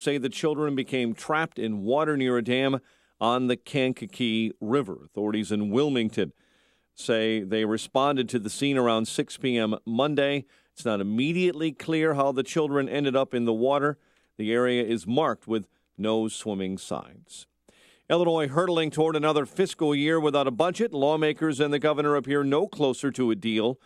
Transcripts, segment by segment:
say the children became trapped in water near a dam on the Kankakee River. Authorities in Wilmington say they responded to the scene around 6 p.m. Monday. It's not immediately clear how the children ended up in the water. The area is marked with no swimming signs. Illinois hurtling toward another fiscal year without a budget. Lawmakers and the governor appear no closer to a deal.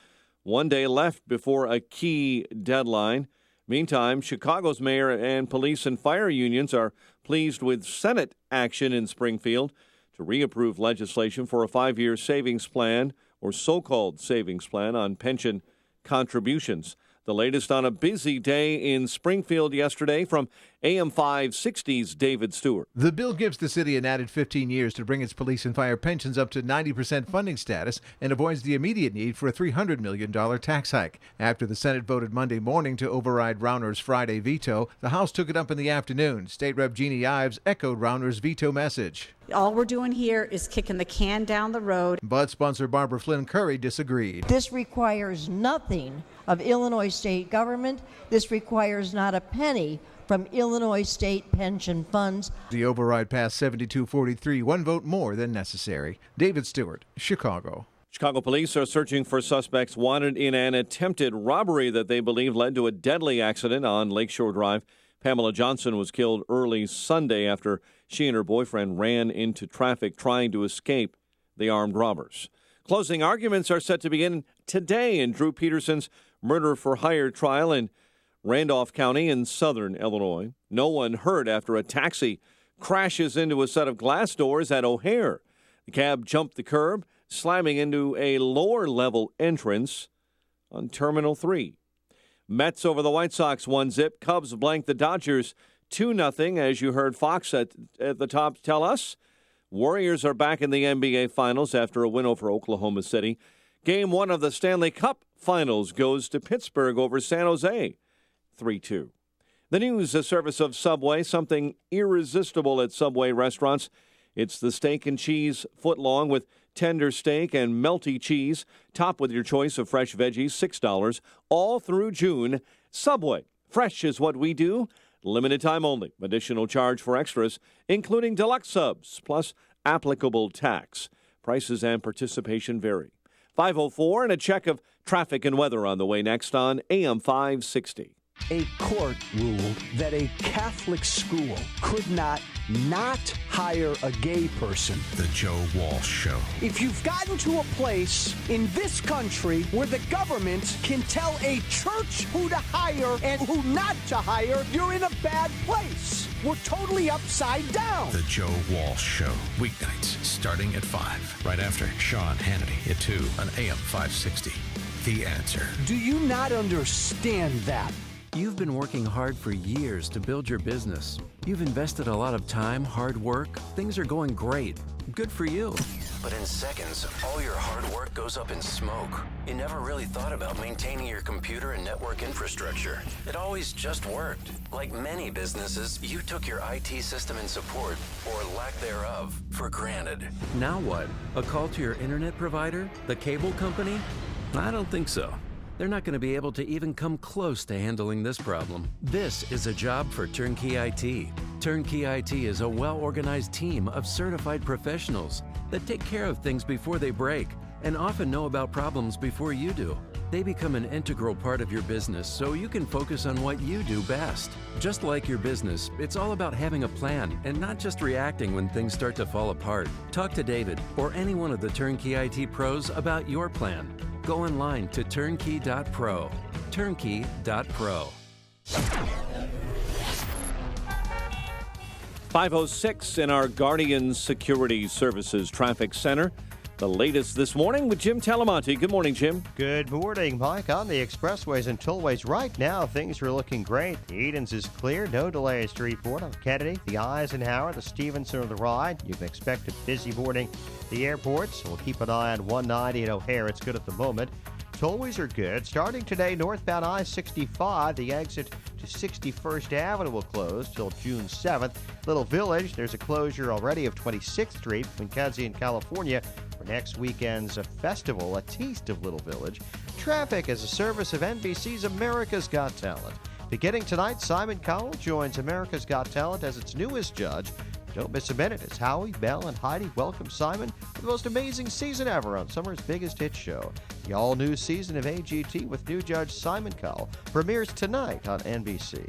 One day left before a key deadline. Meantime, Chicago's mayor and police and fire unions are pleased with Senate action in Springfield to reapprove legislation for a 5-year savings plan, or so-called savings plan, on pension contributions. The latest on a busy day in Springfield yesterday from AM 560's David Stewart. The bill gives the city an added 15 years to bring its police and fire pensions up to 90% funding status and avoids the immediate need for a $300 million tax hike. After the Senate voted Monday morning to override Rauner's Friday veto, the House took it up in the afternoon. State Rep Jeannie Ives echoed Rauner's veto message. All we're doing here is kicking the can down the road. But sponsor Barbara Flynn Curry disagreed. This requires nothing of Illinois state government. This requires not a penny from Illinois state pension funds. The override passed 72-43, one vote more than necessary. David Stewart, Chicago. Chicago police are searching for suspects wanted in an attempted robbery that they believe led to a deadly accident on Lakeshore Drive. Pamela Johnson was killed early Sunday after she and her boyfriend ran into traffic trying to escape the armed robbers. Closing arguments are set to begin today in Drew Peterson's murder-for-hire trial in Randolph County in southern Illinois. No one hurt after a taxi crashes into a set of glass doors at O'Hare. The cab jumped the curb, slamming into a lower-level entrance on Terminal 3. Mets over the White Sox 1-0. Cubs blanked the Dodgers 2-0, as you heard Fox at the top tell us. Warriors are back in the NBA Finals after a win over Oklahoma City. Game 1 of the Stanley Cup Finals goes to Pittsburgh over San Jose, 3-2. The news, a service of Subway, something irresistible at Subway restaurants. It's the steak and cheese footlong with tender steak and melty cheese. Top with your choice of fresh veggies, $6, all through June. Subway, fresh is what we do. Limited time only. Additional charge for extras, including deluxe subs, plus applicable tax. Prices and participation vary. 5:04 and a check of traffic and weather on the way next on AM 560. A court ruled that a Catholic school could not hire a gay person. The Joe Walsh Show. If you've gotten to a place in this country where the government can tell a church who to hire and who not to hire, you're in a bad place. We're totally upside down. The Joe Walsh Show. Weeknights starting at 5. Right after Sean Hannity at 2 on AM 560. The Answer. Do you not understand that? You've been working hard for years to build your business. You've invested a lot of time, hard work. Things are going great. Good for you. But in seconds, all your hard work goes up in smoke. You never really thought about maintaining your computer and network infrastructure. It always just worked. Like many businesses, you took your IT system and support, or lack thereof, for granted. Now what? A call to your internet provider? The cable company? I don't think so. They're not going to be able to even come close to handling this problem. This is a job for Turnkey IT. Turnkey IT is a well-organized team of certified professionals that take care of things before they break and often know about problems before you do. They become an integral part of your business so you can focus on what you do best. Just like your business, it's all about having a plan and not just reacting when things start to fall apart. Talk to David or any one of the Turnkey IT pros about your plan. Go online to turnkey.pro. Turnkey.pro. 5:06 in our Guardian Security Services Traffic Center. The latest this morning with Jim Talamonte. Good morning, Jim. Good morning, Mike. On the expressways and tollways right now, things are looking great. The Edens is clear. No delays to report on Kennedy, the Eisenhower, the Stevenson, or the Ride. You can expect a busy morning. The airports, we'll keep an eye on 190 at O'Hare. It's good at the moment. Tollways are good. Starting today, northbound I-65, the exit to 61st Avenue will close till June 7th. Little Village, there's a closure already of 26th Street between Kedzie and California for next weekend's festival, A Taste of Little Village. Traffic is a service of NBC's America's Got Talent. Beginning tonight, Simon Cowell joins America's Got Talent as its newest judge. Don't miss a minute as Howie, Belle, and Heidi welcome Simon to the most amazing season ever on summer's biggest hit show. The all-new season of AGT with new judge Simon Cowell premieres tonight on NBC.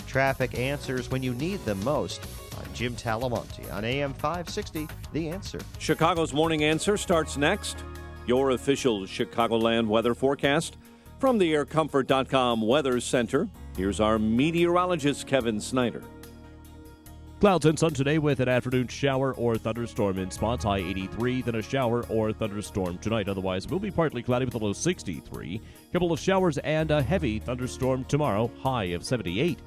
Traffic answers when you need them most on Jim Talamonte on AM 560, The Answer. Chicago's Morning Answer starts next. Your official Chicagoland weather forecast from the aircomfort.com Weather Center. Here's our meteorologist, Kevin Snyder. Clouds and sun today with an afternoon shower or thunderstorm in spots, high 83, then a shower or thunderstorm tonight. Otherwise, it will be partly cloudy with a low 63. Couple of showers and a heavy thunderstorm tomorrow, high of 78.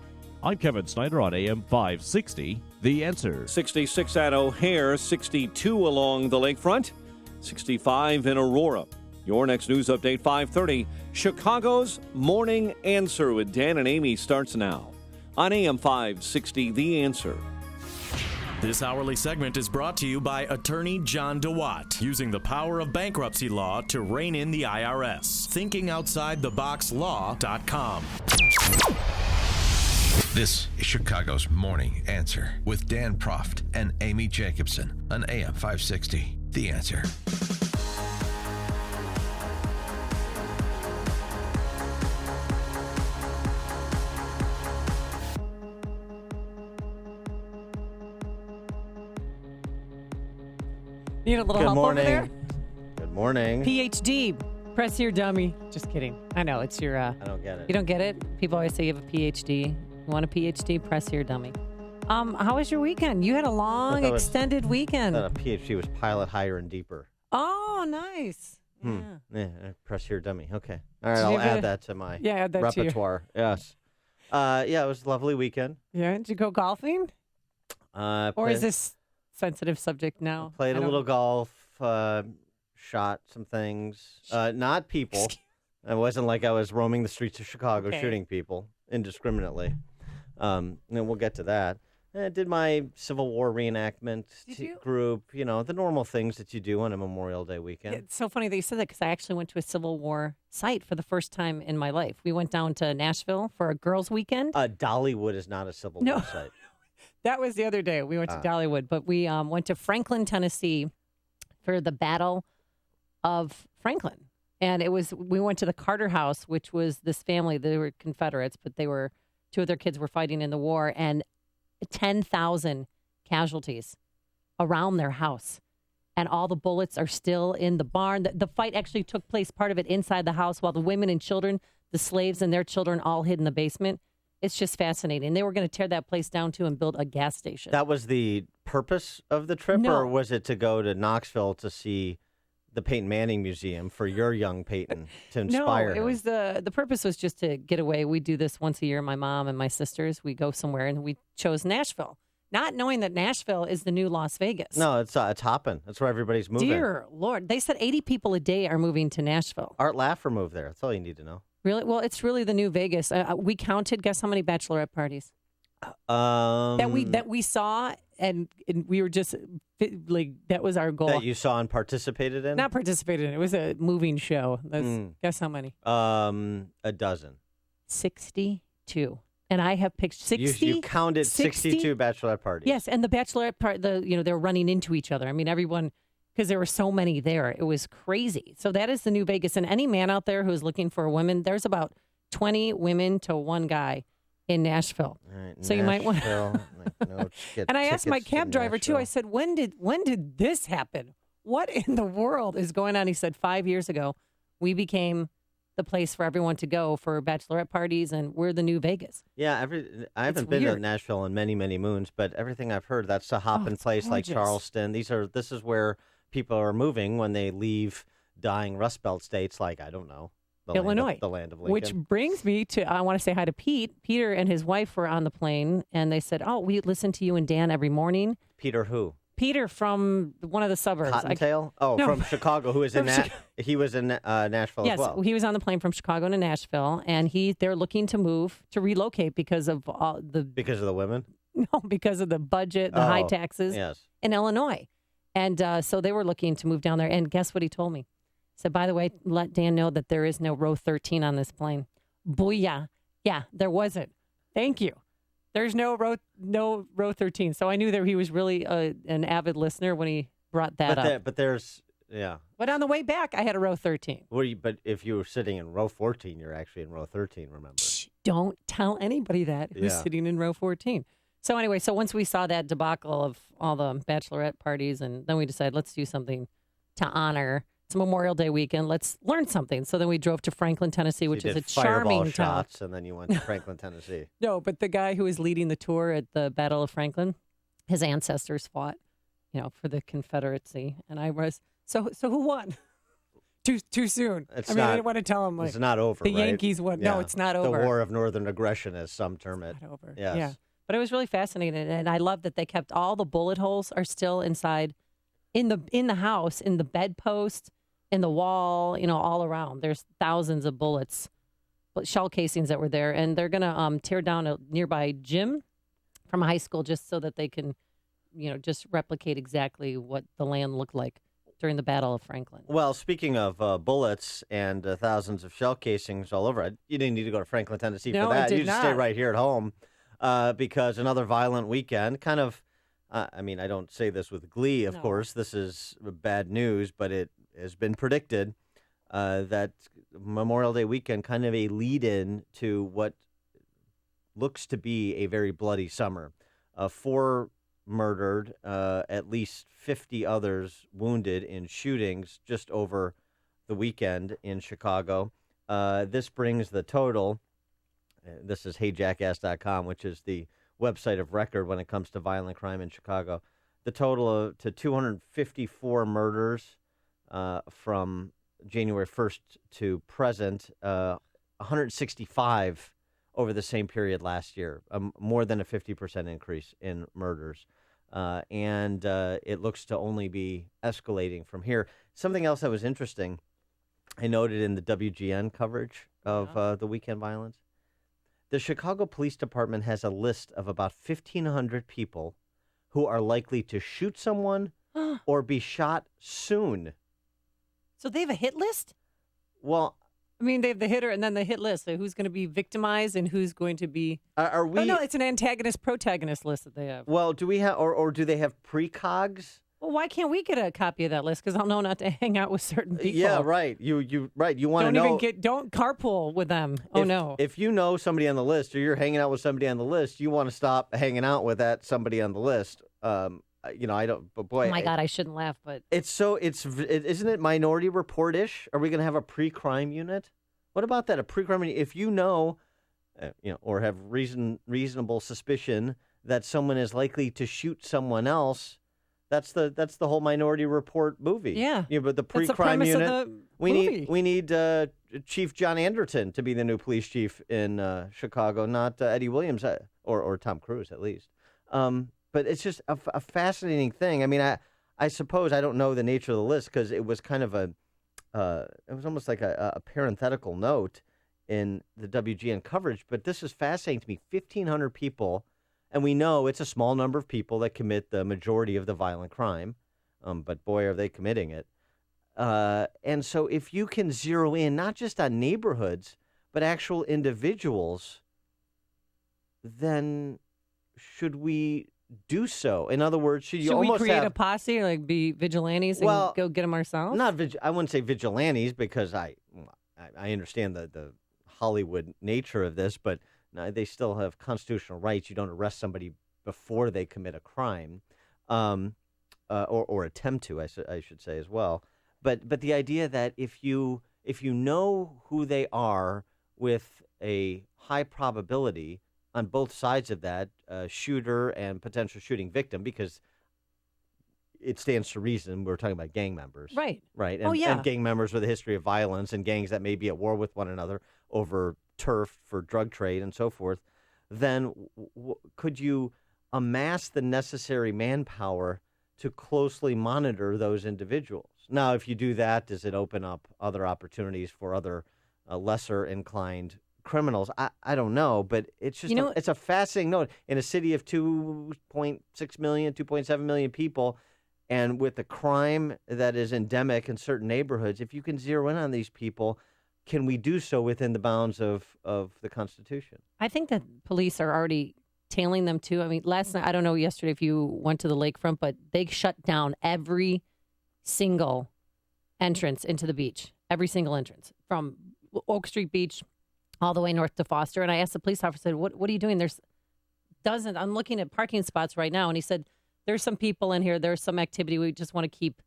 I'm Kevin Snyder on AM 560, The Answer. 66 at O'Hare, 62 along the lakefront, 65 in Aurora. Your next news update, 5:30. Chicago's Morning Answer with Dan and Amy starts now on AM 560, The Answer. This hourly segment is brought to you by attorney John DeWatt, using the power of bankruptcy law to rein in the IRS. ThinkingOutsideTheBoxLaw.com. This is Chicago's Morning Answer with Dan Proft and Amy Jacobson on AM 560. The Answer. Need a little Good help morning. over there? Good morning. PhD. Press here, dummy. Just kidding. I know, it's your... I don't get it. You don't get it? People always say you have a PhD. You want a PhD? Press here, dummy. How was your weekend? You had a long, extended weekend. I thought a PhD was pilot higher and deeper. Oh, nice. Yeah, press here, dummy. Okay. All right, Did I'll you add that to my add that to your- repertoire. Yes. Yeah, it was a lovely weekend. Yeah, did you go golfing? Or is this sensitive subject now? Played a little golf, shot some things. Not people. It wasn't like I was roaming the streets of Chicago shooting people indiscriminately. And we'll get to that. I did my Civil War reenactment group, the normal things that you do on a Memorial Day weekend. It's so funny that you said that because I actually went to a Civil War site for the first time in my life. We went down to Nashville for a girls' weekend. Dollywood is not a Civil War site. That was the other day. We went to Dollywood, but we went to Franklin, Tennessee for the Battle of Franklin. And we went to the Carter House, which was this family. They were Confederates, but two of their kids were fighting in the war, and 10,000 casualties around their house. And all the bullets are still in the barn. The fight actually took place, part of it inside the house, while the women and children, the slaves and their children, all hid in the basement. It's just fascinating. They were going to tear that place down, too, and build a gas station. That was the purpose of the trip, or was it to go to Knoxville to see the Peyton Manning Museum for your young Peyton to inspire him? No, it was the purpose was just to get away. We do this once a year, my mom and my sisters. We go somewhere, and we chose Nashville, not knowing that Nashville is the new Las Vegas. No, it's hopping. That's where everybody's moving. Dear Lord. They said 80 people a day are moving to Nashville. Art Laffer moved there. That's all you need to know. Really? Well, it's really the new Vegas. We counted. Guess how many bachelorette parties that we saw, and we were just like, that was our goal. That you saw and participated in? Not participated in. It was a moving show. Guess how many? A dozen. 62. And I have picked 60. You counted 62 bachelorette parties. Yes, and the bachelorette part, they're running into each other. I mean, everyone, because there were so many there, it was crazy. So that is the new Vegas. And any man out there who's looking for a woman, there's about 20 women to one guy in Nashville. Right, so you might want to. And I asked my cab driver too. I said, "When did this happen? What in the world is going on?" He said, 5 years ago, we became the place for everyone to go for bachelorette parties, and we're the new Vegas. Yeah, I haven't been to Nashville in many, many moons, but everything I've heard, that's a hopping place gorgeous. Like Charleston. This is where people are moving when they leave dying Rust Belt states like, I don't know, Illinois, the land of Lincoln. Which brings me to, I want to say hi to Pete. Peter and his wife were on the plane, and they said, "Oh, we listen to you and Dan every morning." Peter who? Peter from one of the suburbs. Cottontail? From Chicago, who was he was in Nashville as well. Yes, he was on the plane from Chicago to Nashville, and they're looking to relocate because of all the... Because of the women? No, because of the budget, the high taxes in Illinois. And so they were looking to move down there, and guess what he told me? He said, "By the way, let Dan know that there is no row 13 on this plane." Booyah. Yeah, there wasn't. Thank you. There's no row 13. So I knew that he was really an avid listener when he brought that up. But there's, yeah. But on the way back, I had a row 13. But if you were sitting in row 14, you're actually in row 13, remember? Shh, don't tell anybody that who's sitting in row 14. So anyway, once we saw that debacle of all the bachelorette parties, and then we decided, let's do something to honor. It's Memorial Day weekend. Let's learn something. So then we drove to Franklin, Tennessee, which is a charming town. Shots, and then you went to Franklin, Tennessee. No, but the guy who was leading the tour at the Battle of Franklin, his ancestors fought, for the Confederacy, and I was so who won? Too soon. I didn't want to tell him it's not over. The right? Yankees won. Yeah. No, it's not over. The War of Northern Aggression, as some term it. It's not over. Yes. Yeah, but it was really fascinating, and I love that they kept all the bullet holes are still inside, in the house, in the bedpost, in the wall, all around. There's thousands of bullets, shell casings that were there, and they're gonna tear down a nearby gym from a high school just so that they can, just replicate exactly what the land looked like during the Battle of Franklin. Well, speaking of bullets and thousands of shell casings all over, you didn't need to go to Franklin, Tennessee for that. You just stay right here at home because another violent weekend. Kind of, I don't say this with glee, of course. This is bad news, but it has been predicted that Memorial Day weekend kind of a lead-in to what looks to be a very bloody summer. 4 murdered, at least 50 others wounded in shootings just over the weekend in Chicago. This brings the total, this is HeyJackass.com, which is the website of record when it comes to violent crime in Chicago, the total to 254 murders from January 1st to present, 165 over the same period last year, more than a 50% increase in murders. And it looks to only be escalating from here. Something else that was interesting, I noted in the WGN coverage of the weekend violence, the Chicago Police Department has a list of about 1,500 people who are likely to shoot someone or be shot soon. So they have a hit list? Well, they have the hitter and then the hit list. So who's going to be victimized and who's going to be... Are we... Oh, no, it's an antagonist-protagonist list that they have. Well, do we have... Or do they have precogs? Well, why can't we get a copy of that list? Because I'll know not to hang out with certain people. Yeah, right. You want to know... Don't carpool with them. No. If you know somebody on the list or you're hanging out with somebody on the list, you want to stop hanging out with that somebody on the list. I don't... But boy... Oh, my God, I shouldn't laugh, but... Isn't it Minority Report-ish? Are we going to have a pre-crime unit? What about that? A pre-crime unit? If you know, or have reasonable suspicion that someone is likely to shoot someone else, that's the whole Minority Report movie. Yeah. But the pre-crime unit... We need Chief John Anderton to be the new police chief in Chicago, not Eddie Williams, or Tom Cruise, at least. But it's just a fascinating thing. I suppose I don't know the nature of the list because it was kind of it was almost like a parenthetical note in the WGN coverage. But this is fascinating to me. 1,500 people, and we know it's a small number of people that commit the majority of the violent crime. But boy, are they committing it. And so if you can zero in not just on neighborhoods, but actual individuals, then should we do so? In other words, should we create a posse, like be vigilantes and go get them ourselves? I wouldn't say vigilantes because I understand the Hollywood nature of this, but they still have constitutional rights. You don't arrest somebody before they commit a crime, or attempt to, I should say as well. But the idea that if you know who they are with a high probability on both sides of that, shooter and potential shooting victim, because it stands to reason we're talking about gang members. Right. Right. And, and gang members with a history of violence and gangs that may be at war with one another over turf for drug trade and so forth, then could you amass the necessary manpower to closely monitor those individuals? Now, if you do that, does it open up other opportunities for other lesser inclined criminals? I don't know, but it's just it's a fascinating note. In a city of 2.6 million, 2.7 million people, and with the crime that is endemic in certain neighborhoods, if you can zero in on these people, can we do so within the bounds of the Constitution? I think that police are already tailing them too. I mean, last night, I don't know yesterday if you went to the lakefront, but they shut down every single entrance into the beach, every single entrance from Oak Street Beach all the way north to Foster. And I asked the police officer, what are you doing? There's dozens. I'm looking at parking spots right now. And he said, there's some people in here. There's some activity. We just want to keep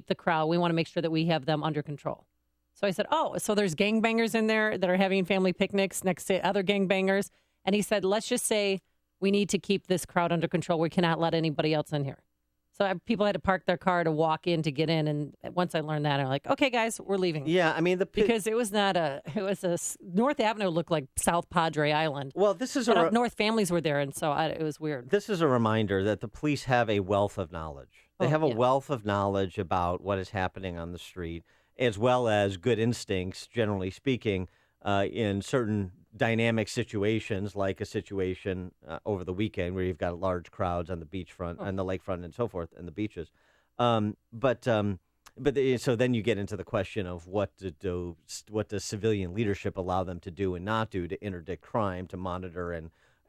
the crowd. We want to make sure that we have them under control. So I said, oh, so there's gangbangers in there that are having family picnics next to other gangbangers. And he said, let's just say we need to keep this crowd under control. We cannot let anybody else in here. So people had to park their car to walk in to get in. And once I learned that, I'm like, okay, guys, we're leaving. Yeah, I mean, because it was North Avenue looked like South Padre Island. Well, this is North families were there. And so it was weird. This is a reminder that the police have a wealth of knowledge. They have a wealth of knowledge about what is happening on the street, as well as good instincts, generally speaking, in certain dynamic situations, like a situation over the weekend where you've got large crowds on the beachfront and the lakefront and so forth, and the beaches. So then you get into the question of what does civilian leadership allow them to do and not do to interdict crime, to monitor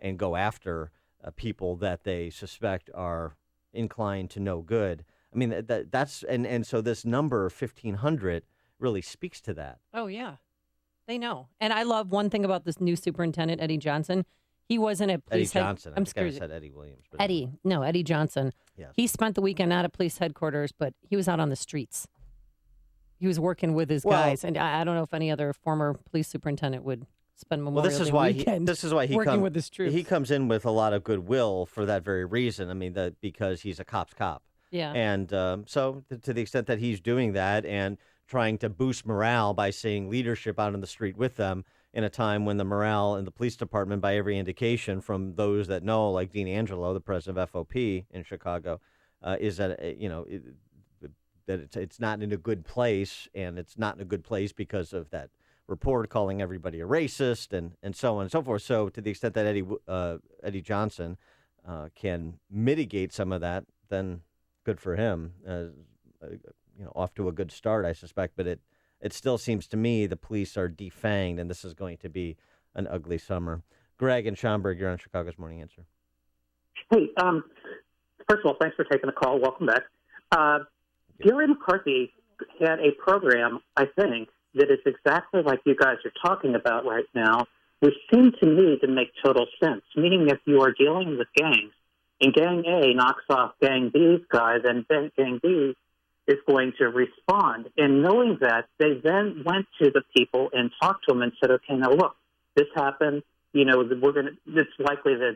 and go after people that they suspect are inclined to no good. I mean, that's so this number 1,500 really speaks to that. Oh yeah, they know. And I love one thing about this new superintendent, Eddie Johnson. He wasn't at police. Eddie Johnson. I said Eddie Williams. But Eddie Johnson. Yes. He spent the weekend not at police headquarters, but he was out on the streets. He was working with his guys, and I don't know if any other former police superintendent would spend Memorial Day weekend. This is why he working with his troops. He comes in with a lot of goodwill for that very reason. I mean, because he's a cop's cop. Yeah. And so to the extent that he's doing that and trying to boost morale by seeing leadership out on the street with them in a time when the morale in the police department, by every indication from those that know, like Dean Angelo, the president of FOP in Chicago, is that, that it's not in a good place, and it's not in a good place because of that report calling everybody a racist and so on and so forth. So to the extent that Eddie Johnson can mitigate some of that, then good for him. Off to a good start, I suspect. But it still seems to me the police are defanged, and this is going to be an ugly summer. Greg and Schaumburg, you're on Chicago's Morning Answer. Hey, first of all, thanks for taking the call. Welcome back. Gary McCarthy had a program, I think, that is exactly like you guys are talking about right now, which seemed to me to make total sense, meaning if you are dealing with gangs, and Gang A knocks off Gang B's guy, then Gang B is going to respond. And knowing that, they then went to the people and talked to them and said, okay, now look, this happened, it's likely to,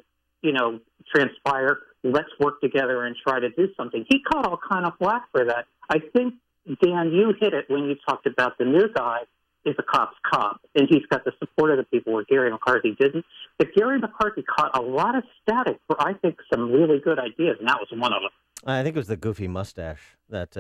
transpire. Let's work together and try to do something. He caught all kind of flack for that. I think, Dan, you hit it when you talked about the new guy is a cop's cop, and he's got the support of the people where Gary McCarthy didn't. But Gary McCarthy caught a lot of static for, I think, some really good ideas, and that was one of them. I think it was the goofy mustache that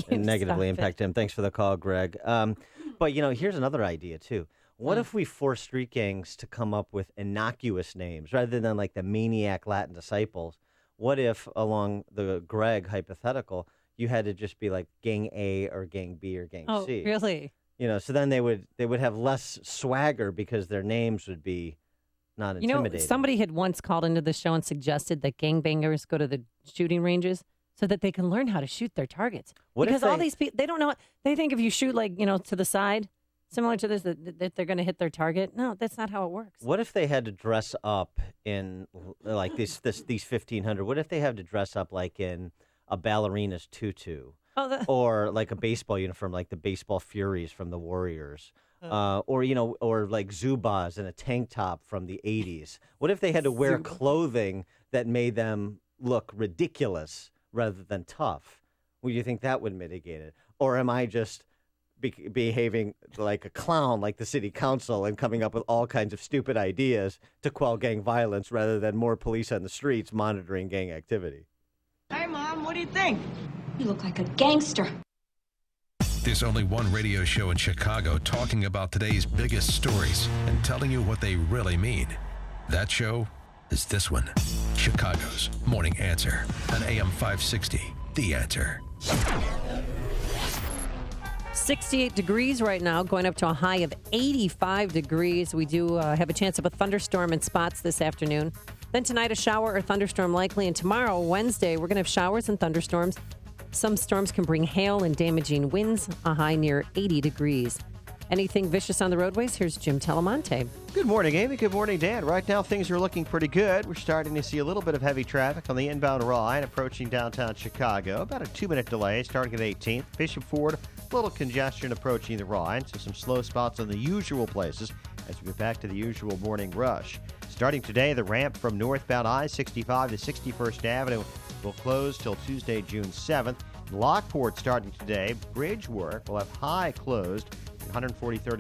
negatively impacted him. Thanks for the call, Greg. But, here's another idea, too. What if we force street gangs to come up with innocuous names rather than like the maniac Latin disciples? What if, along the Greg hypothetical, you had to just be like Gang A or Gang B or Gang C? Oh, really? So then they would have less swagger because their names would be not intimidating. Somebody had once called into the show and suggested that gangbangers go to the shooting ranges so that they can learn how to shoot their targets. Because all these people, they don't know. They think if you shoot to the side, similar to this, that they're going to hit their target. No, that's not how it works. What if they had to dress up in like these 1,500? What if they had to dress up like in a ballerina's tutu? Or like a baseball uniform, like the baseball Furies from the Warriors, or like Zubaz in a tank top from the 80s. What if they had to wear clothing that made them look ridiculous rather than tough? Would you think that would mitigate it? Or am I just behaving like a clown, like the city council, and coming up with all kinds of stupid ideas to quell gang violence rather than more police on the streets monitoring gang activity? Hey, Mom, what do you think? You look like a gangster. There's only one radio show in Chicago talking about today's biggest stories and telling you what they really mean. That show is this one, Chicago's Morning Answer on AM 560, The Answer. 68 degrees right now, going up to a high of 85 degrees. We do have a chance of a thunderstorm in spots this afternoon. Then tonight, a shower or thunderstorm likely. And tomorrow, Wednesday, we're going to have showers and thunderstorms. Some storms can bring hail and damaging winds, a high near 80 degrees. Anything vicious on the roadways? Here's Jim Talamonte. Good morning, Amy. Good morning, Dan. Right now, things are looking pretty good. We're starting to see a little bit of heavy traffic on the inbound Rhine approaching downtown Chicago. About a 2-minute delay starting at 18th. Bishop Ford, a little congestion approaching the Rhine, so some slow spots on the usual places as we get back to the usual morning rush. Starting today, the ramp from northbound I-65 to 61st Avenue will close till Tuesday, June 7th. Lockport starting today. Bridge work will have high closed 143rd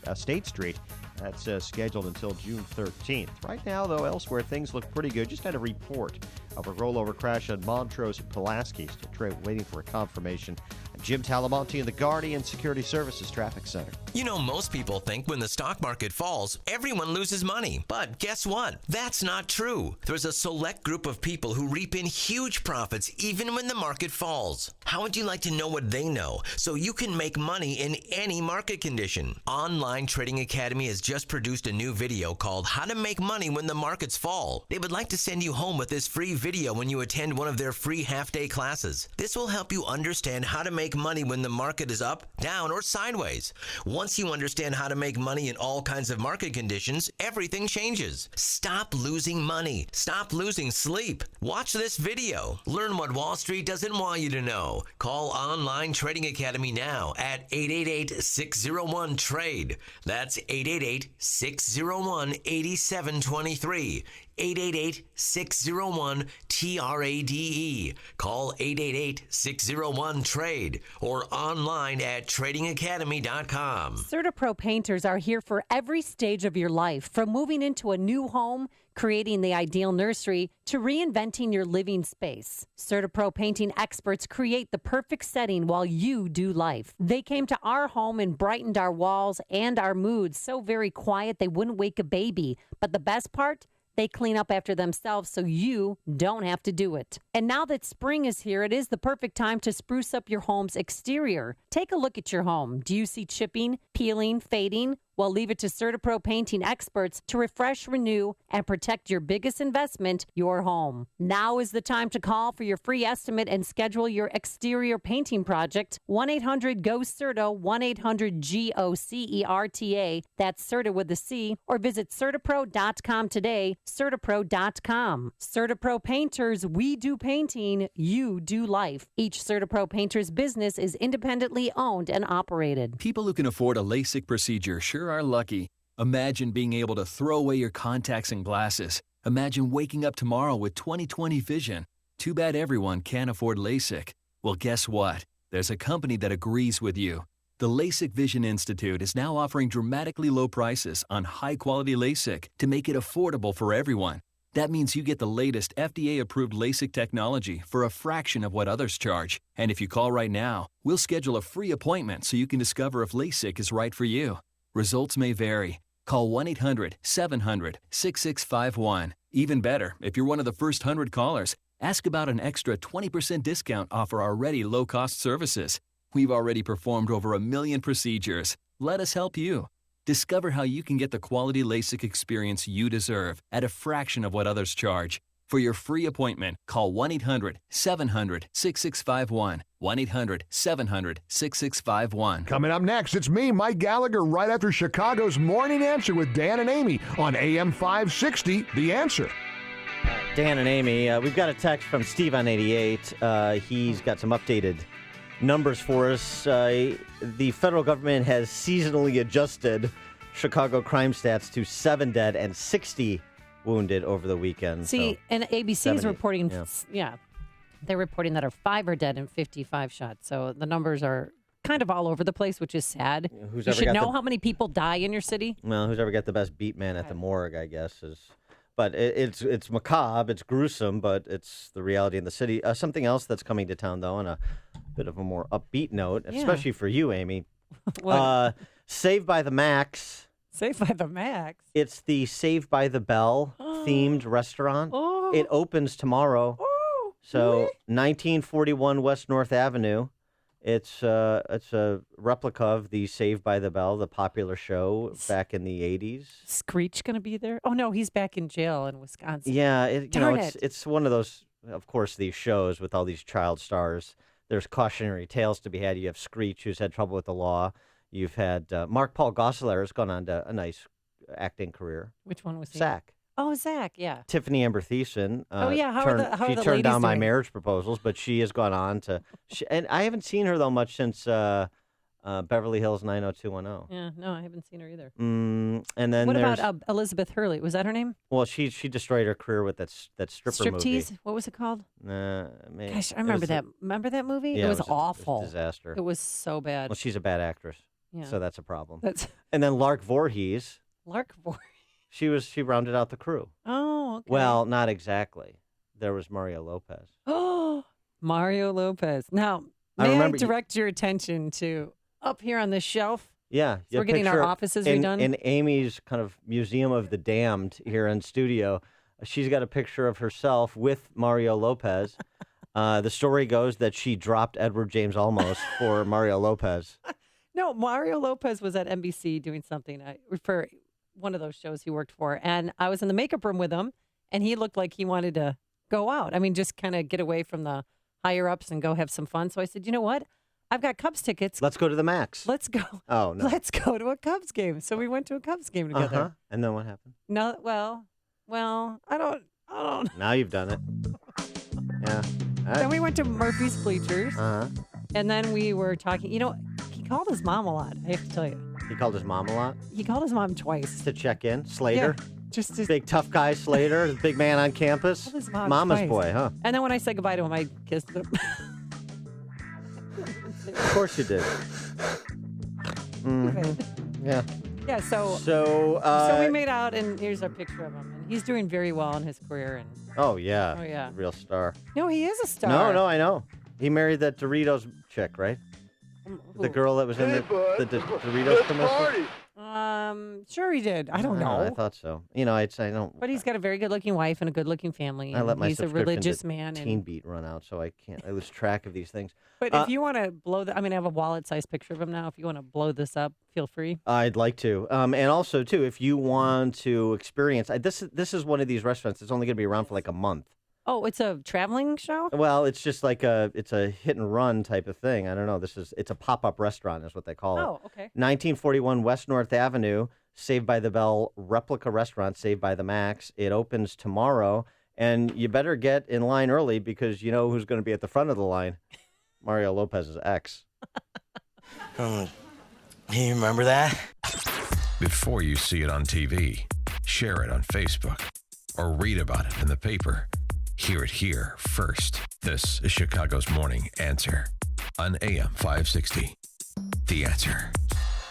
and State Street. That's scheduled until June 13th. Right now, though, elsewhere, things look pretty good. Just had a report of a rollover crash on Montrose and Pulaski. Still waiting for a confirmation. Jim Talamonte in the Guardian Security Services Traffic Center. You know, most people think when the stock market falls, everyone loses money. But guess what? That's not true. There's a select group of people who reap in huge profits even when the market falls. How would you like to know what they know so you can make money in any market condition? Online Trading Academy has just produced a new video called How to Make Money When the Markets Fall. They would like to send you home with this free video when you attend one of their free half-day classes. This will help you understand how to make money when the market is up, down, or sideways. Once you understand how to make money in all kinds of market conditions, everything changes. Stop losing money. Stop losing sleep. Watch this video. Learn what Wall Street doesn't want you to know. Call Online Trading Academy now at 888-601-TRADE. That's 888-601-8723. 888-601-TRADE. Call 888-601-TRADE or online at tradingacademy.com. CertaPro painters are here for every stage of your life, from moving into a new home, creating the ideal nursery, to reinventing your living space. CertaPro painting experts create the perfect setting while you do life. They came to our home and brightened our walls and our moods so very quiet they wouldn't wake a baby. But the best part? They clean up after themselves so you don't have to do it. And now that spring is here, it is the perfect time to spruce up your home's exterior. Take a look at your home. Do you see chipping, peeling, fading? Well, leave it to CertaPro painting experts to refresh, renew, and protect your biggest investment, your home. Now is the time to call for your free estimate and schedule your exterior painting project. 1-800-GO-CERTA, 1-800-GOCERTA. That's CERTA with a C. Or visit CertaPro.com today, CertaPro.com. CertaPro Painters, we do painting, you do life. Each CertaPro Painters business is independently owned and operated. People who can afford a LASIK procedure sure are lucky. Imagine being able to throw away your contacts and glasses. Imagine waking up tomorrow with 20/20 vision. Too bad everyone can't afford LASIK. Well, guess what? There's a company that agrees with you. The LASIK Vision Institute is now offering dramatically low prices on high-quality LASIK to make it affordable for everyone. That means you get the latest FDA-approved LASIK technology for a fraction of what others charge. And if you call right now, we'll schedule a free appointment so you can discover if LASIK is right for you. Results may vary. Call 1-800-700-6651. Even better, if you're one of the first 100 callers, ask about an extra 20% discount off our already low-cost services. We've already performed over 1 million procedures. Let us help you. Discover how you can get the quality LASIK experience you deserve at a fraction of what others charge. For your free appointment, call 1-800-700-6651. 1-800-700-6651. Coming up next, it's me, Mike Gallagher, right after Chicago's Morning Answer with Dan and Amy on AM 560, The Answer. Dan and Amy, we've got a text from Steve on 88. He's got some updated numbers for us. The federal government has seasonally adjusted Chicago crime stats to 7 dead and 60 wounded over the weekend. See, and ABC is reporting, they're reporting that 5 are dead and 55 shot. So the numbers are kind of all over the place, which is sad. You should know how many people die in your city. Well, who's ever got the best beat man at the morgue, I guess, is. But it's macabre, it's gruesome, but it's the reality in the city. Something else that's coming to town, though, on a bit of a more upbeat note, especially for you, Amy. Saved by the Max. Saved by the Max? It's the Saved by the Bell themed restaurant. It opens tomorrow. So 1941 West North Avenue. It's a replica of the Saved by the Bell, the popular show back in the 80s. Screech going to be there? Oh, no, he's back in jail in Wisconsin. Yeah, Darn it. It's one of those, of course, these shows with all these child stars. There's cautionary tales to be had. You have Screech, who's had trouble with the law. You've had Mark Paul Gosselaar has gone on to a nice acting career. Which one was he? Zach. Oh, Zach, yeah. Tiffany Amber Thiessen. How are she the turned down ladies my doing? marriage proposals, but she has gone on to. And I haven't seen her though much since Beverly Hills 90210. Yeah, no, I haven't seen her either. And then What there's about Elizabeth Hurley? Was that her name? well, she destroyed her career with that stripper movie. Striptease? What was it called? Maybe. Gosh, I remember that. Remember that movie? Yeah, it was it was awful. a disaster. It was so bad. Well, she's a bad actress, Yeah. so that's a problem. That's And then Lark Voorhees. Lark Voorhees. She rounded out the crew. Oh, okay. Well, not exactly. There was Mario Lopez. Oh, Mario Lopez. Now, I may I remember- direct your attention to up here on this shelf? Yeah, So we're getting our picture offices in, redone? in Amy's kind of Museum of the Damned here in studio. She's got a picture of herself with Mario Lopez. The story goes that she dropped Edward James Olmos for Mario Lopez. No, Mario Lopez was at NBC doing something for one of those shows he worked for. And I was in the makeup room with him, and he looked like he wanted to go out. I mean, just kind of get away from the higher ups and go have some fun. So I said, you know what? I've got Cubs tickets. Let's go to the Max. Let's go. Oh, no. Let's go to a Cubs game. So we went to a Cubs game together. Uh-huh. And then what happened? No, well, I don't. Now you've done it. Yeah. Then we went to Murphy's Bleachers. Uh-huh. And then we were talking. You know, he called his mom a lot. I have to tell you. He called his mom a lot He called his mom twice. to check in. Slater. Yeah, just to Big tough guy Slater, the big man on campus. Called his mom Mama's twice. boy, huh? And then when I said goodbye to him, I kissed him. Of course you did. Mhm. Yeah. Yeah, so So, we made out, and here's our picture of him. And he's doing very well in his career. And Oh, yeah. Oh, yeah. Real star. no, he is a star. No, I know. He married that Doritos chick, right? The girl that was in the Doritos commercial? Sure he did. I don't know. I thought so. You know, I don't. But he's got a very good-looking wife and a good-looking family. I And let my he's a subscription religious to man. Teen And, Beat run out, so I lose track of these things. but if you want to blow I mean, I have a wallet-sized picture of him now. If you want to blow this up, feel free. I'd like to. And also, too, if you want to experience, this is one of these restaurants that's only going to be around for like a month. Oh, it's a traveling show? Well, it's just like it's a hit and run type of thing. I don't know. It's a pop-up restaurant is what they call it. Oh, okay. 1941 West North Avenue, Saved by the Bell replica restaurant, Saved by the Max. It opens tomorrow, and you better get in line early because you know who's going to be at the front of the line. Mario Lopez's ex. You remember that? Before you see it on TV, share it on Facebook, or read about it in the paper. Hear it here first. This is Chicago's Morning Answer on AM 560. The Answer.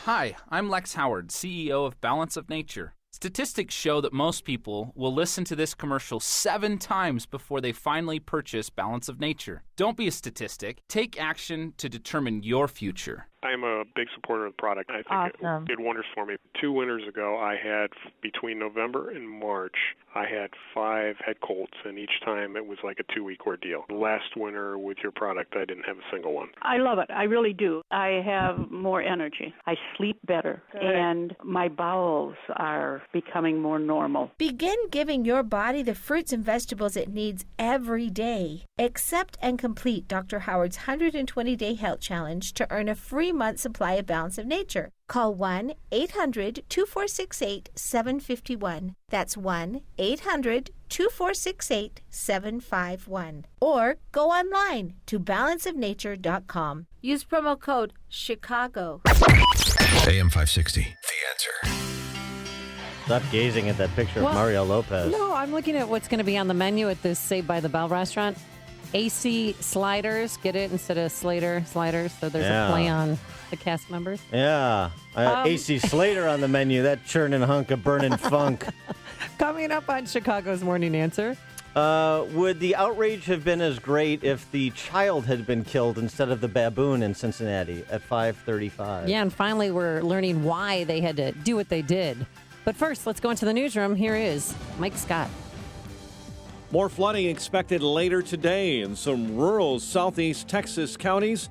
Hi, I'm Lex Howard, CEO of Balance of Nature. Statistics show that most people will listen to this commercial 7 times before they finally purchase Balance of Nature. Don't be a statistic. Take action to determine your future. I'm a big supporter of the product. I think it did wonders for me. 2 winters ago, I had, between November and March, I had 5 head colds, and each time it was like a 2-week ordeal. Last winter with your product, I didn't have a single one. I love it. I really do. I have more energy. I sleep better, and my bowels are becoming more normal. Begin giving your body the fruits and vegetables it needs every day. Accept and complete Dr. Howard's 120-day health challenge to earn a free month supply of Balance of Nature. Call 1-800-2468-751. That's 1-800-2468-751. Or go online to balanceofnature.com. Use promo code CHICAGO. AM 560. The Answer. Stop gazing at that picture of Mario Lopez. No, I'm looking at what's going to be on the menu at this Saved by the Bell restaurant. AC Sliders, get it instead of Slater Sliders. So there's a play on the cast members. Yeah. AC Slater on the menu, that churning hunk of burning funk. Coming up on Chicago's Morning Answer. Would the outrage have been as great if the child had been killed instead of the baboon in Cincinnati at 5:35? Yeah, and finally we're learning why they had to do what they did. But first, let's go into the newsroom. Here is Mike Scott. More flooding expected later today in some rural southeast Texas counties.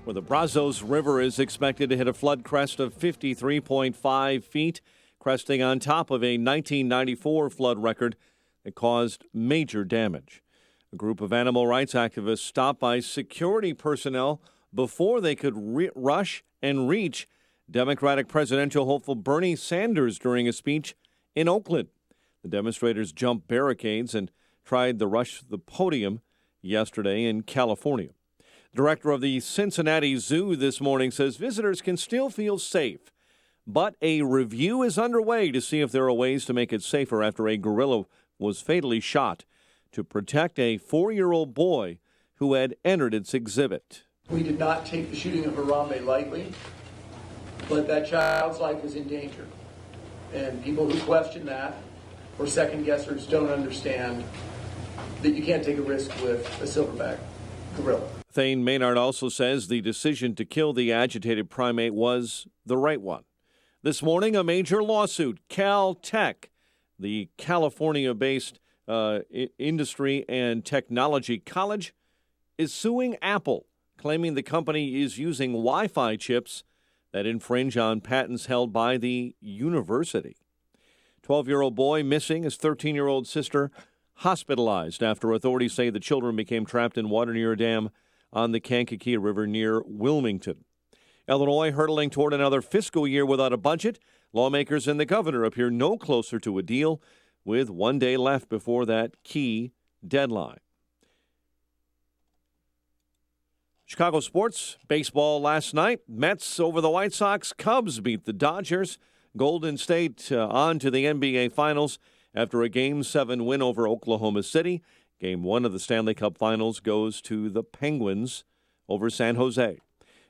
where the Brazos River is expected to hit a flood crest of 53.5 feet, cresting on top of a 1994 flood record that caused major damage. A group of animal rights activists stopped by security personnel before they could rush and reach Democratic presidential hopeful Bernie Sanders during a speech in Oakland. The demonstrators jumped barricades and tried to rush the podium yesterday in California. Director of the Cincinnati Zoo this morning says visitors can still feel safe, but a review is underway to see if there are ways to make it safer after a gorilla was fatally shot to protect a 4-year-old boy who had entered its exhibit. We did not take the shooting of Harambe lightly, but that child's life is in danger. And people who question that or second guessers don't understand that you can't take a risk with a silverback gorilla. Thane Maynard also says the decision to kill the agitated primate was the right one. This morning, a major lawsuit. Caltech, the California-based industry and technology college, is suing Apple, claiming the company is using Wi-Fi chips that infringe on patents held by the university. 12-year-old boy missing, his 13-year-old sister hospitalized after authorities say the children became trapped in water near a dam on the Kankakee River near Wilmington. Illinois hurtling toward another fiscal year without a budget. Lawmakers and the governor appear no closer to a deal, with 1 day left before that key deadline. Chicago sports, baseball last night. Mets over the White Sox. Cubs beat the Dodgers. Golden State on to the NBA Finals after a Game 7 win over Oklahoma City. Game 1 of the Stanley Cup Finals goes to the Penguins over San Jose.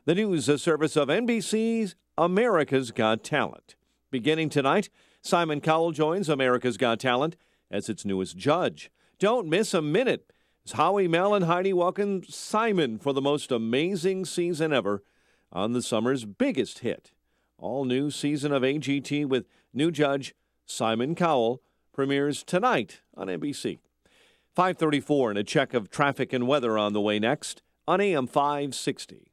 The news service of NBC's America's Got Talent. Beginning tonight, Simon Cowell joins America's Got Talent as its newest judge. Don't miss a minute as Howie, Mel, and Heidi welcome Simon for the most amazing season ever on the summer's biggest hit. All new season of AGT with new judge Simon Cowell premieres tonight on NBC. 5:34 and a check of traffic and weather on the way next on AM 560.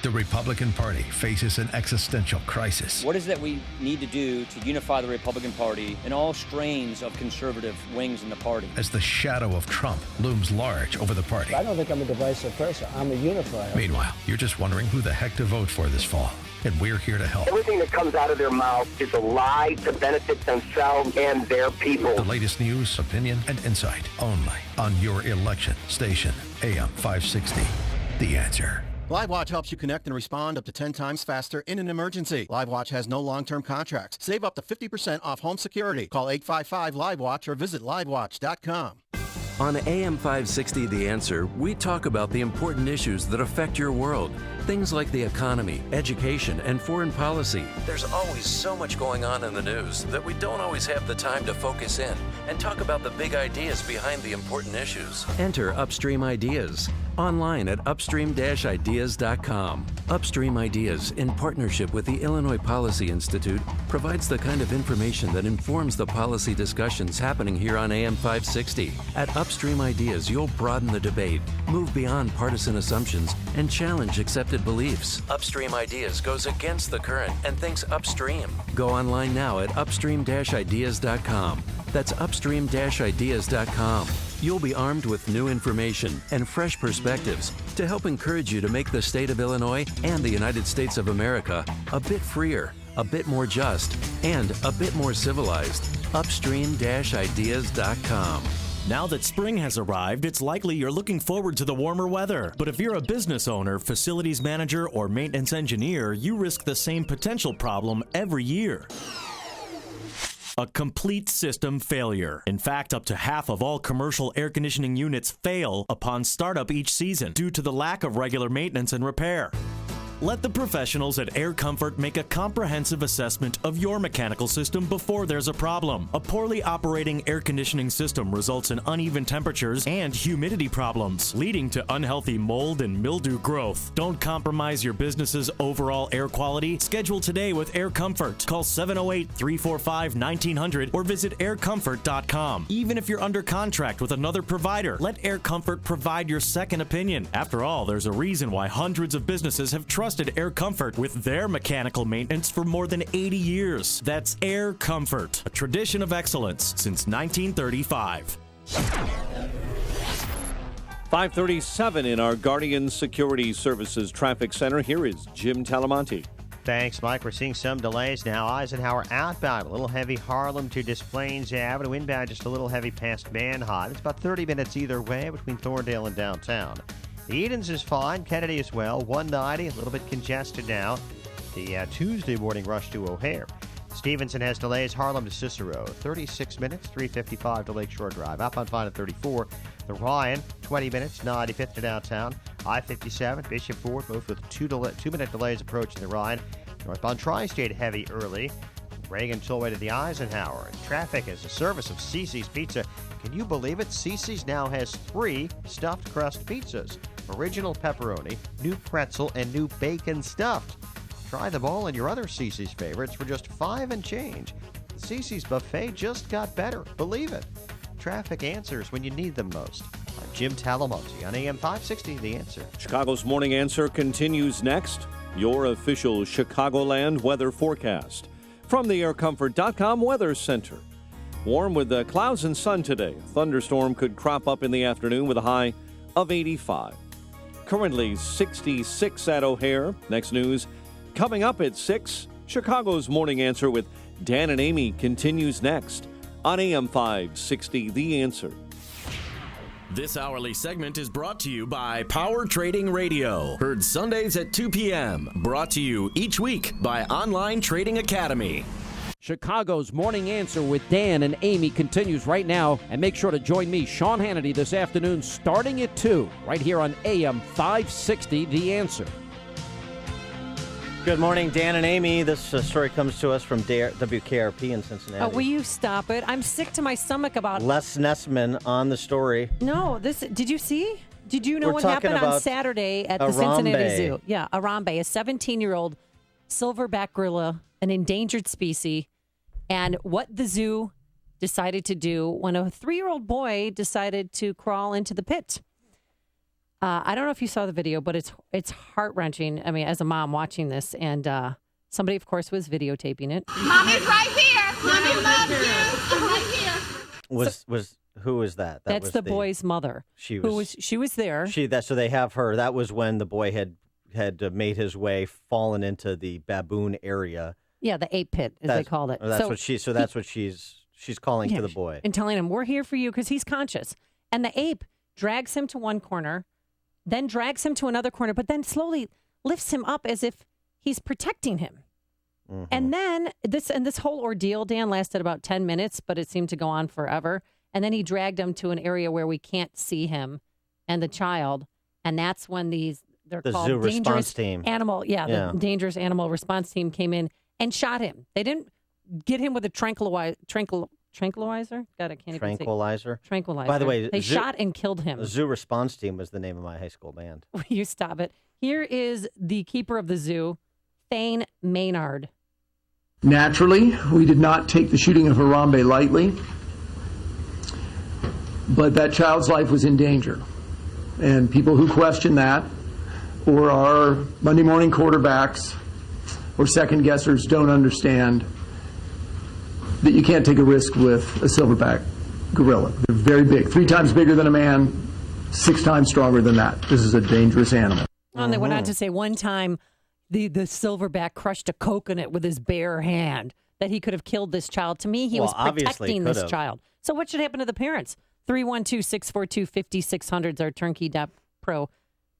The Republican Party faces an existential crisis. What is it that we need to do to unify the Republican Party and all strains of conservative wings in the party? As the shadow of Trump looms large over the party. I don't think I'm a divisive person. I'm a unifier. Meanwhile, you're just wondering who the heck to vote for this fall. And we're here to help. Everything that comes out of their mouth is a lie to benefit themselves and their people. The latest news, opinion, and insight only on your election station, AM 560. The Answer. LiveWatch helps you connect and respond up to 10 times faster in an emergency. LiveWatch has no long-term contracts. Save up to 50% off home security. Call 855-LiveWatch or visit livewatch.com. On AM 560 The Answer, we talk about the important issues that affect your world. Things like the economy, education, and foreign policy. There's always so much going on in the news that we don't always have the time to focus in and talk about the big ideas behind the important issues. Enter Upstream Ideas online at upstream-ideas.com. Upstream Ideas, in partnership with the Illinois Policy Institute, provides the kind of information that informs the policy discussions happening here on AM 560. At Upstream Ideas, you'll broaden the debate, move beyond partisan assumptions, and challenge accepted beliefs. Upstream Ideas goes against the current and thinks upstream. Go online now at upstream-ideas.com. That's upstream-ideas.com. You'll be armed with new information and fresh perspectives to help encourage you to make the state of Illinois and the United States of America a bit freer, a bit more just, and a bit more civilized. Upstream-ideas.com. Now that spring has arrived, it's likely you're looking forward to the warmer weather. But if you're a business owner, facilities manager, or maintenance engineer, you risk the same potential problem every year. A complete system failure. In fact, up to half of all commercial air conditioning units fail upon startup each season due to the lack of regular maintenance and repair. Let the professionals at Air Comfort make a comprehensive assessment of your mechanical system before there's a problem. A poorly operating air conditioning system results in uneven temperatures and humidity problems, leading to unhealthy mold and mildew growth. Don't compromise your business's overall air quality. Schedule today with Air Comfort. Call 708-345-1900 or visit aircomfort.com. Even if you're under contract with another provider, let Air Comfort provide your second opinion. After all, there's a reason why hundreds of businesses have trusted Air Comfort with their mechanical maintenance for more than 80 years. That's Air Comfort, a tradition of excellence since 1935. 537 in our Guardian Security Services Traffic Center. Here is Jim Talamonte. Thanks, Mike. We're seeing some delays now. Eisenhower outbound, a little heavy Harlem to Des Plaines Avenue. Inbound, just a little heavy past Manheim. It's about 30 minutes either way between Thorndale and downtown. The Edens is fine. Kennedy as well. 190, a little bit congested now. The Tuesday morning rush to O'Hare. Stevenson has delays. Harlem to Cicero. 36 minutes, 355 to Lakeshore Drive. Up on fine at 34. The Ryan, 20 minutes, 95th to downtown. I-57, Bishop Ford, both with 2-minute delays approaching the Ryan. Northbound Tri-State heavy early. Reagan Tollway to the Eisenhower. Traffic is a service of Cece's Pizza. Can you believe it? Cece's now has 3 stuffed crust pizzas. Original pepperoni, new pretzel, and new bacon stuffed. Try them all and your other Cece's favorites for just $5 and change. The Cece's buffet just got better. Believe it. Traffic answers when you need them most. I'm Jim Talamonte on AM 560, The Answer. Chicago's Morning Answer continues next. Your official Chicagoland weather forecast. From the aircomfort.com Weather Center. Warm with the clouds and sun today. A thunderstorm could crop up in the afternoon with a high of 85. Currently 66 at O'Hare. Next news coming up at 6. Chicago's Morning Answer with Dan and Amy continues next on AM 560, The Answer. This hourly segment is brought to you by Power Trading Radio. Heard Sundays at 2 p.m. Brought to you each week by Online Trading Academy. Chicago's Morning Answer with Dan and Amy continues right now. And make sure to join me, Sean Hannity, this afternoon starting at 2, right here on AM 560, The Answer. Good morning, Dan and Amy. This story comes to us from WKRP in Cincinnati. Oh, will you stop it? I'm sick to my stomach about Les Nessman on the story. No, did you see? Did you know what happened on Saturday at the Cincinnati Zoo? Yeah, Arambe, a 17-year-old silverback gorilla, an endangered species, and what the zoo decided to do when a 3-year-old boy decided to crawl into the pit. I don't know if you saw the video, but it's heart-wrenching. I mean, as a mom watching this, and somebody, of course, was videotaping it. Mommy's right here. Mommy loves you. I'm right here. Who is that? That's the boy's mother. She was there. So they have her. That was when the boy had made his way, fallen into the baboon area. Yeah, the ape pit, as they called it. That's what she's calling to the boy and telling him, "We're here for you," because he's conscious. And the ape drags him to one corner, then drags him to another corner, but then slowly lifts him up as if he's protecting him. Mm-hmm. And then this whole ordeal, Dan, lasted about 10 minutes, but it seemed to go on forever. And then he dragged him to an area where we can't see him and the child. And that's when they're called zoo dangerous response team. Animal. Yeah, the dangerous animal response team came in and shot him. They didn't get him with a tranquilizer. God, I can't even say. Tranquilizer. By the way, they shot and killed him. The Zoo Response Team was the name of my high school band. Will you stop it? Here is the keeper of the zoo, Thane Maynard. Naturally, we did not take the shooting of Harambe lightly, but that child's life was in danger. And people who question that, or are Monday morning quarterbacks, or second guessers, don't understand that you can't take a risk with a silverback gorilla. They're very big, 3 times bigger than a man, 6 times stronger than that. This is a dangerous animal. And they went on to say one time the silverback crushed a coconut with his bare hand, that he could have killed this child. To me, he was protecting this child. So what should happen to the parents? 312-642-5600 is our turnkey.pro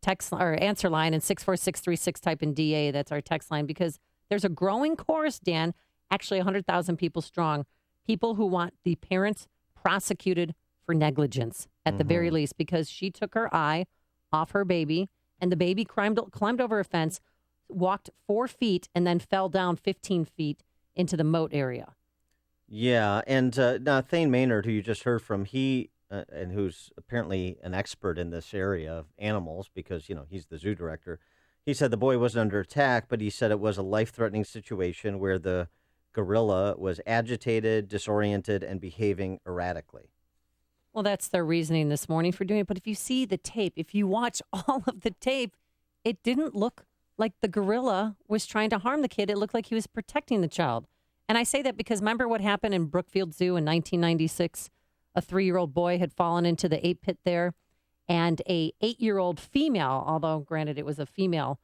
text or answer line, and 64636 type in DA. That's our text line, because there's a growing chorus, Dan, actually 100,000 people strong, people who want the parents prosecuted for negligence at the very least, because she took her eye off her baby and the baby climbed over a fence walked 4 feet and then fell down 15 feet into the moat area. Yeah, and now Thane Maynard, who you just heard from, he and who's apparently an expert in this area of animals because, he's the zoo director, he said the boy wasn't under attack, but he said it was a life-threatening situation where the gorilla was agitated, disoriented, and behaving erratically. Well, that's their reasoning this morning for doing it. But if you see the tape, if you watch all of the tape, it didn't look like the gorilla was trying to harm the kid. It looked like he was protecting the child. And I say that because remember what happened in Brookfield Zoo in 1996? A 3-year-old boy had fallen into the ape pit there, and a 8-year-old female, although granted it was a female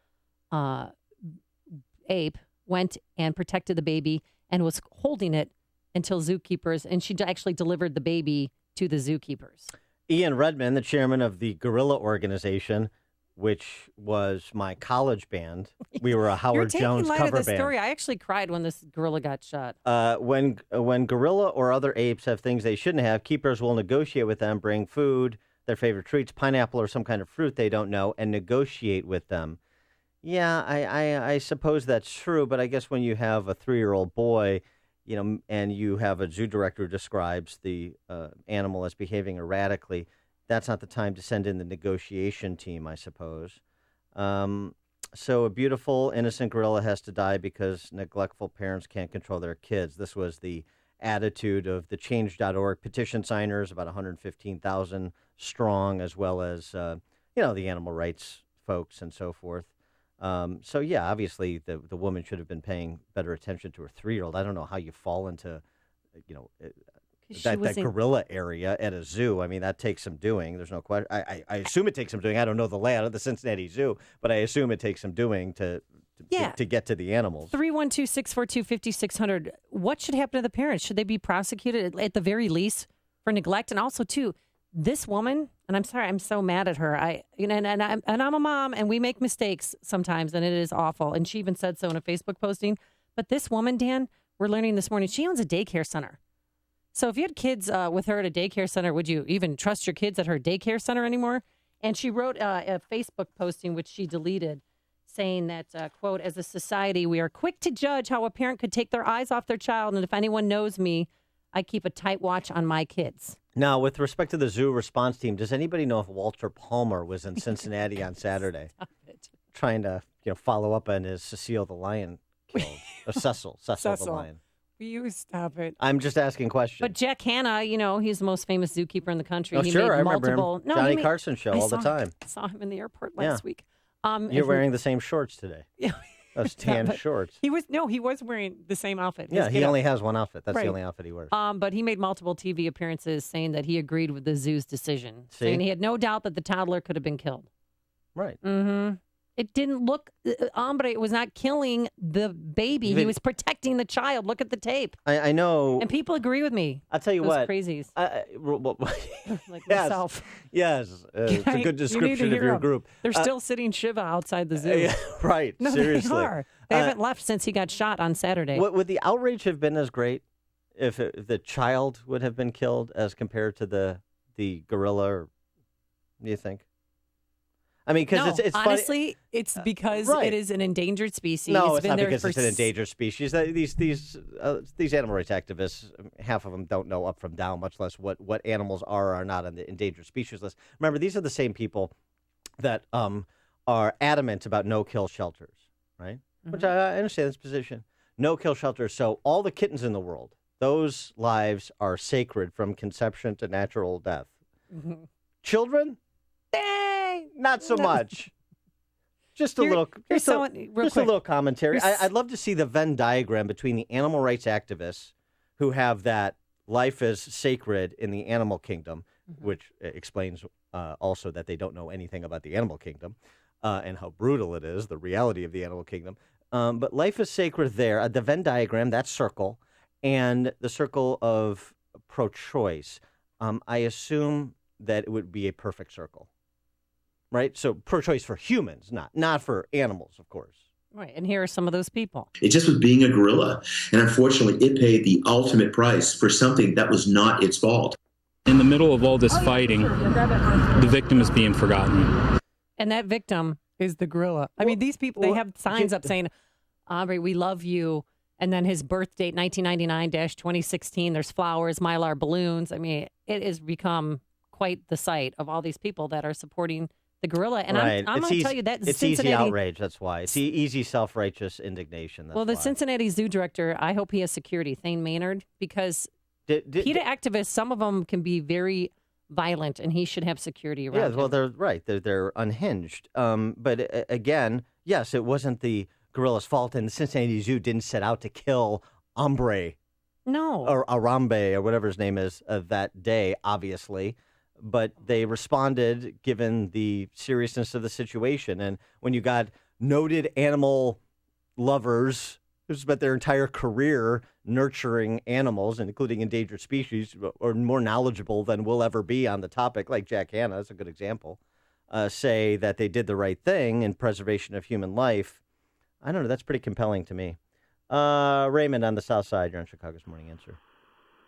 ape, went and protected the baby and was holding it until zookeepers, and she actually delivered the baby to the zookeepers. Ian Redman, the chairman of the Gorilla Organization, which was my college band. We were a Howard Jones cover band. You're taking light of the story. I actually cried when this gorilla got shot. When gorilla or other apes have things they shouldn't have, keepers will negotiate with them, bring food, their favorite treats, pineapple or some kind of fruit they don't know, and negotiate with them. Yeah, I suppose that's true, but I guess when you have a 3-year-old boy, and you have a zoo director who describes the animal as behaving erratically, that's not the time to send in the negotiation team, I suppose. So a beautiful, innocent gorilla has to die because neglectful parents can't control their kids. This was the attitude of the Change.org petition signers, about 115,000 strong, as well as, the animal rights folks and so forth. So, yeah, obviously the woman should have been paying better attention to her 3-year-old. I don't know how you fall into, that gorilla area at a zoo. I mean, that takes some doing. There's no question. I assume it takes some doing. I don't know the layout of the Cincinnati Zoo, but I assume it takes some doing to get to the animals. 312-642-5600. What should happen to the parents? Should they be prosecuted at the very least for neglect? And also, too, this woman, and I'm sorry, I'm so mad at her. And I'm a mom, and we make mistakes sometimes, and it is awful. And she even said so in a Facebook posting. But this woman, Dan, we're learning this morning, she owns a daycare center. So if you had kids with her at a daycare center, would you even trust your kids at her daycare center anymore? And she wrote a Facebook posting, which she deleted, saying that, quote, as a society, we are quick to judge how a parent could take their eyes off their child. And if anyone knows me, I keep a tight watch on my kids. Now, with respect to the zoo response team, does anybody know if Walter Palmer was in Cincinnati on Saturday? Stop it. Trying to follow up on his Cecile the lion killed. Or Cecil the lion. Will you stop it? I'm just asking questions. But Jack Hanna, he's the most famous zookeeper in the country. Oh, he sure, made I remember multiple, him. Johnny Carson show all the time. I saw him in the airport last week. You're wearing the same shorts today. Yeah. Those tan shorts. He was wearing the same outfit. Yeah, he only has one outfit. That's the only outfit he wears. But he made multiple TV appearances saying that he agreed with the zoo's decision. Saying he had no doubt that the toddler could have been killed. Right. Mm-hmm. It didn't look, Hombre was not killing the baby. He was protecting the child. Look at the tape. I know. And people agree with me. I'll tell you Those what. crazies. Like yes. myself. Yes. It's a good description of your group. They're still sitting Shiva outside the zoo. Right. No, seriously. they are. They haven't left since he got shot on Saturday. Would the outrage have been as great if the child would have been killed as compared to the gorilla? Or, do you think? I mean, because it's honestly, funny. It's because it is an endangered species. No, it's not because it's an endangered species. These animal rights activists, half of them don't know up from down, much less what animals are or are not on the endangered species list. Remember, these are the same people that are adamant about no-kill shelters, right? Mm-hmm. Which I understand this position. No-kill shelters. So all the kittens in the world, those lives are sacred from conception to natural death. Mm-hmm. Children? Not so much. Just a little commentary. I'd love to see the Venn diagram between the animal rights activists who have that life is sacred in the animal kingdom, which explains also that they don't know anything about the animal kingdom and how brutal it is, the reality of the animal kingdom. But life is sacred there. The Venn diagram, that circle, and the circle of pro-choice, I assume that it would be a perfect circle. Right? So pro-choice for humans, not for animals, of course. Right. And here are some of those people. It just was being a gorilla. And unfortunately, it paid the ultimate price for something that was not its fault. In the middle of all this fighting, the victim is being forgotten. And that victim, is the gorilla. I mean, these people, they have signs up saying, Aubrey, we love you. And then his birth date, 1999-2016, there's flowers, Mylar balloons. I mean, it has become quite the sight of all these people that are supporting the gorilla. And right. I'm going to tell you that it's Cincinnati, easy outrage. That's why. It's easy self-righteous indignation. That's the why. Cincinnati Zoo director, I hope he has security, Thane Maynard, because PETA activists, some of them can be very violent, and he should have security around him. Yeah, well, they're right. They're unhinged. But again, yes, it wasn't the gorilla's fault, and the Cincinnati Zoo didn't set out to kill Hombre. No. Or Arambe, or whatever his name is, that day, obviously. But they responded given the seriousness of the situation. And when you got noted animal lovers who spent their entire career nurturing animals, including endangered species, or more knowledgeable than we'll ever be on the topic, like Jack Hanna, that's a good example, say that they did the right thing in preservation of human life, I don't know, that's pretty compelling to me. Raymond on the South Side, you're on Chicago's Morning Answer.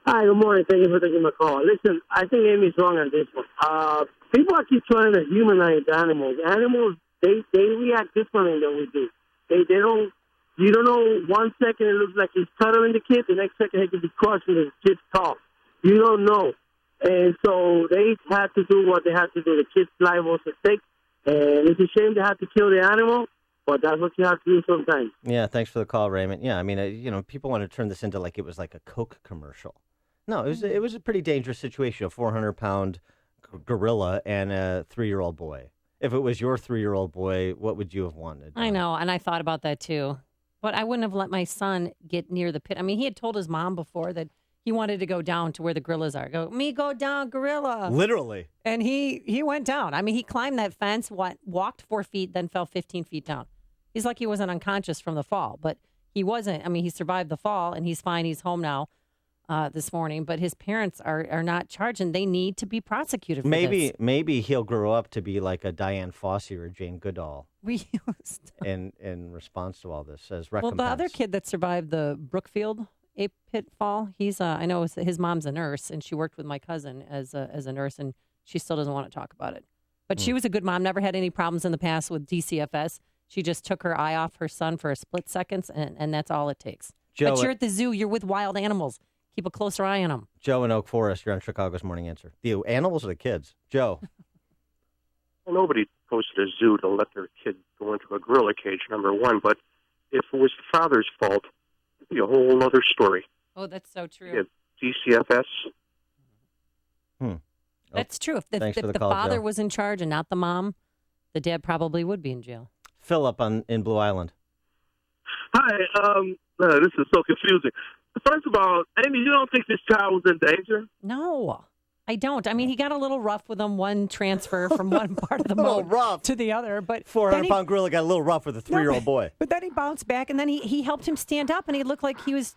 Hi, good morning. Thank you for taking my call. Listen, I think Amy's wrong on this one. People keep trying to humanize animals. Animals, they react differently than we do. They don't. You don't know. 1 second it looks like he's cuddling the kid. The next second he could be crushing the kid's top. You don't know. And so they had to do what they had to do. The kid's life was at stake, and it's a shame they had to kill the animal. But that's what you have to do sometimes. Yeah, thanks for the call, Raymond. Yeah, I mean, people want to turn this into like it was like a Coke commercial. No, it was a pretty dangerous situation, a 400-pound gorilla and a 3-year-old boy. If it was your 3-year-old boy, what would you have wanted? I know, and I thought about that too. But I wouldn't have let my son get near the pit. I mean, he had told his mom before that he wanted to go down to where the gorillas are. Go down, gorilla. Literally. And he went down. I mean, he climbed that fence, walked 4 feet, then fell 15 feet down. He's like he wasn't unconscious from the fall, but he wasn't. I mean, he survived the fall, and he's fine. He's home now this morning. But his parents are not charged, and they need to be prosecuted for this. Maybe he'll grow up to be like a Diane Fossey or Jane Goodall. In response to all this, as recompense. Well, the other kid that survived the Brookfield ape pit fall, he's I know his mom's a nurse, and she worked with my cousin as a nurse, and she still doesn't want to talk about it. But she was a good mom, never had any problems in the past with DCFS. She just took her eye off her son for a split second, and that's all it takes. Joe, but you're at the zoo. You're with wild animals. Keep a closer eye on them. Joe in Oak Forest, you're on Chicago's Morning Answer. The animals or the kids? Joe. Well, nobody goes to the zoo to let their kid go into a gorilla cage, number one. But if it was the father's fault, it'd be a whole other story. Oh, that's so true. DCFS. That's true. If the father was in charge and not the mom, the dad probably would be in jail. Philip in Blue Island. Hi, this is so confusing. First of all, Amy, you don't think this child was in danger? No, I don't. I mean, he got a little rough with him, one transfer from one part of the moat to the other. But 400-pound gorilla got a little rough with a 3-year-old boy. But then he bounced back, and then he helped him stand up, and he looked like he was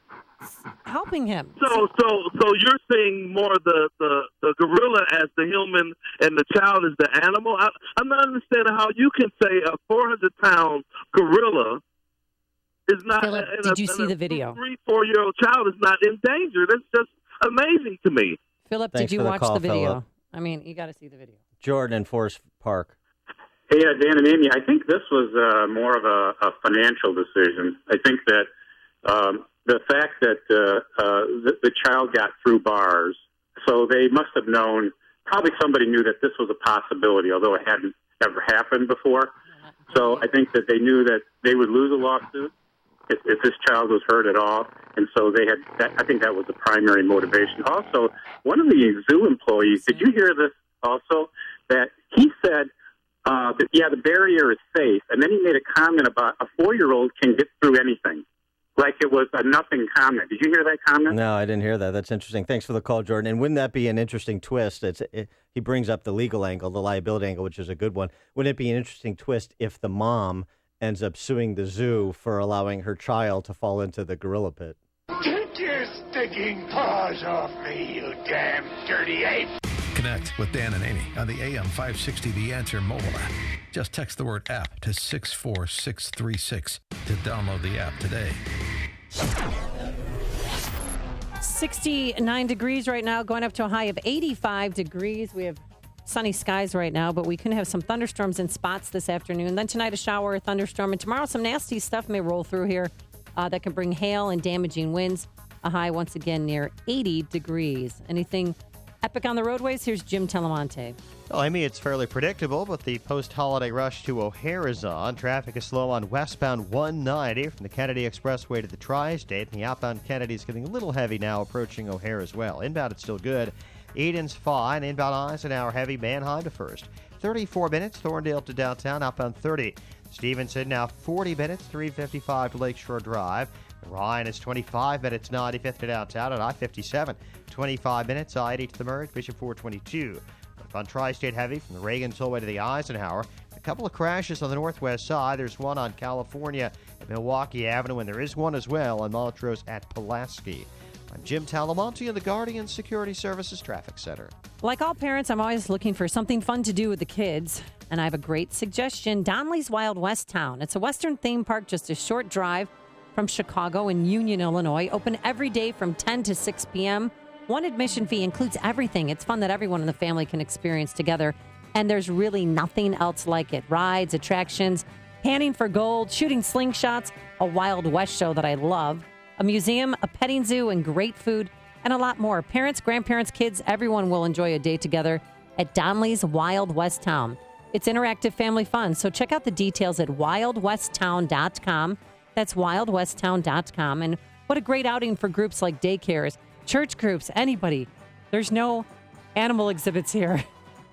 helping him. So you're seeing more the gorilla as the human and the child as the animal? I'm not understanding how you can say a 400-pound gorilla is not. Philip, did you see the video? 3-4-year-old child is not in danger. That's just amazing to me. Philip, did you watch the video? Phillip. I mean, you got to see the video. Jordan in Forest Park. Hey, Dan and Amy, I think this was more of a financial decision. I think that the fact that the child got through bars, so they must have known, probably somebody knew that this was a possibility, although it hadn't ever happened before. So I think that they knew that they would lose a lawsuit if this child was hurt at all. And so they had, I think that was the primary motivation. Also, one of the zoo employees, did you hear this also? That he said, that, the barrier is safe. And then he made a comment about a 4-year-old can get through anything. Like it was a nothing comment. Did you hear that comment? No, I didn't hear that. That's interesting. Thanks for the call, Jordan. And wouldn't that be an interesting twist? He brings up the legal angle, the liability angle, which is a good one. Wouldn't it be an interesting twist if the mom ends up suing the zoo for allowing her child to fall into the gorilla pit? Get your stinking paws off me, you damn dirty ape! Connect with Dan and Amy on the AM 560 The Answer mobile app. Just text the word app to 64636 to download the app today. 69 degrees right now, going up to a high of 85 degrees. We have sunny skies right now, but we can have some thunderstorms in spots this afternoon. Then tonight, a shower, a thunderstorm, and tomorrow some nasty stuff may roll through here that can bring hail and damaging winds. A high once again near 80 degrees. Anything epic on the roadways? Here's Jim Telemonte. Well, Amy, it's fairly predictable, but the post-holiday rush to O'Hare is on. Traffic is slow on westbound 190 from the Kennedy Expressway to the Tri-State. And the outbound Kennedy is getting a little heavy now, approaching O'Hare as well. Inbound, it's still good. Eden's fine. Inbound Eisenhower heavy. Manheim to first. 34 minutes. Thorndale to downtown. Outbound 30. Stevenson now 40 minutes. 3:55 to Lakeshore Drive. Ryan is 25 minutes. 95th to downtown at I-57. 25 minutes. I-80 to the Merge. Bishop 422. On Tri-State heavy from the Reagan Tollway to the Eisenhower. A couple of crashes on the northwest side. There's one on California at Milwaukee Avenue, and there is one as well on Montrose at Pulaski. I'm Jim Talamonte in the Guardian Security Services Traffic Center. Like all parents, I'm always looking for something fun to do with the kids. And I have a great suggestion, Donley's Wild West Town. It's a Western theme park just a short drive from Chicago in Union, Illinois. Open every day from 10 to 6 p.m. One admission fee includes everything. It's fun that everyone in the family can experience together. And there's really nothing else like it. Rides, attractions, panning for gold, shooting slingshots, a Wild West show that I love, a museum, a petting zoo, and great food, and a lot more. Parents, grandparents, kids, everyone will enjoy a day together at Donley's Wild West Town. It's interactive family fun, so check out the details at wildwesttown.com. That's wildwesttown.com. And what a great outing for groups like daycares, church groups, anybody. There's no animal exhibits here.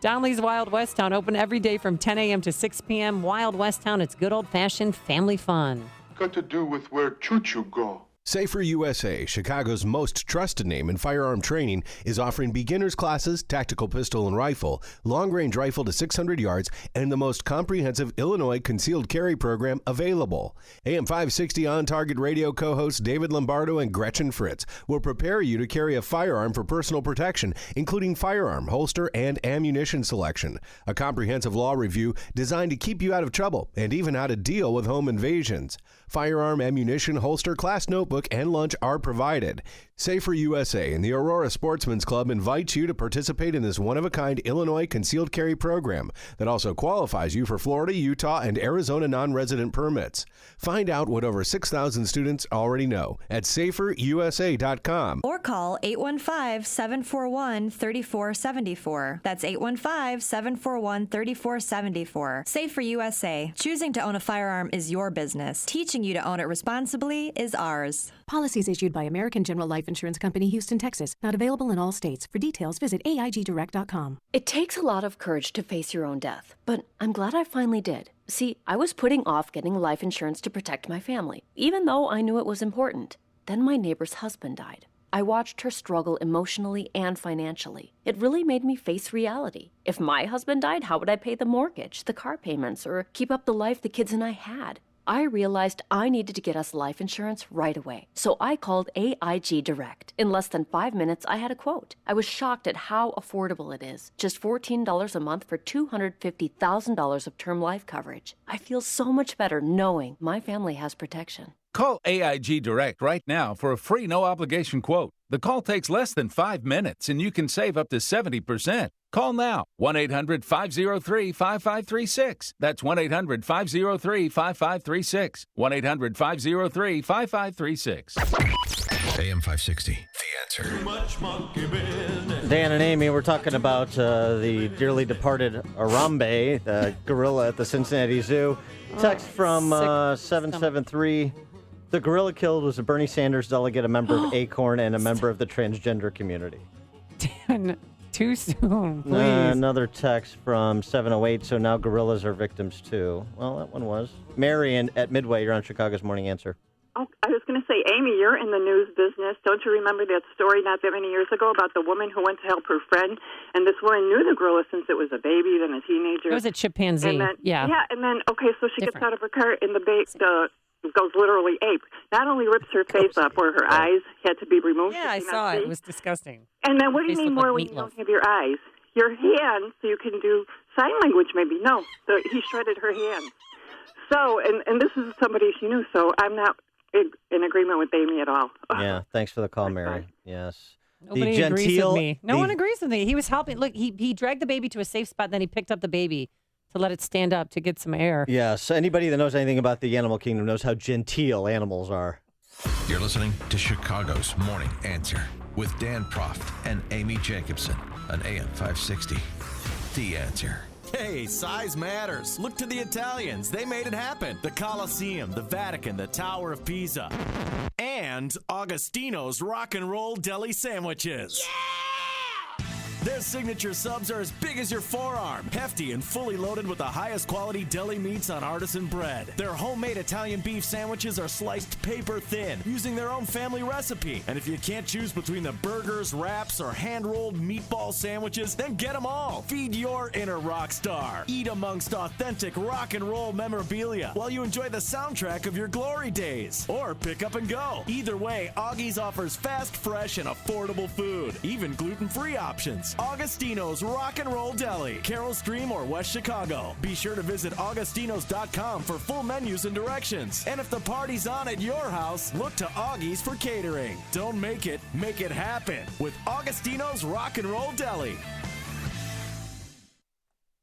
Donley's Wild West Town, open every day from 10 a.m. to 6 p.m. Wild West Town, it's good old-fashioned family fun. Got to do with where choo-choo go. Safer USA, Chicago's most trusted name in firearm training, is offering beginners classes, tactical pistol and rifle, long-range rifle to 600 yards, and the most comprehensive Illinois concealed carry program available. AM 560 On Target Radio co-hosts David Lombardo and Gretchen Fritz will prepare you to carry a firearm for personal protection, including firearm, holster, and ammunition selection. A comprehensive law review designed to keep you out of trouble and even how to deal with home invasions. Firearm, ammunition, holster, class notebook, and lunch are provided. Safer USA and the Aurora Sportsman's Club invites you to participate in this one-of-a-kind Illinois concealed carry program that also qualifies you for Florida, Utah, and Arizona non-resident permits. Find out what over 6,000 students already know at saferusa.com. Or call 815-741-3474. That's 815-741-3474. Safer USA. Choosing to own a firearm is your business. Teaching you to own it responsibly is ours. Policies issued by American General Life Insurance Company, Houston, Texas. Not available in all states. For details, visit AIGdirect.com. It takes a lot of courage to face your own death, but I'm glad I finally did. See, I was putting off getting life insurance to protect my family, even though I knew it was important. Then my neighbor's husband died. I watched her struggle emotionally and financially. It really made me face reality. If my husband died, how would I pay the mortgage, the car payments, or keep up the life the kids and I had? I realized I needed to get us life insurance right away. So I called AIG Direct. In less than 5 minutes, I had a quote. I was shocked at how affordable it is. Just $14 a month for $250,000 of term life coverage. I feel so much better knowing my family has protection. Call AIG Direct right now for a free no-obligation quote. The call takes less than 5 minutes, and you can save up to 70%. Call now, 1-800-503-5536. That's 1-800-503-5536. 1-800-503-5536. AM 560, The Answer. Dan and Amy, we're talking about the dearly departed Harambe, the gorilla at the Cincinnati Zoo. Text from 773. The gorilla killed was a Bernie Sanders delegate, a member of ACORN, and a member of the transgender community. Dan, too soon, please. Another text from 708. So now gorillas are victims too. Well, that one was. Mary at Midway, you're on Chicago's Morning Answer. Oh, I was going to say, Amy, you're in the news business. Don't you remember that story not that many years ago about the woman who went to help her friend, and this woman knew the gorilla since it was a baby, then a teenager. It was a chimpanzee. And then, yeah. Yeah, and then, okay, so she gets out of her car, and the goes literally ape. Not only rips her face up where her eyes had to be removed. Yeah, I saw it. It was disgusting. And then what do you need more when you don't have your eyes? Your hands, so you can do sign language maybe. No, so he shredded her hands. So, and this is somebody she knew, so I'm not in agreement with Amy at all. Yeah, thanks for the call, Mary. Yes. Nobody agrees with me. No one agrees with me. He was helping. Look, he dragged the baby to a safe spot, then he picked up the baby to let it stand up to get some air. Yes. Anybody that knows anything about the animal kingdom knows how genteel animals are. You're listening to Chicago's Morning Answer with Dan Proft and Amy Jacobson on AM 560. The Answer. Hey, size matters. Look to the Italians. They made it happen. The Colosseum, the Vatican, the Tower of Pisa, and Augustino's Rock and Roll Deli Sandwiches. Their signature subs are as big as your forearm, hefty and fully loaded with the highest quality deli meats on artisan bread. Their homemade Italian beef sandwiches are sliced paper thin, using their own family recipe. And if you can't choose between the burgers, wraps, or hand-rolled meatball sandwiches, then get them all. Feed your inner rock star. Eat amongst authentic rock and roll memorabilia while you enjoy the soundtrack of your glory days. Or pick up and go. Either way, Augie's offers fast, fresh, and affordable food, even gluten-free options. Augustino's Rock and Roll Deli, Carroll Stream or West Chicago. Be sure to visit augustinos.com for full menus and directions. And if the party's on at your house, look to Augie's for catering. Don't make it happen with Augustino's Rock and Roll Deli.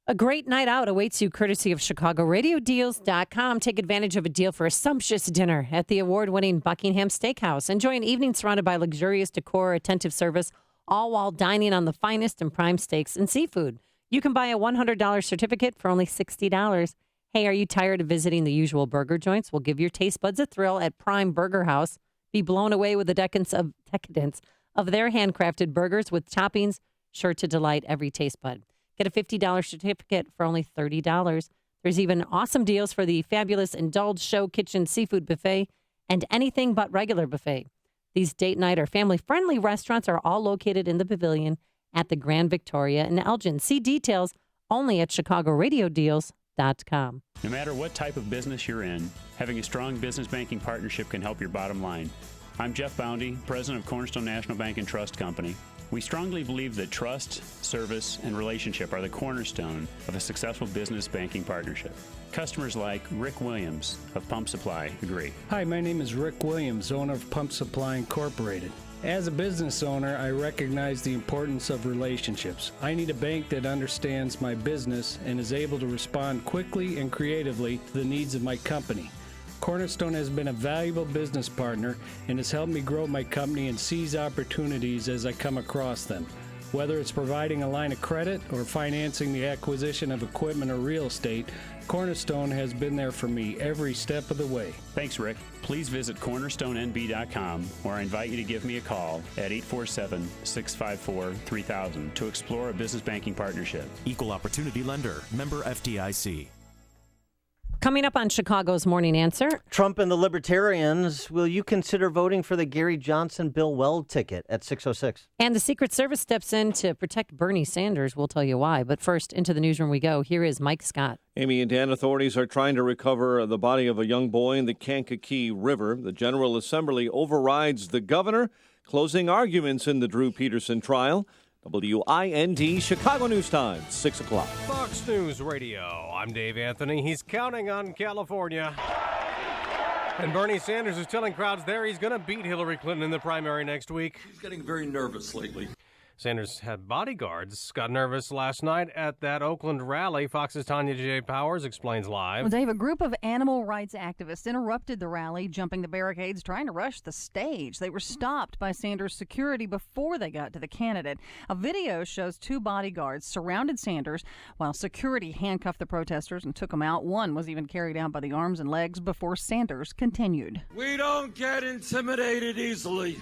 A great night out awaits you courtesy of ChicagoRadioDeals.com. Take advantage of a deal for a sumptuous dinner at the award-winning Buckingham Steakhouse. Enjoy an evening surrounded by luxurious decor, attentive service, all while dining on the finest and prime steaks and seafood. You can buy a $100 certificate for only $60. Hey, are you tired of visiting the usual burger joints? Well, give your taste buds a thrill at Prime Burger House. Be blown away with the decadence of their handcrafted burgers with toppings sure to delight every taste bud. Get a $50 certificate for only $30. There's even awesome deals for the fabulous Indulge Show Kitchen Seafood Buffet and anything but regular buffet. These date night or family-friendly restaurants are all located in the pavilion at the Grand Victoria in Elgin. See details only at ChicagoRadioDeals.com. No matter what type of business you're in, having a strong business banking partnership can help your bottom line. I'm Jeff Boundy, president of Cornerstone National Bank and Trust Company. We strongly believe that trust, service, and relationship are the cornerstone of a successful business banking partnership. Customers like Rick Williams of Pump Supply agree. Hi, my name is Rick Williams, owner of Pump Supply Incorporated. As a business owner, I recognize the importance of relationships. I need a bank that understands my business and is able to respond quickly and creatively to the needs of my company. Cornerstone has been a valuable business partner and has helped me grow my company and seize opportunities as I come across them. Whether it's providing a line of credit or financing the acquisition of equipment or real estate, Cornerstone has been there for me every step of the way. Thanks, Rick. Please visit cornerstonenb.com, or I invite you to give me a call at 847-654-3000 to explore a business banking partnership. Equal Opportunity Lender. Member FDIC. Coming up on Chicago's Morning Answer. Trump and the Libertarians, will you consider voting for the Gary Johnson Bill Weld ticket at 6:06? And the Secret Service steps in to protect Bernie Sanders. We'll tell you why. But first, into the newsroom we go. Here is Mike Scott. Amy and Dan, authorities are trying to recover the body of a young boy in the Kankakee River. The General Assembly overrides the governor, closing arguments in the Drew Peterson trial. WIND Chicago News Time, 6 o'clock. Fox News Radio. I'm Dave Anthony. He's counting on California. And Bernie Sanders is telling crowds there he's going to beat Hillary Clinton in the primary next week. He's getting very nervous lately. Sanders had bodyguards. Got nervous last night at that Oakland rally. Fox's Tanya J. Powers explains live. Well, Dave, a group of animal rights activists interrupted the rally, jumping the barricades, trying to rush the stage. They were stopped by Sanders' security before they got to the candidate. A video shows two bodyguards surrounded Sanders while security handcuffed the protesters and took them out. One was even carried out by the arms and legs before Sanders continued. We don't get intimidated easily.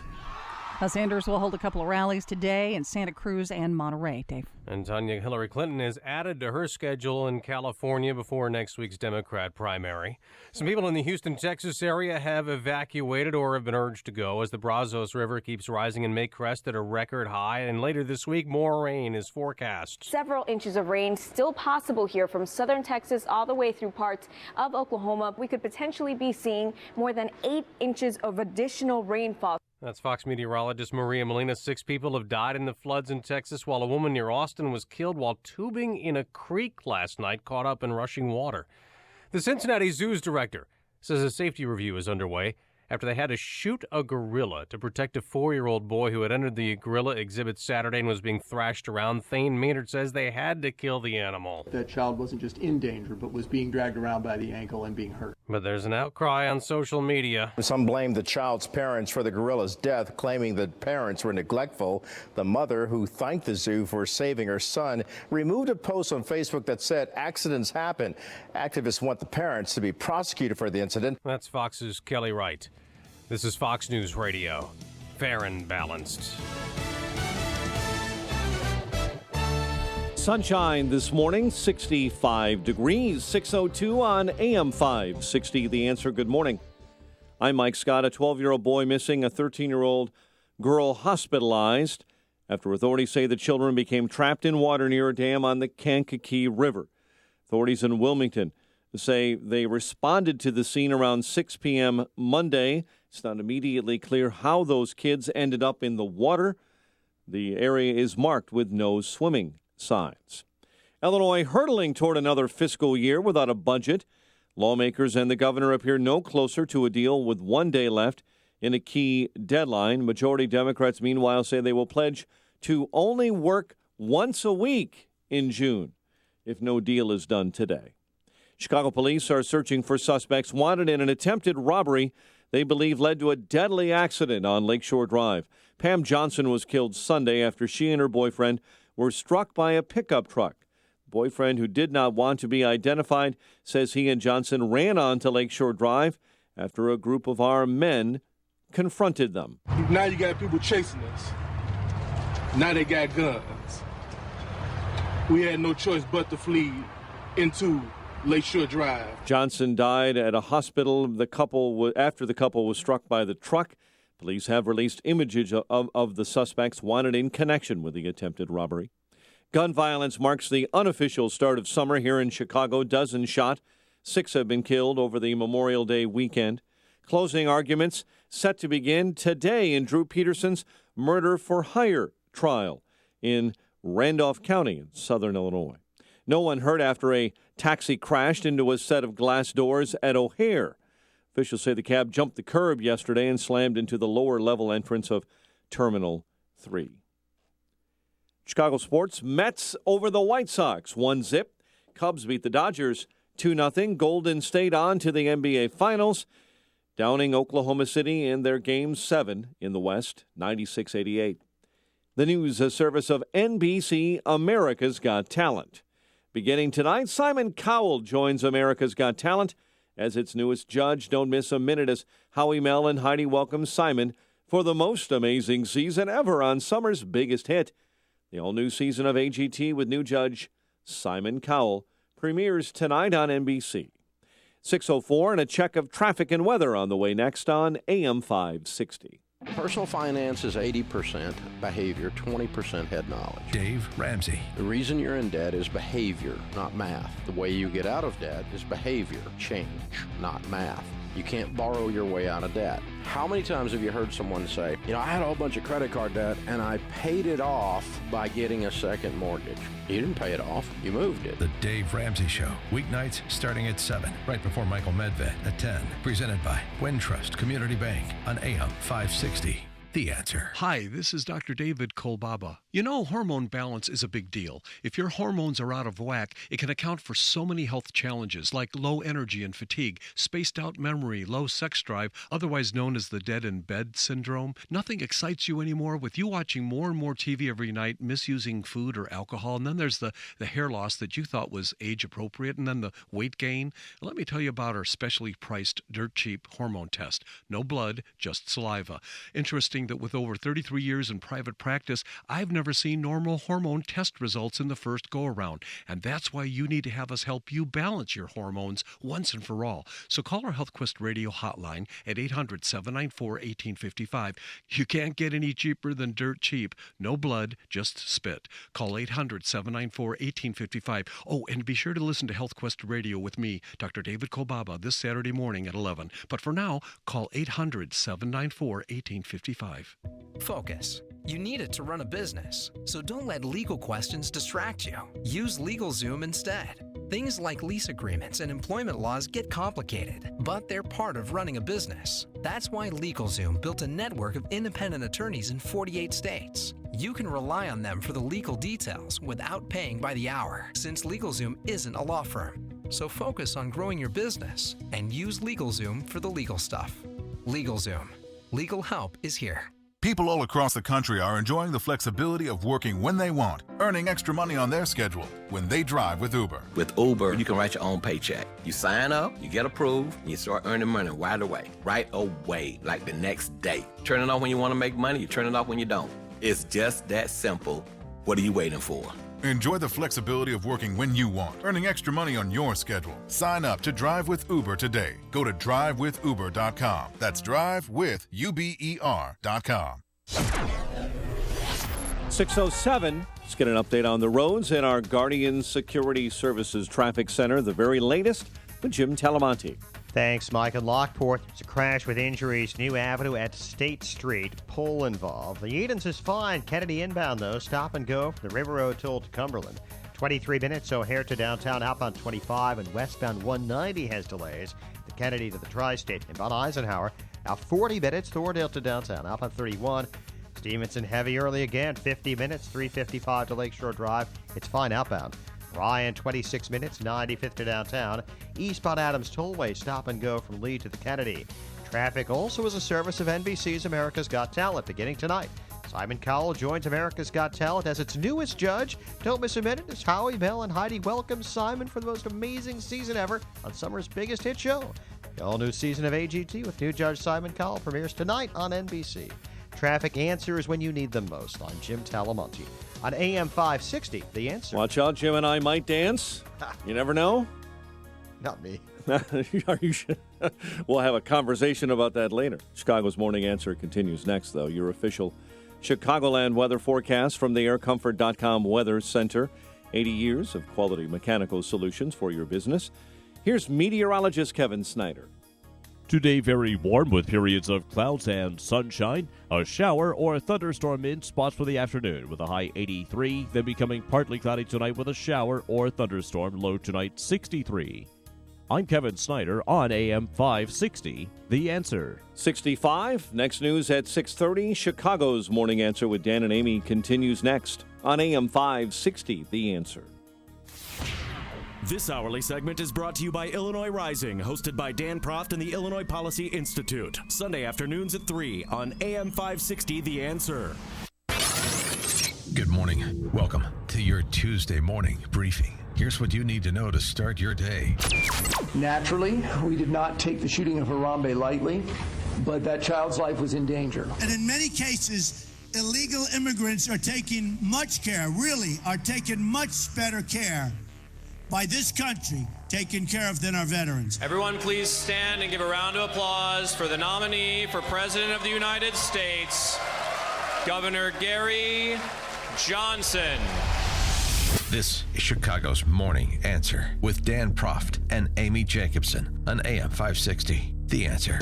Sanders will hold a couple of rallies today in Santa Cruz and Monterey, Dave. And Tanya, Hillary Clinton is added to her schedule in California before next week's Democrat primary. Some people in the Houston, Texas area have evacuated or have been urged to go as the Brazos River keeps rising and may crest at a record high. And later this week, more rain is forecast. Several inches of rain still possible here from southern Texas all the way through parts of Oklahoma. We could potentially be seeing more than 8 inches of additional rainfall. That's Fox meteorologist Maria Molina. 6 people have died in the floods in Texas, while a woman near Austin was killed while tubing in a creek last night, caught up in rushing water. The Cincinnati Zoo's director says a safety review is underway after they had to shoot a gorilla to protect a 4-year-old boy who had entered the gorilla exhibit Saturday and was being thrashed around. Thane Maynard says they had to kill the animal. That child wasn't just in danger, but was being dragged around by the ankle and being hurt. But there's an outcry on social media. Some blame the child's parents for the gorilla's death, claiming the parents were neglectful. The mother, who thanked the zoo for saving her son, removed a post on Facebook that said accidents happen. Activists want the parents to be prosecuted for the incident. That's Fox's Kelly Wright. This is Fox News Radio. Fair and balanced. Sunshine this morning, 65 degrees, 6:02 on AM 560. The Answer. Good morning. I'm Mike Scott. A 12-year-old boy missing, a 13-year-old girl hospitalized after authorities say the children became trapped in water near a dam on the Kankakee River. Authorities in Wilmington say they responded to the scene around 6 p.m. Monday. It's not immediately clear how those kids ended up in the water. The area is marked with no swimming signs. Illinois hurtling toward another fiscal year without a budget. Lawmakers and the governor appear no closer to a deal with 1 day left in a key deadline. Majority Democrats, meanwhile, say they will pledge to only work once a week in June if no deal is done today. Chicago police are searching for suspects wanted in an attempted robbery they believe led to a deadly accident on Lakeshore Drive. Pam Johnson was killed Sunday after she and her boyfriend were struck by a pickup truck. The boyfriend, who did not want to be identified, says he and Johnson ran onto Lakeshore Drive after a group of armed men confronted them. Now you got people chasing us. Now they got guns. We had no choice but to flee into Lakeshore Drive. Johnson died at a hospital after the couple was struck by the truck. Police have released images of the suspects wanted in connection with the attempted robbery. Gun violence marks the unofficial start of summer here in Chicago. Dozens shot. 6 have been killed over the Memorial Day weekend. Closing arguments set to begin today in Drew Peterson's murder for hire trial in Randolph County in southern Illinois. No one hurt after a taxi crashed into a set of glass doors at O'Hare. Officials say the cab jumped the curb yesterday and slammed into the lower level entrance of Terminal 3. Chicago sports, Mets over the White Sox, 1-0. Cubs beat the Dodgers 2-0. Golden State on to the NBA Finals, downing Oklahoma City in their Game 7 in the West, 96-88. The news service of NBC America's Got Talent. Beginning tonight, Simon Cowell joins America's Got Talent as its newest judge. Don't miss a minute as Howie Mel and Heidi welcome Simon for the most amazing season ever on summer's biggest hit. The all-new season of AGT with new judge Simon Cowell premieres tonight on NBC. 6:04 and a check of traffic and weather on the way next on AM 560. Personal finance is 80% behavior, 20% head knowledge. Dave Ramsey. The reason you're in debt is behavior, not math. The way you get out of debt is behavior, change, not math. You can't borrow your way out of debt. How many times have you heard someone say, I had a whole bunch of credit card debt and I paid it off by getting a second mortgage? You didn't pay it off. You moved it. The Dave Ramsey Show. Weeknights starting at 7, right before Michael Medved at 10. Presented by Wintrust Community Bank on AM 560. The Answer. Hi, this is Dr. David Kolbaba. Hormone balance is a big deal. If your hormones are out of whack, it can account for so many health challenges like low energy and fatigue, spaced out memory, low sex drive, otherwise known as the dead in bed syndrome. Nothing excites you anymore with you watching more and more TV every night, misusing food or alcohol, and then there's the hair loss that you thought was age appropriate, and then the weight gain. Let me tell you about our specially priced dirt cheap hormone test. No blood, just saliva. Interesting that with over 33 years in private practice, I've never seen normal hormone test results in the first go-around. And that's why you need to have us help you balance your hormones once and for all. So call our HealthQuest radio hotline at 800-794-1855. You can't get any cheaper than dirt cheap. No blood, just spit. Call 800-794-1855. Oh, and be sure to listen to HealthQuest Radio with me, Dr. David Kolbaba, this Saturday morning at 11. But for now, call 800-794-1855. Focus. You need it to run a business, so don't let legal questions distract you. Use LegalZoom instead. Things like lease agreements and employment laws get complicated, but they're part of running a business. That's why LegalZoom built a network of independent attorneys in 48 states. You can rely on them for the legal details without paying by the hour, since LegalZoom isn't a law firm. So focus on growing your business and use LegalZoom for the legal stuff. LegalZoom. Legal help is here. People all across the country are enjoying the flexibility of working when they want, earning extra money on their schedule when they drive with Uber. With Uber, you can write your own paycheck. You sign up, you get approved, and you start earning money right away. Right away, like the next day. Turn it on when you want to make money, you turn it off when you don't. It's just that simple. What are you waiting for? Enjoy the flexibility of working when you want, earning extra money on your schedule. Sign up to Drive with Uber today. Go to drivewithuber.com. That's drivewithuber.com. 6:07. Let's get an update on the roads in our Guardian Security Services Traffic Center. The very latest with Jim Talamonte. Thanks, Mike. In Lockport, there's a crash with injuries. New Avenue at State Street. Pole involved. The Edens is fine. Kennedy inbound, though. Stop and go from the River Road toll to Cumberland. 23 minutes, O'Hare to downtown. Outbound 25 and westbound 190 has delays. The Kennedy to the Tri-State. Inbound Eisenhower. Now 40 minutes, Thorndale to downtown. Outbound 31. Stevenson heavy early again. 50 minutes, 355 to Lakeshore Drive. It's fine outbound. Ryan, 26 minutes, 95th to downtown. Eastbound Adams Tollway, stop and go from Lee to the Kennedy. Traffic also is a service of NBC's America's Got Talent beginning tonight. Simon Cowell joins America's Got Talent as its newest judge. Don't miss a minute as Howie Bell and Heidi welcome Simon for the most amazing season ever on summer's biggest hit show. The all-new season of AGT with new judge Simon Cowell premieres tonight on NBC. Traffic answers when you need them most. I'm Jim Talamonte. On AM 560, The Answer. Watch out, Jim and I might dance. You never know. Not me. Are you sure? We'll have a conversation about that later. Chicago's Morning Answer continues next, though. Your official Chicagoland weather forecast from the aircomfort.com Weather Center. 80 years of quality mechanical solutions for your business. Here's meteorologist Kevin Snyder. Today, very warm with periods of clouds and sunshine. A shower or a thunderstorm in spots for the afternoon with a high 83. Then becoming partly cloudy tonight with a shower or thunderstorm. Low tonight 63. I'm Kevin Snyder on AM 560, The Answer. 65. Next news at 6:30. Chicago's Morning Answer with Dan and Amy continues next on AM 560, The Answer. This hourly segment is brought to you by Illinois Rising, hosted by Dan Proft and the Illinois Policy Institute. Sunday afternoons at 3 on AM 560, The Answer. Good morning. Welcome to your Tuesday morning briefing. Here's what you need to know to start your day. Naturally, we did not take the shooting of Harambe lightly, but that child's life was in danger. And in many cases, illegal immigrants are taking much care, really are taking much better care by this country taking care of than our veterans. Everyone please stand and give a round of applause for the nominee for President of the United States, Governor Gary Johnson. This is Chicago's Morning Answer with Dan Proft and Amy Jacobson on AM 560, The Answer.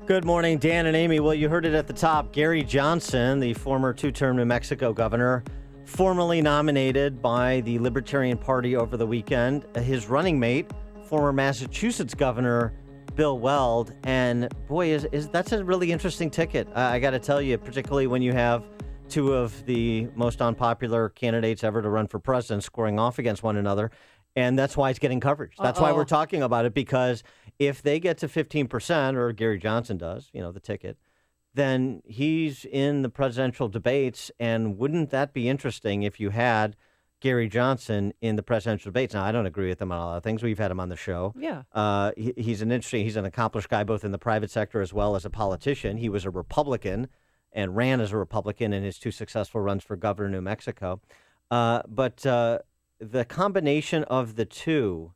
Good morning, Dan and Amy. Well, you heard it at the top. Gary Johnson, the former two-term New Mexico governor, formally nominated by the Libertarian Party over the weekend. His running mate, former Massachusetts Governor Bill Weld. And boy, that's a really interesting ticket. I got to tell you, particularly when you have two of the most unpopular candidates ever to run for president scoring off against one another. And that's why it's getting coverage. That's why we're talking about it, because if they get to 15%, or Gary Johnson does, the ticket, then he's in the presidential debates. And wouldn't that be interesting if you had Gary Johnson in the presidential debates? Now, I don't agree with him on a lot of things. We've had him on the show. Yeah. He's an accomplished guy, both in the private sector as well as a politician. He was a Republican and ran as a Republican in his two successful runs for governor of New Mexico. But the combination of the two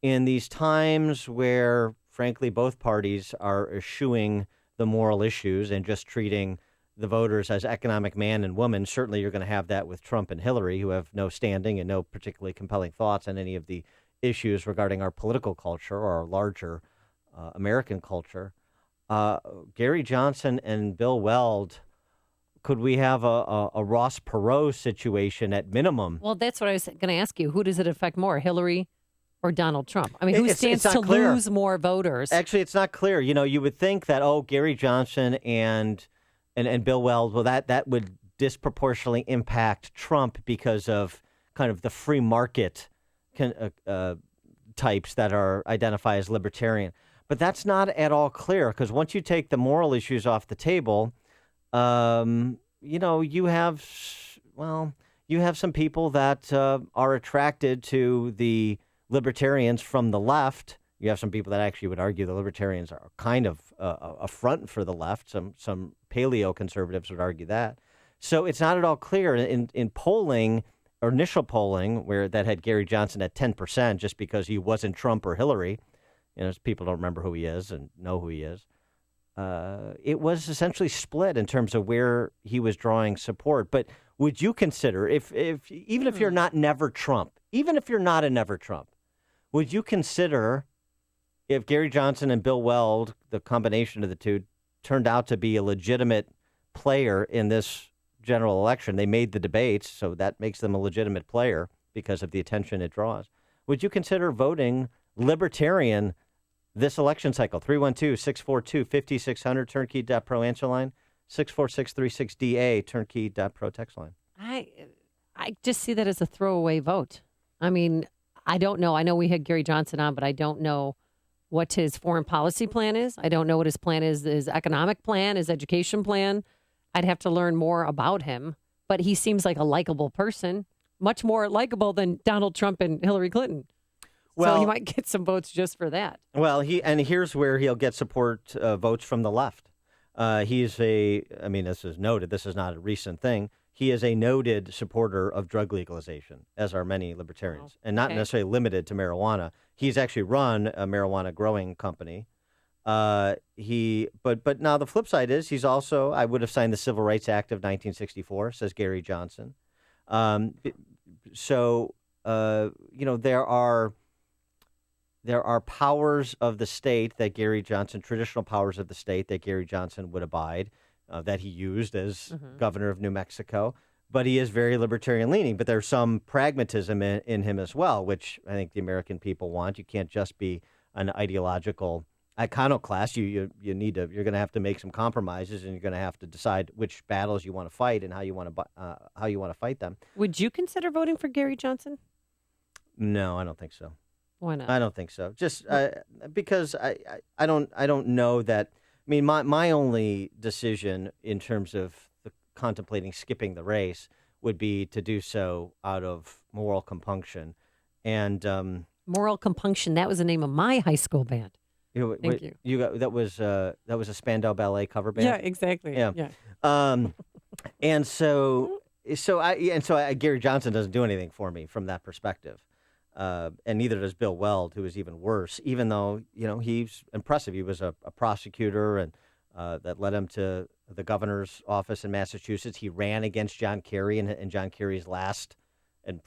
in these times where, frankly, both parties are eschewing the moral issues and just treating the voters as economic man and woman. Certainly you're going to have that with Trump and Hillary, who have no standing and no particularly compelling thoughts on any of the issues regarding our political culture or our larger American culture. Gary Johnson and Bill Weld, could we have a Ross Perot situation at minimum? Well, that's what I was going to ask you. Who does it affect more, Hillary or Donald Trump? I mean, who stands to lose more voters? Actually, it's not clear. You know, you would think that, Gary Johnson and Bill Weld, well, that would disproportionately impact Trump because of kind of the free market types that are identified as libertarian. But that's not at all clear, because once you take the moral issues off the table, you have some people that are attracted to the libertarians from the left. You have some people that actually would argue the libertarians are kind of a front for the left. Some paleo conservatives would argue that. So it's not at all clear in polling, or initial polling, where that had Gary Johnson at 10% just because he wasn't Trump or Hillary. People don't remember who he is and know who he is. It was essentially split in terms of where he was drawing support. But would you consider, even if you're not never Trump, even if you're not a never Trump, would you consider if Gary Johnson and Bill Weld, the combination of the two, turned out to be a legitimate player in this general election? They made the debates, so that makes them a legitimate player because of the attention it draws. Would you consider voting libertarian this election cycle? 312-642-5600, turnkey.pro answer line, 64636DA, turnkey.pro text line. I just see that as a throwaway vote. I mean, I don't know. I know we had Gary Johnson on, but I don't know what his foreign policy plan is. I don't know what his plan is, his economic plan, his education plan. I'd have to learn more about him, but he seems like a likable person, much more likable than Donald Trump and Hillary Clinton. So he might get some votes just for that. Well, here's where he'll get support votes from the left. This is noted. This is not a recent thing. He is a noted supporter of drug legalization, as are many libertarians, and not necessarily limited to marijuana. He's actually run a marijuana growing company. But now the flip side is he's also, I would have signed the Civil Rights Act of 1964, says Gary Johnson. There are powers of the state that Gary Johnson, traditional powers of the state that Gary Johnson would abide, that he used as governor of New Mexico. But he is very libertarian leaning. But there's some pragmatism in him as well, which I think the American people want. You can't just be an ideological iconoclast. You're going to have to make some compromises, and you're going to have to decide which battles you want to fight and how you want to fight them. Would you consider voting for Gary Johnson? No, I don't think so. Why not? I don't think so. Just because I don't know that. I mean, my only decision in terms of contemplating skipping the race would be to do so out of moral compunction, and Moral Compunction. That was the name of my high school band. Thank you. That was a Spandau Ballet cover band. Yeah, exactly. Yeah. And so Gary Johnson doesn't do anything for me from that perspective. And neither does Bill Weld, who is even worse, even though, he's impressive. He was a prosecutor, and that led him to the governor's office in Massachusetts. He ran against John Kerry in John Kerry's last and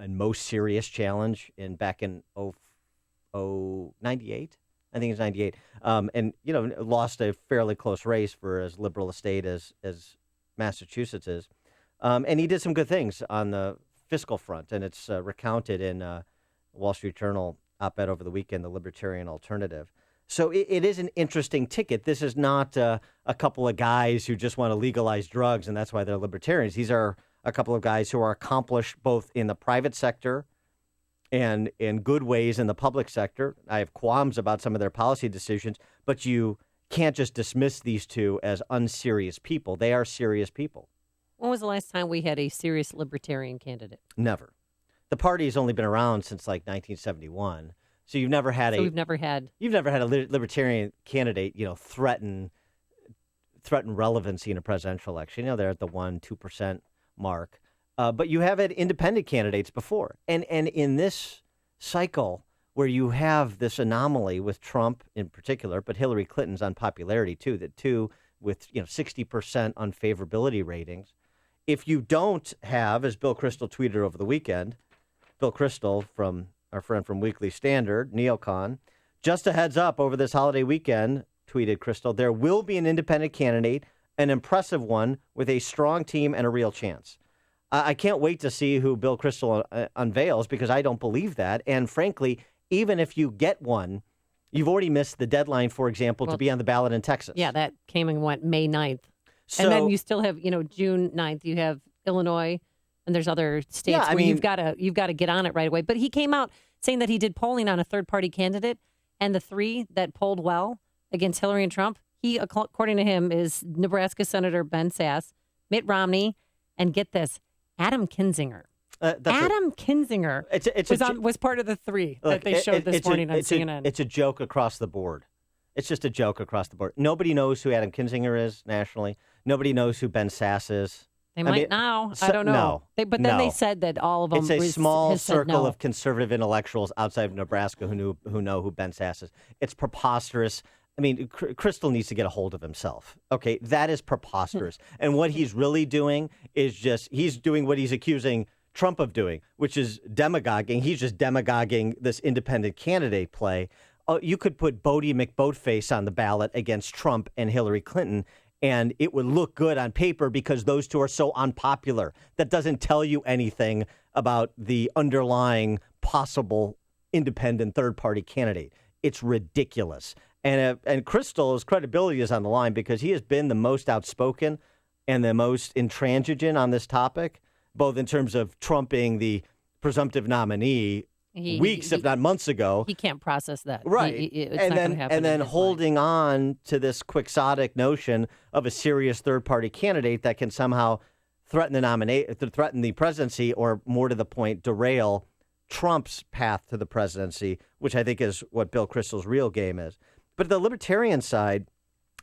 most serious challenge back in 98. I think it's 98. And, lost a fairly close race for as liberal a state as Massachusetts is. And he did some good things on the fiscal front, and it's recounted in Wall Street Journal op-ed over the weekend, The Libertarian Alternative. So it is an interesting ticket. This is not a couple of guys who just want to legalize drugs, and that's why they're libertarians. These are a couple of guys who are accomplished both in the private sector and in good ways in the public sector. I have qualms about some of their policy decisions, but you can't just dismiss these two as unserious people. They are serious people. When was the last time we had a serious libertarian candidate? Never. The party has only been around since like 1971. So you've never had You've never had a libertarian candidate, threaten relevancy in a presidential election. They're at the 1-2% mark. But you have had independent candidates before. And in this cycle where you have this anomaly with Trump in particular, but Hillary Clinton's unpopularity too, the two with 60% unfavorability ratings. If you don't have, as Bill Kristol tweeted over the weekend, Bill Kristol, from our friend from Weekly Standard, Neocon, just a heads up, over this holiday weekend, tweeted Crystal, there will be an independent candidate, an impressive one with a strong team and a real chance. I can't wait to see who Bill Kristol unveils because I don't believe that. And frankly, even if you get one, you've already missed the deadline, for example, to be on the ballot in Texas. Yeah, that came and went May 9th. So, and then you still have, June 9th, you have Illinois, and there's other states where you've got to get on it right away. But he came out saying that he did polling on a third-party candidate, and the three that polled well against Hillary and Trump, he, according to him, is Nebraska Senator Ben Sasse, Mitt Romney, and get this, Adam Kinzinger. Kinzinger was part of the three that they showed this morning on CNN. It's a joke across the board. It's just a joke across the board. Nobody knows who Adam Kinzinger is nationally. Nobody knows who Ben Sasse is. They might now. I don't know. No, they said that all of them. It's a small circle of conservative intellectuals outside of Nebraska who know who Ben Sasse is. It's preposterous. I mean, Crystal needs to get a hold of himself. Okay, that is preposterous. And what he's really doing is he's doing what he's accusing Trump of doing, which is demagoguing. He's just demagoguing this independent candidate play. You could put Bodie McBoatface on the ballot against Trump and Hillary Clinton, and it would look good on paper because those two are so unpopular. That doesn't tell you anything about the underlying possible independent third-party candidate. It's ridiculous. And Crystal's credibility is on the line because he has been the most outspoken and the most intransigent on this topic, both in terms of Trump being the presumptive nominee weeks, if not months ago. He can't process that. Right. It's not going to happen. And then holding on to this quixotic notion of a serious third-party candidate that can somehow threaten the presidency, or more to the point, derail Trump's path to the presidency, which I think is what Bill Kristol's real game is. But the libertarian side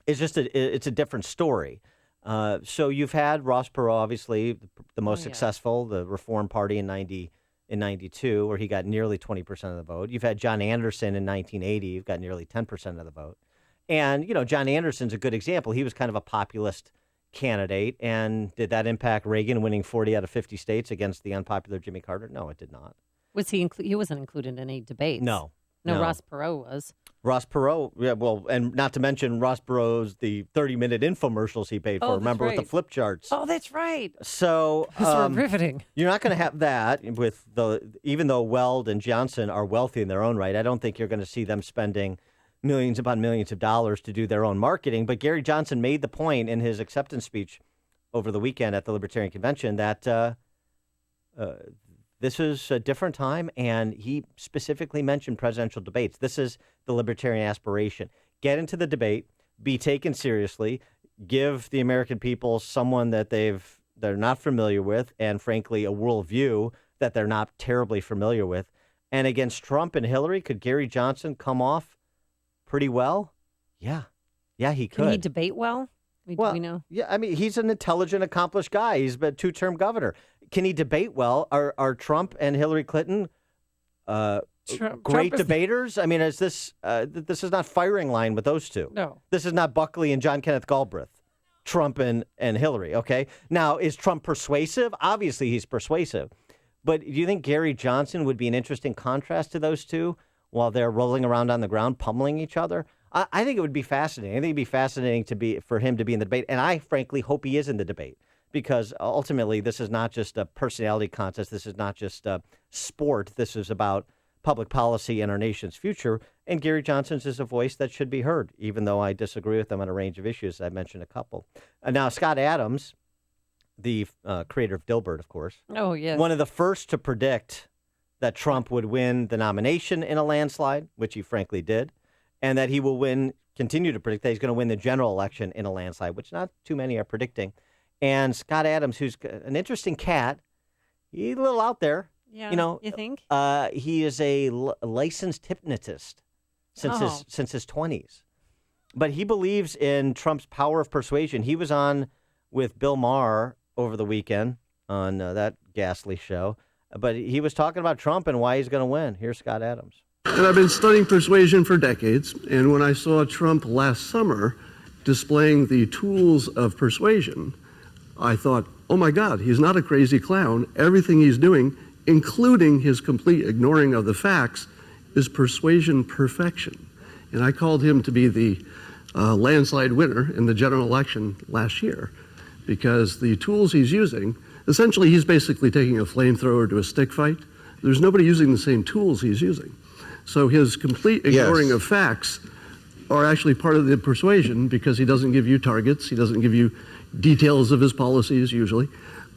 is it's a different story. So you've had Ross Perot, obviously, the most successful, the Reform Party in 92, where he got nearly 20% of the vote. You've had John Anderson in 1980, who got nearly 10% of the vote. And, John Anderson's a good example. He was kind of a populist candidate. And did that impact Reagan winning 40 out of 50 states against the unpopular Jimmy Carter? No, it did not. Was he? He wasn't included in any debates. No. Ross Perot was. Ross Perot, yeah, well, and not to mention Ross Perot's the 30-minute infomercials he paid for. Remember, with the flip charts. Oh, that's right. So those were riveting. You're not going to have that with even though Weld and Johnson are wealthy in their own right. I don't think you're going to see them spending millions upon millions of dollars to do their own marketing. But Gary Johnson made the point in his acceptance speech over the weekend at the Libertarian Convention that this is a different time, and he specifically mentioned presidential debates. This is the libertarian aspiration. Get into the debate, be taken seriously, give the American people someone that they're not familiar with, and frankly, a worldview that they're not terribly familiar with. And against Trump and Hillary, could Gary Johnson come off pretty well? Yeah, he could. Can he debate well? Well, we know? Yeah, I mean, he's an intelligent, accomplished guy. He's been a two-term governor. Can he debate well? Are Trump and Hillary Clinton great debaters? I mean, is this is not firing line with those two. No. This is not Buckley and John Kenneth Galbraith, Trump and Hillary, okay? Now, is Trump persuasive? Obviously, he's persuasive. But do you think Gary Johnson would be an interesting contrast to those two while they're rolling around on the ground, pummeling each other? I think it would be fascinating. I think it'd be fascinating for him to be in the debate. And I, frankly, hope he is in the debate because ultimately this is not just a personality contest. This is not just a sport. This is about public policy and our nation's future. And Gary Johnson's is a voice that should be heard, even though I disagree with him on a range of issues. I mentioned a couple. Now, Scott Adams, the creator of Dilbert, of course. Oh, yes. One of the first to predict that Trump would win the nomination in a landslide, which he frankly did, and that he will continue to predict that he's going to win the general election in a landslide, which not too many are predicting. And Scott Adams, who's an interesting cat, he's a little out there. Yeah, you think? He is a licensed hypnotist since his 20s. But he believes in Trump's power of persuasion. He was on with Bill Maher over the weekend on that ghastly show. But he was talking about Trump and why he's going to win. Here's Scott Adams. And I've been studying persuasion for decades, and when I saw Trump last summer displaying the tools of persuasion, I thought, oh my God, he's not a crazy clown. Everything he's doing, including his complete ignoring of the facts, is persuasion perfection. And I called him to be the landslide winner in the general election last year, because the tools he's using, essentially he's basically taking a flamethrower to a stick fight. There's nobody using the same tools he's using. So his complete ignoring of facts are actually part of the persuasion, because he doesn't give you targets, he doesn't give you details of his policies usually.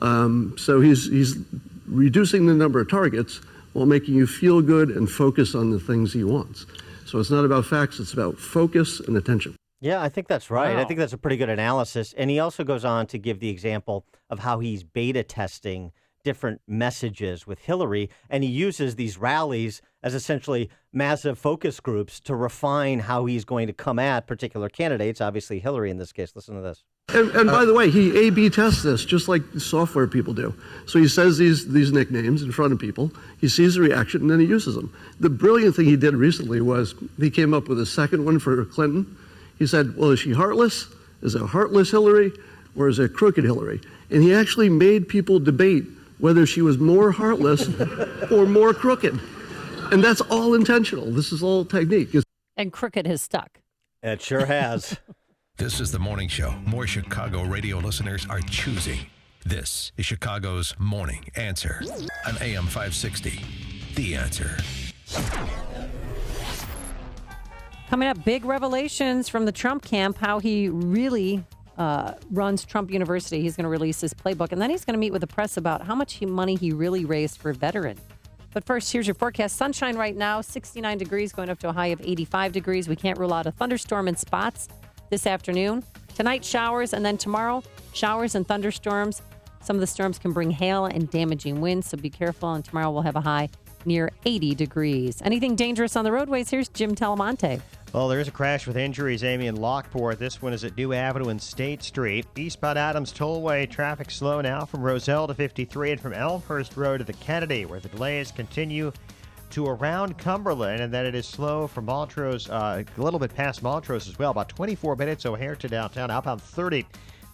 So he's reducing the number of targets while making you feel good and focus on the things he wants. So it's not about facts, it's about focus and attention. Yeah, I think that's right. Wow. I think that's a pretty good analysis. And he also goes on to give the example of how he's beta testing different messages with Hillary, and he uses these rallies as essentially massive focus groups to refine how he's going to come at particular candidates, obviously Hillary in this case. Listen to this. And by the way, he A/B tests this just like software people do. So he says these nicknames in front of people, he sees the reaction, and then he uses them. The brilliant thing he did recently was he came up with a second one for Clinton. He said, well, is she heartless? Is it heartless Hillary, or is it crooked Hillary? And he actually made people debate whether she was more heartless or more crooked. And that's all intentional. This is all technique. And crooked has stuck. It sure has. This is the morning show more Chicago radio listeners are choosing. This is Chicago's Morning Answer on AM 560. The Answer. Coming up, big revelations from the Trump camp, how he really runs Trump University. He's going to release his playbook, and then he's going to meet with the press about how much money he really raised for veterans. But first, here's your forecast. Sunshine right now, 69 degrees, going up to a high of 85 degrees. We can't rule out a thunderstorm in spots this afternoon. Tonight, showers, and then tomorrow, showers and thunderstorms. Some of the storms can bring hail and damaging winds, so be careful. And tomorrow we'll have a high near 80 degrees. Anything dangerous on the roadways? Here's Jim Talamonte. Well, there is a crash with injuries, Amy, in Lockport. This one is at New Avenue and State Street. Eastbound Adams Tollway, traffic slow now from Roselle to 53 and from Elmhurst Road to the Kennedy, where the delays continue to around Cumberland, and then it is slow from Montrose, a little bit past Montrose as well, about 24 minutes O'Hare to downtown, outbound 30.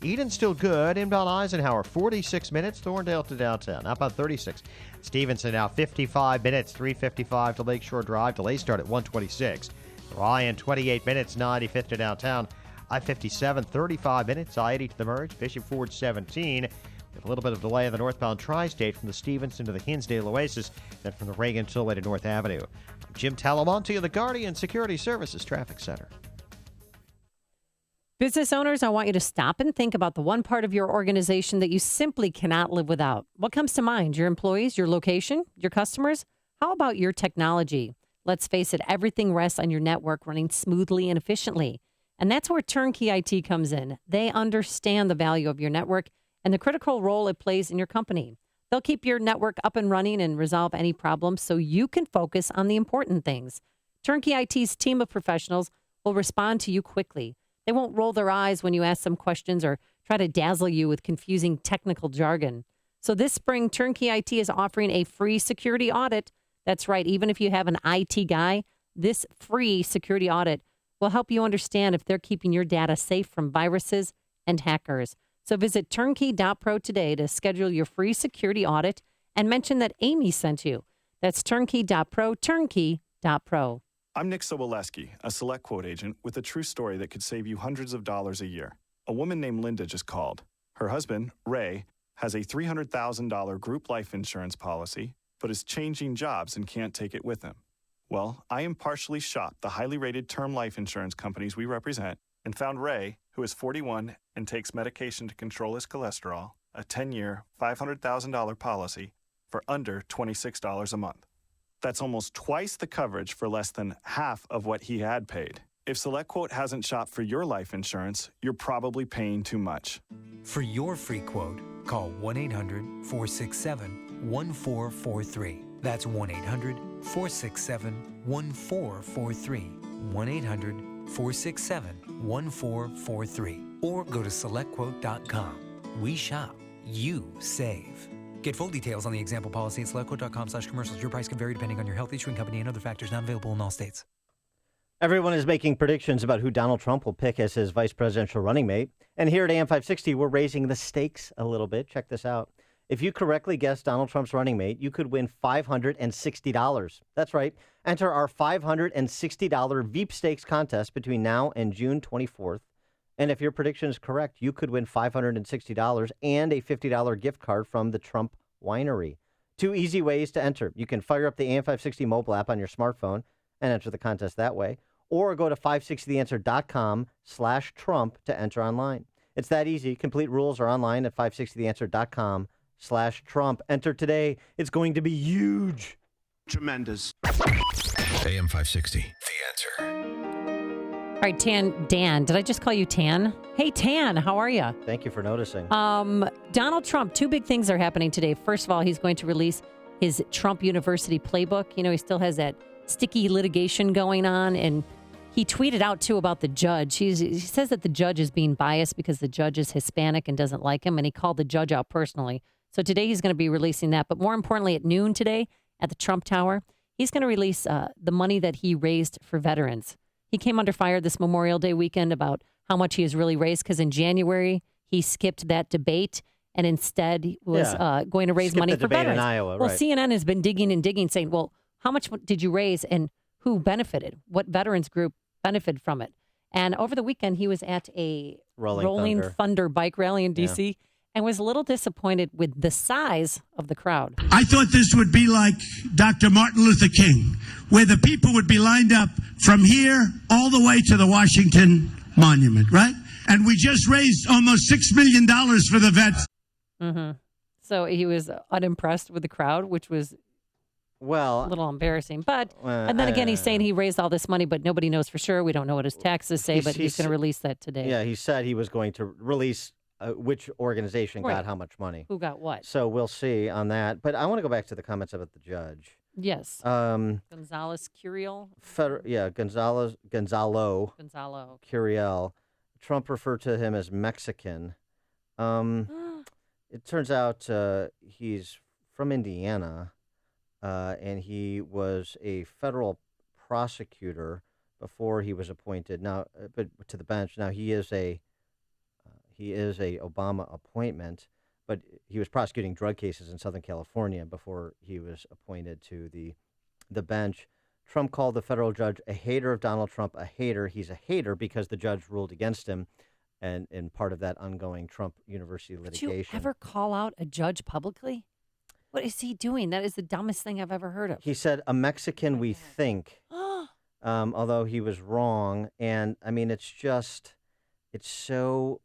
Eden still good, inbound Eisenhower, 46 minutes, Thorndale to downtown, outbound 36. Stevenson now 55 minutes, 355 to Lakeshore Drive, delays start at 126. Ryan, 28 minutes, 95th to downtown. I-57, 35 minutes, I-80 to the merge. Bishop Ford, 17. With a little bit of delay in the northbound tri-state from the Stevenson to the Hinsdale Oasis, then from the Reagan Tollway to North Avenue. I'm Jim Talamonte of the Guardian Security Services Traffic Center. Business owners, I want you to stop and think about the one part of your organization that you simply cannot live without. What comes to mind? Your employees, your location, your customers? How about your technology? Let's face it, everything rests on your network running smoothly and efficiently. And that's where Turnkey IT comes in. They understand the value of your network and the critical role it plays in your company. They'll keep your network up and running and resolve any problems so you can focus on the important things. Turnkey IT's team of professionals will respond to you quickly. They won't roll their eyes when you ask them questions or try to dazzle you with confusing technical jargon. So this spring, Turnkey IT is offering a free security audit. That's right. Even if you have an IT guy, this free security audit will help you understand if they're keeping your data safe from viruses and hackers. So visit turnkey.pro today to schedule your free security audit and mention that Amy sent you. That's turnkey.pro, turnkey.pro. I'm Nick Soboleski, a Select Quote agent with a true story that could save you hundreds of dollars a year. A woman named Linda just called. Her husband, Ray, has a $300,000 group life insurance policy, but is changing jobs and can't take it with him. Well, I impartially shopped the highly rated term life insurance companies we represent and found Ray, who is 41 and takes medication to control his cholesterol, a 10-year, $500,000 policy for under $26 a month. That's almost twice the coverage for less than half of what he had paid. If SelectQuote hasn't shopped for your life insurance, you're probably paying too much. For your free quote, call 1-800-467-1443. That's 1-800-467-1443. 1-800-467-1443. Or go to SelectQuote.com. We shop, you save. Get full details on the example policy at SelectQuote.com/commercials. Your price can vary depending on your health, issuing company, and other factors not available in all states. Everyone is making predictions about who Donald Trump will pick as his vice presidential running mate. And here at AM 560, we're raising the stakes a little bit. Check this out. If you correctly guess Donald Trump's running mate, you could win $560. That's right. Enter our $560 Veep Stakes contest between now and June 24th. And if your prediction is correct, you could win $560 and a $50 gift card from the Trump Winery. 2 easy ways to enter. You can fire up the AM560 mobile app on your smartphone and enter the contest that way, or go to 560theanswer.com/Trump to enter online. It's that easy. Complete rules are online at 560theanswer.com/Trump. Enter today. It's going to be huge. Tremendous. AM 560, The Answer. All right, Dan, did I just call you Tan? Hey, Tan, how are you? Thank you for noticing. Donald Trump, 2 big things are happening today. First of all, he's going to release his Trump University playbook. You know, he still has that sticky litigation going on, and he tweeted out, too, about the judge. He says that the judge is being biased because the judge is Hispanic and doesn't like him, and he called the judge out personally. So today he's going to be releasing that. But more importantly, at noon today at the Trump Tower, he's going to release the money that he raised for veterans. He came under fire this Memorial Day weekend about how much he has really raised, because in January he skipped that debate and instead was going to raise money for veterans. In Iowa, well, right. CNN has been digging, saying, well, how much did you raise and who benefited? What veterans group benefited from it? And over the weekend, he was at a Rolling Thunder bike rally in D.C. and was a little disappointed with the size of the crowd. I thought this would be like Dr. Martin Luther King, where the people would be lined up from here all the way to the Washington Monument, right? And we just raised almost $6 million for the vets. Mm-hmm. So he was unimpressed with the crowd, which was a little embarrassing. But and then again, he's saying he raised all this money, but nobody knows for sure. We don't know what his taxes say, but he's going to release that today. Yeah, he said he was going to release which organization got how much money. Who got what. So we'll see on that. But I want to go back to the comments about the judge. Yes. Gonzalo Curiel. Gonzalo Curiel. Trump referred to him as Mexican. It turns out he's from Indiana, and he was a federal prosecutor before he was appointed. Now, but to the bench. Now he is a Obama appointment, but he was prosecuting drug cases in Southern California before he was appointed to the bench. Trump called the federal judge a hater of Donald Trump, a hater. He's a hater because the judge ruled against him, and in part of that ongoing Trump University litigation. Did you ever call out a judge publicly? What is he doing? That is the dumbest thing I've ever heard of. He said, a Mexican, we think, although he was wrong. And, I mean, it's so...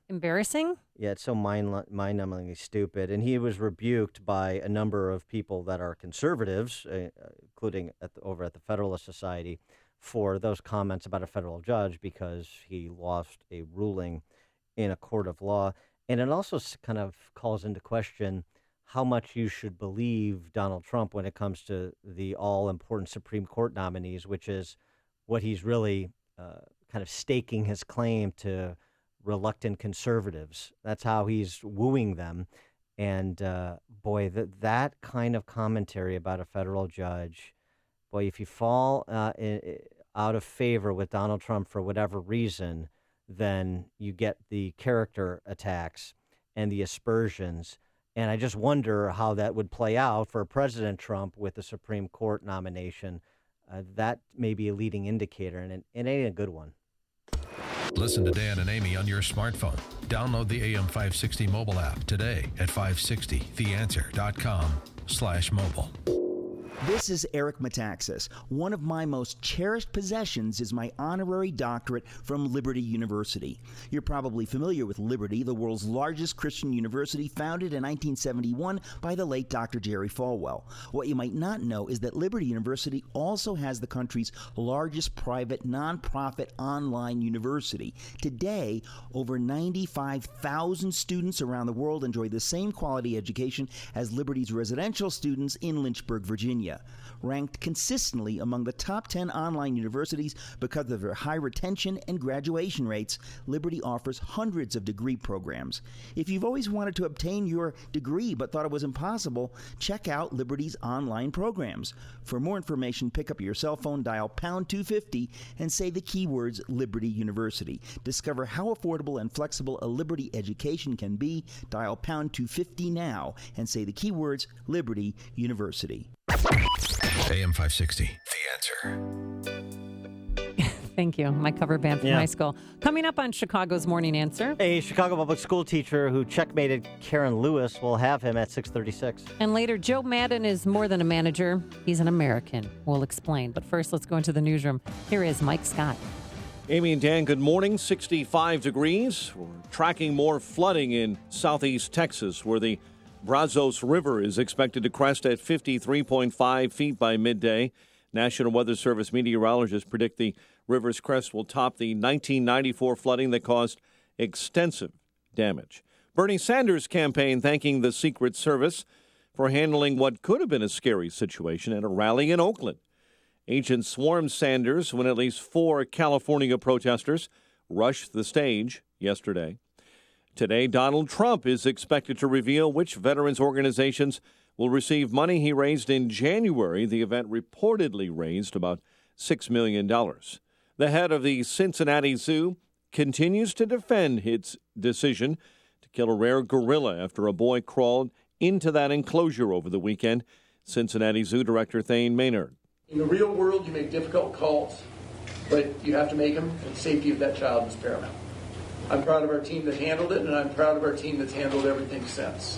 embarrassing? Yeah, it's so mind-numbingly stupid. And he was rebuked by a number of people that are conservatives, including over at the Federalist Society, for those comments about a federal judge because he lost a ruling in a court of law. And it also kind of calls into question how much you should believe Donald Trump when it comes to the all-important Supreme Court nominees, which is what he's really kind of staking his claim to reluctant conservatives. That's how he's wooing them. And boy, that kind of commentary about a federal judge, boy, if you fall out of favor with Donald Trump for whatever reason, then you get the character attacks and the aspersions. And I just wonder how that would play out for President Trump with the Supreme Court nomination. That may be a leading indicator, and it ain't a good one. Listen to Dan and Amy on your smartphone. Download the AM560 mobile app today at 560theanswer.com/mobile. This is Eric Metaxas. One of my most cherished possessions is my honorary doctorate from Liberty University. You're probably familiar with Liberty, the world's largest Christian university, founded in 1971 by the late Dr. Jerry Falwell. What you might not know is that Liberty University also has the country's largest private nonprofit online university. Today, over 95,000 students around the world enjoy the same quality education as Liberty's residential students in Lynchburg, Virginia. California. Ranked consistently among the top 10 online universities because of their high retention and graduation rates, Liberty offers hundreds of degree programs. If you've always wanted to obtain your degree but thought it was impossible, check out Liberty's online programs. For more information, pick up your cell phone, dial pound 250, and say the keywords Liberty University. Discover how affordable and flexible a Liberty education can be. Dial pound 250 now and say the keywords Liberty University. AM 560, The Answer. Thank you. My cover band from high school. Coming up on Chicago's Morning Answer. A Chicago public school teacher who checkmated Karen Lewis will have him at 6:36. And later, Joe Madden is more than a manager. He's an American. We'll explain. But first, let's go into the newsroom. Here is Mike Scott. Amy and Dan, good morning. 65 degrees. We're tracking more flooding in southeast Texas, where the Brazos River is expected to crest at 53.5 feet by midday. National Weather Service meteorologists predict the river's crest will top the 1994 flooding that caused extensive damage. Bernie Sanders' campaign thanking the Secret Service for handling what could have been a scary situation at a rally in Oakland. Agents swarmed Sanders when at least 4 California protesters rushed the stage yesterday. Today, Donald Trump is expected to reveal which veterans organizations will receive money he raised in January. The event reportedly raised about $6 million. The head of the Cincinnati Zoo continues to defend its decision to kill a rare gorilla after a boy crawled into that enclosure over the weekend. Cincinnati Zoo Director Thane Maynard. In the real world, you make difficult calls, but you have to make them, and the safety of that child is paramount. I'm proud of our team that handled it, and I'm proud of our team that's handled everything since.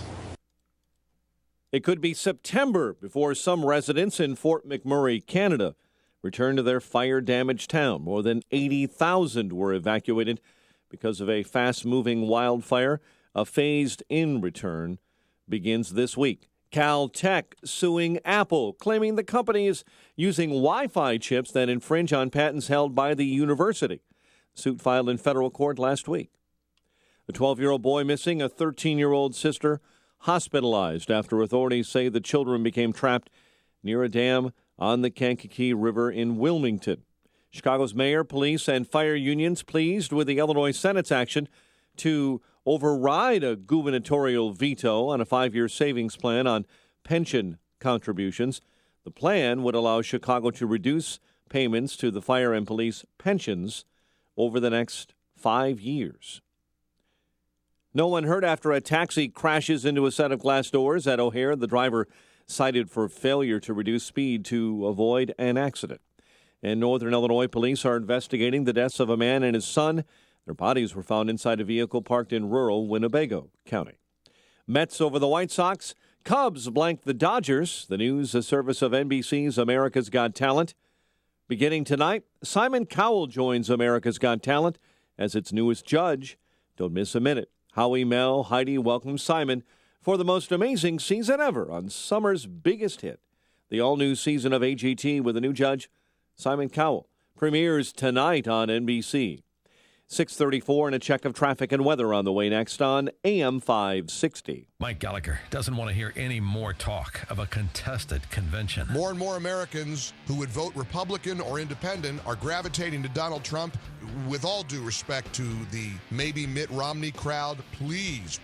It could be September before some residents in Fort McMurray, Canada, return to their fire-damaged town. More than 80,000 were evacuated because of a fast-moving wildfire. A phased-in return begins this week. Caltech suing Apple, claiming the company is using Wi-Fi chips that infringe on patents held by the university. Suit filed in federal court last week. The 12-year-old boy missing, a 13-year-old sister hospitalized after authorities say the children became trapped near a dam on the Kankakee River in Wilmington. Chicago's mayor, police, and fire unions pleased with the Illinois Senate's action to override a gubernatorial veto on a 5-year savings plan on pension contributions. The plan would allow Chicago to reduce payments to the fire and police pensions over the next 5 years. No one hurt after a taxi crashes into a set of glass doors at O'Hare. The driver cited for failure to reduce speed to avoid an accident. In Northern Illinois, police are investigating the deaths of a man and his son. Their bodies were found inside a vehicle parked in rural Winnebago County. Mets over the White Sox. Cubs blanked the Dodgers. The news, a service of NBC's America's Got Talent. Beginning tonight, Simon Cowell joins America's Got Talent as its newest judge. Don't miss a minute. Howie, Mel, Heidi welcome Simon for the most amazing season ever on summer's biggest hit. The all-new season of AGT with a new judge, Simon Cowell, premieres tonight on NBC. 6:34 and a check of traffic and weather on the way next on AM 560. Mike Gallagher doesn't want to hear any more talk of a contested convention. More and more Americans who would vote Republican or Independent are gravitating to Donald Trump. With all due respect to the maybe Mitt Romney crowd, please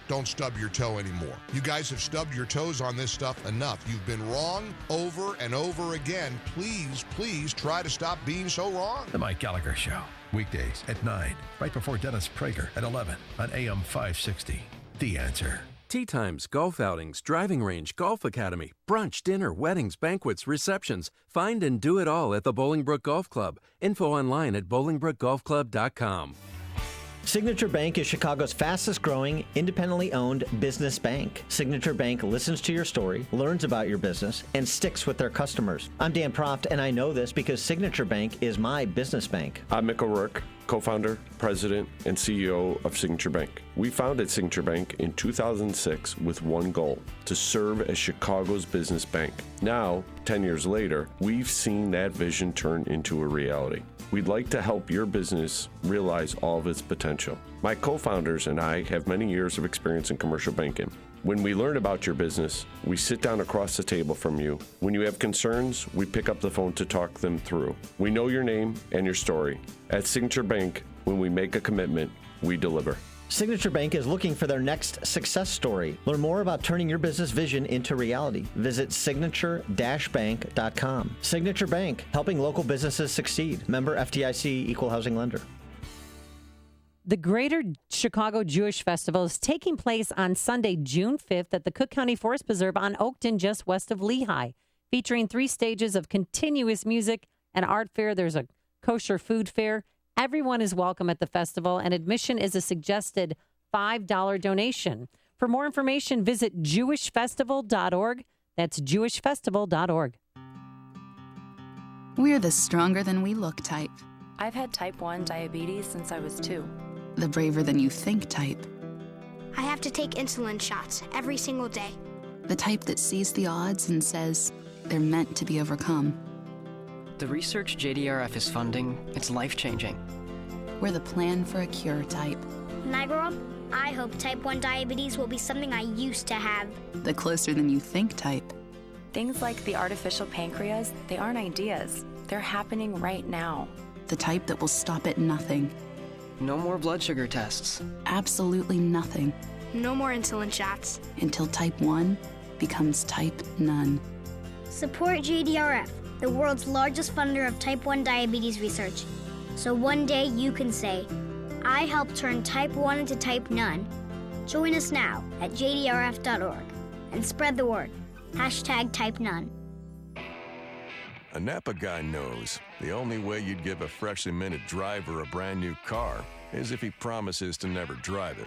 don't stub your toe anymore. You guys have stubbed your toes on this stuff enough. You've been wrong over and over again. Please try to stop being so wrong. The Mike Gallagher Show. Weekdays at 9, right before Dennis Prager at 11 on AM 560. The Answer. Tea times, golf outings, driving range, golf academy, brunch, dinner, weddings, banquets, receptions. Find and do it all at the Bolingbrook Golf Club. Info online at BolingbrookGolfClub.com. Signature Bank is Chicago's fastest growing, independently owned business bank. Signature Bank listens to your story, learns about your business, and sticks with their customers. I'm Dan Proft, and I know this because Signature Bank is my business bank. I'm Mick O'Rourke, co-founder, president, and CEO of Signature Bank. We founded Signature Bank in 2006 with one goal: to serve as Chicago's business bank. Now, 10 years later, we've seen that vision turn into a reality. We'd like to help your business realize all of its potential. My co-founders and I have many years of experience in commercial banking. When we learn about your business, we sit down across the table from you. When you have concerns, we pick up the phone to talk them through. We know your name and your story. At Signature Bank, when we make a commitment, we deliver. Signature Bank is looking for their next success story. Learn more about turning your business vision into reality. Visit signature-bank.com. Signature Bank, helping local businesses succeed. Member FDIC, Equal Housing Lender. The Greater Chicago Jewish Festival is taking place on Sunday, June 5th at the Cook County Forest Preserve on Oakton, just west of Lehigh. Featuring 3 stages of continuous music and art fair, there's a kosher food fair. Everyone is welcome at the festival, and admission is a suggested $5 donation. For more information, visit jewishfestival.org. That's jewishfestival.org. We're the stronger than we look type. I've had type 1 diabetes since I was 2. The braver than you think type. I have to take insulin shots every single day. The type that sees the odds and says they're meant to be overcome. The research JDRF is funding, it's life-changing. We're the plan for a cure type. When I grow up, I hope type 1 diabetes will be something I used to have. The closer than you think type. Things like the artificial pancreas, they aren't ideas. They're happening right now. The type that will stop at nothing. No more blood sugar tests. Absolutely nothing. No more insulin shots. Until type 1 becomes type none. Support JDRF, the world's largest funder of type 1 diabetes research. So one day you can say, I helped turn type 1 into type none. Join us now at jdrf.org and spread the word. #type none. A Napa guy knows the only way you'd give a freshly minted driver a brand new car is if he promises to never drive it.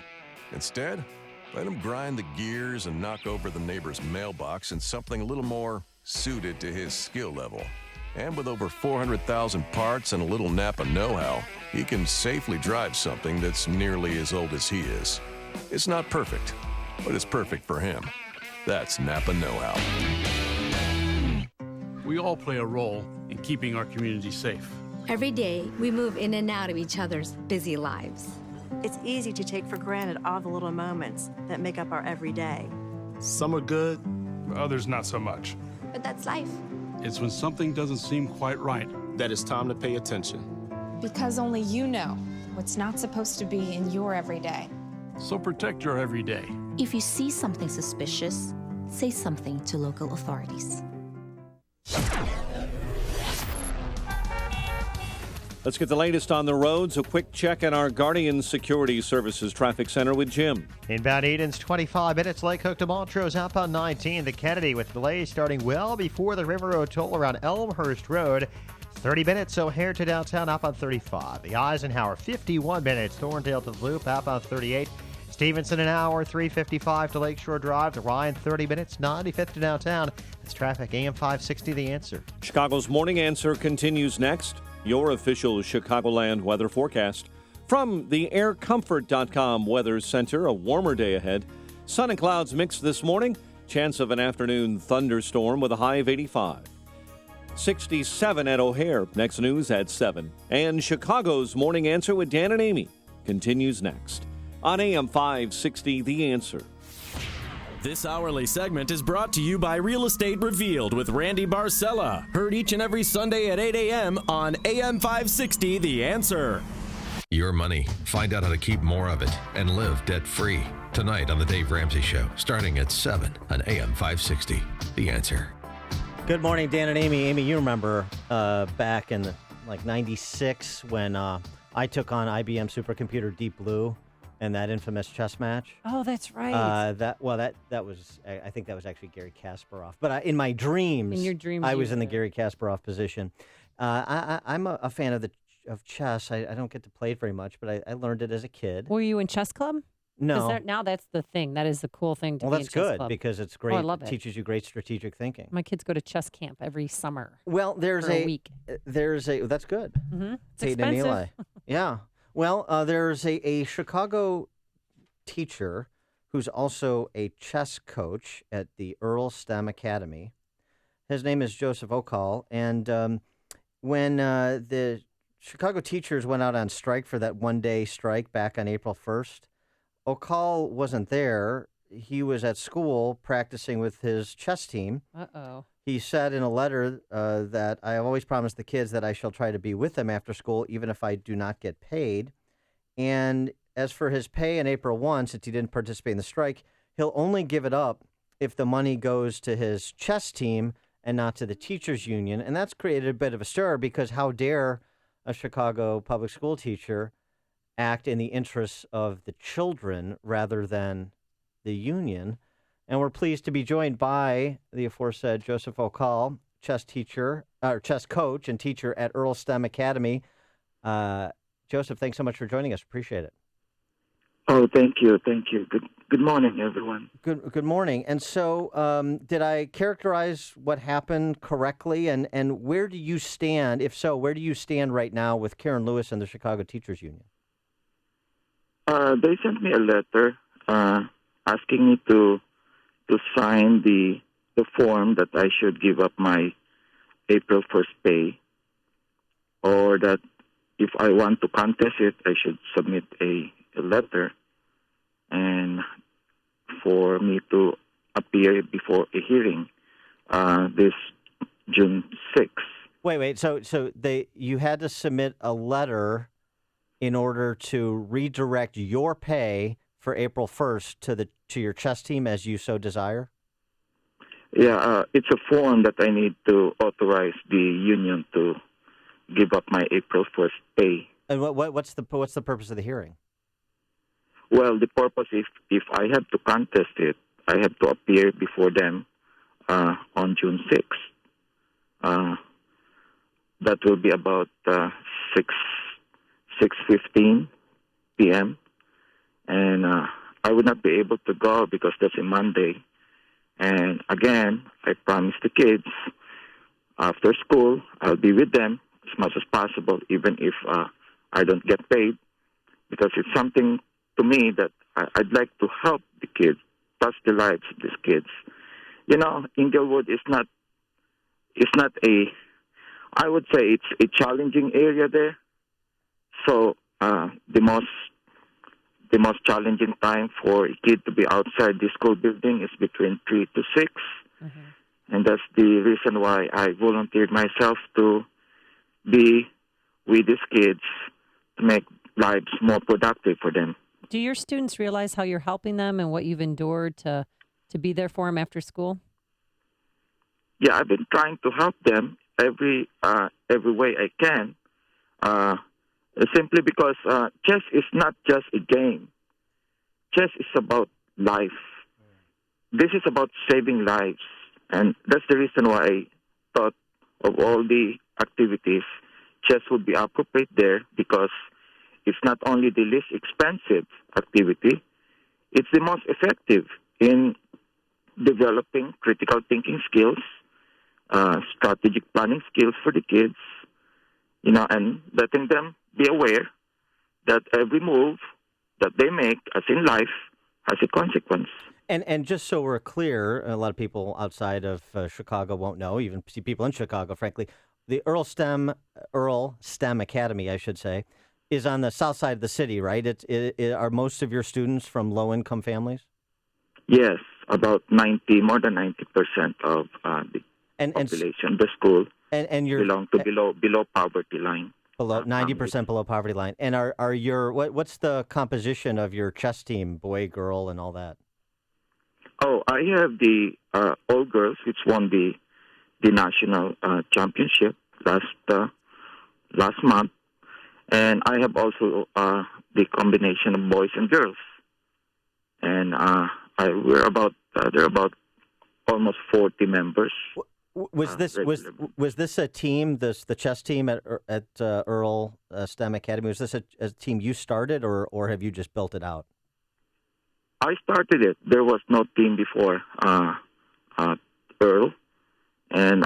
Instead, let him grind the gears and knock over the neighbor's mailbox in something a little more suited to his skill level. And with over 400,000 parts and a little Napa know-how, he can safely drive something that's nearly as old as he is. It's not perfect, but it's perfect for him. That's Napa know-how. We all play a role in keeping our community safe. Every day, we move in and out of each other's busy lives. It's easy to take for granted all the little moments that make up our everyday. Some are good, others not so much. But that's life. It's when something doesn't seem quite right that it's time to pay attention. Because only you know what's not supposed to be in your everyday. So protect your everyday. If you see something suspicious, say something to local authorities. Let's get the latest on the roads. A quick check on our Guardian Security Services Traffic Center with Jim. Inbound Eden's 25 minutes. Lake Hook to Montrose outbound 19. The Kennedy with delays starting well before the River Road toll around Elmhurst Road. 30 minutes O'Hare to downtown outbound 35. The Eisenhower 51 minutes. Thorndale to the Loop outbound 38. Stevenson an hour 3:55 to Lakeshore Drive. The Ryan 30 minutes 95th to downtown. That's traffic AM 560 The Answer. Chicago's Morning Answer continues next. Your official Chicagoland weather forecast. From the aircomfort.com Weather Center, a warmer day ahead. Sun and clouds mixed this morning. Chance of an afternoon thunderstorm with a high of 85. 67 at O'Hare. Next news at 7. And Chicago's Morning Answer with Dan and Amy continues next. On AM 560, The Answer. This hourly segment is brought to you by Real Estate Revealed with Randy Barcella. Heard each and every Sunday at 8 a.m. on AM 560, The Answer. Your money. Find out how to keep more of it and live debt-free. Tonight on The Dave Ramsey Show, starting at 7 on AM 560, The Answer. Good morning, Dan and Amy. Amy, you remember back in like 96 when I took on IBM supercomputer Deep Blue and that infamous chess match. Oh, that's right. That was, I think that was actually Gary Kasparov. But in my dreams, in your dreams, I was in the Gary Kasparov position. I'm a fan of chess. I don't get to play it very much, but I learned it as a kid. Were you in chess club? No. Now that's the thing. That is the cool thing to be in chess good club. because it's great. Oh, I love it. Teaches you great strategic thinking. My kids go to chess camp every summer. Well, there's for a week. That's good. Mm-hmm. It's Peyton and expensive. Eli. Yeah. Well, there's a Chicago teacher who's also a chess coach at the Earl STEM Academy. His name is Joseph Okal, and when the Chicago teachers went out on strike for that one-day strike back on April 1st. O'Call wasn't there. He was at school practicing with his chess team. Uh-oh. He said in a letter that I have always promised the kids that I shall try to be with them after school, even if I do not get paid. And as for his pay in April 1, since he didn't participate in the strike, he'll only give it up if the money goes to his chess team and not to the teachers union. And that's created a bit of a stir because how dare a Chicago public school teacher act in the interests of the children rather than the union. And we're pleased to be joined by the aforesaid Joseph O'Call, chess coach and teacher at Earl STEM Academy. Joseph, thanks so much for joining us. Appreciate it. Oh, thank you. Good morning, everyone. Good morning. And so did I characterize what happened correctly? And where do you stand? If so, where do you stand right now with Karen Lewis and the Chicago Teachers Union? They sent me a letter asking me to sign the form that I should give up my April 1st pay, or that if I want to contest it, I should submit a letter, and for me to appear before a hearing this June 6th. Wait. So you had to submit a letter in order to redirect your pay for April 1st to your chess team as you so desire? Yeah, it's a form that I need to authorize the union to give up my April 1st pay. And what's the purpose of the hearing? Well, the purpose, if I have to contest it, I have to appear before them on June 6th. That will be about 6:15 p.m. And I would not be able to go because that's a Monday. And again, I promised the kids after school I'll be with them as much as possible, even if I don't get paid, because it's something to me that I'd like to help the kids, touch the lives of these kids. You know, Inglewood is not I would say it's a challenging area there. So the most challenging time for a kid to be outside the school building is between 3 to 6. Mm-hmm. And that's the reason why I volunteered myself to be with these kids to make lives more productive for them. Do your students realize how you're helping them and what you've endured to be there for them after school? Yeah, I've been trying to help them every way I can, simply because chess is not just a game. Chess is about life. This is about saving lives. And that's the reason why I thought of all the activities, chess would be appropriate there, because it's not only the least expensive activity, it's the most effective in developing critical thinking skills, strategic planning skills for the kids, and letting them be aware that every move that they make, as in life, has a consequence. And just so we're clear, a lot of people outside of Chicago won't know, even people in Chicago, frankly, the Earl STEM Academy, I should say, is on the south side of the city, right? Are most of your students from low-income families? Yes, about more than 90% of the population, the school, belong to below poverty line. Below 90% below poverty line. And are your what's the composition of your chess team, boy, girl, and all that? Oh, I have the all girls, which won the national championship last month, and I have also the combination of boys and girls, and there are about almost 40 members. Was this a team, the chess team at Earl STEM Academy? Was this a team you started, or have you just built it out? I started it. There was no team before Earl, and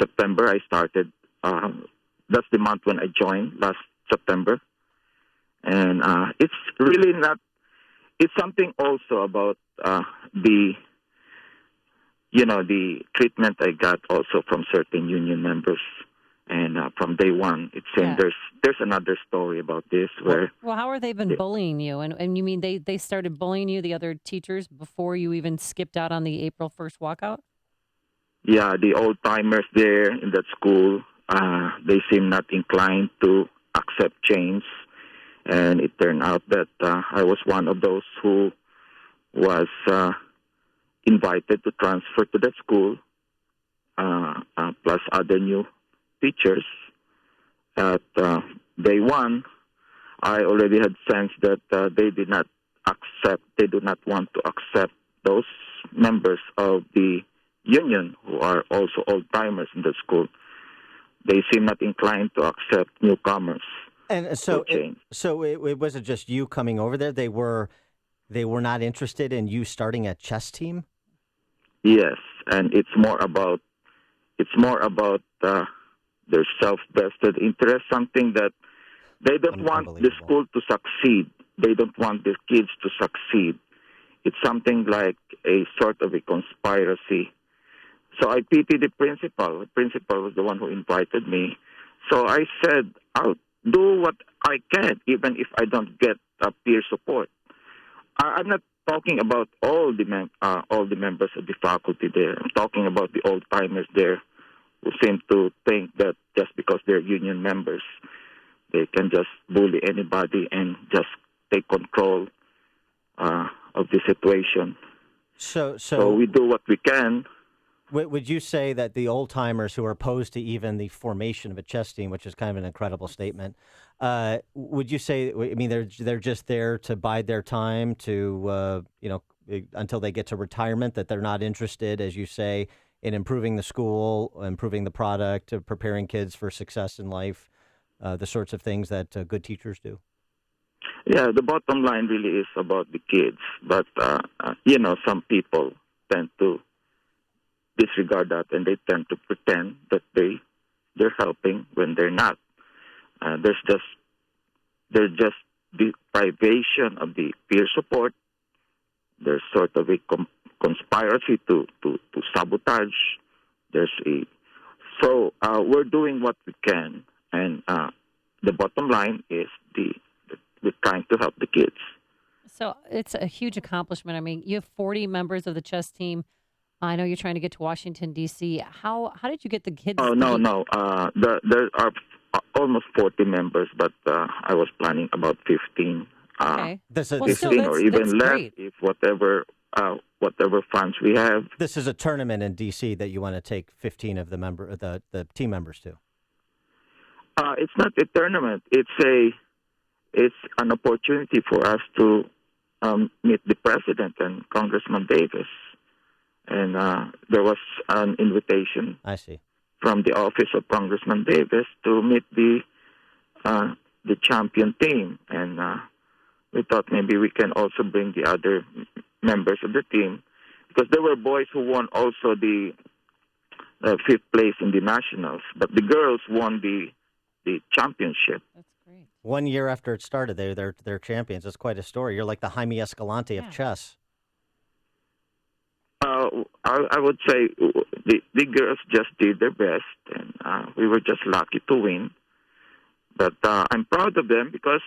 September I started. That's the month when I joined, last September, and it's really not. It's something also about the treatment I got also from certain union members, And from day one, it seemed there's another story about this where. Well, how are they been bullying you? And you mean they started bullying you, the other teachers, before you even skipped out on the April 1st walkout? Yeah, the old timers there in that school, they seem not inclined to accept change, and it turned out that I was one of those who was invited to transfer to that school, plus other new teachers. At day one, I already had sensed that they do not want to accept those members of the union who are also old-timers in the school. They seem not inclined to accept newcomers. And so it wasn't just you coming over there. They were not interested in you starting a chess team? Yes, and it's more about their self-vested interest, something that they don't want the school to succeed. They don't want their kids to succeed. It's something like a sort of a conspiracy. So I pity the principal. The principal was the one who invited me. So I said, I'll do what I can, even if I don't get peer support. I'm not talking about all the members of the faculty there. I'm talking about the old-timers there who seem to think that just because they're union members, they can just bully anybody and just take control of the situation. So we do what we can. Would you say that the old-timers who are opposed to even the formation of a chess team, which is kind of an incredible statement, would you say, I mean, they're just there to bide their time to, until they get to retirement, that they're not interested, as you say, in improving the school, improving the product, preparing kids for success in life, the sorts of things that good teachers do? Yeah, the bottom line really is about the kids. But, some people tend to disregard that, and they tend to pretend that they're helping when they're not. There's just deprivation of the peer support. There's sort of a conspiracy to sabotage. We're doing what we can, and the bottom line is we're trying to help the kids. So it's a huge accomplishment. I mean, you have 40 members of the chess team. I know you're trying to get to Washington, D.C. How did you get the kids? Oh, no. There are almost 40 members, but I was planning about 15. Okay. 15 or even less, great. If whatever funds we have. This is a tournament in D.C. that you want to take 15 of the team members to. It's not a tournament. It's an opportunity for us to meet the president and Congressman Davis. And there was an invitation. I see. From the office of Congressman Davis to meet the champion team, and we thought maybe we can also bring the other members of the team, because there were boys who won also the 5th place in the nationals, but the girls won the championship. That's great. 1 year after it started, they're champions. It's quite a story. You're like the Jaime Escalante of chess. I would say the girls just did their best, and we were just lucky to win. But I'm proud of them because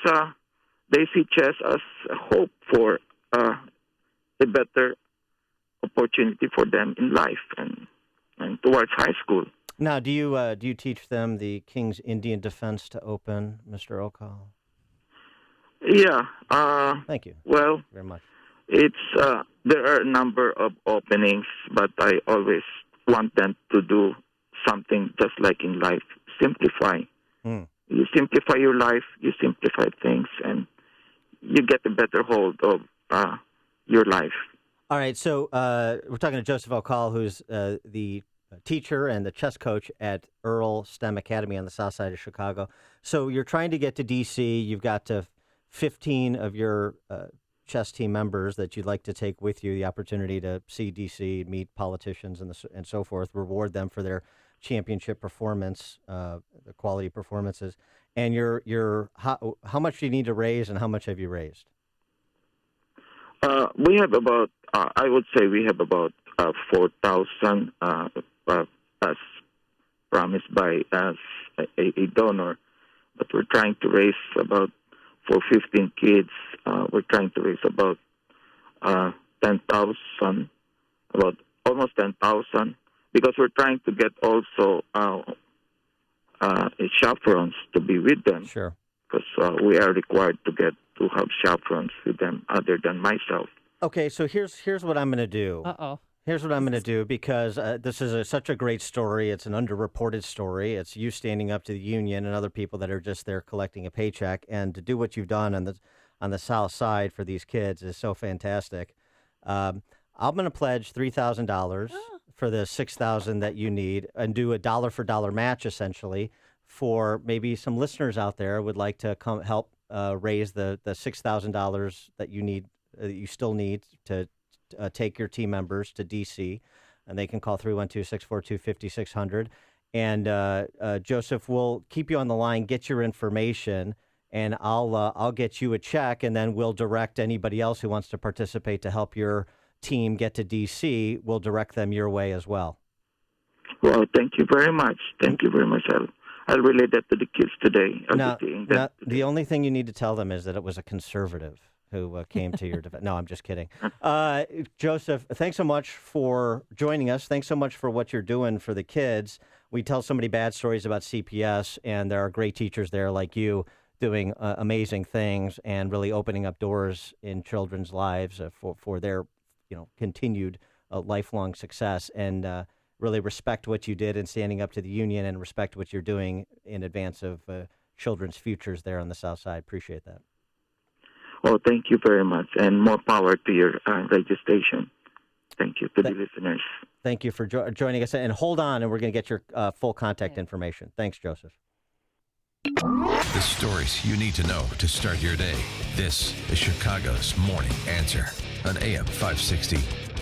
they see chess as a hope for a better opportunity for them in life and towards high school. Now, do you teach them the King's Indian Defense to Open, Mr. O'Call? Yeah. Thank you. Well, very much. It's there are a number of openings, but I always want them to do something just like in life. Simplify. You simplify your life, you simplify things, and you get a better hold of your life. All right, so we're talking to Joseph O'Call, who's the teacher and the chess coach at Earl STEM Academy on the south side of Chicago. So you're trying to get to D.C. You've got 15 of your chess team members that you'd like to take with you, the opportunity to see D.C., meet politicians and so forth, reward them for their championship performance, the quality performances. And how much do you need to raise, and how much have you raised? We have about, I would say we have about 4,000 as promised by us a donor, but we're trying to raise about, for 15 kids, we're trying to raise about 10,000, about almost 10,000, because we're trying to get also chaperones to be with them. Sure. Because we are required to have chaperones with them other than myself. Okay, so here's what I'm going to do. Uh-oh. Here's what I'm going to do, because this is such a great story. It's an underreported story. It's you standing up to the union and other people that are just there collecting a paycheck. And to do what you've done on the South Side for these kids is so fantastic. I'm going to pledge $3,000 for the $6,000 that you need, and do a dollar-for-dollar match, essentially, for maybe some listeners out there would like to come help raise the $6,000 that you need, you still need to take your team members to D.C., and they can call 312-642-5600. And Joseph, we'll keep you on the line, get your information, and I'll get you a check, and then we'll direct anybody else who wants to participate to help your team get to D.C. We'll direct them your way as well. Well, thank you very much. Thank you very much. I'll relay that to the kids today. Now, the only thing you need to tell them is that it was a conservative who came to your defense. No, I'm just kidding. Joseph, thanks so much for joining us. Thanks so much for what you're doing for the kids. We tell so many bad stories about CPS, and there are great teachers there like you doing amazing things and really opening up doors in children's lives for their continued lifelong success. And really respect what you did in standing up to the union, and respect what you're doing in advance of children's futures there on the South Side. Appreciate that. Well, thank you very much, and more power to your radio station. Thank you to the listeners. Thank you for joining us. And hold on, and we're going to get your full contact information. Thanks, Joseph. The stories you need to know to start your day. This is Chicago's Morning Answer on AM 560,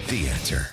The Answer.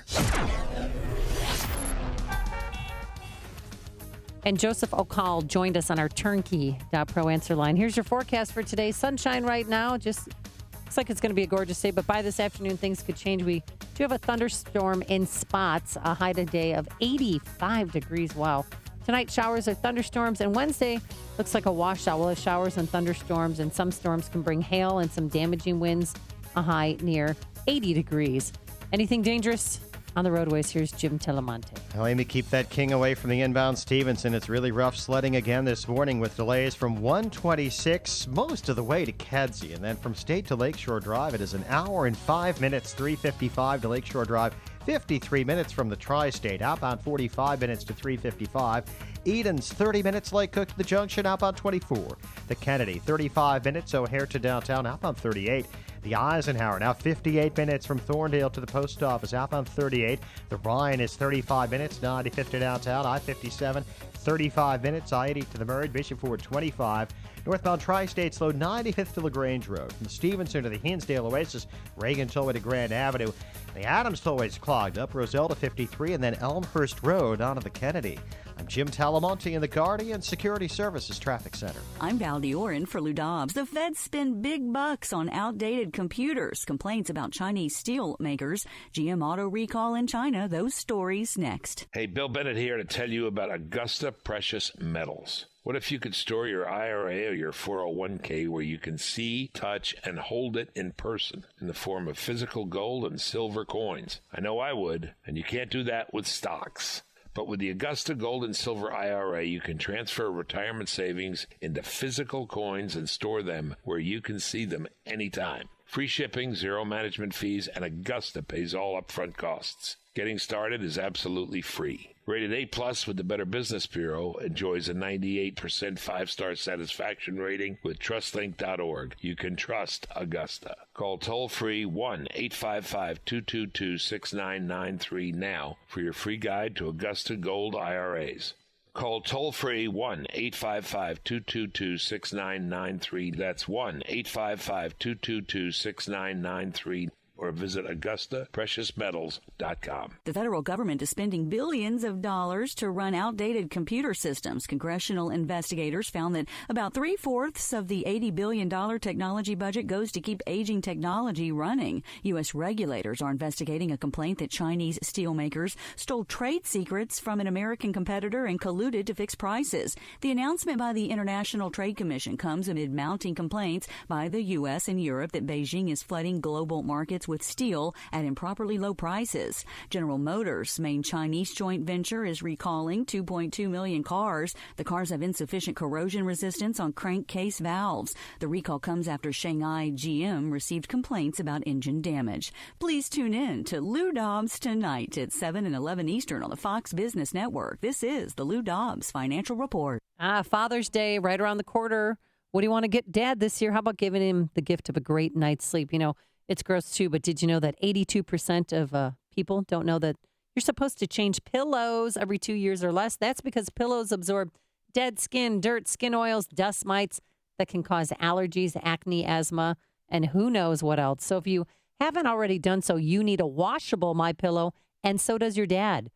And Joseph O'Call joined us on our turnkey.pro answer line. Here's your forecast for today. Sunshine right now. Just looks like it's going to be a gorgeous day, but by this afternoon, things could change. We do have a thunderstorm in spots, a high today of 85 degrees. Wow. Tonight, showers or thunderstorms, and Wednesday looks like a washout. We'll have showers and thunderstorms, and some storms can bring hail and some damaging winds, a high near 80 degrees. Anything dangerous on the roadways? Here's Jim Telemonte. Well, Amy, keep that king away from the inbound Stevenson. It's really rough sledding again this morning with delays from 126 most of the way to Kedzie. And then from State to Lakeshore Drive, it is an hour and 5 minutes, 3:55 to Lakeshore Drive. 53 minutes from the Tri-State, outbound 45 minutes to 3:55. Edens, 30 minutes, Lake Cook to the Junction, outbound 24. The Kennedy, 35 minutes, O'Hare to downtown, outbound 38. The Eisenhower, now 58 minutes from Thorndale to the post office, outbound 38. The Ryan is 35 minutes, 95th to downtown, I-57, 35 minutes, I-80 to the Murray, Bishop Ford, 25. Northbound Tri-State slow 95th to LaGrange Road. From the Stevenson to the Hinsdale Oasis, Reagan Tollway to Grand Avenue. The Adams Tollway is clogged up, Roselle to 53, and then Elmhurst Road onto the Kennedy. I'm Jim Talamonte in the Guardian Security Services Traffic Center. I'm Val Diorin for Lou Dobbs. The feds spend big bucks on outdated computers. Complaints about Chinese steel makers. GM auto recall in China. Those stories next. Hey, Bill Bennett here to tell you about Augusta Precious Metals. What if you could store your IRA or your 401k where you can see, touch, and hold it in person in the form of physical gold and silver coins? I know I would, and you can't do that with stocks. But with the Augusta Gold and Silver IRA, you can transfer retirement savings into physical coins and store them where you can see them anytime. Free shipping, zero management fees, and Augusta pays all upfront costs. Getting started is absolutely free. Rated A+ with the Better Business Bureau, enjoys a 98% 5-star satisfaction rating with TrustLink.org. You can trust Augusta. Call toll-free 1-855-222-6993 now for your free guide to Augusta Gold IRAs. Call toll-free 1-855-222-6993. That's 1-855-222-6993. or visit AugustaPreciousMetals.com. The federal government is spending billions of dollars to run outdated computer systems. Congressional investigators found that about 3/4 of the $80 billion technology budget goes to keep aging technology running. U.S. regulators are investigating a complaint that Chinese steelmakers stole trade secrets from an American competitor and colluded to fix prices. The announcement by the International Trade Commission comes amid mounting complaints by the U.S. and Europe that Beijing is flooding global markets with steel at improperly low prices. General Motors' main Chinese joint venture is recalling 2.2 million cars. The cars have insufficient corrosion resistance on crankcase valves. The recall comes after Shanghai GM received complaints about engine damage. Please tune in to Lou Dobbs tonight at 7 and 11 Eastern on the Fox Business Network. This is the Lou Dobbs Financial Report. Father's Day right around the corner. What do you want to get Dad this year? How about giving him the gift of a great night's sleep? You know, it's gross too, but did you know that 82% of people don't know that you're supposed to change pillows every 2 years or less? That's because pillows absorb dead skin, dirt, skin oils, dust mites that can cause allergies, acne, asthma, and who knows what else. So if you haven't already done so, you need a washable MyPillow, and so does your dad.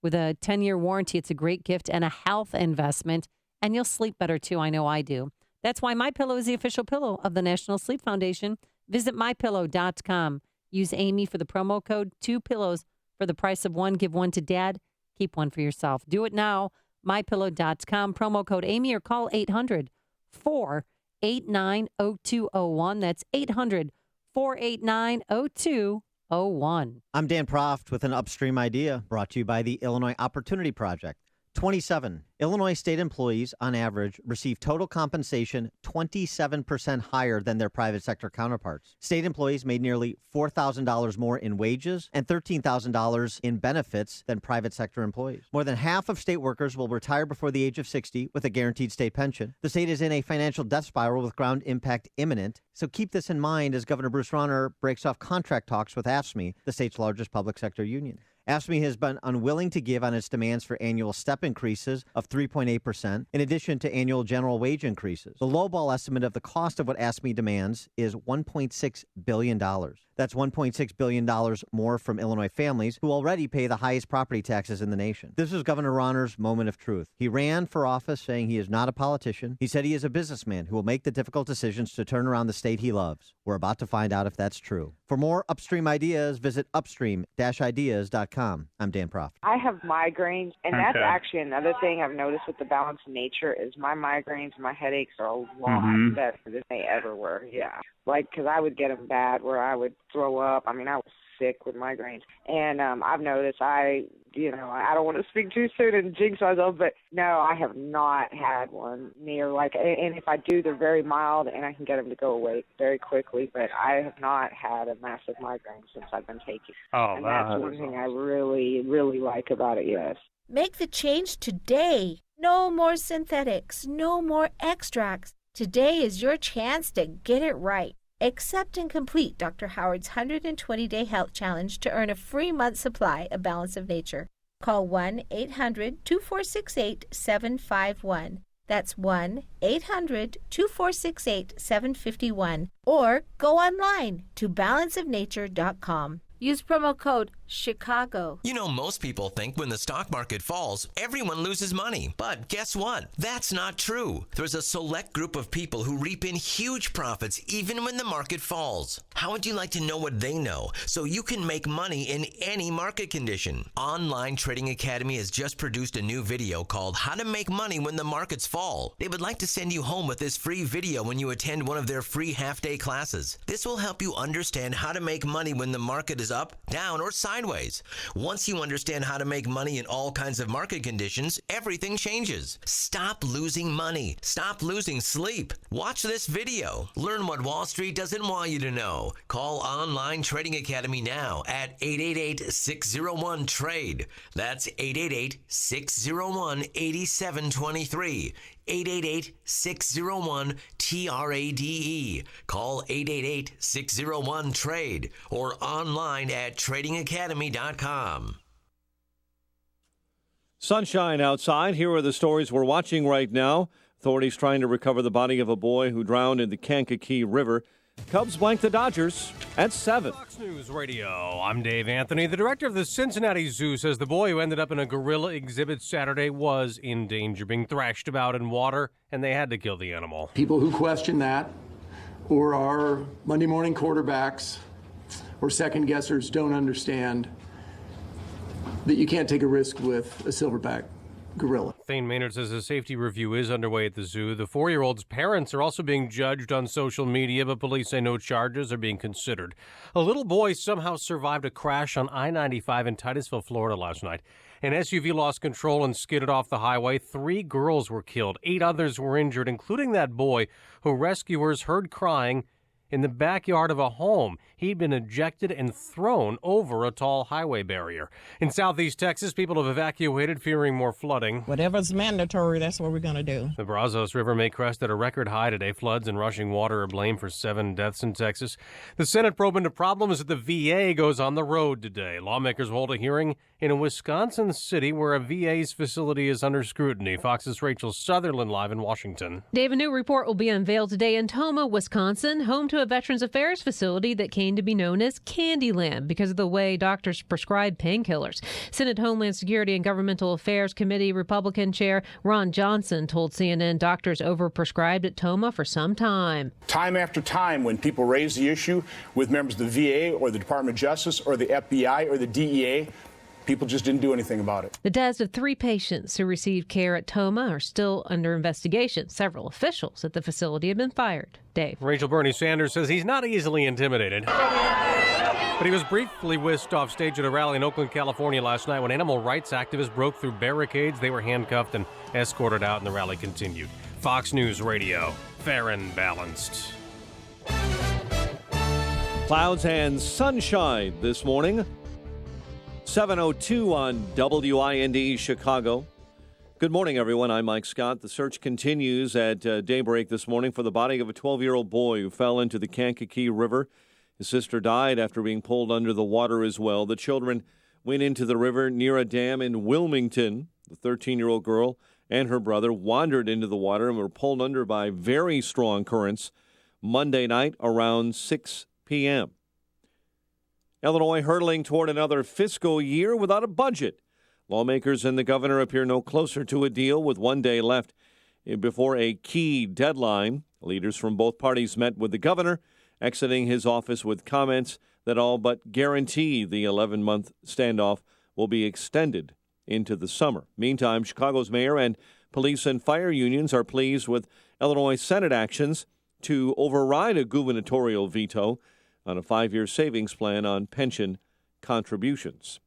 With a 10-year warranty, it's a great gift and a health investment, and you'll sleep better too. I know I do. That's why MyPillow is the official pillow of the National Sleep Foundation. Visit MyPillow.com. Use Amy for the promo code 2pillows for the price of one. Give one to Dad. Keep one for yourself. Do it now. MyPillow.com. Promo code Amy or call 800-489-0201. That's 800-489-0201. I'm Dan Proft with an Upstream idea brought to you by the Illinois Opportunity Project. 27. Illinois state employees, on average, receive total compensation 27% higher than their private sector counterparts. State employees made nearly $4,000 more in wages and $13,000 in benefits than private sector employees. More than half of state workers will retire before the age of 60 with a guaranteed state pension. The state is in a financial death spiral with ground impact imminent. So keep this in mind as Governor Bruce Rauner breaks off contract talks with AFSCME, the state's largest public sector union. AFSCME has been unwilling to give on its demands for annual step increases of 3.8%, in addition to annual general wage increases. The lowball estimate of the cost of what AFSCME demands is $1.6 billion. That's $1.6 billion more from Illinois families who already pay the highest property taxes in the nation. This is Governor Rauner's moment of truth. He ran for office saying he is not a politician. He said he is a businessman who will make the difficult decisions to turn around the state he loves. We're about to find out if that's true. For more Upstream ideas, visit upstream-ideas.com. I'm Dan Proft. I have migraines, and that's actually another thing I've noticed with the balance of nature is my migraines and my headaches are a lot better than they ever were. Yeah. Like, because I would get them bad where I would throw up. I mean, I was sick with migraines. And I've noticed I don't want to speak too soon and jinx myself, but no, I have not had one near and if I do, they're very mild and I can get them to go away very quickly, but I have not had a massive migraine since I've been taking. Oh, and that's one thing I really, really like about it, yes. Make the change today. No more synthetics, no more extracts. Today is your chance to get it right. Accept and complete Dr. Howard's 120-day health challenge to earn a free month supply of Balance of Nature. Call 1-800-2468-751. That's 1-800-2468-751. Or go online to balanceofnature.com. Use promo code Chicago. You know, most people think when the stock market falls, everyone loses money. But guess what? That's not true. There's a select group of people who reap in huge profits even when the market falls. How would you like to know what they know so you can make money in any market condition? Online Trading Academy has just produced a new video called How to Make Money When the Markets Fall. They would like to send you home with this free video when you attend one of their free half-day classes. This will help you understand how to make money when the market is up, down, or sideways. Once you understand how to make money in all kinds of market conditions, everything changes. Stop losing money. Stop losing sleep. Watch this video. Learn what Wall Street doesn't want you to know. Call Online Trading Academy now at 888-601-TRADE. That's 888-601-8723. 888-601-TRADE. Call 888-601-TRADE or online at tradingacademy.com. Sunshine outside. Here are the stories we're watching right now. Authorities trying to recover the body of a boy who drowned in the Kankakee River. Cubs blank the Dodgers at 7. Fox News Radio. I'm Dave Anthony. The director of the Cincinnati Zoo says the boy who ended up in a gorilla exhibit Saturday was in danger, being thrashed about in water, and they had to kill the animal. People who question that or are Monday morning quarterbacks or second guessers don't understand that you can't take a risk with a silverback gorilla. Thane Maynard says a safety review is underway at the zoo. The 4-year-old's parents are also being judged on social media, but police say no charges are being considered. A little boy somehow survived a crash on I-95 in Titusville, Florida last night. An SUV lost control and skidded off the highway. 3 girls were killed. 8 others were injured, including that boy who rescuers heard crying in the backyard of a home. He'd been ejected and thrown over a tall highway barrier. In southeast Texas, people have evacuated, fearing more flooding. Whatever's mandatory, that's what we're going to do. The Brazos River may crest at a record high today. Floods and rushing water are blamed for 7 deaths in Texas. The Senate probe into problems at the VA goes on the road today. Lawmakers hold a hearing in a Wisconsin city where a VA's facility is under scrutiny. Fox's Rachel Sutherland live in Washington. Dave, a new report will be unveiled today in Tomah, Wisconsin, home to a Veterans Affairs facility that came to be known as Candyland because of the way doctors prescribe painkillers. Senate Homeland Security and Governmental Affairs Committee Republican Chair Ron Johnson told CNN doctors overprescribed at Tomah for some time. Time after time, when people raise the issue with members of the VA or the Department of Justice or the FBI or the DEA, people just didn't do anything about it. The deaths of 3 patients who received care at Tomah are still under investigation. Several officials at the facility have been fired. Dave. Rachel Bernie Sanders says he's not easily intimidated. But he was briefly whisked off stage at a rally in Oakland, California last night when animal rights activists broke through barricades. They were handcuffed and escorted out, and the rally continued. Fox News Radio, fair and balanced. Clouds and sunshine this morning. 7:02 on WIND Chicago. Good morning, everyone. I'm Mike Scott. The search continues at daybreak this morning for the body of a 12-year-old boy who fell into the Kankakee River. His sister died after being pulled under the water as well. The children went into the river near a dam in Wilmington. The 13-year-old girl and her brother wandered into the water and were pulled under by very strong currents Monday night around 6 p.m. Illinois hurtling toward another fiscal year without a budget. Lawmakers and the governor appear no closer to a deal with 1 day left before a key deadline. Leaders from both parties met with the governor, exiting his office with comments that all but guarantee the 11-month standoff will be extended into the summer. Meantime, Chicago's mayor and police and fire unions are pleased with Illinois Senate actions to override a gubernatorial veto on a 5-year savings plan on pension contributions.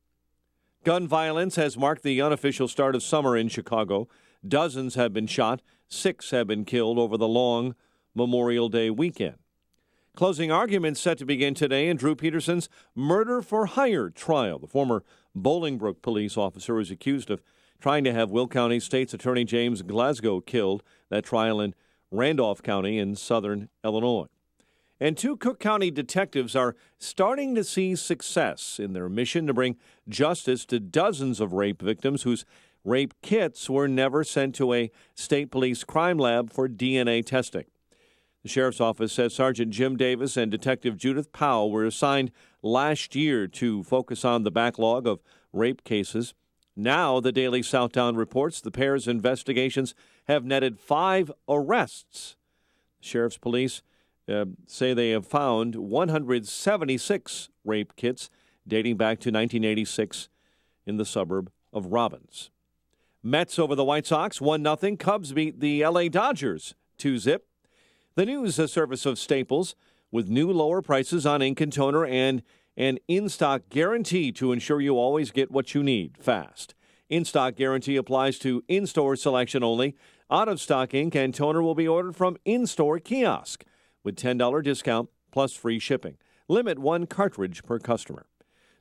Gun violence has marked the unofficial start of summer in Chicago. Dozens have been shot. 6 have been killed over the long Memorial Day weekend. Closing arguments set to begin today in Drew Peterson's murder-for-hire trial. The former Bolingbrook police officer is accused of trying to have Will County State's Attorney James Glasgow killed. That trial in Randolph County in southern Illinois. And 2 Cook County detectives are starting to see success in their mission to bring justice to dozens of rape victims whose rape kits were never sent to a state police crime lab for DNA testing. The sheriff's office says Sergeant Jim Davis and Detective Judith Powell were assigned last year to focus on the backlog of rape cases. Now, the Daily Southtown reports the pair's investigations have netted 5 arrests. Sheriff's police say they have found 176 rape kits dating back to 1986 in the suburb of Robbins. Mets over the White Sox, 1-0. Cubs beat the L.A. Dodgers 2-0. The news service of Staples with new lower prices on ink and toner and an in-stock guarantee to ensure you always get what you need fast. In-stock guarantee applies to in-store selection only. Out-of-stock ink and toner will be ordered from in-store kiosk with $10 discount plus free shipping. Limit 1 cartridge per customer.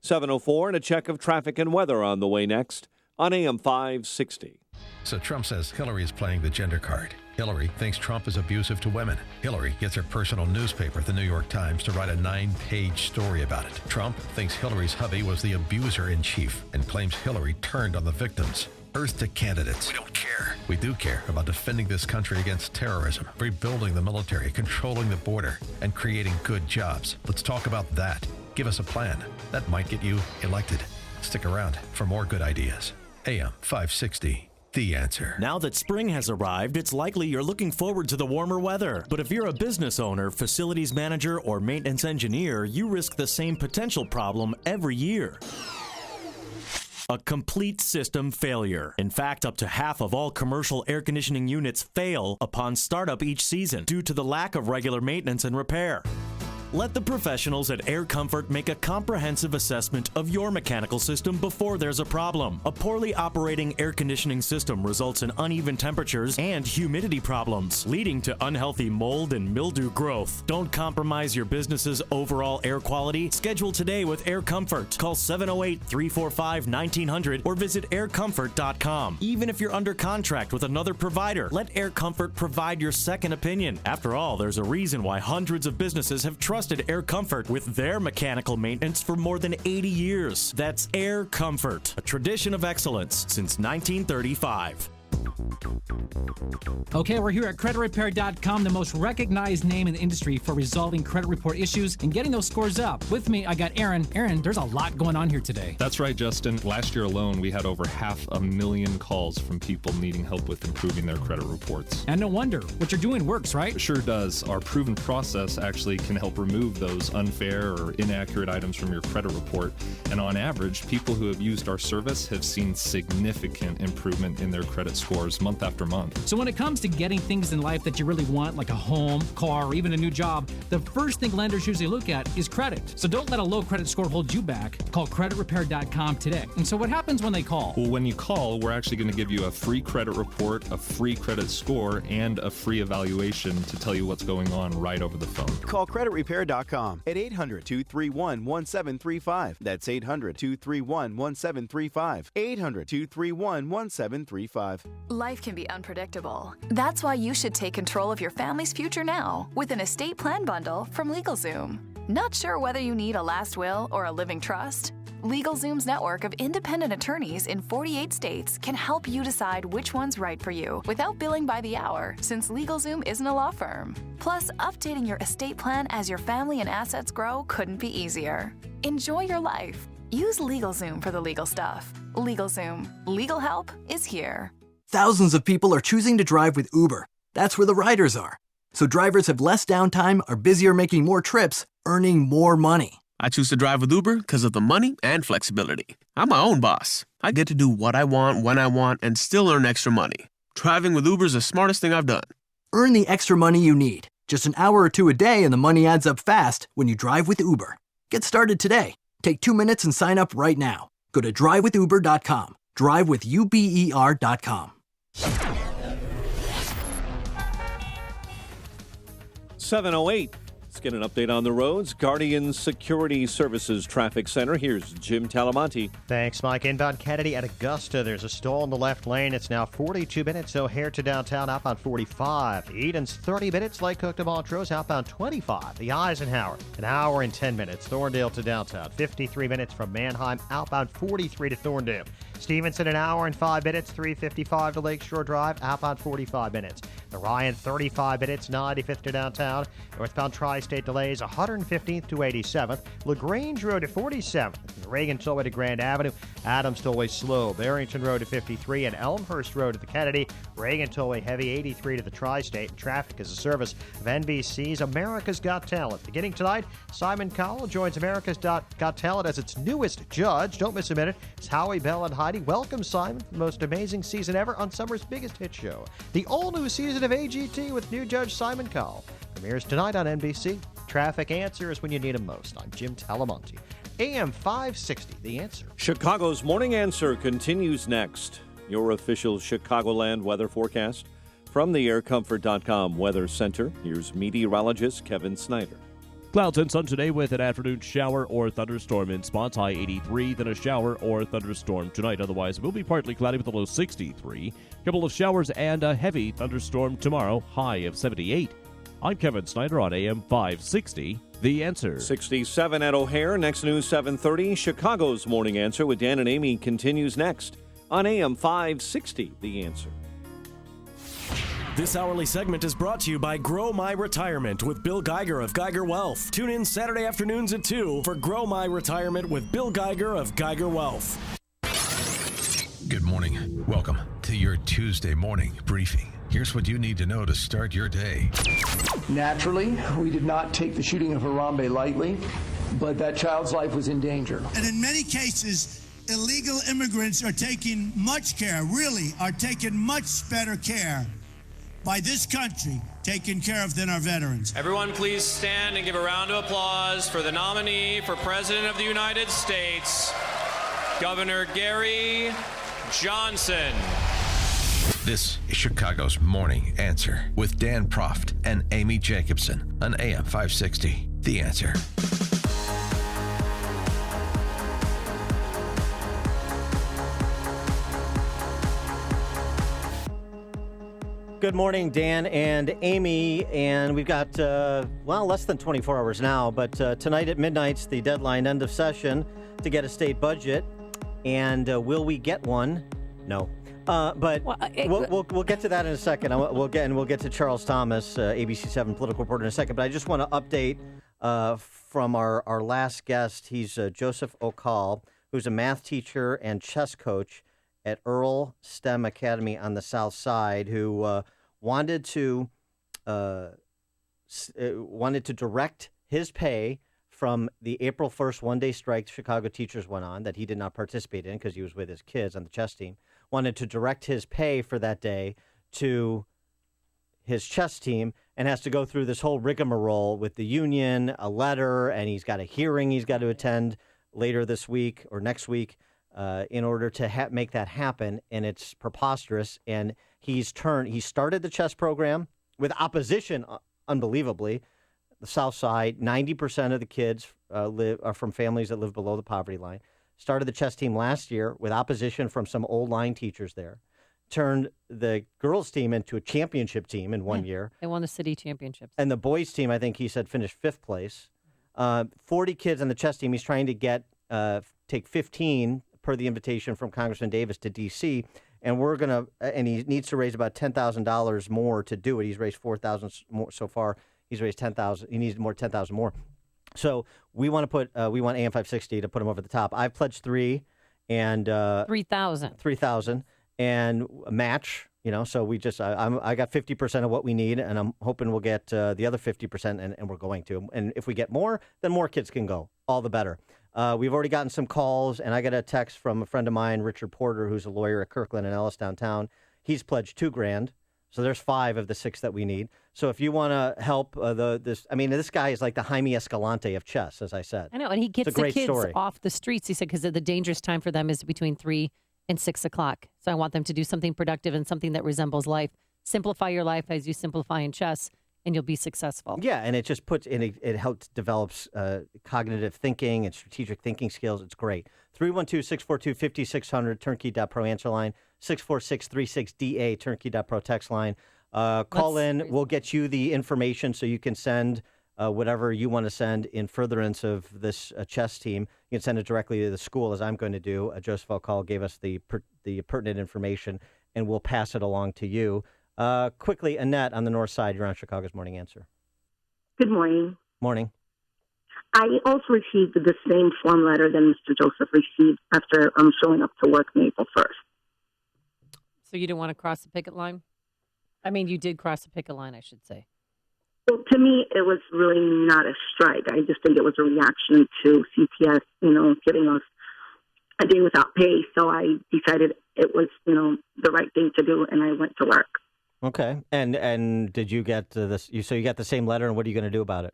7:04 and a check of traffic and weather on the way next on AM 560. So Trump says Hillary is playing the gender card. Hillary thinks Trump is abusive to women. Hillary gets her personal newspaper, the New York Times, to write a 9-page story about it. Trump thinks Hillary's hubby was the abuser in chief and claims Hillary turned on the victims. Earth to candidates. We don't care. We do care about defending this country against terrorism, rebuilding the military, controlling the border, and creating good jobs. Let's talk about that. Give us a plan. That might get you elected. Stick around for more good ideas. AM 560. The Answer. Now that spring has arrived, it's likely you're looking forward to the warmer weather. But if you're a business owner, facilities manager, or maintenance engineer, you risk the same potential problem every year. A complete system failure. In fact, up to half of all commercial air conditioning units fail upon startup each season due to the lack of regular maintenance and repair. Let the professionals at Air Comfort make a comprehensive assessment of your mechanical system before there's a problem. A poorly operating air conditioning system results in uneven temperatures and humidity problems, leading to unhealthy mold and mildew growth. Don't compromise your business's overall air quality. Schedule today with Air Comfort. Call 708-345-1900 or visit aircomfort.com. Even if you're under contract with another provider, let Air Comfort provide your second opinion. After all, there's a reason why hundreds of businesses have trusted Air Comfort with their mechanical maintenance for more than 80 years. That's Air Comfort, a tradition of excellence since 1935. Okay, we're here at CreditRepair.com, the most recognized name in the industry for resolving credit report issues and getting those scores up. With me, I got Aaron. Aaron, there's a lot going on here today. That's right, Justin. Last year alone, we had over 500,000 calls from people needing help with improving their credit reports. And no wonder. What you're doing works, right? It sure does. Our proven process actually can help remove those unfair or inaccurate items from your credit report. And on average, people who have used our service have seen significant improvement in their credit scores month after month. So when it comes to getting things in life that you really want, like a home, car, or even a new job, the first thing lenders usually look at is credit. So don't let a low credit score hold you back. Call CreditRepair.com today. And so what happens when they call? Well, when you call, we're actually going to give you a free credit report, a free credit score, and a free evaluation to tell you what's going on right over the phone. Call CreditRepair.com at 800-231-1735. That's 800-231-1735. 800-231-1735. Life can be unpredictable. That's why you should take control of your family's future now with an estate plan bundle from LegalZoom. Not sure whether you need a last will or a living trust? LegalZoom's network of independent attorneys in 48 states can help you decide which one's right for you without billing by the hour, since LegalZoom isn't a law firm. Plus, updating your estate plan as your family and assets grow couldn't be easier. Enjoy your life. Use LegalZoom for the legal stuff. LegalZoom. Legal help is here. Thousands of people are choosing to drive with Uber. That's where the riders are. So drivers have less downtime, are busier making more trips, earning more money. I choose to drive with Uber because of the money and flexibility. I'm my own boss. I get to do what I want, when I want, and still earn extra money. Driving with Uber is the smartest thing I've done. Earn the extra money you need. Just an hour or two a day and the money adds up fast when you drive with Uber. Get started today. Take 2 minutes and sign up right now. Go to drivewithuber.com. Drivewithuber.com. 7:08. Let's get an update on the roads. Guardian Security Services Traffic Center. Here's Jim Talamonte. Thanks, Mike. Inbound Kennedy at Augusta. There's a stall in the left lane. It's now 42 minutes. O'Hare to downtown, outbound 45. Eden's 30 minutes. Lake Cook to Montrose, outbound 25. The Eisenhower, an hour and 10 minutes. Thorndale to downtown, 53 minutes from Manheim, outbound 43 to Thorndale. Stevenson, an hour and 5 minutes, 355 to Lakeshore Drive, outbound 45 minutes. The Ryan, 35 minutes, 95th to downtown. Northbound Tri-State delays, 115th to 87th. LaGrange Road to 47th. The Reagan Tollway to Grand Avenue. Adams Tollway slow. Barrington Road to 53 and Elmhurst Road to the Kennedy. Reagan Tollway heavy, 83 to the Tri-State. Traffic is a service of NBC's America's Got Talent. Beginning tonight, Simon Cowell joins America's Got Talent as its newest judge. Don't miss a minute. It's Howie Bell and Heidi. Welcome, Simon, the most amazing season ever on summer's biggest hit show. The all-new season of AGT with new judge Simon Cowell. Premieres tonight on NBC. Traffic answers when you need them most. I'm Jim Talamonte. AM 560, The Answer. Chicago's Morning Answer continues next. Your official Chicagoland weather forecast from the aircomfort.com Weather Center. Here's meteorologist Kevin Snyder. Clouds and sun today with an afternoon shower or thunderstorm in spots, high 83, then a shower or thunderstorm tonight. Otherwise, it will be partly cloudy with a low 63. A couple of showers and a heavy thunderstorm tomorrow, high of 78. I'm Kevin Snyder on AM 560, The Answer. 67 at O'Hare. Next news, 7:30. Chicago's Morning Answer with Dan and Amy continues next on AM 560, The Answer. This hourly segment is brought to you by Grow My Retirement with Bill Geiger of Geiger Wealth. Tune in Saturday afternoons at 2 for Grow My Retirement with Bill Geiger of Geiger Wealth. Good morning. Welcome to your Tuesday morning briefing. Here's what you need to know to start your day. Naturally, we did not take the shooting of Harambe lightly, but that child's life was in danger. And in many cases, illegal immigrants are taking much care, really are taking much better care by this country taking care of than our veterans. Everyone please stand and give a round of applause for the nominee for President of the United States, Governor Gary Johnson. This is Chicago's Morning Answer with Dan Proft and Amy Jacobson on AM 560. The Answer. Good morning, Dan and Amy, and we've got, less than 24 hours now, but tonight at midnight's the deadline, end of session, to get a state budget, and will we get one? No. But we'll get to that in a second. We'll get to Charles Thomas, ABC7 political reporter, in a second, but I just want to update from our last guest. He's Joseph Okal, who's a math teacher and chess coach at Earl STEM Academy on the South Side, who wanted to direct his pay from the April 1st one-day strike Chicago teachers went on that he did not participate in because he was with his kids on the chess team, wanted to direct his pay for that day to his chess team, and has to go through this whole rigmarole with the union, a letter, and he's got a hearing he's got to attend later this week or next week. In order to make that happen, and it's preposterous. And he started the chess program with opposition, unbelievably. The South Side, 90% of the kids are from families that live below the poverty line. Started the chess team last year with opposition from some old line teachers there. Turned the girls' team into a championship team in 1 year. They won the city championships. And the boys' team, I think he said, finished 5th place. 40 kids on the chess team. He's trying to take 15 per the invitation from Congressman Davis to D.C., and he needs to raise about $10,000 more to do it. He's raised $4,000 more so far. He's raised $10,000. He needs more $10,000 more. So we want AM 560 to put him over the top. I've pledged $3,000 and $3,000 and a match. So we I got 50% of what we need, and I'm hoping we'll get the other 50%, and we're going to. And if we get more, then more kids can go. All the better. We've already gotten some calls, and I got a text from a friend of mine, Richard Porter, who's a lawyer at Kirkland and Ellis downtown. He's pledged $2,000, so there's 5 of the 6 that we need. So if you want to help this guy is like the Jaime Escalante of chess, as I said. I know, and he gets the kids off the streets. He said because the dangerous time for them is between 3 and 6 o'clock. So I want them to do something productive and something that resembles life. Simplify your life as you simplify in chess, and you'll be successful. Yeah, and it just it helps develops cognitive thinking and strategic thinking skills. It's great. 312-642-5600, turnkey.pro answer line, 64636DA, turnkey.pro text line. Call in. We'll get you the information so you can send whatever you want to send in furtherance of this chess team. You can send it directly to the school, as I'm going to do. Joseph Okal gave us the pertinent information, and we'll pass it along to you. Quickly, Annette on the north side, you're on Chicago's Morning Answer. Good morning. Morning. I also received the same form letter that Mr. Joseph received after showing up to work on April 1st. So you didn't want to cross the picket line? I mean, you did cross the picket line, I should say. Well, to me, it was really not a strike. I just think it was a reaction to CPS, giving us a day without pay. So I decided it was, the right thing to do, and I went to work. Okay. And did you get this? So you got the same letter, and what are you going to do about it?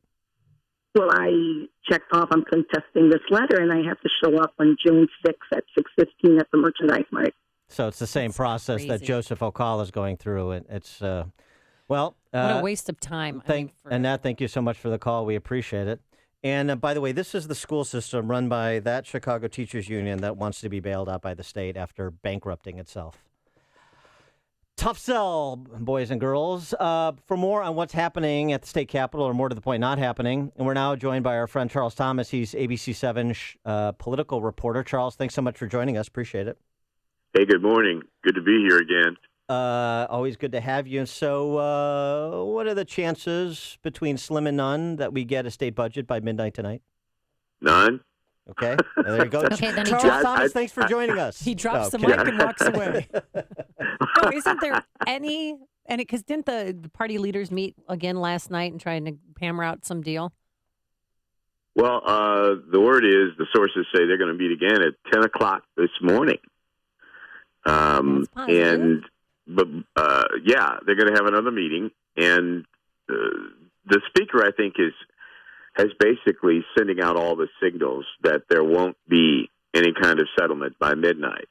Well, I checked off I'm contesting this letter, and I have to show up on June 6th at 6:15 at the Merchandise Mart. So it's the same process that Joseph Okal is going through. And it's, what a waste of time. Annette, thank you so much for the call. We appreciate it. And by the way, this is the school system run by that Chicago Teachers Union that wants to be bailed out by the state after bankrupting itself. Tough sell, boys and girls. For more on what's happening at the state capitol, or more to the point, not happening, and we're now joined by our friend Charles Thomas. He's ABC7 political reporter. Charles, thanks so much for joining us. Appreciate it. Hey, good morning. Good to be here again. Always good to have you. So, what are the chances between slim and none that we get a state budget by midnight tonight? None. Okay, there you go. Okay, then he Charles Thomas, thanks for joining us. He drops the Okay. mic and walks away. No, isn't there any? Because didn't the party leaders meet again last night and try to hammer out some deal? Well, the word is the sources say they're going to meet again at 10 o'clock this morning. And they're going to have another meeting, and the speaker, I think, has basically sending out all the signals that there won't be any kind of settlement by midnight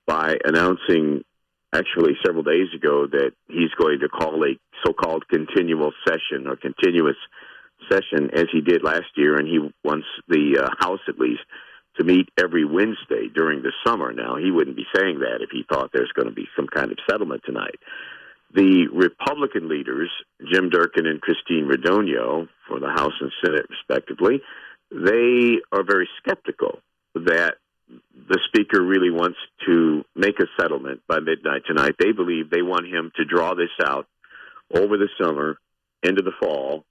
by announcing, actually several days ago, that he's going to call a so-called continuous session, as he did last year, and he wants the House, at least, to meet every Wednesday during the summer. Now, he wouldn't be saying that if he thought there's going to be some kind of settlement tonight. The Republican leaders, Jim Durkin and Christine Radogno, for the House and Senate, respectively, they are very skeptical that the Speaker really wants to make a settlement by midnight tonight. They believe they want him to draw this out over the summer, into the fall,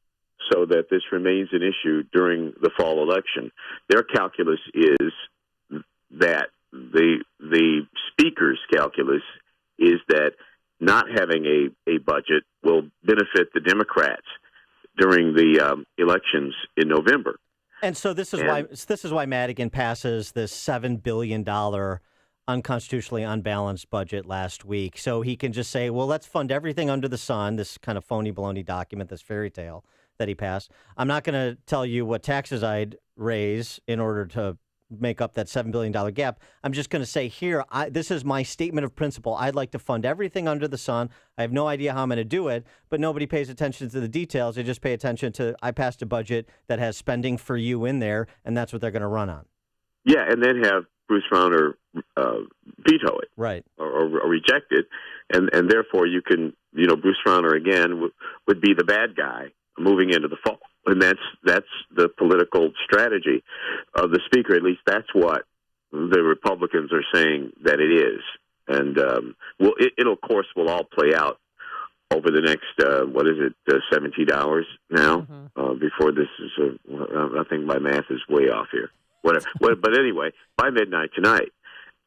so that this remains an issue during the fall election. Their calculus is that the Speaker's calculus is that not having a budget will benefit the Democrats during the elections in November. And so this is why Madigan passes this $7 billion unconstitutionally unbalanced budget last week. So he can just say, well, let's fund everything under the sun, this kind of phony baloney document, this fairy tale that he passed. I'm not going to tell you what taxes I'd raise in order to make up that $7 billion gap. I'm just going to say here, this is my statement of principle. I'd like to fund everything under the sun. I have no idea how I'm going to do it, but nobody pays attention to the details. They just pay attention to, I passed a budget that has spending for you in there, and that's what they're going to run on. Yeah, and then have Bruce Rauner veto it. Right. Or reject it. And therefore you can, Bruce Rauner again would be the bad guy moving into the fall. And that's the political strategy of the Speaker. At least that's what the Republicans are saying that it is. And it'll of course will all play out over the next 17 hours now before this is. I think my math is way off here. Whatever. But anyway, by midnight tonight,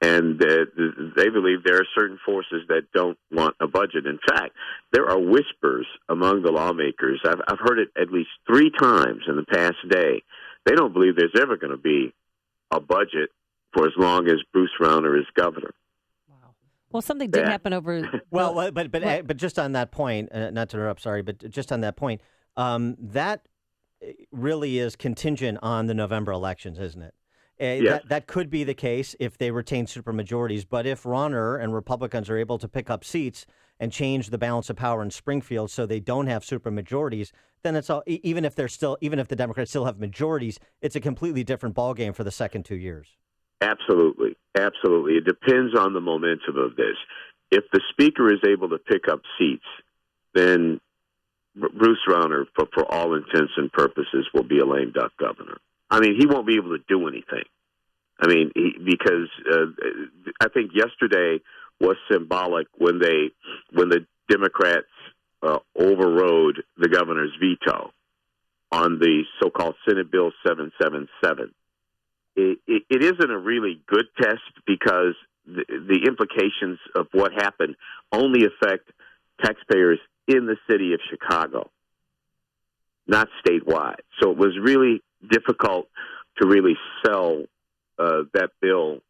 and they believe there are certain forces that don't want a budget. In fact, there are whispers among the lawmakers. I've heard it at least 3 times in the past day. They don't believe there's ever going to be a budget for as long as Bruce Rauner is governor. Well, something did happen over. But just on that point, not to interrupt, sorry, but just on that point, that really is contingent on the November elections, isn't it? Yes. That could be the case if they retain supermajorities. But if Rauner and Republicans are able to pick up seats and change the balance of power in Springfield so they don't have supermajorities, then it's all. Even if the Democrats still have majorities, it's a completely different ballgame for the second 2 years. Absolutely. It depends on the momentum of this. If the Speaker is able to pick up seats, then Bruce Rauner, for all intents and purposes, will be a lame duck governor. I mean, he won't be able to do anything. I mean, because I think yesterday was symbolic when the Democrats overrode the governor's veto on the so-called Senate Bill 777. It isn't a really good test because the implications of what happened only affect taxpayers in the city of Chicago, not statewide. So it was really difficult to really sell that bill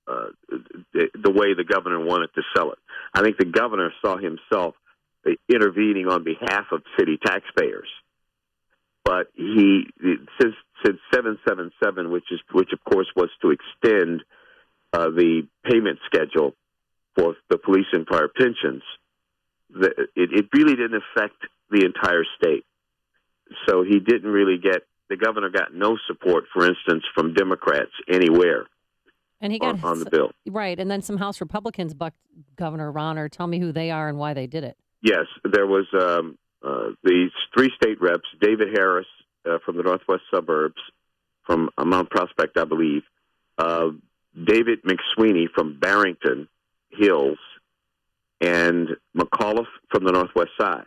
the way the governor wanted to sell it. I think the governor saw himself intervening on behalf of city taxpayers. But he said 777, which of course was to extend the payment schedule for the police and fire pensions. It really didn't affect the entire state. So he didn't really the governor got no support, for instance, from Democrats anywhere and he got on the bill. Right, and then some House Republicans bucked Governor Rauner. Tell me who they are and why they did it. Yes, there was these 3 state reps, David Harris from the northwest suburbs, from Mount Prospect, I believe, David McSweeney from Barrington, Hills and McAuliffe from the northwest side.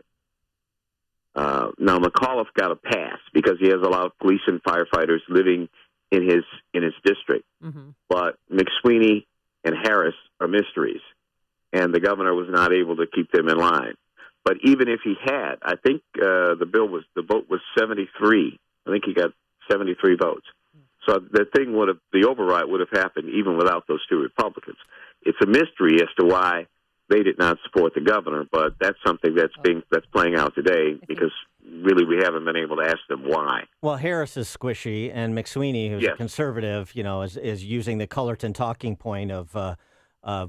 Now McAuliffe got a pass because he has a lot of police and firefighters living in his district. Mm-hmm. But McSweeney and Harris are mysteries, and the governor was not able to keep them in line. But even if he had, I think the vote was 73. I think he got 73 votes. So the override would have happened even without those two Republicans. It's a mystery as to why they did not support the governor, but that's something that's playing out today because really we haven't been able to ask them why. Well, Harris is squishy, and McSweeney, who's a conservative, is using the Cullerton talking point of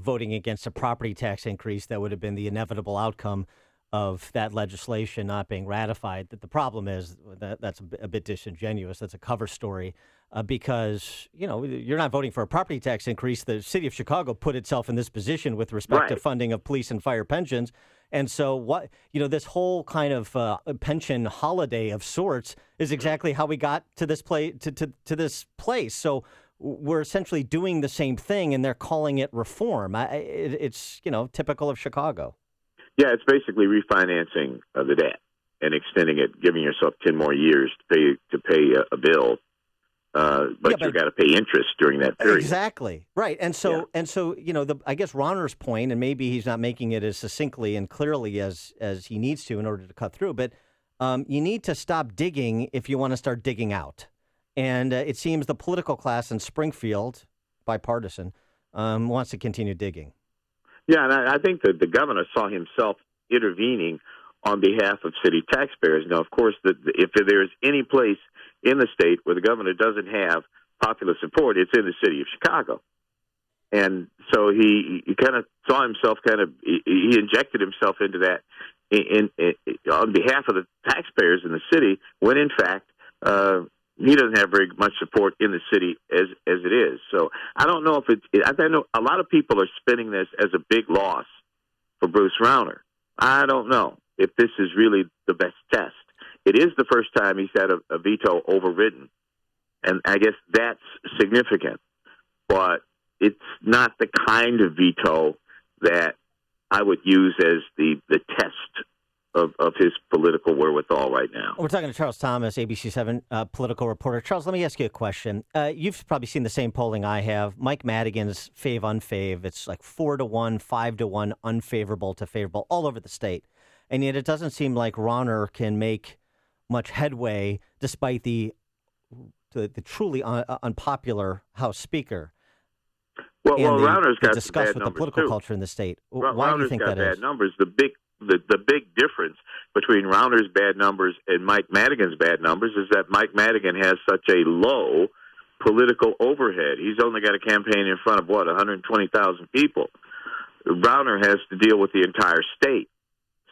voting against a property tax increase that would have been the inevitable outcome of that legislation not being ratified. The problem is that's a bit disingenuous. That's a cover story. Because, you're not voting for a property tax increase. The city of Chicago put itself in this position with respect to funding of police and fire pensions. And so this whole kind of pension holiday of sorts is exactly how we got to this to this place. So we're essentially doing the same thing, and they're calling it reform. It's typical of Chicago. Yeah, it's basically refinancing the debt and extending it, giving yourself 10 more years to pay a bill. But you got to pay interest during that period. Exactly. Right. And so, I guess Rauner's point, and maybe he's not making it as succinctly and clearly as he needs to in order to cut through, but you need to stop digging if you want to start digging out. And it seems the political class in Springfield, bipartisan, wants to continue digging. Yeah, and I think that the governor saw himself intervening on behalf of city taxpayers. Now, of course, if there's any place in the state where the governor doesn't have popular support, it's in the city of Chicago. And so he kind of saw himself he injected himself into that on behalf of the taxpayers in the city, when in fact he doesn't have very much support in the city as it is. So I don't know I know a lot of people are spinning this as a big loss for Bruce Rauner. I don't know if this is really the best test. It is the first time he's had a veto overridden, and I guess that's significant. But it's not the kind of veto that I would use as the test of his political wherewithal right now. We're talking to Charles Thomas, ABC7 political reporter. Charles, let me ask you a question. You've probably seen the same polling I have. Mike Madigan's fave-unfave, it's like 4-1, 5-1, unfavorable to favorable all over the state. And yet it doesn't seem like Rauner can make much headway despite the truly unpopular House Speaker. Well, Rauner's got disgust bad with the political culture in the state. Why Rauner's do you think got that bad is? Numbers. The big difference between Rauner's bad numbers and Mike Madigan's bad numbers is that Mike Madigan has such a low political overhead. He's only got a campaign in front of 120,000 people. Rauner has to deal with the entire state.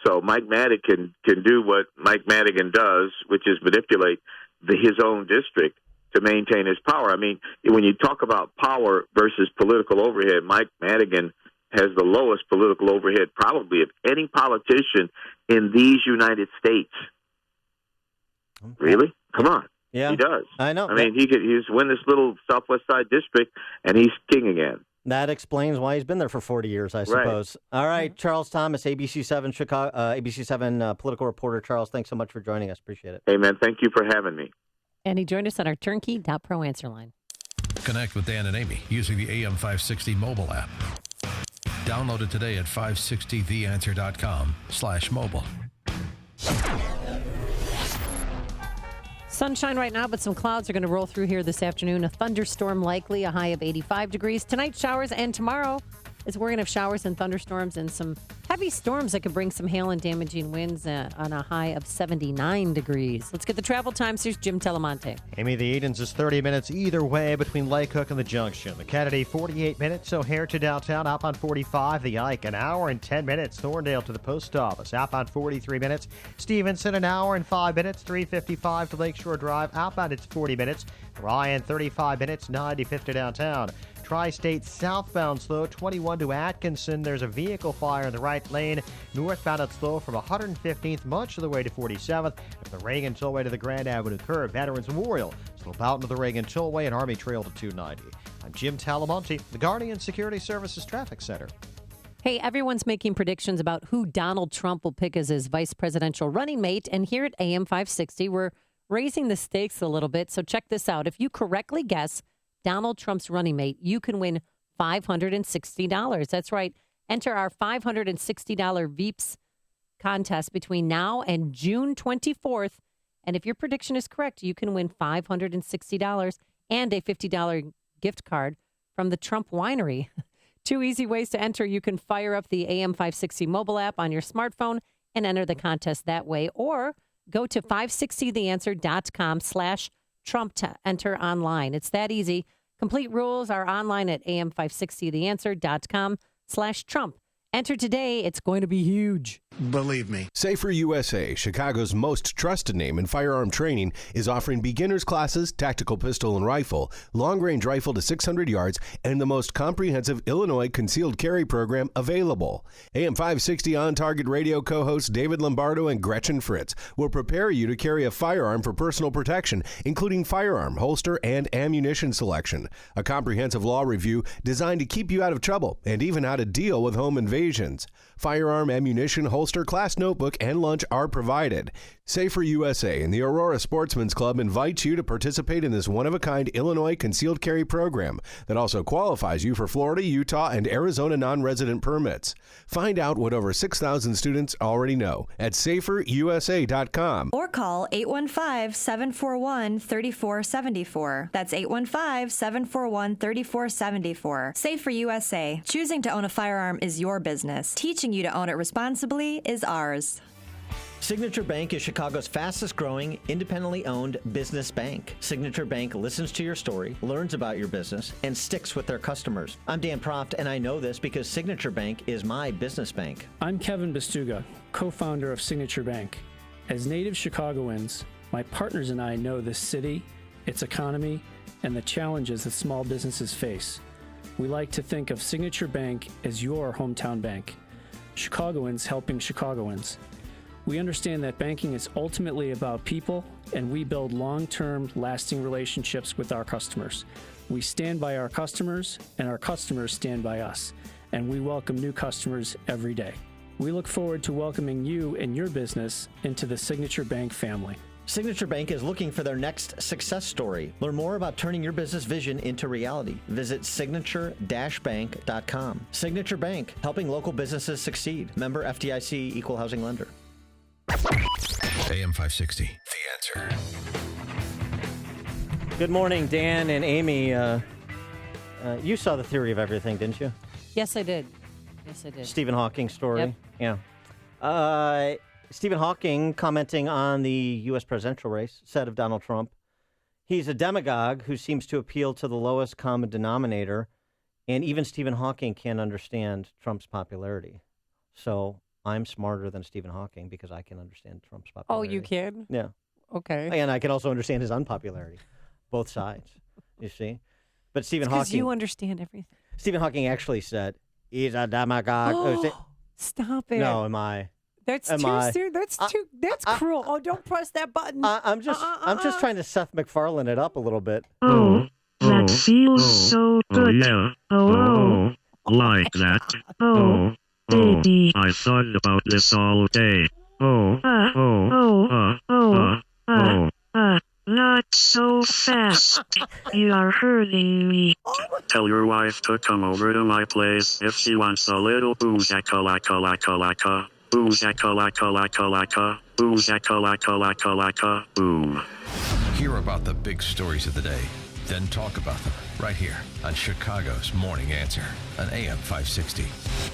So Mike Madigan can do what Mike Madigan does, which is manipulate his own district to maintain his power. I mean, when you talk about power versus political overhead, Mike Madigan has the lowest political overhead probably of any politician in these United States. Okay. Really? Come on. Yeah. He does. I know. I mean, he could win this little Southwest Side district, and he's king again. That explains why he's been there for 40 years, I suppose. Right. All right, Charles Thomas, ABC7 Chicago, ABC7 political reporter. Charles, thanks so much for joining us. Appreciate it. Hey, man, thank you for having me. And he joined us on our turnkey.pro answer line. Connect with Dan and Amy using the AM560 mobile app. Download it today at 560theanswer.com/mobile. Sunshine right now, but some clouds are going to roll through here this afternoon. A thunderstorm likely, a high of 85 degrees. Tonight, showers, and tomorrow we're going to have showers and thunderstorms and some heavy storms that could bring some hail and damaging winds on a high of 79 degrees. Let's get the travel times. Here's Jim Telemonte. Amy, the Edens is 30 minutes either way between Lake Hook and the Junction. The Kennedy, 48 minutes. O'Hare to downtown, outbound 45. The Ike, an hour and 10 minutes. Thorndale to the post office, outbound 43 minutes. Stevenson, an hour and 5 minutes. 355 to Lakeshore Drive, outbound it's 40 minutes. Ryan, 35 minutes. 95th to downtown. Tri-State southbound slow, 21 to Atkinson. There's a vehicle fire in the right lane. Northbound it's slow from 115th much of the way to 47th. From the Reagan Tollway to the Grand Avenue curve. Veterans Memorial slow out into the Reagan Tollway and Army Trail to 290. I'm Jim Talamonte, the Guardian Security Services Traffic Center. Hey, everyone's making predictions about who Donald Trump will pick as his vice presidential running mate. And here at AM 560, we're raising the stakes a little bit. So check this out. If you correctly guess Donald Trump's running mate, you can win $560. That's right. Enter our $560 Veeps contest between now and June 24th. And if your prediction is correct, you can win $560 and a $50 gift card from the Trump Winery. 2 easy ways to enter. You can fire up the AM 560 mobile app on your smartphone and enter the contest that way, or go to 560theanswer.com/Trump to enter online. It's that easy. Complete rules are online at am560theanswer.com/Trump. Enter today. It's going to be huge. Believe me. Safer USA, Chicago's most trusted name in firearm training, is offering beginners classes, tactical pistol and rifle, long-range rifle to 600 yards, and the most comprehensive Illinois concealed carry program available. AM 560 On Target Radio co-hosts David Lombardo and Gretchen Fritz will prepare you to carry a firearm for personal protection, including firearm, holster, and ammunition selection. A comprehensive law review designed to keep you out of trouble and even how to deal with home invasions. Firearm, ammunition, holster, class notebook, and lunch are provided. Safer USA and the Aurora Sportsman's Club invites you to participate in this one-of-a-kind Illinois concealed carry program that also qualifies you for Florida, Utah, and Arizona non-resident permits. Find out what over 6,000 students already know at saferusa.com. Or call 815-741-3474. That's 815-741-3474. Safer USA. Choosing to own a firearm is your business. Teaching you to own it responsibly is ours. Signature Bank is Chicago's fastest growing, independently owned business bank. Signature Bank listens to your story, learns about your business, and sticks with their customers. I'm Dan Proft, and I know this because Signature Bank is my business bank. I'm Kevin Bastuga, co-founder of Signature Bank. As native Chicagoans, my partners and I know this city, its economy, and the challenges that small businesses face. We like to think of Signature Bank as your hometown bank. Chicagoans helping Chicagoans. We understand that banking is ultimately about people, and we build long-term, lasting relationships with our customers. We stand by our customers, and our customers stand by us, and we welcome new customers every day. We look forward to welcoming you and your business into the Signature Bank family. Signature Bank is looking for their next success story. Learn more about turning your business vision into reality. Visit signature-bank.com. Signature Bank, helping local businesses succeed. Member FDIC, Equal Housing Lender. AM 560, The Answer. Good morning, Dan and Amy. You saw The Theory of Everything, didn't you? Yes, I did. Stephen Hawking story. Yep. Yeah. Stephen Hawking, commenting on the U.S. presidential race, said of Donald Trump, he's a demagogue who seems to appeal to the lowest common denominator, and even Stephen Hawking can't understand Trump's popularity. So I'm smarter than Stephen Hawking because I can understand Trump's popularity. Oh, you can? Yeah. Okay. And I can also understand his unpopularity. Both sides, you see. But Stephen Hawking... Because you understand everything. Stephen Hawking actually said, he's a demagogue. Stop it. No, am I... That's cruel. Oh, don't press that button. I'm just trying to Seth MacFarlane it up a little bit. Oh, that feels so good. Yeah. Oh, Like that. Oh, baby. I thought about this all day. Not so fast. You are hurting me. Tell your wife to come over to my place if she wants a little boom shakalaka. Boom shakalaka. Boom shakalaka. Boom. Hear about the big stories of the day, then talk about them right here on Chicago's Morning Answer on AM 560.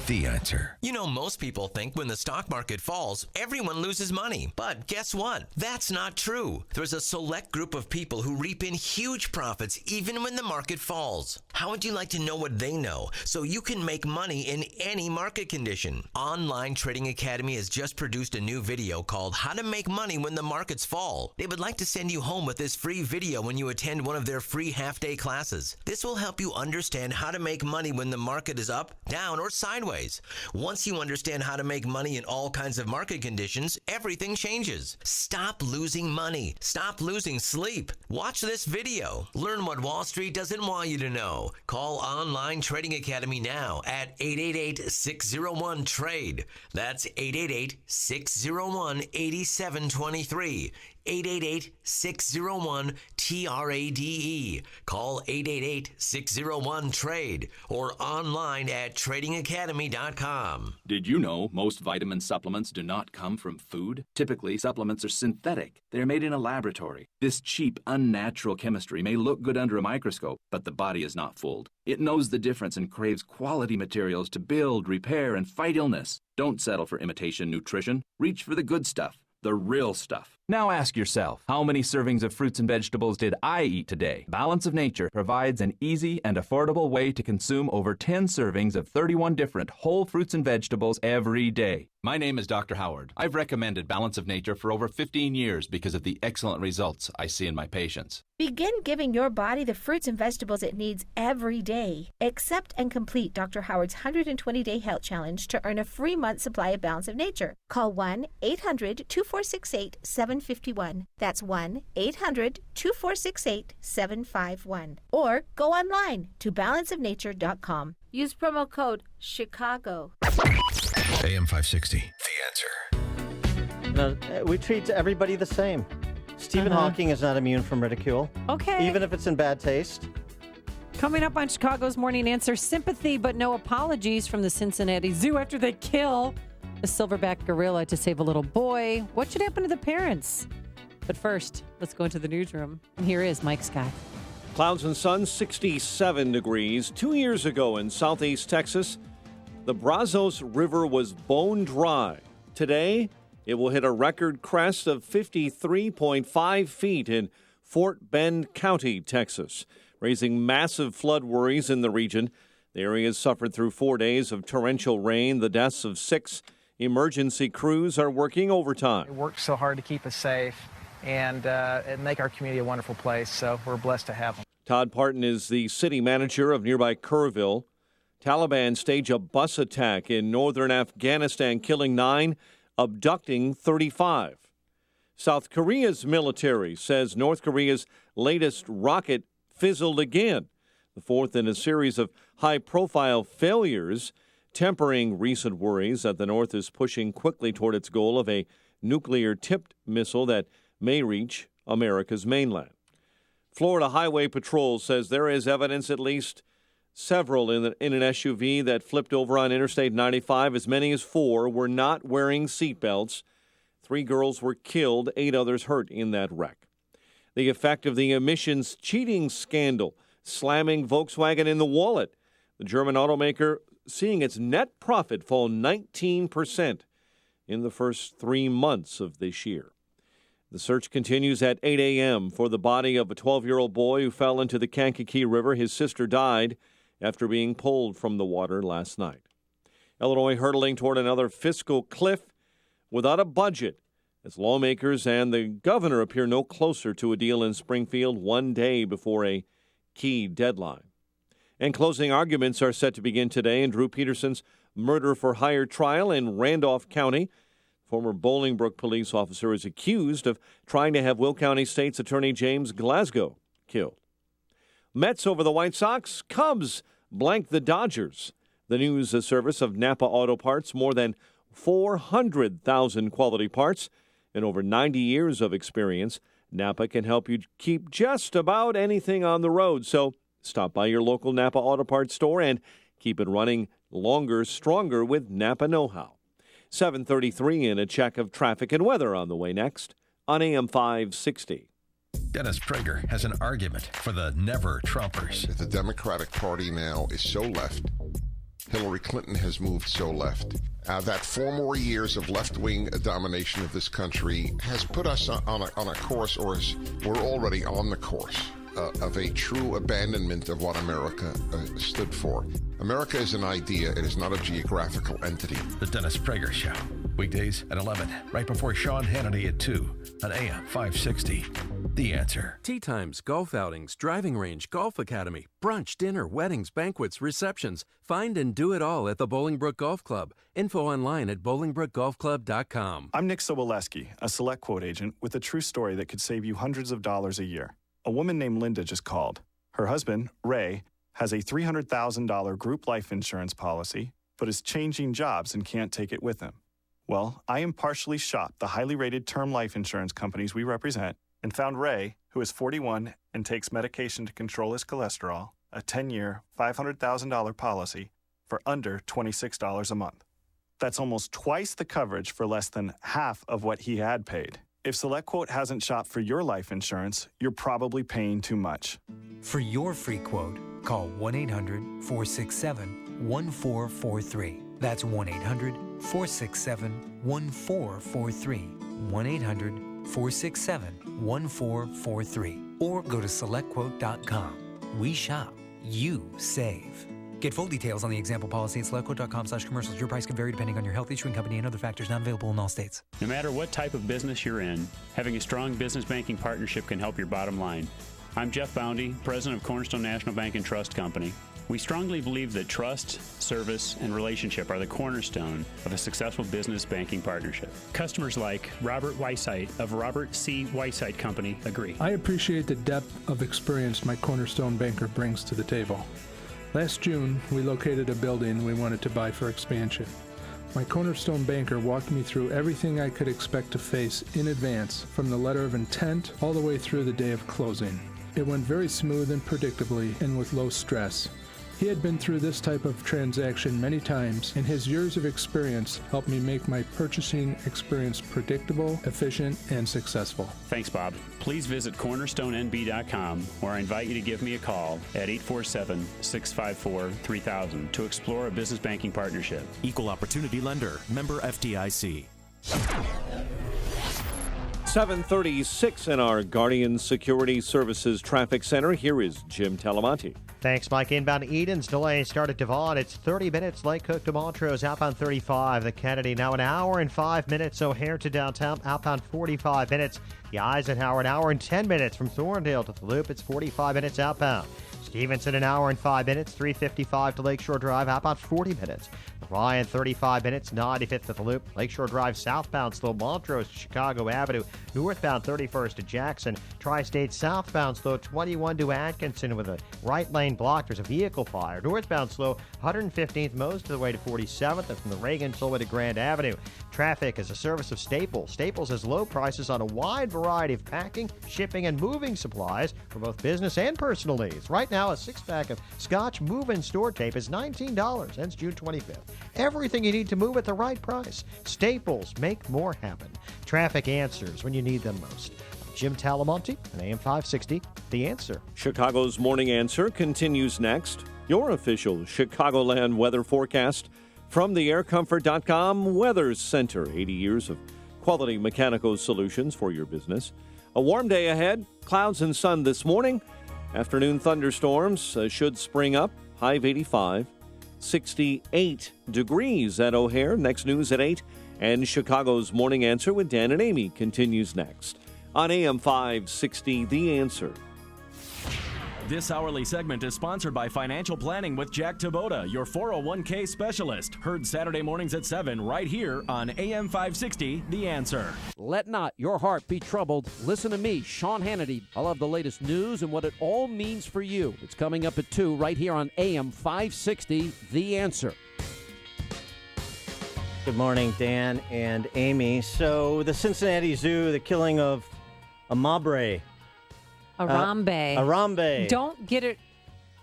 The Answer. You know, most people think when the stock market falls, everyone loses money. But guess what? That's not true. There's a select group of people who reap in huge profits even when the market falls. How would you like to know what they know so you can make money in any market condition? Online Trading Academy has just produced a new video called How to Make Money When the Markets Fall. They would like to send you home with this free video when you attend one of their free half-day classes. vitamins. This will help you understand how to make money when the market is up, down, or sideways. Once you understand how to make money in all kinds of market conditions, everything changes. Stop losing money. Stop losing sleep. Watch this video. Learn what Wall Street doesn't want you to know. Call Online Trading Academy now at 888-601-TRADE. That's 888-601-8723. 888-601-TRADE. Call 888-601-TRADE or online at tradingacademy.com. Did you know most vitamin supplements do not come from food? Typically, supplements are synthetic. They're made in a laboratory. This cheap, unnatural chemistry may look good under a microscope, but the body is not fooled. It knows the difference and craves quality materials to build, repair, and fight illness. Don't settle for imitation nutrition. Reach for the good stuff. The real stuff. Now ask yourself, how many servings of fruits and vegetables did I eat today? Balance of Nature provides an easy and affordable way to consume over 10 servings of 31 different whole fruits and vegetables every day. My name is Dr. Howard. I've recommended Balance of Nature for over 15 years because of the excellent results I see in my patients. Begin giving your body the fruits and vegetables it needs every day. Accept and complete Dr. Howard's 120-day health challenge to earn a free month supply of Balance of Nature. Call 1-800-2468-751. That's 1-800-2468-751. Or go online to balanceofnature.com. Use promo code CHICAGO. AM 560, The Answer. No, we treat everybody the same. Stephen Hawking is not immune from ridicule. Okay. Even if it's in bad taste. Coming up on Chicago's Morning Answer, sympathy but no apologies from the Cincinnati Zoo after they kill a silverback gorilla to save a little boy. What should happen to the parents? But first, let's go into the newsroom. And here is Mike Scott. Clouds and sun, 67 degrees. 2 years ago in southeast Texas, the Brazos River was bone dry. Today, it will hit a record crest of 53.5 feet in Fort Bend County, Texas, raising massive flood worries in the region. The area has suffered through 4 days of torrential rain. The deaths of 6 emergency crews are working overtime. They work so hard to keep us safe and make our community a wonderful place, so we're blessed to have them. Todd Parton is the city manager of nearby Kerrville. Taliban stage a bus attack in northern Afghanistan, killing 9, abducting 35. South Korea's military says North Korea's latest rocket fizzled again, the fourth in a series of high-profile failures, tempering recent worries that the North is pushing quickly toward its goal of a nuclear-tipped missile that may reach America's mainland. Florida Highway Patrol says there is evidence at least several in an SUV that flipped over on Interstate 95. As many as 4 were not wearing seatbelts. 3 girls were killed, 8 others hurt in that wreck. The effect of the emissions cheating scandal slamming Volkswagen in the wallet. The German automaker seeing its net profit fall 19% in the first 3 months of this year. The search continues at 8 a.m. for the body of a 12-year-old boy who fell into the Kankakee River. His sister died after being pulled from the water last night. Illinois hurtling toward another fiscal cliff without a budget as lawmakers and the governor appear no closer to a deal in Springfield 1 day before a key deadline. And closing arguments are set to begin today in Drew Peterson's murder-for-hire trial in Randolph County. Former Bolingbrook police officer is accused of trying to have Will County State's Attorney James Glasgow killed. Mets over the White Sox. Cubs blank the Dodgers. The news service of Napa Auto Parts, more than 400,000 quality parts and over 90 years of experience. Napa can help you keep just about anything on the road. So stop by your local Napa Auto Parts store and keep it running longer, stronger with Napa know-how. 7:33 and a check of traffic and weather on the way next on AM 560. Dennis Prager has an argument for the never-Trumpers. The Democratic Party now is so left. Hillary Clinton has moved so left. That 4 more years of left-wing domination of this country has put us on a course, or we're already on the course, of a true abandonment of what America stood for. America is an idea. It is not a geographical entity. The Dennis Prager Show. Weekdays at 11, right before Sean Hannity at 2 on AM 560. The Answer. Tea times, golf outings, driving range, golf academy, brunch, dinner, weddings, banquets, receptions. Find and do it all at the Bolingbrook Golf Club. Info online at BolingbrookGolfClub.com. I'm Nick Soboleski, a Select Quote agent with a true story that could save you hundreds of dollars a year. A woman named Linda just called. Her husband, Ray, has a $300,000 group life insurance policy, but is changing jobs and can't take it with him. Well, I impartially shopped the highly rated term life insurance companies we represent and found Ray, who is 41 and takes medication to control his cholesterol, a 10-year, $500,000 policy for under $26 a month. That's almost twice the coverage for less than half of what he had paid. If SelectQuote hasn't shopped for your life insurance, you're probably paying too much. For your free quote, call 1-800-467-1443. That's 1-800-467-1443. 1-800-467-1443. Or go to SelectQuote.com. We shop. You save. Get full details on the example policy at SelectQuote.com/commercials. Your price can vary depending on your health, issuing company, and other factors not available in all states. No matter what type of business you're in, having a strong business banking partnership can help your bottom line. I'm Jeff Boundy, president of Cornerstone National Bank and Trust Company. We strongly believe that trust, service, and relationship are the cornerstone of a successful business banking partnership. Customers like Robert Weissite of Robert C. Weissite Company agree. I appreciate the depth of experience my Cornerstone banker brings to the table. Last June, we located a building we wanted to buy for expansion. My Cornerstone banker walked me through everything I could expect to face in advance, from the letter of intent all the way through the day of closing. It went very smooth and predictably and with low stress. He had been through this type of transaction many times, and his years of experience helped me make my purchasing experience predictable, efficient, and successful. Thanks, Bob. Please visit cornerstonenb.com, or I invite you to give me a call at 847-654-3000 to explore a business banking partnership. Equal Opportunity Lender. Member FDIC. 7:36 in our Guardian Security Services Traffic Center. Here is Jim Talamonte. Thanks, Mike. Inbound Eden's delay started Devon. It's 30 minutes. Lake Cook to Montrose, outbound 35. The Kennedy, now an hour and 5 minutes. O'Hare to downtown, outbound 45 minutes. The Eisenhower, an hour and 10 minutes. From Thorndale to the Loop, it's 45 minutes outbound. Stevenson, an hour and 5 minutes. 355 to Lakeshore Drive, outbound 40 minutes. Ryan, 35 minutes. 95th to the Loop. Lakeshore Drive southbound slow. Montrose to Chicago Avenue. Northbound 31st to Jackson. Tri-State southbound slow. 21 to Atkinson with a right lane block. There's a vehicle fire. Northbound slow. 115th most of the way to 47th, and from the Reagan slow way to Grand Avenue. Traffic is a service of Staples. Staples has low prices on a wide variety of packing, shipping, and moving supplies for both business and personal needs. Right now, a 6-pack of Scotch Move-In Store Tape is $19. Ends June 25th. Everything you need to move at the right price. Staples, make more happen. Traffic answers when you need them most. Jim Talamonte on AM 560, The Answer. Chicago's Morning Answer continues next. Your official Chicagoland weather forecast from the aircomfort.com Weather Center. 80 years of quality mechanical solutions for your business. A warm day ahead. Clouds and sun this morning. Afternoon thunderstorms should spring up. High of 85. 68 degrees at O'Hare. Next news at 8. And Chicago's Morning Answer with Dan and Amy continues next on AM 560, The Answer. This hourly segment is sponsored by Financial Planning with Jack Taboda, your 401k specialist. Heard Saturday mornings at 7 right here on AM 560, The Answer. Let not your heart be troubled. Listen to me, Sean Hannity. I'll have the latest news and what it all means for you. It's coming up at 2 right here on AM 560, The Answer. Good morning, Dan and Amy. So the Cincinnati Zoo, the killing of Amabre. Arambe. Don't get it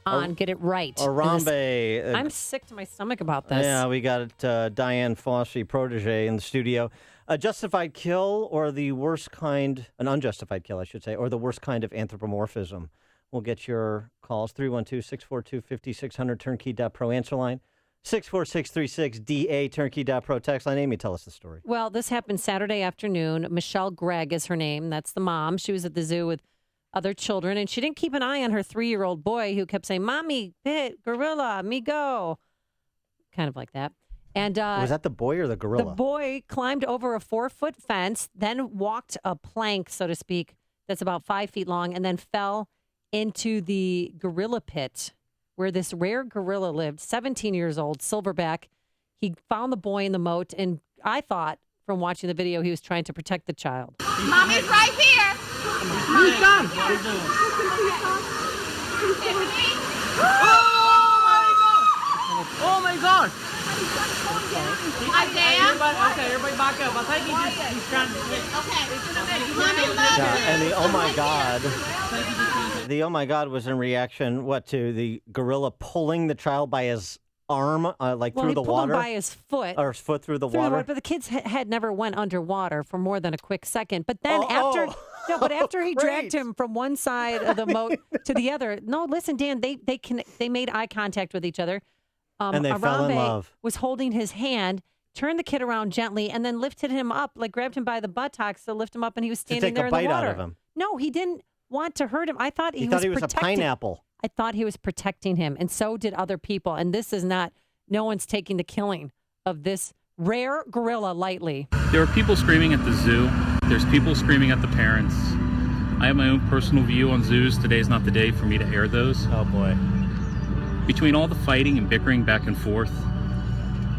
on. Get it right. Arambe. I'm sick to my stomach about this. Yeah, we got Diane Fossey, protege, in the studio. A justified kill or the worst kind, an unjustified kill, I should say, or the worst kind of anthropomorphism. We'll get your calls. 312-642-5600, turnkey.pro answer line. 64636-DA, turnkey.pro text line. Amy, tell us the story. Well, this happened Saturday afternoon. Michelle Gregg is her name. That's the mom. She was at the zoo with other children, and she didn't keep an eye on her 3-year-old boy who kept saying, "Mommy, pit, gorilla, me go." Kind of like that. And was that the boy or the gorilla? The boy climbed over a 4-foot fence, then walked a plank, so to speak, that's about 5 feet long and then fell into the gorilla pit where this rare gorilla lived, 17 years old, silverback. He found the boy in the moat, and I thought from watching the video he was trying to protect the child. Mommy's right here. He's done. Oh my God! Isaiah? Everybody back up. I think he's trying to And the oh my God. The oh my God was in reaction, to the gorilla pulling the child by his arm, through the water? Him by his foot. Or his foot through the water? But the kid's head never went underwater for more than a quick second. But then after he dragged him from one side of the moat to the other. No, listen, Dan, they made eye contact with each other. And they fell in love. Was holding his hand, turned the kid around gently, and then lifted him up, grabbed him by the buttocks to lift him up, and he was standing there in the water. To take a bite out of him. No, he didn't want to hurt him. I thought he was protecting. a pineapple. I thought he was protecting him, and so did other people. And this is not, no one's taking the killing of this rare gorilla lightly. There are people screaming at the zoo. There's people screaming at the parents. I have my own personal view on zoos. Today is not the day for me to air those. Oh, boy. Between all the fighting and bickering back and forth,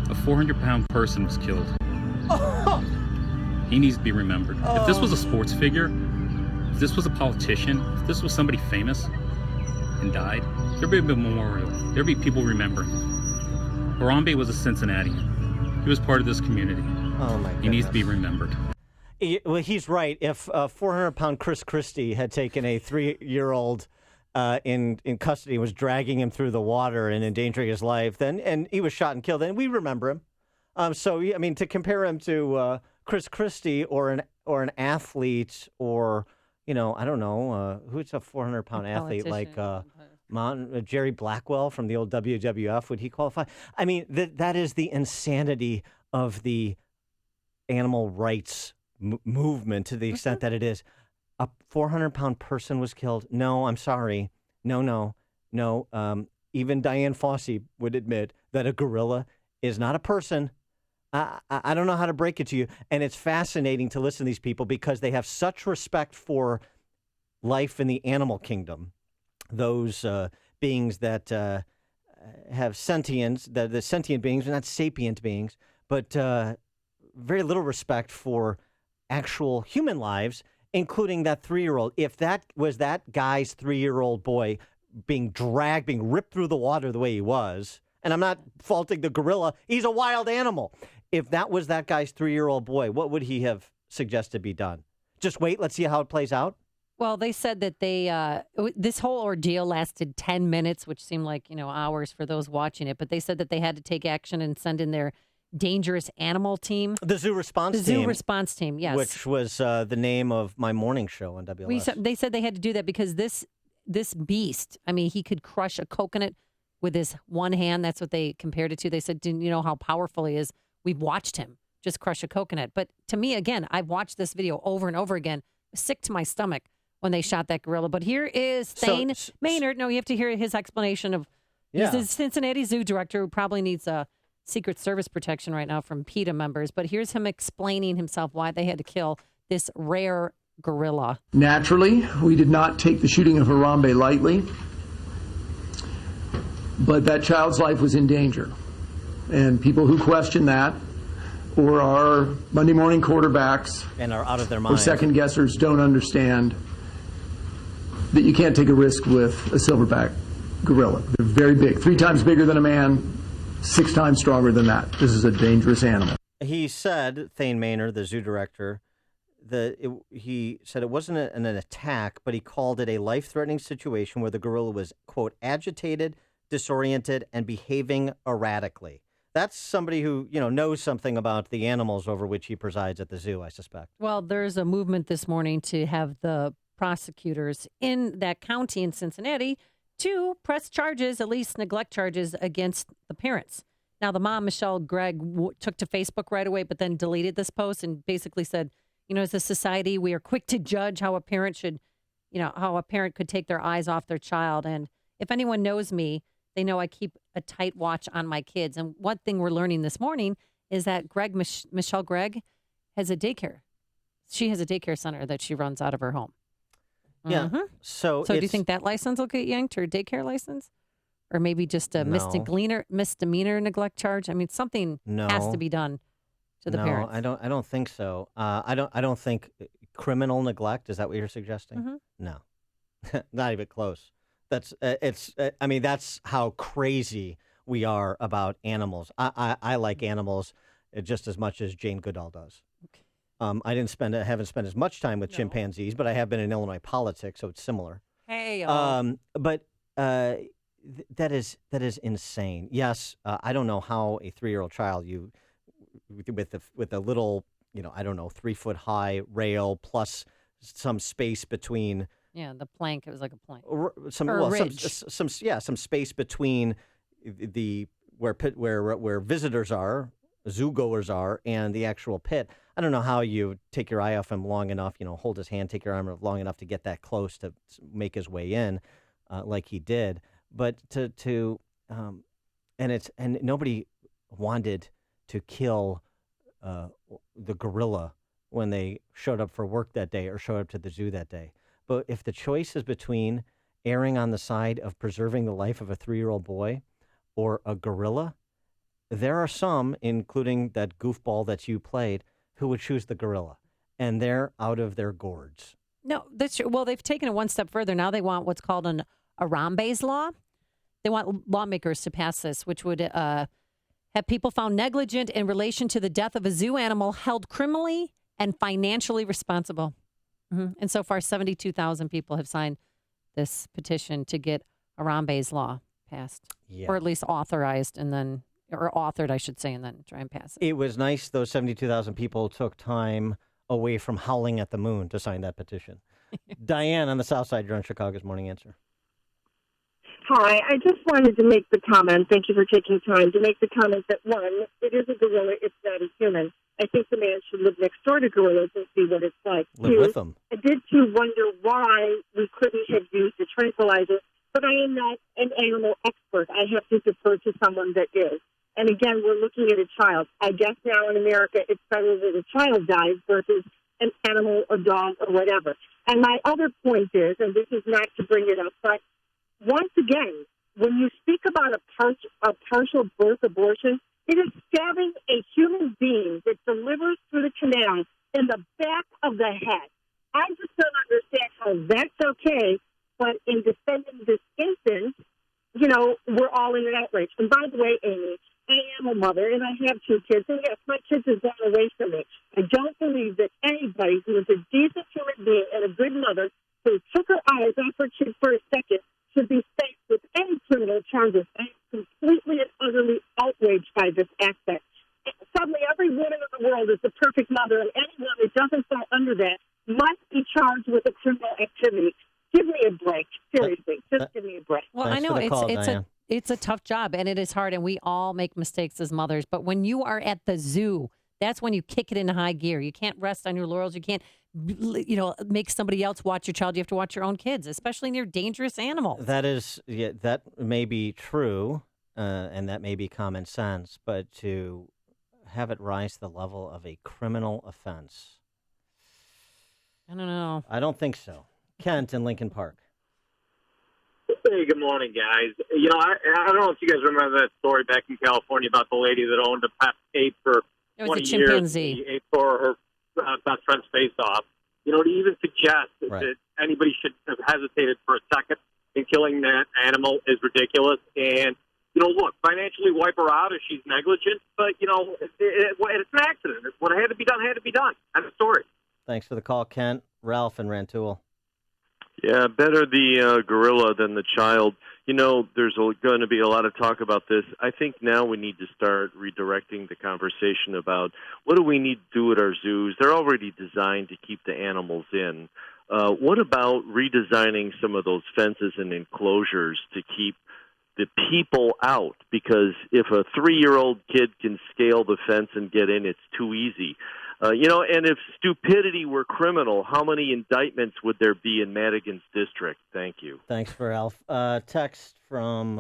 a 400-pound person was killed. Oh. He needs to be remembered. If this was a sports figure, if this was a politician, if this was somebody famous and died, there'd be a memorial. There'd be people remembering. Harambe was a Cincinnatian. He was part of this community. Oh, my goodness. He needs to be remembered. Well, he's right. If 400-pound Chris Christie had taken a 3-year-old in custody and was dragging him through the water and endangering his life, and he was shot and killed, then we remember him. To compare him to Chris Christie or an athlete, or I don't know who's a 400-pound athlete like Jerry Blackwell from the old WWF, would he qualify? I mean, that is the insanity of the animal rights movement, to the extent that it is. A 400-pound person was killed. No, I'm sorry. No. Even Diane Fossey would admit that a gorilla is not a person. I don't know how to break it to you. And it's fascinating to listen to these people because they have such respect for life in the animal kingdom. Those beings that have sentience, the sentient beings, not sapient beings, but very little respect for actual human lives, including that 3-year-old. If that was that guy's 3-year-old boy being dragged, being ripped through the water the way he was, and I'm not faulting the gorilla, he's a wild animal. If that was that guy's 3-year-old boy, what would he have suggested be done? Just wait, let's see how it plays out? Well, they said that this whole ordeal lasted 10 minutes, which seemed like, hours for those watching it. But they said that they had to take action and send in their dangerous animal team. The zoo response team. The zoo response team, yes. Which was the name of my morning show on WLS. They said they had to do that because this beast, he could crush a coconut with his one hand. That's what they compared it to. They said, "Didn't you know how powerful he is? We've watched him just crush a coconut." But to me, again, I've watched this video over and over again. Sick to my stomach when they shot that gorilla. But here is Thane Maynard. No, you have to hear his explanation of he's a Cincinnati zoo director who probably needs a Secret Service protection right now from PETA members. But here's him explaining himself why they had to kill this rare gorilla. Naturally, we did not take the shooting of Harambe lightly, but that child's life was in danger. And people who question that, or are Monday morning quarterbacks, and are out of their or minds, second guessers, don't understand that you can't take a risk with a silverback gorilla. They're very big, 3 times bigger than a man, 6 times stronger than that. This is a dangerous animal. He said, Thane Maynard, the zoo director, he said it wasn't an attack, but he called it a life-threatening situation where the gorilla was, quote, agitated, disoriented, and behaving erratically. That's somebody who, knows something about the animals over which he presides at the zoo, I suspect. Well, there's a movement this morning to have the prosecutors in that county in Cincinnati to press charges, at least neglect charges, against the parents. Now, the mom, Michelle Gregg, took to Facebook right away, but then deleted this post and basically said, as a society, we are quick to judge how a parent should, how a parent could take their eyes off their child. And if anyone knows me, they know I keep a tight watch on my kids. And one thing we're learning this morning is that Michelle Gregg has a daycare. She has a daycare center that she runs out of her home. Yeah. Mhm. So do you it's- think that license will get yanked, or a daycare license? Or maybe just a No. misdemeanor neglect charge? I mean, something has to No. be done to the no, parents. I don't think so. I don't think criminal neglect. Is that what you're suggesting? Mhm. No, not even close. That's I mean, that's how crazy we are about animals. I like animals just as much as Jane Goodall does. I haven't spent as much time with chimpanzees, but I have been in Illinois politics, so it's similar. Hey, But that is insane. Yes, I don't know how a 3-year-old child with a little, I don't know, 3-foot high rail plus some space between. Yeah, the plank. It was like a plank. Some Or a ridge. some space between the where visitors are, zoo-goers are, and the actual pit. I don't know how you take your eye off him long enough, hold his hand, take your arm long enough to get that close to make his way in, like he did. But and nobody wanted to kill the gorilla when they showed up for work that day or showed up to the zoo that day. But if the choice is between erring on the side of preserving the life of a 3-year-old boy or a gorilla, there are some, including that goofball that you played, who would choose the gorilla, and they're out of their gourds. No, that's true. Well, they've taken it one step further. Now they want what's called an Harambe's law. They want lawmakers to pass this, which would have people found negligent in relation to the death of a zoo animal held criminally and financially responsible. And so far, 72,000 people have signed this petition to get Harambe's law passed, or at least authorized, or authored, I should say, and then try and pass it. It was nice those 72,000 people took time away from howling at the moon to sign that petition. Diane on the South Side, you're on Chicago's Morning Answer. Hi, I just wanted to make the comment, thank you for taking time, to make the comment that, one, it is a gorilla, it's not a human. I think the man should live next door to gorillas and see what it's like. Live with them. I did, too, wonder why we couldn't have used a tranquilizer, but I am not an animal expert. I have to defer to someone that is. And again, we're looking at a child. I guess now in America, it's better that a child dies versus an animal, a dog, or whatever. And my other point is, and this is not to bring it up, but once again, when you speak about a partial birth abortion, it is stabbing a human being that delivers through the canal in the back of the head. I just don't understand how that's okay, but in defending this instance, we're all in an outrage. And by the way, Amy, I am a mother, and I have 2 kids, and yes, my kids have gone away from me. I don't believe that anybody who is a decent human being and a good mother who took her eyes off her kid for a second should be faced with any criminal charges. I'm completely and utterly outraged by this aspect. Suddenly, every woman in the world is the perfect mother, and anyone that doesn't fall under that must be charged with a criminal activity. Give me a break. Seriously, just give me a break. Well, I know it's a tough job, and it is hard, and we all make mistakes as mothers. But when you are at the zoo, that's when you kick it into high gear. You can't rest on your laurels. You can't, make somebody else watch your child. You have to watch your own kids, especially near dangerous animals. That may be true, and that may be common sense, but to have it rise to the level of a criminal offense, I don't know. I don't think so. Kent in Lincoln Park. Hey, good morning, guys. I don't know if you guys remember that story back in California about the lady that owned a pet ape for 20 years. Chimpanzee. Ape for her best friend's face off. To even suggest that anybody should have hesitated for a second in killing that animal is ridiculous. And, look, financially wipe her out if she's negligent, but, it's an accident. What had to be done had to be done. End of story. Thanks for the call, Kent. Ralph in Rantoul. Yeah, better the gorilla than the child. There's going to be a lot of talk about this. I think now we need to start redirecting the conversation about what do we need to do at our zoos. They're already designed to keep the animals in. What about redesigning some of those fences and enclosures to keep the people out? Because if a 3-year-old kid can scale the fence and get in, it's too easy. And if stupidity were criminal, how many indictments would there be in Madigan's district? Thank you. Thanks for Alf. Text from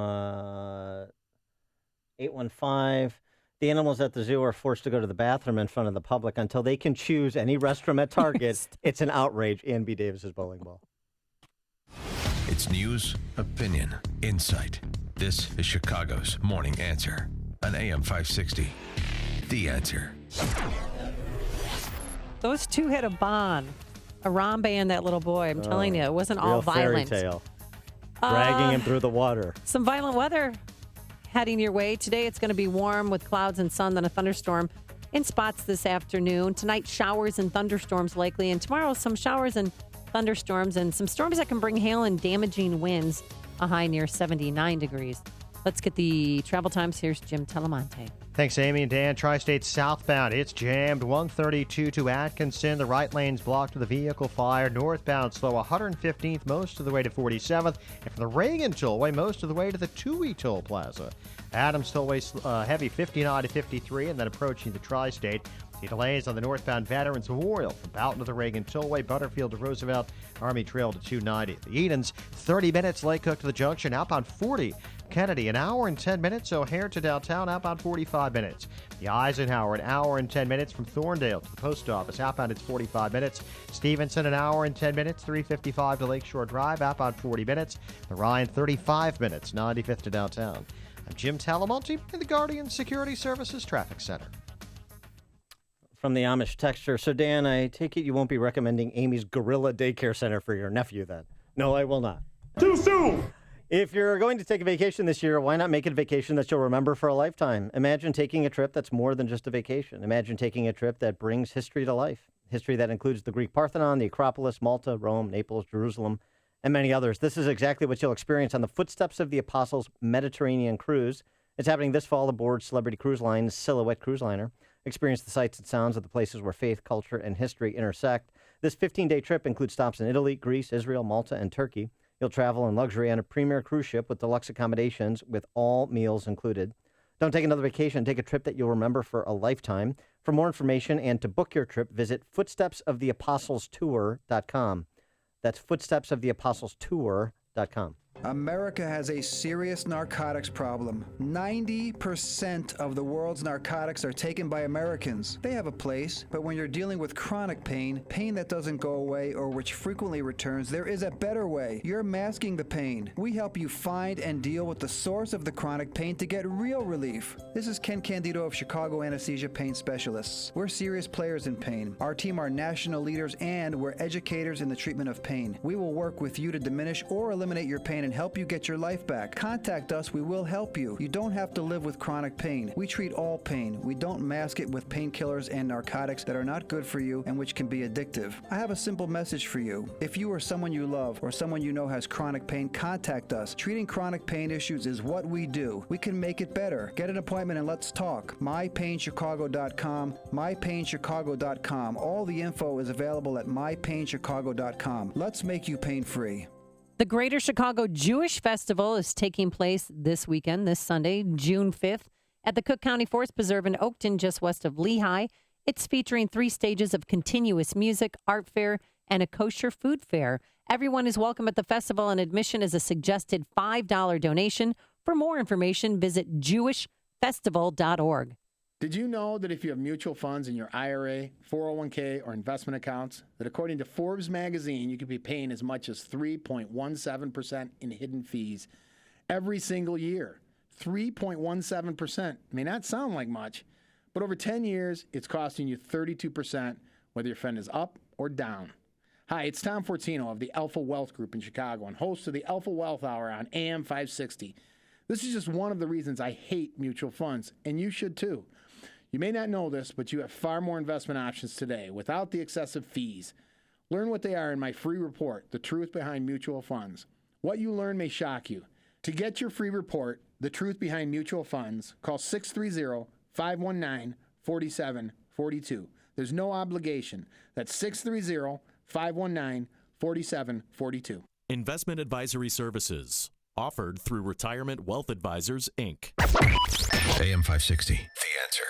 815. The animals at the zoo are forced to go to the bathroom in front of the public until they can choose any restroom at Target. It's an outrage. Ian B. Davis's bowling ball. It's news, opinion, insight. This is Chicago's Morning Answer on AM 560. The Answer. Those two had a bond. Arambe and that little boy. I'm telling you, it wasn't all violent. Fairy tale. Dragging him through the water. Some violent weather heading your way. Today it's going to be warm with clouds and sun, then a thunderstorm in spots this afternoon. Tonight, showers and thunderstorms likely. And tomorrow, some showers and thunderstorms and some storms that can bring hail and damaging winds. A high near 79 degrees. Let's get the travel times. Here's Jim Telemonte. Thanks, Amy and Dan. Tri-State southbound, it's jammed 132 to Atkinson. The right lane's blocked with a vehicle fire. Northbound slow 115th most of the way to 47th. And from the Reagan Tollway, most of the way to the Toohey Toll Plaza. Adams Tollway heavy 59 to 53 and then approaching the Tri-State. The delays on the northbound Veterans Memorial from Boughton to the Reagan Tollway, Butterfield to Roosevelt, Army Trail to 290. The Edens, 30 minutes, Lake Cook to the junction, outbound 40. Kennedy, an hour and 10 minutes. O'Hare to downtown, outbound 45 minutes. The Eisenhower, an hour and 10 minutes from Thorndale to the post office, outbound it's 45 minutes. Stevenson, an hour and 10 minutes, 355 to Lakeshore Drive, outbound 40 minutes. The Ryan, 35 minutes, 95th to downtown. I'm Jim Talamonte in the Guardian Security Services Traffic Center. From the Amish texture. So, Dan, I take it you won't be recommending Amy's Gorilla Daycare Center for your nephew then? No, I will not. Too soon! If you're going to take a vacation this year, why not make it a vacation that you'll remember for a lifetime? Imagine taking a trip that's more than just a vacation. Imagine taking a trip that brings history to life. History that includes the Greek Parthenon, the Acropolis, Malta, Rome, Naples, Jerusalem, and many others. This is exactly what you'll experience on the Footsteps of the Apostles Mediterranean Cruise. It's happening this fall aboard Celebrity Cruise Line's Silhouette Cruise Liner. Experience the sights and sounds of the places where faith, culture, and history intersect. This 15-day trip includes stops in Italy, Greece, Israel, Malta, and Turkey. You'll travel in luxury on a premier cruise ship with deluxe accommodations with all meals included. Don't take another vacation. Take a trip that you'll remember for a lifetime. For more information and to book your trip, visit footstepsoftheapostlestour.com. That's footstepsoftheapostlestour.com. America has a serious narcotics problem. 90% of the world's narcotics are taken by Americans. They have a place, but when you're dealing with chronic pain, pain that doesn't go away or which frequently returns, there is a better way. You're masking the pain. We help you find and deal with the source of the chronic pain to get real relief. This is Ken Candido of Chicago Anesthesia Pain Specialists. We're serious players in pain. Our team are national leaders and we're educators in the treatment of pain. We will work with you to diminish or eliminate your pain and help you get your life back. Contact us, we will help you. You don't have to live with chronic pain. We treat all pain. We don't mask it with painkillers and narcotics that are not good for you and which can be addictive. I have a simple message for you. If you or someone you love or someone you know has chronic pain, contact us. Treating chronic pain issues is what we do. We can make it better. Get an appointment and let's talk. MyPainChicago.com, MyPainChicago.com. All the info is available at MyPainChicago.com. Let's make you pain-free. The Greater Chicago Jewish Festival is taking place this weekend, this Sunday, June 5th, at the Cook County Forest Preserve in Oakton, just west of Lehigh. It's featuring 3 stages of continuous music, art fair, and a kosher food fair. Everyone is welcome at the festival, and admission is a suggested $5 donation. For more information, visit jewishfestival.org. Did you know that if you have mutual funds in your IRA, 401k, or investment accounts, that according to Forbes magazine, you could be paying as much as 3.17% in hidden fees every single year? 3.17% may not sound like much, but over 10 years, it's costing you 32%, whether your fund is up or down. Hi, it's Tom Fortino of the Alpha Wealth Group in Chicago and host of the Alpha Wealth Hour on AM 560. This is just one of the reasons I hate mutual funds, and you should too. You may not know this, but you have far more investment options today without the excessive fees. Learn what they are in my free report, The Truth Behind Mutual Funds. What you learn may shock you. To get your free report, The Truth Behind Mutual Funds, call 630-519-4742. There's no obligation. That's 630-519-4742. Investment advisory services offered through Retirement Wealth Advisors, Inc. AM 560, The Answer.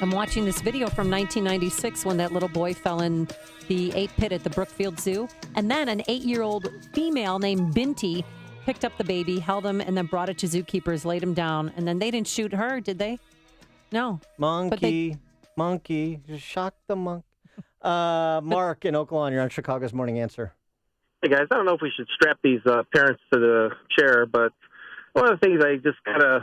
I'm watching this video from 1996 when that little boy fell in the 8 pit at the Brookfield Zoo. And then an 8-year-old female named Binti picked up the baby, held him, and then brought it to zookeepers, laid him down. And then they didn't shoot her, did they? No. Monkey. Just shock the monkey. Mark in Oak Lawn, you're on Chicago's Morning Answer. Hey, guys, I don't know if we should strap these parents to the chair, but one of the things I just kind of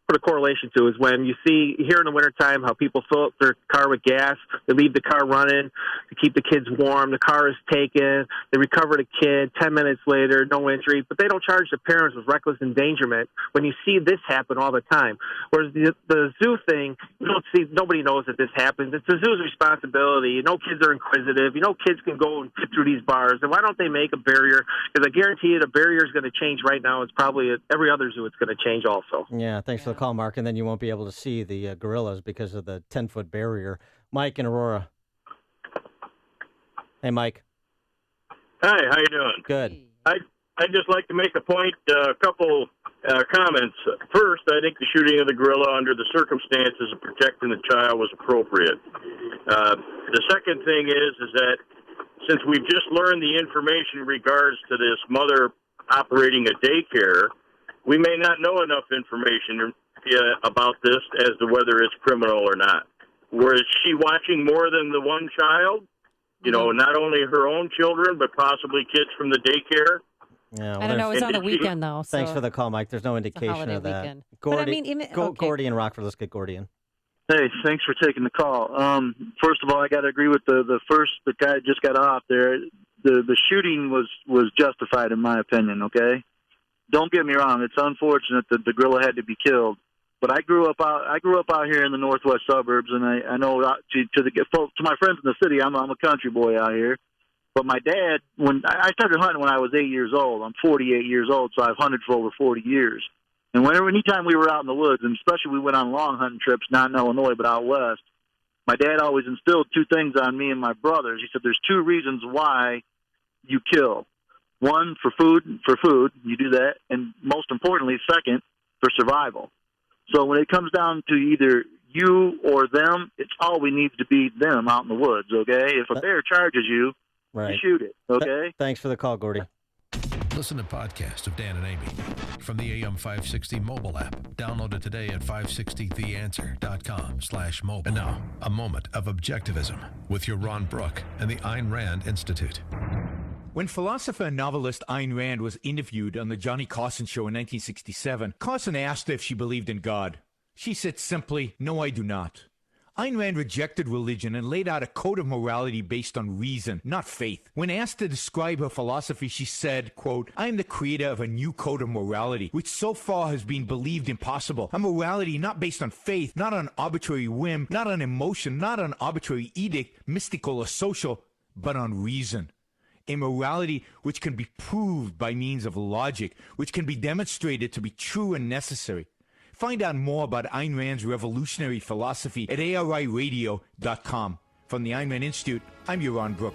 put a correlation to is when you see here in the wintertime how people fill up their car with gas, they leave the car running to keep the kids warm, the car is taken, they recover the kid, 10 minutes later, no injury, but they don't charge the parents with reckless endangerment when you see this happen all the time. Whereas the zoo thing, you don't see, nobody knows that this happens. It's the zoo's responsibility. You know kids are inquisitive. You know kids can go and sit through these bars, and why don't they make a barrier? Because I guarantee you the barrier is going to change right now. It's probably at every other zoo it's going to change also. Yeah, thanks for the call, Mark, and then you won't be able to see the gorillas because of the 10-foot barrier. Mike in Aurora. Hey, Mike. Hi, how you doing? Good. I'd just like to make a point, a couple comments. First, I think the shooting of the gorilla under the circumstances of protecting the child was appropriate. The second thing is that since we've just learned the information in regards to this mother operating a daycare, we may not know enough information about this as to whether it's criminal or not. Was she watching more than the one child? You know, not only her own children, but possibly kids from the daycare? Yeah, I don't know. It was on the weekend, though. So thanks for the call, Mike. There's no indication of that. Weekend. Gordy, but I mean, even, okay. Gordy in Rockford. Let's get Gordy in. Hey, thanks for taking the call. First of all, I got to agree with the guy that just got off there. The shooting was justified in my opinion. Okay, don't get me wrong. It's unfortunate that the gorilla had to be killed. But I grew up out here in the northwest suburbs, and I know to my friends in the city, I'm a country boy out here. But my dad, when I started hunting when I was 8 years old, I'm 48 years old, so I've hunted for over 40 years. And anytime we were out in the woods, and especially we went on long hunting trips, not in Illinois but out west, my dad always instilled two things on me and my brothers. He said, "There's two reasons why you kill. One, for food, you do that, and most importantly, second, for survival." So when it comes down to either you or them, it's always needs to be them out in the woods, okay? If a bear charges you, you shoot it, okay? Thanks for the call, Gordy. Listen to podcasts of Dan and Amy from the AM 560 mobile app. Download it today at 560theanswer.com/mobile. And now, a moment of objectivism with your Ron Brook and the Ayn Rand Institute. When philosopher and novelist Ayn Rand was interviewed on the Johnny Carson show in 1967, Carson asked her if she believed in God. She said simply, "No, I do not." Ayn Rand rejected religion and laid out a code of morality based on reason, not faith. When asked to describe her philosophy, she said, quote, "I am the creator of a new code of morality, which so far has been believed impossible. A morality not based on faith, not on arbitrary whim, not on emotion, not on arbitrary edict, mystical or social, but on reason. A morality which can be proved by means of logic, which can be demonstrated to be true and necessary." Find out more about Ayn Rand's revolutionary philosophy at ariradio.com. From the Ayn Rand Institute, I'm Ron Brook.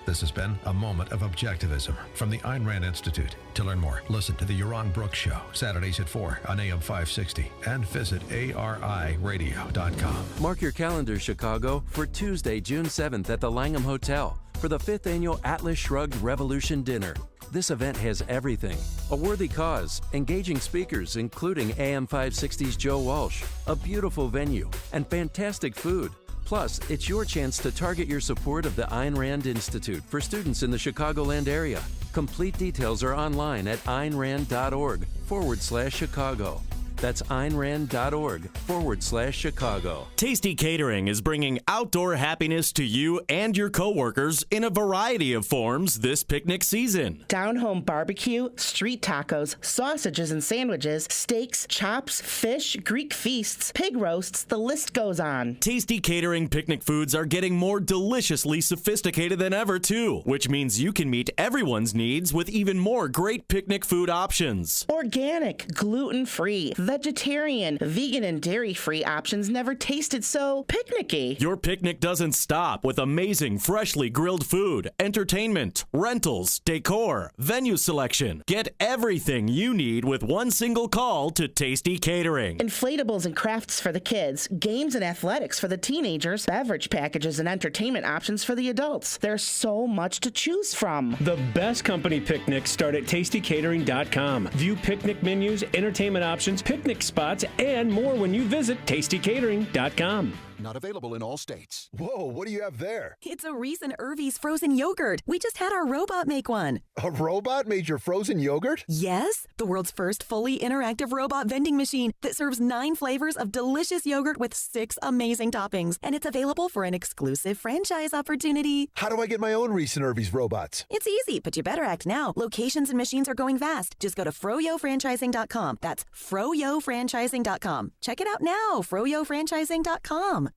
This has been a moment of objectivism from the Ayn Rand Institute. To learn more, listen to the Yaron Brooks Show, Saturdays at 4 on AM 560, and visit ariradio.com. Mark your calendar, Chicago, for Tuesday, June 7th at the Langham Hotel for the 5th Annual Atlas Shrugged Revolution Dinner. This event has everything: a worthy cause, engaging speakers including AM 560's Joe Walsh, a beautiful venue, and fantastic food. Plus, it's your chance to target your support of the Ayn Rand Institute for students in the Chicagoland area. Complete details are online at aynrand.org/Chicago. That's aynrand.org/Chicago. Tasty Catering is bringing outdoor happiness to you and your coworkers in a variety of forms this picnic season. Down-home barbecue, street tacos, sausages and sandwiches, steaks, chops, fish, Greek feasts, pig roasts, the list goes on. Tasty Catering picnic foods are getting more deliciously sophisticated than ever, too, which means you can meet everyone's needs with even more great picnic food options. Organic, gluten-free, vegetarian, vegan, and dairy-free options never tasted so picnicky. Your picnic doesn't stop with amazing freshly grilled food, entertainment, rentals, decor, venue selection. Get everything you need with one single call to Tasty Catering. Inflatables and crafts for the kids, games and athletics for the teenagers, beverage packages and entertainment options for the adults. There's so much to choose from. The best company picnics start at tastycatering.com. View picnic menus, entertainment options, picnic spots, and more when you visit tastycatering.com. Not available in all states. Whoa, what do you have there? It's a Reese and Irvy's frozen yogurt. We just had our robot make one. A robot made your frozen yogurt? Yes, the world's first fully interactive robot vending machine that serves 9 flavors of delicious yogurt with 6 amazing toppings. And it's available for an exclusive franchise opportunity. How do I get my own Reese and Irvy's robots? It's easy, but you better act now. Locations and machines are going fast. Just go to froyofranchising.com. That's froyofranchising.com. Check it out now, froyofranchising.com.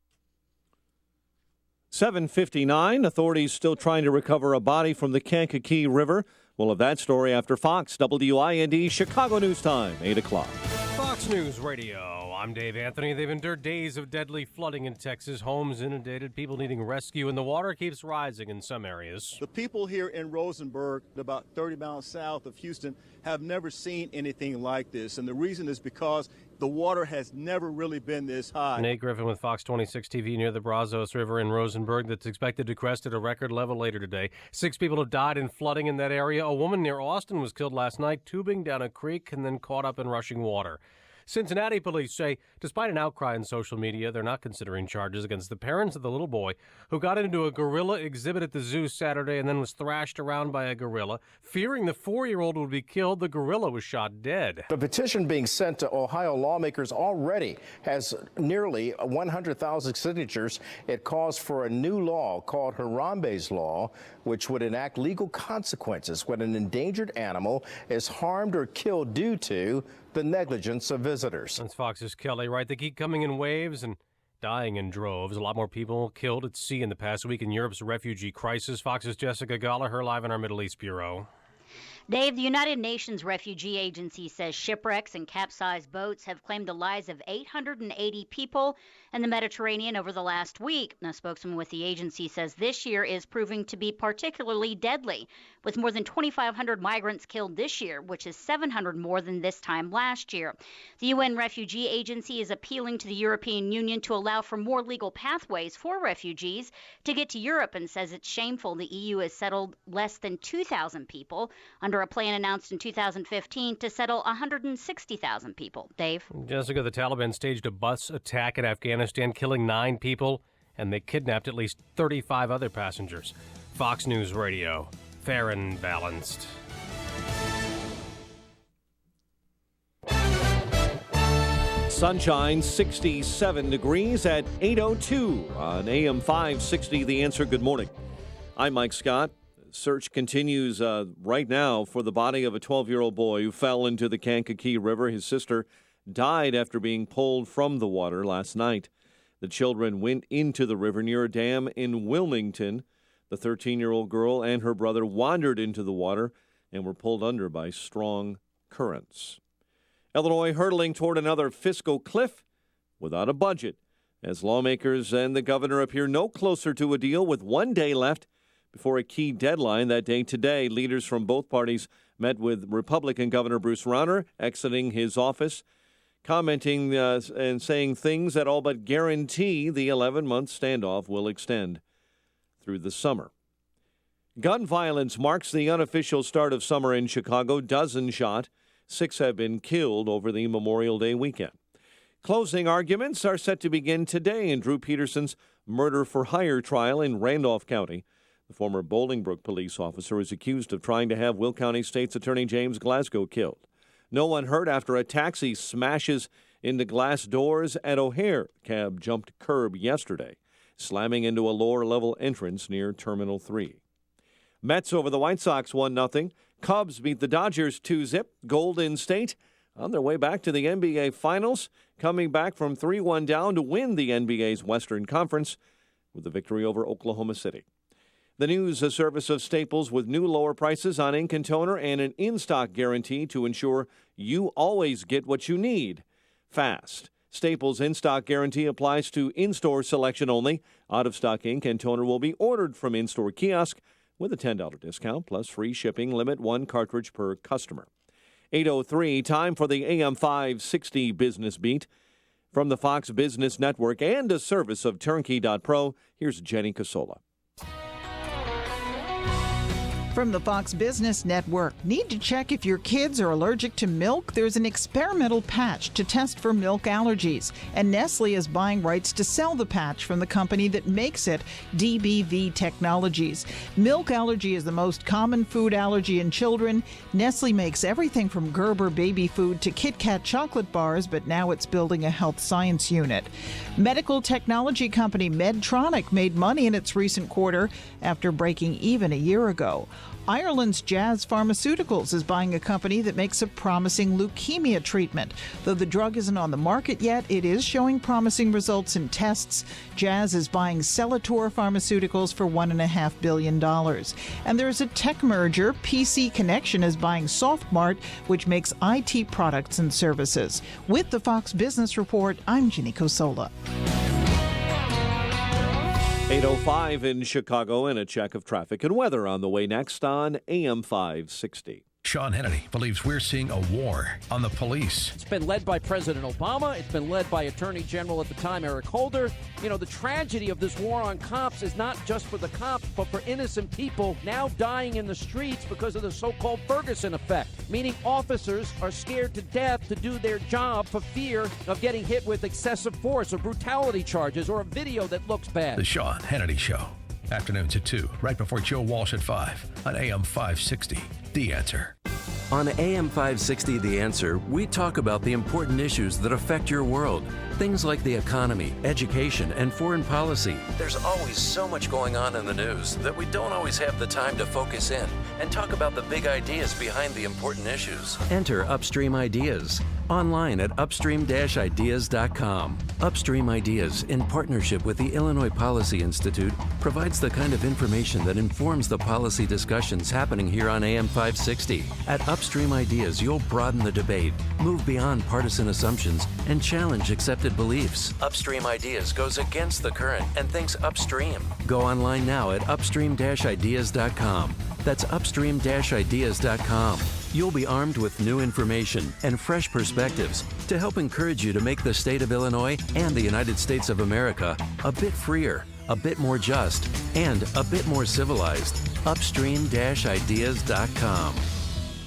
7:59. Authorities still trying to recover a body from the Kankakee River. We'll have that story after Fox WIND Chicago News Time, 8 o'clock. Fox News Radio. I'm Dave Anthony. They've endured days of deadly flooding in Texas. Homes inundated, people needing rescue, and the water keeps rising in some areas. The people here in Rosenberg, about 30 miles south of Houston, have never seen anything like this. And the reason is because the water has never really been this high. Nate Griffin with Fox 26 TV near the Brazos River in Rosenberg that's expected to crest at a record level later today. 6 people have died in flooding in that area. A woman near Austin was killed last night tubing down a creek and then caught up in rushing water. Cincinnati police say, despite an outcry on social media, they're not considering charges against the parents of the little boy who got into a gorilla exhibit at the zoo Saturday and then was thrashed around by a gorilla. Fearing the 4-year-old would be killed, the gorilla was shot dead. The petition being sent to Ohio lawmakers already has nearly 100,000 signatures. It calls for a new law called Harambe's Law, which would enact legal consequences when an endangered animal is harmed or killed due to the negligence of visitors. That's Fox's Kelly Wright. They keep coming in waves and dying in droves. A lot more people killed at sea in the past week in Europe's refugee crisis. Fox's Jessica Gallagher live in our Middle East Bureau. Dave, the United Nations Refugee Agency says shipwrecks and capsized boats have claimed the lives of 880 people in the Mediterranean over the last week. A spokesman with the agency says this year is proving to be particularly deadly, with more than 2,500 migrants killed this year, which is 700 more than this time last year. The UN Refugee Agency is appealing to the European Union to allow for more legal pathways for refugees to get to Europe and says it's shameful the EU has settled less than 2,000 people under a plan announced in 2015 to settle 160,000 people. Dave? Jessica, the Taliban staged a bus attack in Afghanistan, killing 9 people, and they kidnapped at least 35 other passengers. Fox News Radio. Fair and balanced. Sunshine, 67 degrees at 8:02 on AM 560. The Answer. Good morning. I'm Mike Scott. Search continues right now for the body of a 12-year-old boy who fell into the Kankakee River. His sister died after being pulled from the water last night. The children went into the river near a dam in Wilmington. The 13-year-old girl and her brother wandered into the water and were pulled under by strong currents. Illinois hurtling toward another fiscal cliff without a budget, as lawmakers and the governor appear no closer to a deal with 1 day left before a key deadline. That day today, leaders from both parties met with Republican Governor Bruce Rauner exiting his office, commenting and saying things that all but guarantee the 11-month standoff will extend through the summer. Gun violence marks the unofficial start of summer in Chicago. Dozens shot. 6 have been killed over the Memorial Day weekend. Closing arguments are set to begin today in Drew Peterson's murder-for-hire trial in Randolph County. The former Bolingbrook police officer is accused of trying to have Will County State's Attorney James Glasgow killed. No one hurt after a taxi smashes into glass doors at O'Hare. Cab jumped curb yesterday, slamming into a lower-level entrance near Terminal 3. Mets over the White Sox 1-0. Cubs beat the Dodgers 2-0. Golden State on their way back to the NBA Finals, coming back from 3-1 down to win the NBA's Western Conference with a victory over Oklahoma City. The news, a service of Staples with new lower prices on ink and toner and an in-stock guarantee to ensure you always get what you need fast. Staples in-stock guarantee applies to in-store selection only. Out-of-stock ink and toner will be ordered from in-store kiosk with a $10 discount plus free shipping. Limit 1 cartridge per customer. 8:03, time for the AM 560 Business Beat. From the Fox Business Network and a service of Turnkey.pro, here's Jenny Casola. From the Fox Business Network. Need to check if your kids are allergic to milk? There's an experimental patch to test for milk allergies. And Nestle is buying rights to sell the patch from the company that makes it, DBV Technologies. Milk allergy is the most common food allergy in children. Nestle makes everything from Gerber baby food to Kit Kat chocolate bars, but now it's building a health science unit. Medical technology company Medtronic made money in its recent quarter after breaking even a year ago. Ireland's Jazz Pharmaceuticals is buying a company that makes a promising leukemia treatment. Though the drug isn't on the market yet, it is showing promising results in tests. Jazz is buying Celator Pharmaceuticals for $1.5 billion. And there's a tech merger. PC Connection is buying SoftMart, which makes IT products and services. With the Fox Business Report, I'm Ginny Cosola. 8:05 in Chicago, and a check of traffic and weather on the way next on AM 560. Sean Hannity believes we're seeing a war on the police. It's been led by President Obama. It's been led by Attorney General at the time, Eric Holder. You know, the tragedy of this war on cops is not just for the cops, but for innocent people now dying in the streets because of the so-called Ferguson effect, meaning officers are scared to death to do their job for fear of getting hit with excessive force or brutality charges or a video that looks bad. The Sean Hannity Show. Afternoons at 2, right before Joe Walsh at 5 on AM 560. The Answer. On AM 560, The Answer, we talk about the important issues that affect your world. Things like the economy, education, and foreign policy. There's always so much going on in the news that we don't always have the time to focus in and talk about the big ideas behind the important issues. Enter Upstream Ideas online at upstream-ideas.com. Upstream Ideas, in partnership with the Illinois Policy Institute, provides the kind of information that informs the policy discussions happening here on AM 560. At Upstream Ideas, you'll broaden the debate, move beyond partisan assumptions, and challenge accepted beliefs. Upstream Ideas goes against the current and thinks upstream. Go online now at upstream-ideas.com. That's upstream-ideas.com. You'll be armed with new information and fresh perspectives to help encourage you to make the state of Illinois and the United States of America a bit freer, a bit more just, and a bit more civilized. Upstream-ideas.com.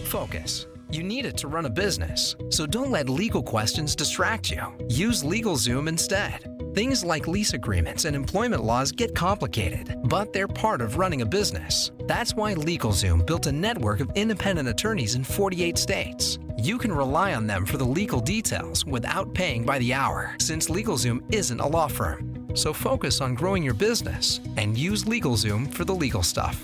Focus. You need it to run a business, so don't let legal questions distract you. Use LegalZoom instead. Things like lease agreements and employment laws get complicated, but they're part of running a business. That's why LegalZoom built a network of independent attorneys in 48 states. You can rely on them for the legal details without paying by the hour, since LegalZoom isn't a law firm. So focus on growing your business and use LegalZoom for the legal stuff.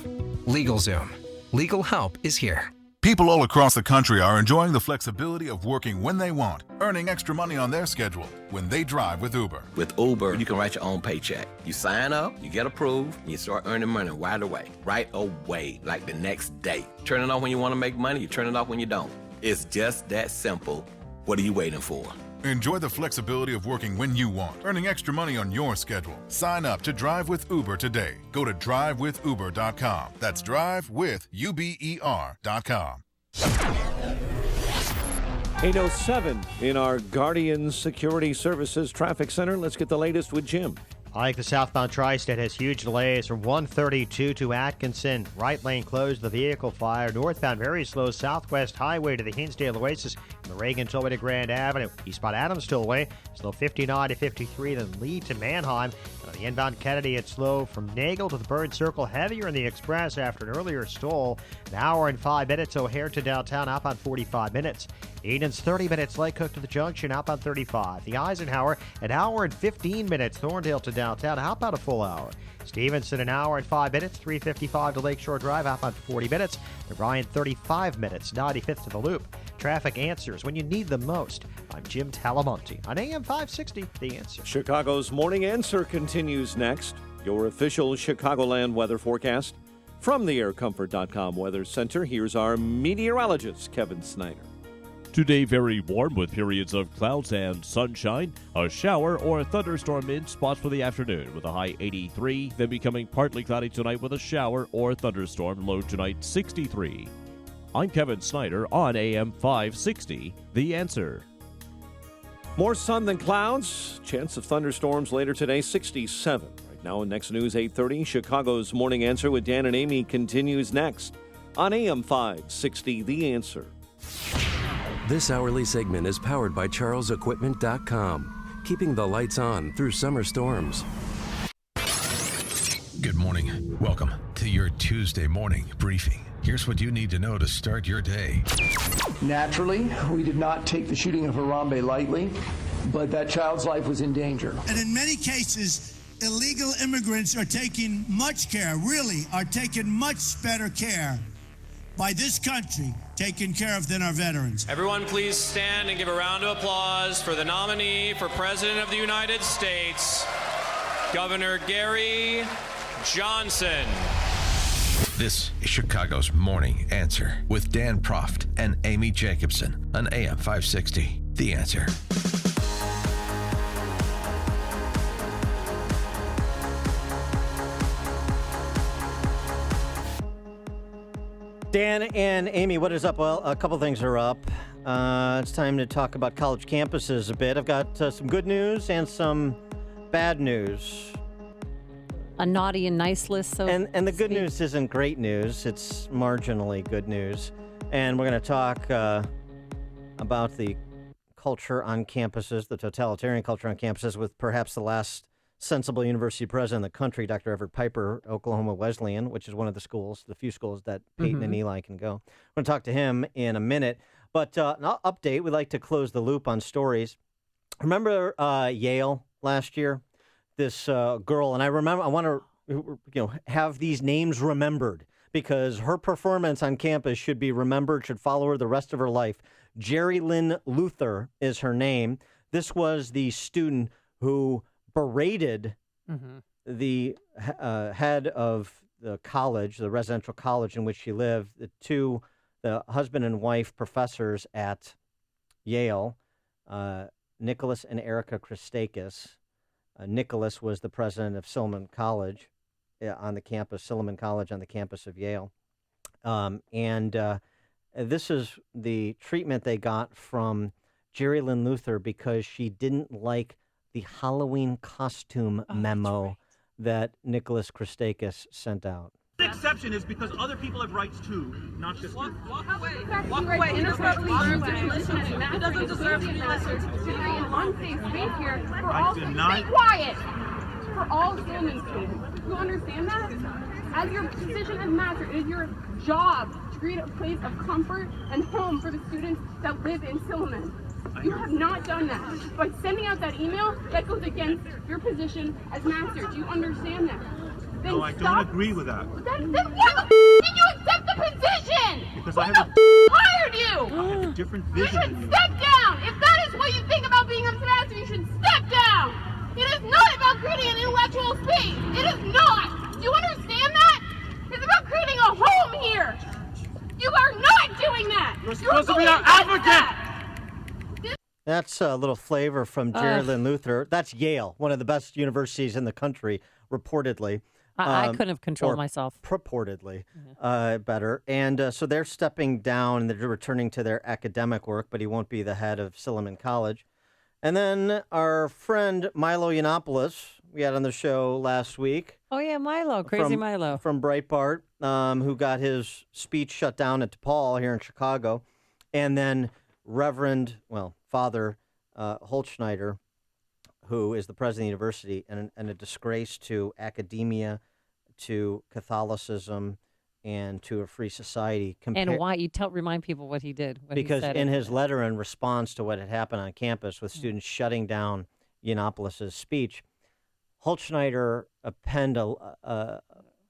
LegalZoom. Legal help is here. People all across the country are enjoying the flexibility of working when they want, earning extra money on their schedule when they drive with Uber. With Uber, you can write your own paycheck. You sign up, you get approved, and you start earning money right away. Right away, like the next day. Turn it on when you want to make money, you turn it off when you don't. It's just that simple. What are you waiting for? Enjoy the flexibility of working when you want, earning extra money on your schedule. Sign up to Drive with Uber today. Go to drivewithuber.com. That's drivewithuber.com. 8:07 in our Guardian Security Services Traffic Center. Let's get the latest with Jim. I think the southbound tri-state has huge delays from 132 to Atkinson. Right lane closed, the vehicle fire. Northbound very slow, Southwest Highway to the Hinsdale Oasis and the Reagan Tollway to Grand Avenue. Eastbound Adams Tollway, slow 59 to 53, then lead to Manheim. On the inbound Kennedy, it's slow from Nagel to the Bird Circle, heavier in the Express after an earlier stall. An hour and 5 minutes, O'Hare to downtown, outbound 45 minutes. Eden's 30 minutes, Lake Cook to the Junction, outbound 35. The Eisenhower, an hour and 15 minutes, Thorndale to downtown, outbound a full hour. Stevenson, an hour and 5 minutes, 355 to Lakeshore Drive, outbound 40 minutes. The Ryan, 35 minutes, 95th to the Loop. Traffic answers when you need them most. I'm Jim Talamonte on AM 560, The Answer. Chicago's Morning Answer continues next. Your official Chicagoland weather forecast from the AirComfort.com Weather Center. Here's our meteorologist, Kevin Snyder. Today, very warm with periods of clouds and sunshine. A shower or a thunderstorm in spots for the afternoon with a high 83. Then becoming partly cloudy tonight with a shower or thunderstorm. Low tonight 63. I'm Kevin Snyder on AM 560, The Answer. More sun than clouds. Chance of thunderstorms later today, 67. Right now in Next News 8:30, Chicago's Morning Answer with Dan and Amy continues next on AM 560, The Answer. This hourly segment is powered by CharlesEquipment.com, keeping the lights on through summer storms. Good morning. Welcome to your Tuesday morning briefing. Here's what you need to know to start your day. Naturally, we did not take the shooting of Harambe lightly, but that child's life was in danger. And in many cases, illegal immigrants are taking much care, really are taking much better care by this country taken care of than our veterans. Everyone please stand and give a round of applause for the nominee for President of the United States, Governor Gary Johnson. This is Chicago's Morning Answer with Dan Proft and Amy Jacobson on AM 560. The Answer. Dan and Amy, what is up? Well, a couple things are up. It's time to talk about college campuses a bit. I've got some good news and some bad news. A naughty and nice list. So and the good news isn't great news. It's marginally good news. And we're going to talk about the culture on campuses, the totalitarian culture on campuses, with perhaps the last sensible university president in the country, Dr. Everett Piper, Oklahoma Wesleyan, which is one of the schools, the few schools that Peyton and Eli can go. We're going to talk to him in a minute. But an update, we like to close the loop on stories. Remember Yale last year? This girl, and I want to have these names remembered because her performance on campus should be remembered, should follow her the rest of her life. Jerry Lynn Luther is her name. This was the student who berated the head of the college, the residential college in which she lived, the husband and wife professors at Yale, Nicholas and Erica Christakis. Nicholas was the president of Silliman College on the campus, Silliman College on the campus of Yale. This is the treatment they got from Jerry Lynn Luther because she didn't like the Halloween costume memo that Nicholas Christakis sent out. The exception is because other people have rights too, not just you. Walk away. Interrupt me. He doesn't deserve to be listened to. An unsafe space here for I all. do not. Be quiet. For all Silliman students. You understand that? As your position as master, it is your job to create a place of comfort and home for the students that live in Silliman. You have not done that. By sending out that email, that goes against your position as master. Do you understand that? Then No, I don't agree with that. Then why the did you accept the position? Because Who I have hired you? I have a different You vision should than you. step down. If that is what you think about being a master, you should step down. It is not about creating an intellectual space. It is not. Do you understand that? It's about creating a home here. You are not doing that. You're supposed to be our advocate. That's a little flavor from Jerry Lynn Luther. That's Yale, one of the best universities in the country, reportedly. I couldn't have controlled myself. Purportedly better. And so they're stepping down and they're returning to their academic work, but he won't be the head of Silliman College. And then our friend Milo Yiannopoulos, we had on the show last week. Oh, yeah, Milo, crazy Milo. From Breitbart, who got his speech shut down at DePaul here in Chicago. And then Father Holtschneider, who is the president of the university and a disgrace to academia, to Catholicism, and to a free society. And why? Remind people what he did. Because in his letter in response to what had happened on campus with students shutting down Yiannopoulos' speech, Holtschneider penned a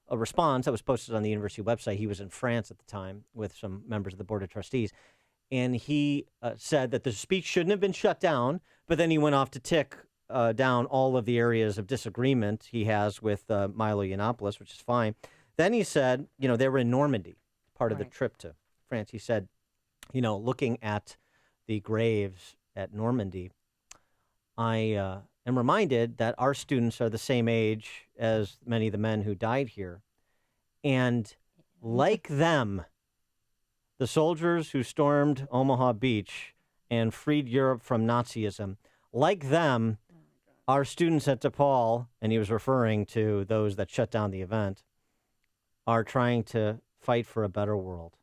response that was posted on the university website. He was in France at the time with some members of the board of trustees. And he said that the speech shouldn't have been shut down, but then he went off to tick down all of the areas of disagreement he has with Milo Yiannopoulos, which is fine. Then he said, they were in Normandy, part of the trip to France. He said, looking at the graves at Normandy, I am reminded that our students are the same age as many of the men who died here. And like them, the soldiers who stormed Omaha Beach and freed Europe from Nazism, like them, our students at DePaul, and he was referring to those that shut down the event, are trying to fight for a better world.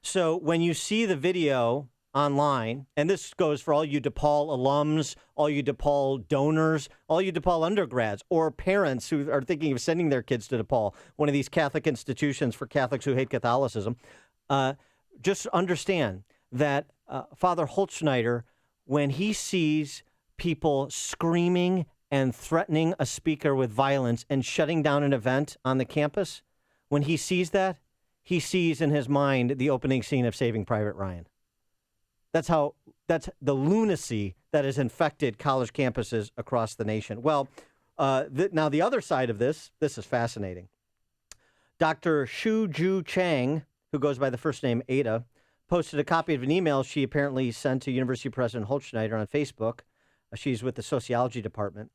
So when you see the video online, and this goes for all you DePaul alums, all you DePaul donors, all you DePaul undergrads, or parents who are thinking of sending their kids to DePaul, one of these Catholic institutions for Catholics who hate Catholicism, just understand that Father Holzschneider, when he sees people screaming and threatening a speaker with violence and shutting down an event on the campus, when he sees that, he sees in his mind the opening scene of Saving Private Ryan. That's the lunacy that has infected college campuses across the nation. Well, now the other side of this is fascinating. Dr. Shu-Ju Chang, who goes by the first name Ada, posted a copy of an email she apparently sent to University President Holzschneider on Facebook. She's with the sociology department.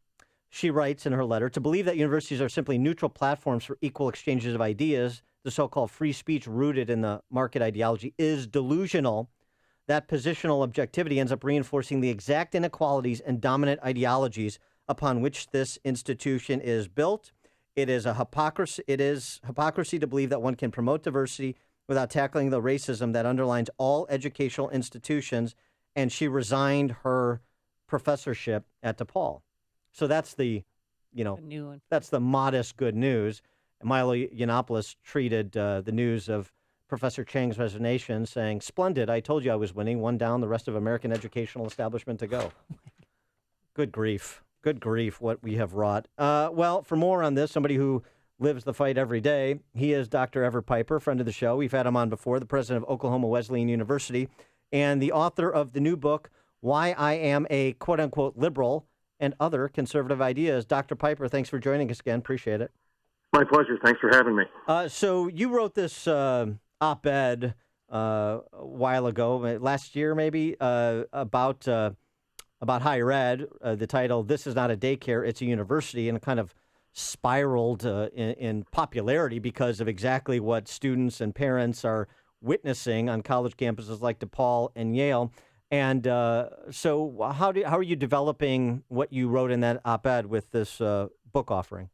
She writes in her letter, to believe that universities are simply neutral platforms for equal exchanges of ideas, the so-called free speech rooted in the market ideology, is delusional. That positional objectivity ends up reinforcing the exact inequalities and dominant ideologies upon which this institution is built. It is hypocrisy to believe that one can promote diversity without tackling the racism that underlines all educational institutions. And she resigned her professorship at DePaul. So that's the new one. That's the modest good news. Milo Yiannopoulos treated the news of Professor Chang's resignation, saying, "Splendid, I told you I was winning. One down, the rest of American educational establishment to go." Good grief. Good grief, what we have wrought. Well, for more on this, somebody who lives the fight every day, he is Dr. Everett Piper, friend of the show. We've had him on before, the president of Oklahoma Wesleyan University, and the author of the new book, Why I Am a Quote-Unquote Liberal and Other Conservative Ideas. Dr. Piper, thanks for joining us again. Appreciate it. My pleasure. Thanks for having me. So you wrote this op-ed a while ago, last year maybe, about higher ed. The title, "This is not a daycare, it's a university," and it kind of spiraled in popularity because of exactly what students and parents are witnessing on college campuses like DePaul and Yale. And so how are you developing what you wrote in that op-ed with this book offering?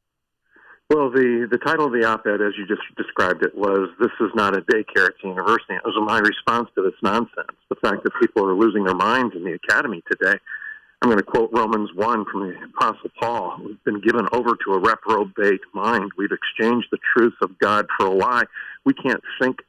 Well, the title of the op-ed, as you just described it, was "This is not a daycare, it's a university." It was my response to this nonsense, the fact that people are losing their minds in the academy today. I'm going to quote Romans 1 from the Apostle Paul. "We've been given over to a reprobate mind. We've exchanged the truth of God for a lie. We can't think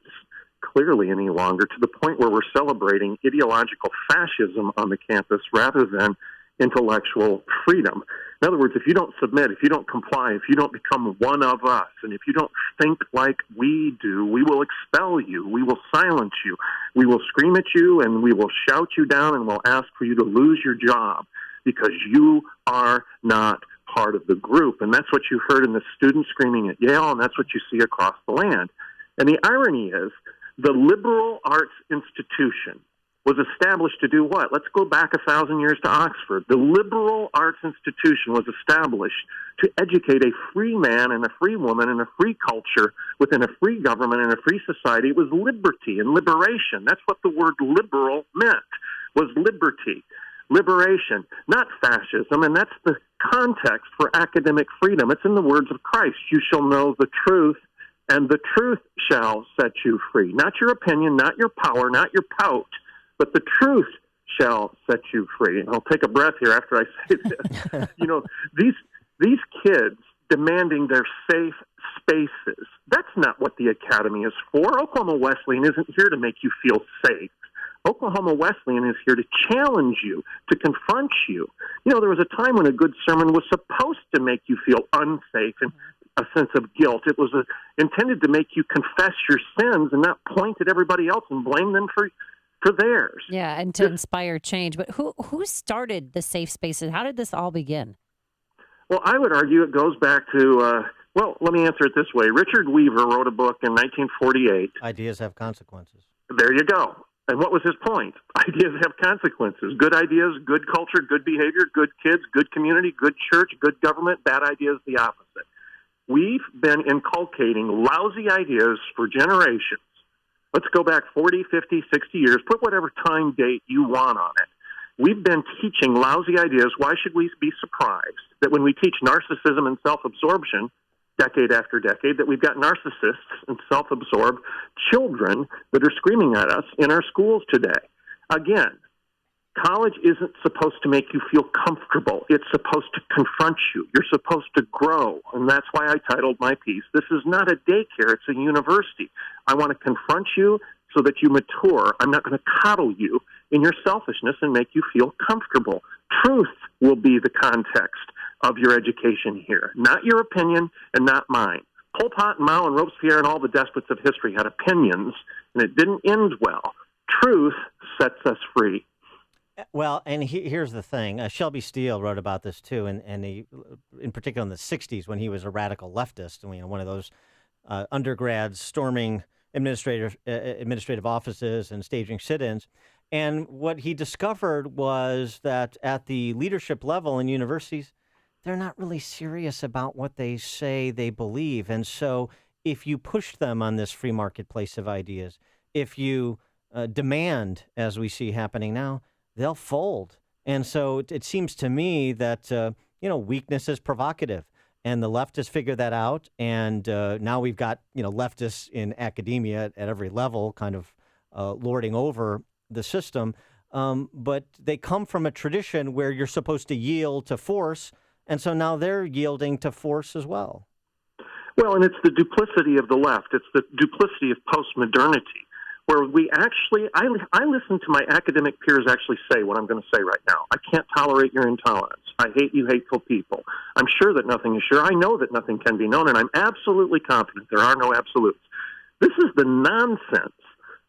clearly any longer, to the point where we're celebrating ideological fascism on the campus rather than intellectual freedom." In other words, if you don't submit, if you don't comply, if you don't become one of us, and if you don't think like we do, we will expel you, we will silence you, we will scream at you, and we will shout you down, and we'll ask for you to lose your job because you are not part of the group. And that's what you heard in the students screaming at Yale, and that's what you see across the land. And the irony is, the liberal arts institution was established to do what? Let's go back 1,000 years to Oxford. The liberal arts institution was established to educate a free man and a free woman in a free culture within a free government and a free society. It was liberty and liberation. That's what the word liberal meant, was liberty, liberation, not fascism. And that's the context for academic freedom. It's in the words of Christ. "You shall know the truth, and the truth shall set you free." Not your opinion, not your power, not your pout, but the truth shall set you free. And I'll take a breath here after I say this. These kids demanding their safe spaces, that's not what the academy is for. Oklahoma Wesleyan isn't here to make you feel safe. Oklahoma Wesleyan is here to challenge you, to confront you. There was a time when a good sermon was supposed to make you feel unsafe and a sense of guilt. It was intended to make you confess your sins and not point at everybody else and blame them for theirs. Yeah, and to inspire change. But who started the safe spaces? How did this all begin? Well, I would argue it goes back to, let me answer it this way. Richard Weaver wrote a book in 1948. Ideas Have Consequences. There you go. And what was his point? Ideas have consequences. Good ideas, good culture, good behavior, good kids, good community, good church, good government. Bad ideas, the opposite. We've been inculcating lousy ideas for generations. Let's go back 40, 50, 60 years. Put whatever time date you want on it. We've been teaching lousy ideas. Why should we be surprised that when we teach narcissism and self-absorption, decade after decade, that we've got narcissists and self-absorbed children that are screaming at us in our schools today. Again, college isn't supposed to make you feel comfortable. It's supposed to confront you. You're supposed to grow, and that's why I titled my piece, "This is not a daycare, it's a university." I want to confront you so that you mature. I'm not going to coddle you in your selfishness and make you feel comfortable. Truth will be the context of your education here, not your opinion and not mine. Pol Pot and Mao and Robespierre and all the despots of history had opinions, and it didn't end well. Truth sets us free. Well, and here's the thing. Shelby Steele wrote about this too, and he, in particular in the 60s when he was a radical leftist, one of those undergrads storming administrative offices and staging sit-ins. And what he discovered was that at the leadership level in universities, they're not really serious about what they say they believe. And so if you push them on this free marketplace of ideas, if you demand, as we see happening now, they'll fold. And so it seems to me that, weakness is provocative. And the leftists figure that out. And now we've got, leftists in academia at every level kind of lording over the system. But they come from a tradition where you're supposed to yield to force. And so now they're yielding to force as well. Well, and it's the duplicity of the left. It's the duplicity of postmodernity, where we actually, I listen to my academic peers actually say what I'm going to say right now. I can't tolerate your intolerance. I hate you hateful people. I'm sure that nothing is sure. I know that nothing can be known, and I'm absolutely confident there are no absolutes. This is the nonsense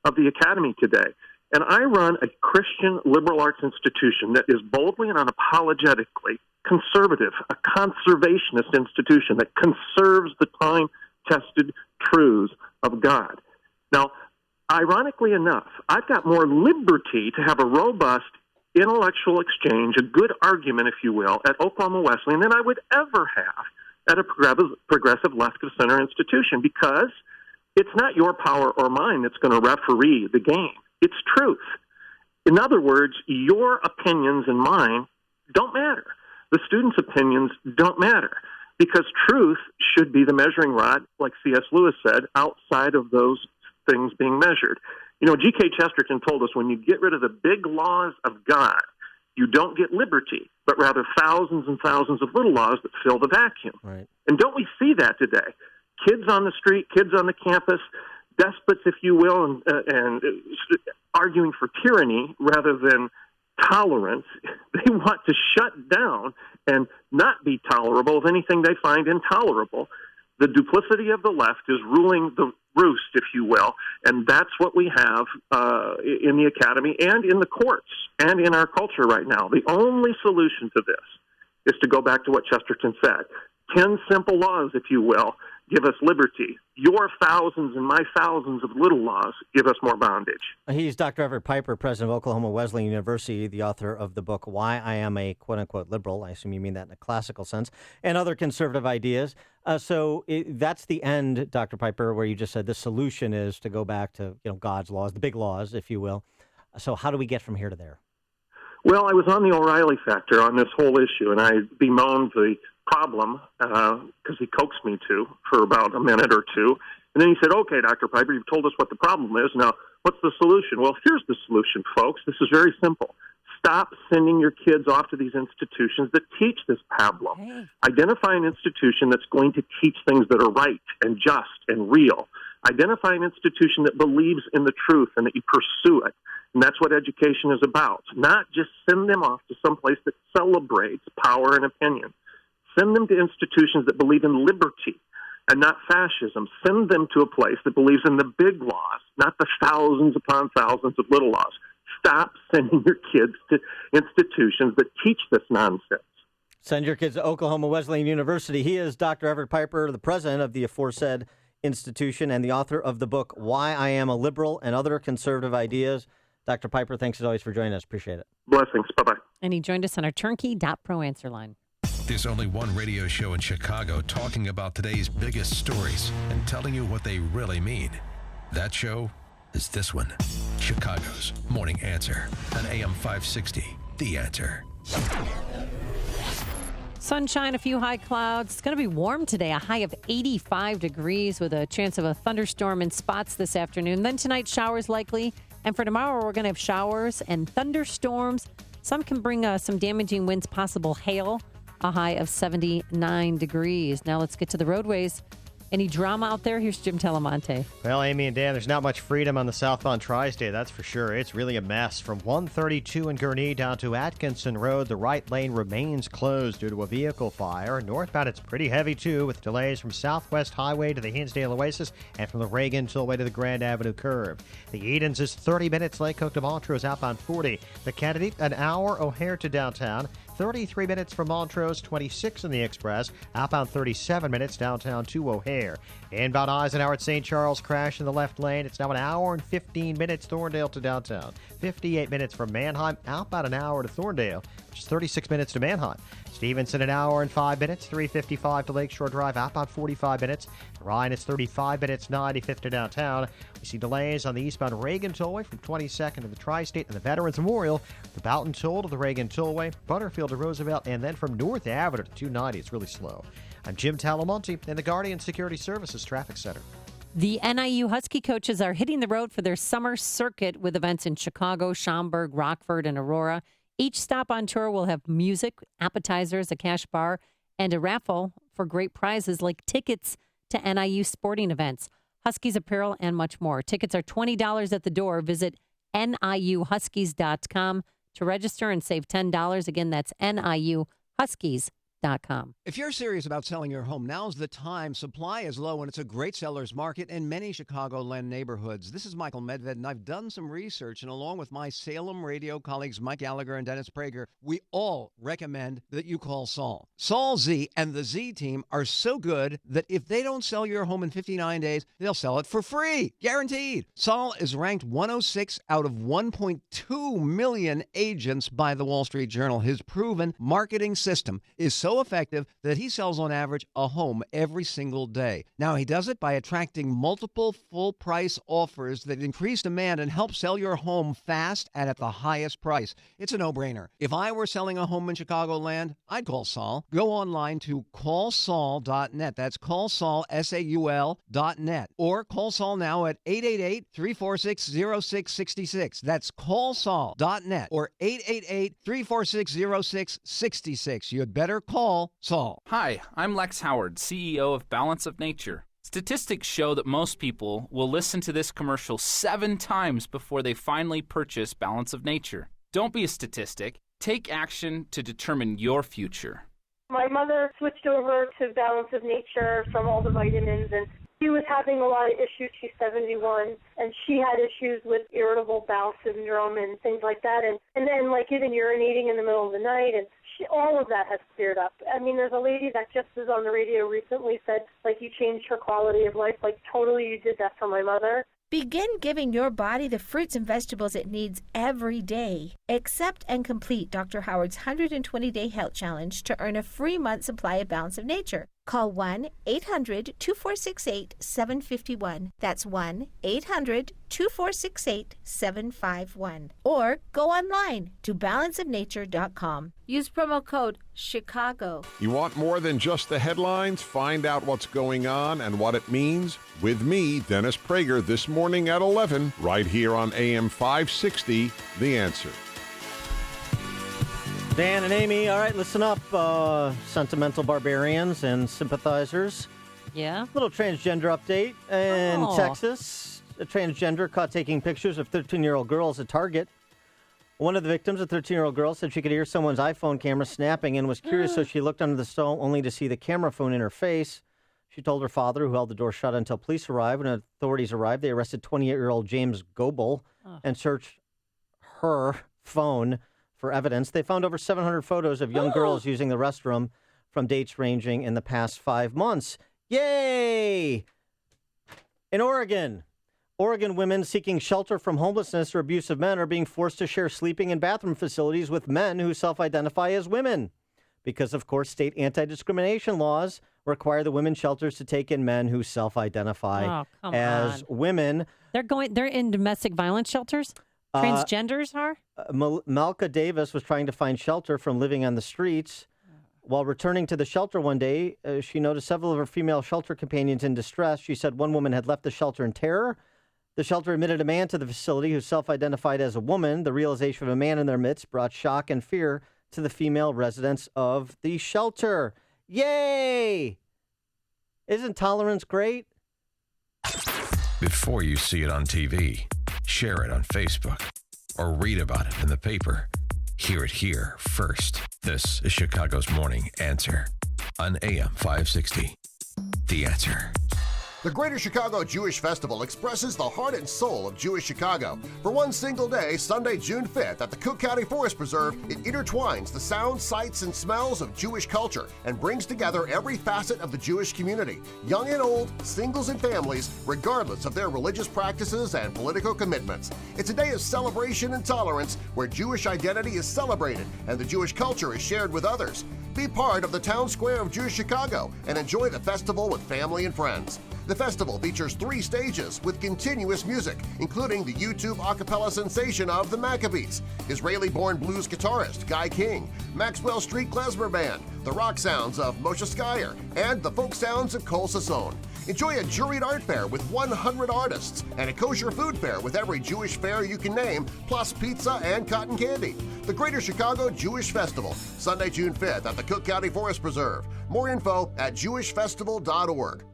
of the academy today. And I run a Christian liberal arts institution that is boldly and unapologetically conservative, a conservationist institution that conserves the time-tested truths of God. Now, ironically enough, I've got more liberty to have a robust intellectual exchange, a good argument, if you will, at Oklahoma Wesleyan than I would ever have at a progressive left-of-center institution, because it's not your power or mine that's going to referee the game. It's truth. In other words, your opinions and mine don't matter. The students' opinions don't matter, because truth should be the measuring rod, like C.S. Lewis said, outside of those things being measured. G.K. Chesterton told us when you get rid of the big laws of God, you don't get liberty, but rather thousands and thousands of little laws that fill the vacuum. Right. And don't we see that today? Kids on the street, kids on the campus, despots, if you will, and arguing for tyranny rather than tolerance. They want to shut down and not be tolerable of anything they find intolerable. The duplicity of the left is ruling the roost, if you will, and that's what we have in the academy and in the courts and in our culture right now. The only solution to this is to go back to what Chesterton said. 10 simple laws, if you will, give us liberty. Your thousands and my thousands of little laws give us more bondage. He's Dr. Everett Piper, president of Oklahoma Wesleyan University, the author of the book, Why I Am a Quote-Unquote Liberal. I assume you mean that in a classical sense, and other conservative ideas. So that's the end, Dr. Piper, where you just said the solution is to go back to God's laws, the big laws, if you will. So how do we get from here to there? Well, I was on the O'Reilly factor on this whole issue, and I bemoaned the problem because he coaxed me to for about a minute or two. And then he said, okay, Dr. Piper, you've told us what the problem is. Now, what's the solution? Well, here's the solution, folks. This is very simple. Stop sending your kids off to these institutions that teach this pablum. Hey. Identify an institution that's going to teach things that are right and just and real. Identify an institution that believes in the truth and that you pursue it. And that's what education is about. Not just send them off to some place that celebrates power and opinion. Send them to institutions that believe in liberty and not fascism. Send them to a place that believes in the big laws, not the thousands upon thousands of little laws. Stop sending your kids to institutions that teach this nonsense. Send your kids to Oklahoma Wesleyan University. He is Dr. Everett Piper, the president of the aforesaid institution and the author of the book, Why I Am a Liberal and Other Conservative Ideas. Dr. Piper, thanks as always for joining us. Appreciate it. Blessings. Bye-bye. And he joined us on our turnkey.pro answer line. There's only one radio show in Chicago talking about today's biggest stories and telling you what they really mean. That show is this one, Chicago's Morning Answer on AM 560, The Answer. Sunshine, a few high clouds. It's going to be warm today, a high of 85 degrees with a chance of a thunderstorm in spots this afternoon. Then tonight, showers likely. And for tomorrow, we're going to have showers and thunderstorms. Some can bring some damaging winds, possible hail, a high of 79 degrees. Now let's get to the roadways. Any drama out there? Here's Jim Telemonte. Well, Amy and Dan, there's not much freedom on the southbound Tri-State, that's for sure. It's really a mess. From 132 in Gurnee down to Atkinson Road, the right lane remains closed due to a vehicle fire. Northbound, it's pretty heavy, too, with delays from Southwest Highway to the Hinsdale Oasis and from the Reagan Tollway to the Grand Avenue curve. The Edens is 30 minutes. Lake Hook to Montrose outbound 40. The Kennedy, an hour. O'Hare to downtown. 33 minutes from Montrose, 26 in the Express. Outbound 37 minutes downtown to O'Hare. Inbound Eisenhower at St. Charles, crash in the left lane. It's now an hour and 15 minutes Thorndale to downtown. 58 minutes from Manheim. Outbound an hour to Thorndale, which is 36 minutes to Manheim. Stevenson, an hour and 5 minutes. 3:55 to Lakeshore Drive. Outbound 45 minutes. Ryan is 35 minutes. 95th to downtown. We see delays on the eastbound Reagan Tollway from 22nd to the Tri-State and the Veterans Memorial. The Boughton Toll to the Reagan Tollway. Butterfield to Roosevelt. And then from North Avenue to 290. It's really slow. I'm Jim Talamonte in the Guardian Security Services Traffic Center. The NIU Husky coaches are hitting the road for their summer circuit with events in Chicago, Schaumburg, Rockford, and Aurora. Each stop on tour will have music, appetizers, a cash bar, and a raffle for great prizes like tickets to NIU sporting events, Huskies apparel, and much more. Tickets are $20 at the door. Visit NIUHuskies.com to register and save $10. Again, that's NIUHuskies.com. If you're serious about selling your home, now's the time. Supply is low and it's a great seller's market in many Chicagoland neighborhoods. This is Michael Medved, and I've done some research, and along with my Salem radio colleagues Mike Gallagher and Dennis Prager, we all recommend that you call Saul. Saul Z and the Z team are so good that if they don't sell your home in 59 days, they'll sell it for free. Guaranteed. Saul is ranked 106 out of 1.2 million agents by the Wall Street Journal. His proven marketing system is so effective that he sells on average a home every single day. Now, he does it by attracting multiple full-price offers that increase demand and help sell your home fast and at the highest price. It's a no-brainer. If I were selling a home in Chicagoland, I'd call Saul. Go online to callsaul.net. That's callsaul, SAUL.net. Or call Saul now at 888-346-0666. That's callsaul.net or 888-346-0666. You'd better call Saul. Hi, I'm Lex Howard, CEO of Balance of Nature. Statistics show that most people will listen to this commercial 7 times before they finally purchase Balance of Nature. Don't be a statistic. Take action to determine your future. My mother switched over to Balance of Nature from all the vitamins, and she was having a lot of issues. She's 71, and she had issues with irritable bowel syndrome and things like that, and then like even urinating in the middle of the night, and all of that has cleared up. I mean, there's a lady that just was on the radio recently said, like, you changed her quality of life. Like, totally you did that for my mother. Begin giving your body the fruits and vegetables it needs every day. Accept and complete Dr. Howard's 120-day health challenge to earn a free month supply of Balance of Nature. Call 1-800-2468-751. That's 1-800-2468-751. Or go online to balanceofnature.com. Use promo code CHICAGO. You want more than just the headlines? Find out what's going on and what it means with me, Dennis Prager, this morning at 11, right here on AM 560, The Answer. Dan and Amy, all right, listen up, sentimental barbarians and sympathizers. Yeah? Little transgender update in Texas. A transgender caught taking pictures of 13-year-old girls at Target. One of the victims, a 13-year-old girl, said she could hear someone's iPhone camera snapping and was curious, so she looked under the stall only to see the camera phone in her face. She told her father, who held the door shut until police arrived. When authorities arrived, they arrested 28-year-old James Goebel and searched her phone for evidence. They found over 700 photos of young girls using the restroom from dates ranging in the past 5 months. Yay! In Oregon women seeking shelter from homelessness or abusive men are being forced to share sleeping and bathroom facilities with men who self-identify as women. Because, of course, state anti-discrimination laws require the women's shelters to take in men who self-identify as women. They're in domestic violence shelters? Transgenders are? Malka Davis was trying to find shelter from living on the streets. While returning to the shelter one day, she noticed several of her female shelter companions in distress. She said one woman had left the shelter in terror. The shelter admitted a man to the facility who self-identified as a woman. The realization of a man in their midst brought shock and fear to the female residents of the shelter. Yay! Isn't tolerance great? Before you see it on TV, share it on Facebook, or read about it in the paper, hear it here first. This is Chicago's Morning Answer on AM 560. The Answer. The Greater Chicago Jewish Festival expresses the heart and soul of Jewish Chicago. For one single day, Sunday, June 5th, at the Cook County Forest Preserve, it intertwines the sounds, sights, and smells of Jewish culture and brings together every facet of the Jewish community, young and old, singles and families, regardless of their religious practices and political commitments. It's a day of celebration and tolerance where Jewish identity is celebrated and the Jewish culture is shared with others. Be part of the town square of Jewish Chicago and enjoy the festival with family and friends. The festival features 3 stages with continuous music, including the YouTube a cappella sensation of the Maccabees, Israeli-born blues guitarist Guy King, Maxwell Street Klezmer Band, the rock sounds of Moshe Skyer, and the folk sounds of Cole Sasson. Enjoy a juried art fair with 100 artists and a kosher food fair with every Jewish fair you can name, plus pizza and cotton candy. The Greater Chicago Jewish Festival, Sunday, June 5th at the Cook County Forest Preserve. More info at jewishfestival.org.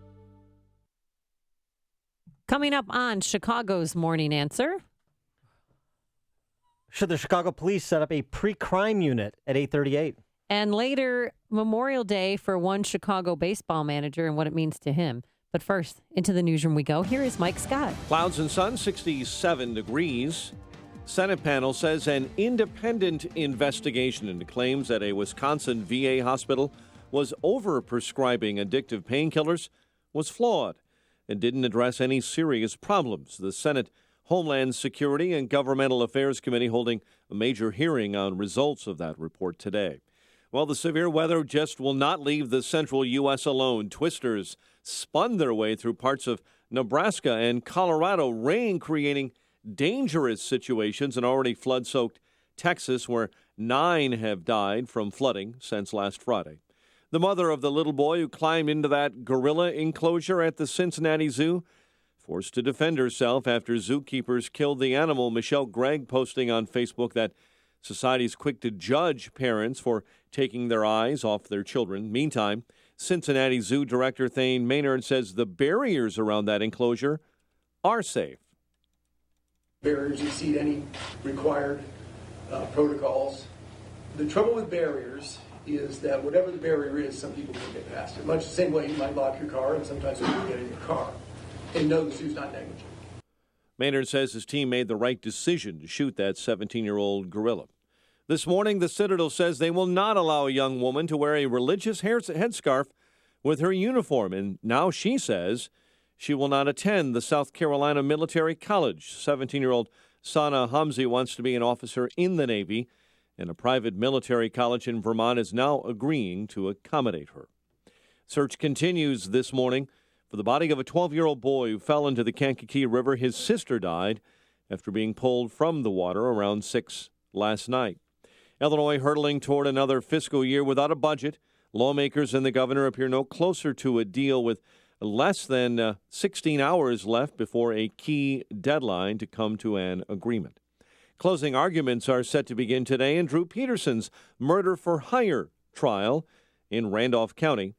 Coming up on Chicago's Morning Answer. Should the Chicago police set up a pre-crime unit at 838? And later, Memorial Day for one Chicago baseball manager and what it means to him. But first, into the newsroom we go. Here is Mike Scott. Clouds and sun, 67 degrees. Senate panel says an independent investigation into claims that a Wisconsin VA hospital was over-prescribing addictive painkillers was flawed and didn't address any serious problems. The Senate Homeland Security and Governmental Affairs Committee holding a major hearing on results of that report today. Well, the severe weather just will not leave the central U.S. alone. Twisters spun their way through parts of Nebraska and Colorado, rain creating dangerous situations in already flood-soaked Texas, where 9 have died from flooding since last Friday. The mother of the little boy who climbed into that gorilla enclosure at the Cincinnati Zoo forced to defend herself after zookeepers killed the animal. Michelle Gregg posting on Facebook that society is quick to judge parents for taking their eyes off their children. Meantime, Cincinnati Zoo Director Thane Maynard says the barriers around that enclosure are safe. Barriers exceed any required protocols. The trouble with barriers is that whatever the barrier is, some people can get past it. Much the same way you might lock your car and sometimes people get in your car. And no, the zoo's not negligent. Maynard says his team made the right decision to shoot that 17-year-old gorilla. This morning, the Citadel says they will not allow a young woman to wear a religious headscarf with her uniform. And now she says she will not attend the South Carolina Military College. 17-year-old Sana Hamzi wants to be an officer in the Navy, and a private military college in Vermont is now agreeing to accommodate her. Search continues this morning for the body of a 12-year-old boy who fell into the Kankakee River. His sister died after being pulled from the water around 6 last night. Illinois hurtling toward another fiscal year without a budget. Lawmakers and the governor appear no closer to a deal, with less than 16 hours left before a key deadline to come to an agreement. Closing arguments are set to begin today in Drew Peterson's murder-for-hire trial in Randolph County.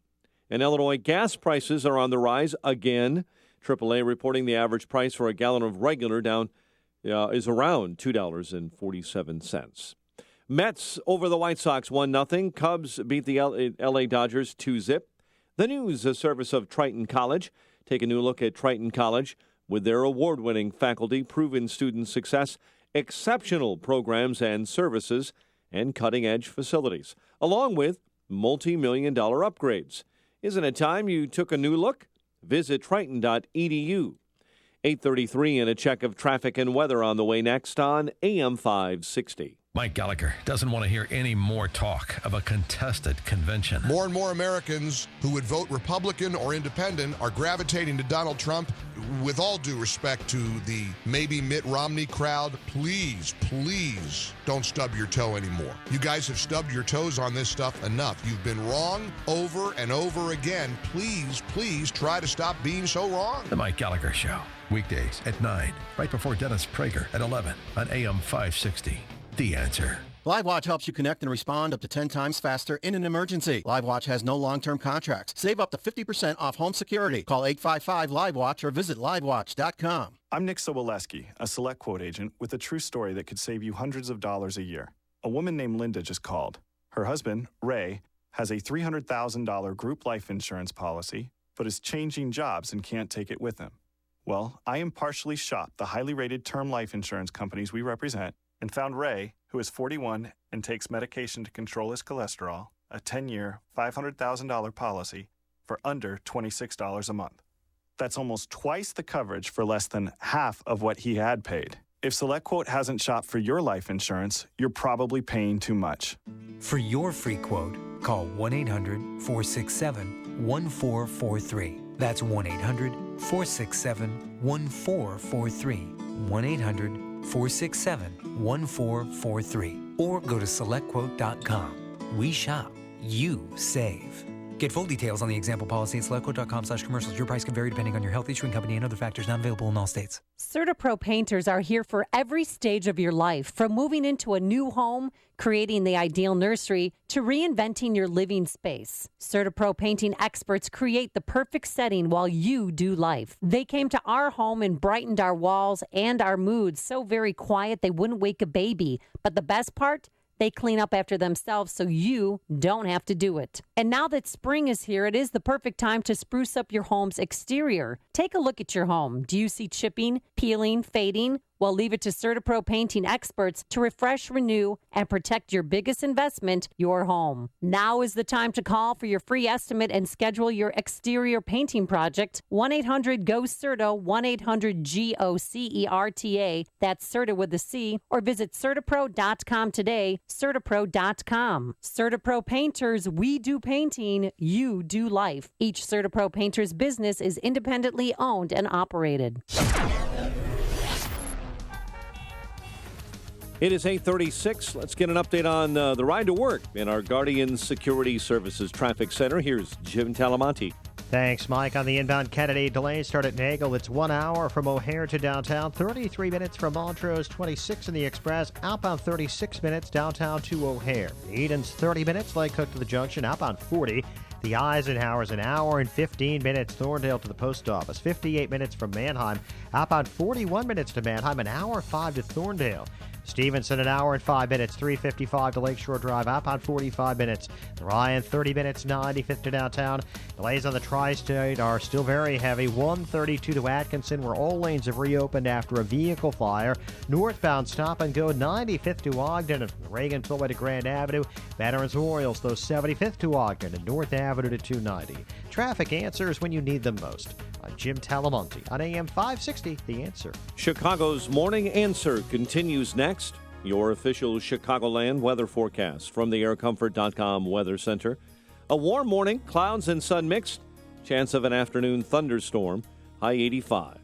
And Illinois gas prices are on the rise again. AAA reporting the average price for a gallon of regular is around $2.47. Mets over the White Sox 1-0. Cubs beat the L.A. Dodgers 2-0. The news, a service of Triton College. Take a new look at Triton College with their award-winning faculty, proven student success, exceptional programs and services, and cutting-edge facilities, along with multi-million-dollar upgrades. Isn't it time you took a new look? Visit triton.edu. 8:33 and a check of traffic and weather on the way next on AM 560. Mike Gallagher doesn't want to hear any more talk of a contested convention. More and more Americans who would vote Republican or independent are gravitating to Donald Trump. With all due respect to the maybe Mitt Romney crowd, please don't stub your toe anymore. You guys have stubbed your toes on this stuff enough. You've been wrong over and over again. Please try to stop being so wrong. The Mike Gallagher Show, weekdays at 9, right before Dennis Prager at 11 on AM 560. The Answer. LiveWatch helps you connect and respond up to 10 times faster in an emergency. LiveWatch has no long-term contracts. Save up to 50% off home security. Call 855-LiveWatch or visit LiveWatch.com. I'm Nick Soboleski, a Select Quote agent with a true story that could save you hundreds of dollars a year. A woman named Linda just called. Her husband, Ray, has a $300,000 group life insurance policy, but is changing jobs and can't take it with him. Well, I impartially shopped the highly rated term life insurance companies we represent and found Ray, who is 41 and takes medication to control his cholesterol, a 10-year, $500,000 policy for under $26 a month. That's almost twice the coverage for less than half of what he had paid. If SelectQuote hasn't shopped for your life insurance, you're probably paying too much. For your free quote, call 1-800-467-1443. That's 1-800-467-1443. 1-800-467-1443. Or go to SelectQuote.com. We shop. You save. Get full details on the example policy at SelectQuote.com/commercials. Your price can vary depending on your health, issuing company, and other factors not available in all states. CertaPro painters are here for every stage of your life, from moving into a new home, creating the ideal nursery, to reinventing your living space. CertaPro painting experts create the perfect setting while you do life. They came to our home and brightened our walls and our moods so very quiet they wouldn't wake a baby. But the best part? They clean up after themselves so you don't have to do it. And now that spring is here, it is the perfect time to spruce up your home's exterior. Take a look at your home. Do you see chipping, peeling, fading? Well, leave it to CertaPro painting experts to refresh, renew, and protect your biggest investment, your home. Now is the time to call for your free estimate and schedule your exterior painting project. 1-800-GO-CERTA, 1-800-GOCERTA. That's CERTA with a C. Or visit CertaPro.com today, CertaPro.com. CertaPro Painters, we do painting, you do life. Each CertaPro Painters business is independently owned and operated. It is 8:36. Let's get an update on the ride to work in our Guardian Security Services Traffic Center. Here's Jim Talamonte. Thanks, Mike. On the inbound Kennedy, delays start at Nagel. It's 1 hour from O'Hare to downtown, 33 minutes from Montrose, 26 in the Express, outbound 36 minutes downtown to O'Hare. Eden's 30 minutes, Lake Cook to the Junction, outbound 40. The Eisenhower's an hour and 15 minutes, Thorndale to the post office, 58 minutes from Manheim, outbound 41 minutes to Manheim, an hour 5 to Thorndale. Stevenson, an hour and 5 minutes, 3:55 to Lakeshore Drive, outbound 45 minutes. The Ryan, 30 minutes, 95th to downtown. Delays on the Tri-State are still very heavy. 132 to Atkinson, where all lanes have reopened after a vehicle fire. Northbound stop and go, 95th to Ogden, and from the Reagan Tollway to Grand Avenue. Veterans Memorials, though, 75th to Ogden and North Avenue to 290. Traffic answers when you need them most. I'm Jim Talamonte on AM 560, The Answer. Chicago's Morning Answer continues next. Your official Chicagoland weather forecast from the aircomfort.com Weather Center. A warm morning, clouds and sun mixed. Chance of an afternoon thunderstorm, high 85.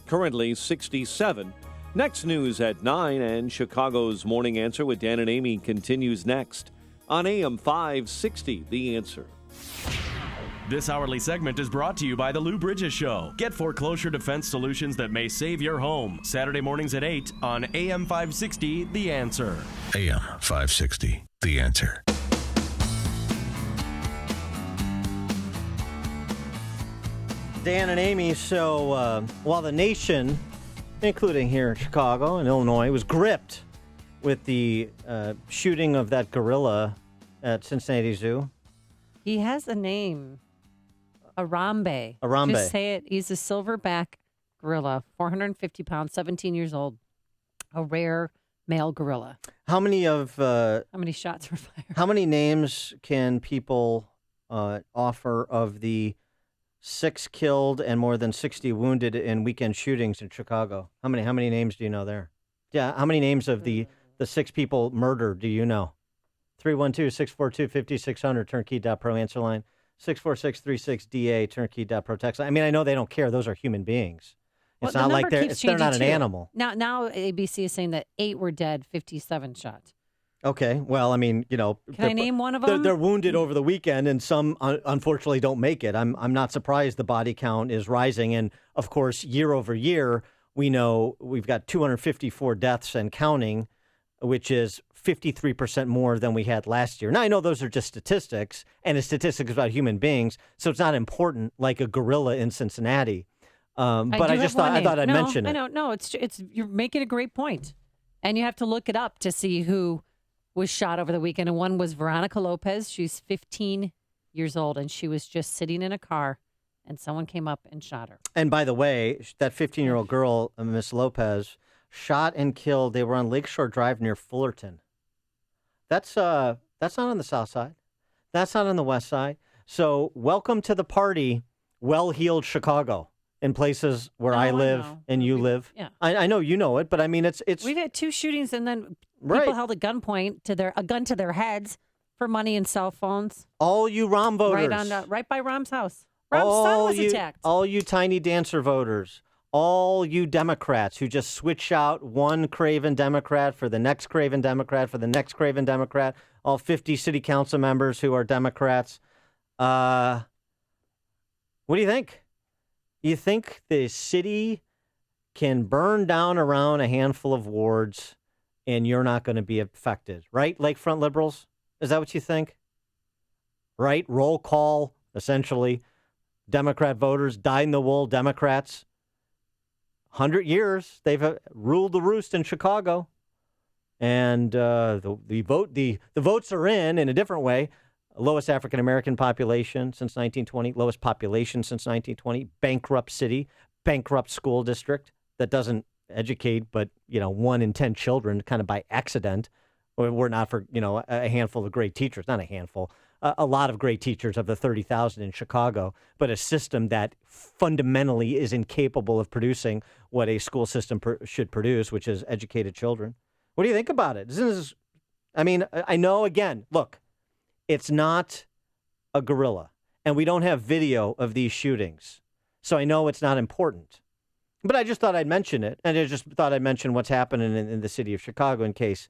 Currently 67. Next news at 9, and Chicago's Morning Answer with Dan and Amy continues next on AM 560, The Answer. This hourly segment is brought to you by the Lou Bridges Show. Get foreclosure defense solutions that may save your home. Saturday mornings at 8 on AM 560, The Answer. AM 560, The Answer. Dan and Amy, so while the nation, including here in Chicago and Illinois, was gripped with the shooting of that gorilla at Cincinnati Zoo. He has a name. Harambe. Harambe. Just say it. He's a silverback gorilla, 450 pounds, 17 years old. A rare male gorilla. How many shots were fired? How many names can people offer of the 6 killed and more than 60 wounded in weekend shootings in Chicago? How many names do you know there? Yeah, how many names of the the 6 people murdered, do you know? 312-642-5600, turnkey.pro answer line. 64636DA, turnkey.pro text line. I mean, I know they don't care. Those are human beings. It's Well, not the like number they're keeps changing, not an too. animal. Now ABC is saying that 8 were dead, 57 shot. Okay, well, I mean, you know, Can I name one of them? They're wounded over the weekend, and some unfortunately don't make it. I'm not surprised the body count is rising, and of course, year over year, we know we've got 254 deaths and counting, which is 53% more than we had last year. Now, I know those are just statistics, and it's statistics about human beings, so it's not important like a gorilla in Cincinnati. But I thought I'd mention it. I know, no, it's you're making a great point, and you have to look it up to see who was shot over the weekend. And one was Veronica Lopez. She's 15 years old, and she was just sitting in a car, and someone came up and shot her. And by the way, that 15-year-old girl, Miss Lopez, shot and killed. They were on Lakeshore Drive near Fullerton. That's not on the south side. That's not on the west side. So welcome to the party, well-heeled Chicago, in places where I live and you live. Yeah. I know you know it, but I mean it's. We've had 2 shootings, and then people held a gun to their heads for money and cell phones. All you Rom voters, right by Rom's house. Rom's son was attacked. All you tiny dancer voters. All you Democrats who just switch out one craven Democrat for the next craven Democrat for the next craven Democrat, all 50 city council members who are Democrats. What do you think? You think the city can burn down around a handful of wards and you're not going to be affected, right? Lakefront liberals? Is that what you think? Right? Roll call, essentially. Democrat voters, dyed-in-the-wool Democrats. 100 years, they've ruled the roost in Chicago, and the votes are in a different way. Lowest African American population since 1920, lowest population since 1920, bankrupt city, bankrupt school district that doesn't educate, but 1 in 10 children kind of by accident. We're not for a handful of great teachers, not a handful. A lot of great teachers of the 30,000 in Chicago, but a system that fundamentally is incapable of producing what a school system should produce, which is educated children. What do you think about it? I know, again, look, it's not a gorilla, and we don't have video of these shootings, so I know it's not important. But I just thought I'd mention it, and I just thought I'd mention what's happening in the city of Chicago in case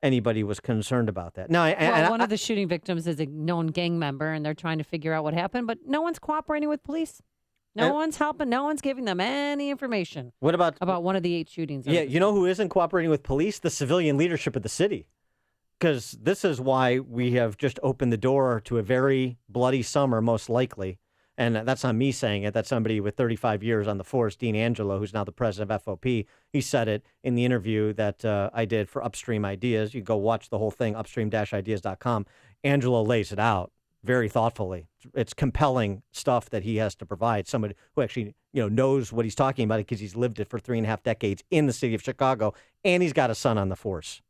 anybody was concerned about that. Now, one of the shooting victims is a known gang member, and they're trying to figure out what happened, but no one's cooperating with police. No one's helping. No one's giving them any information. What about one of the 8 shootings? Yeah, you know who isn't cooperating with police? The civilian leadership of the city. Because this is why we have just opened the door to a very bloody summer, most likely. And that's not me saying it. That's somebody with 35 years on the force, Dean Angelo, who's now the president of FOP. He said it in the interview that I did for Upstream Ideas. You can go watch the whole thing, upstream-ideas.com. Angelo lays it out very thoughtfully. It's compelling stuff that he has to provide. Somebody who actually knows what he's talking about because he's lived it for 3.5 decades in the city of Chicago, and he's got a son on the force.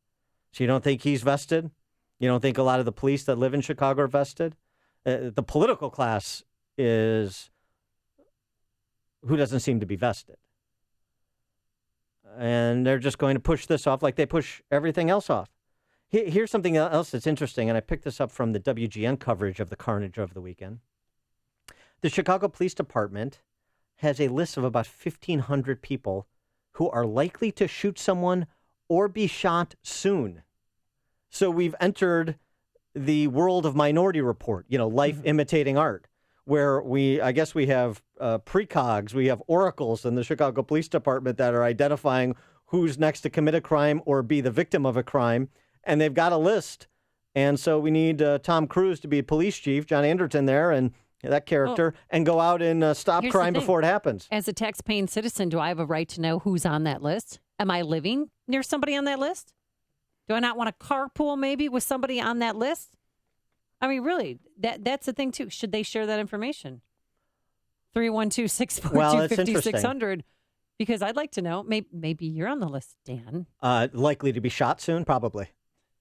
So you don't think he's vested? You don't think a lot of the police that live in Chicago are vested? The political class is who doesn't seem to be vested. And they're just going to push this off like they push everything else off. Here's something else that's interesting, and I picked this up from the WGN coverage of the carnage over the weekend. The Chicago Police Department has a list of about 1,500 people who are likely to shoot someone or be shot soon. So we've entered the world of Minority Report, life imitating art, where we have precogs, we have oracles in the Chicago Police Department that are identifying who's next to commit a crime or be the victim of a crime. And they've got a list. And so we need Tom Cruise to be a police chief, John Anderton there, and that character, and go out and stop crime before it happens. As a tax-paying citizen, do I have a right to know who's on that list? Am I living near somebody on that list? Do I not want to carpool maybe with somebody on that list? I mean, really, that's the thing, too. Should they share that information? 312-642-5600. Because I'd like to know. Maybe you're on the list, Dan. Likely to be shot soon? Probably.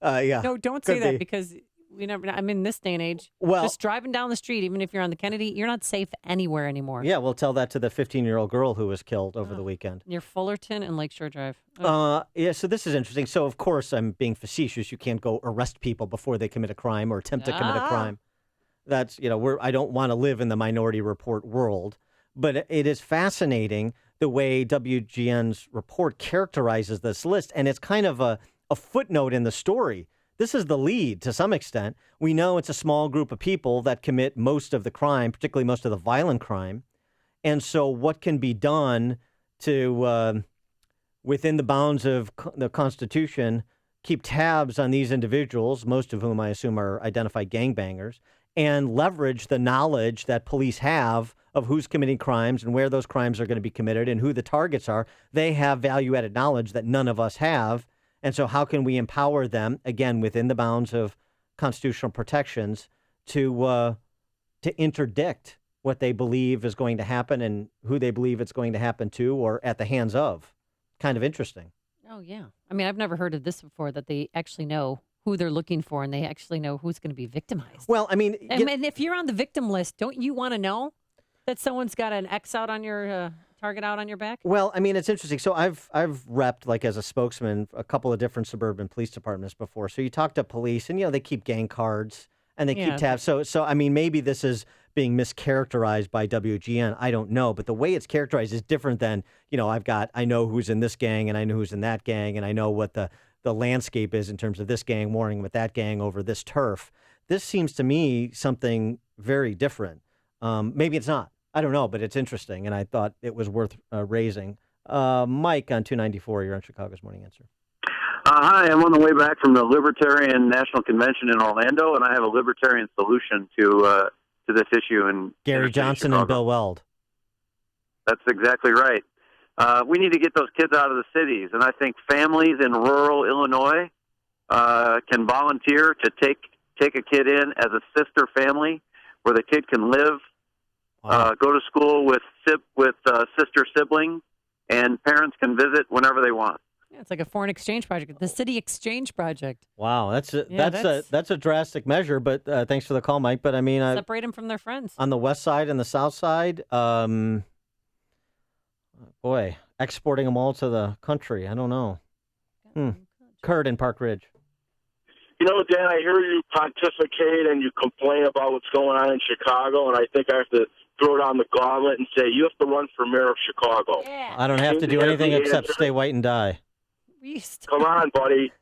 Yeah. No, don't say that because We never. I mean, this day and age, Well- just driving down the street, even if you're on the Kennedy, you're not safe anywhere anymore. Yeah, we'll tell that to the 15-year-old girl who was killed over the weekend. Near Fullerton and Lakeshore Drive. Yeah, so this is interesting. So, of course, I'm being facetious. You can't go arrest people before they commit a crime or attempt to commit a crime. That's, I don't want to live in the Minority Report world. But it is fascinating the way WGN's report characterizes this list. And it's kind of a footnote in the story. This is the lead to some extent. We know it's a small group of people that commit most of the crime, particularly most of the violent crime. And so what can be done to, within the bounds of the Constitution, keep tabs on these individuals, most of whom I assume are identified gangbangers, and leverage the knowledge that police have of who's committing crimes and where those crimes are going to be committed and who the targets are. They have value-added knowledge that none of us have. And so how can we empower them, again, within the bounds of constitutional protections, to interdict what they believe is going to happen and who they believe it's going to happen to or at the hands of? Kind of interesting. Oh, yeah. I mean, I've never heard of this before, that they actually know who they're looking for and they actually know who's going to be victimized. Well, I mean... And if you're on the victim list, don't you want to know that someone's got an X out on your... target out on your back? Well, I mean, it's interesting. So I've repped, like, as a spokesman, a couple of different suburban police departments before. So you talk to police, and, they keep gang cards, and they keep tabs. So, I mean, maybe this is being mischaracterized by WGN. I don't know. But the way it's characterized is different than, I know who's in this gang, and I know who's in that gang, and I know what the landscape is in terms of this gang warring with that gang over this turf. This seems to me something very different. Maybe it's not. I don't know, but it's interesting, and I thought it was worth raising. Mike on 294, you're on Chicago's Morning Answer. Hi, I'm on the way back from the Libertarian National Convention in Orlando, and I have a libertarian solution to this issue. In Gary Johnson and Bill Weld. That's exactly right. We need to get those kids out of the cities, and I think families in rural Illinois can volunteer to take a kid in as a sister family where the kid can live, go to school with sister siblings, and parents can visit whenever they want. Yeah, it's like a foreign exchange project, the City Exchange Project. Wow, that's a drastic measure. But thanks for the call, Mike. But I mean, separate them from their friends on the west side and the south side. Exporting them all to the country. I don't know. Kurt in Park Ridge. Dan, I hear you pontificate and you complain about what's going on in Chicago, and I think I have to throw it on the gauntlet and say you have to run for mayor of Chicago. Yeah. I don't have to do anything except stay white and die. Come on, buddy.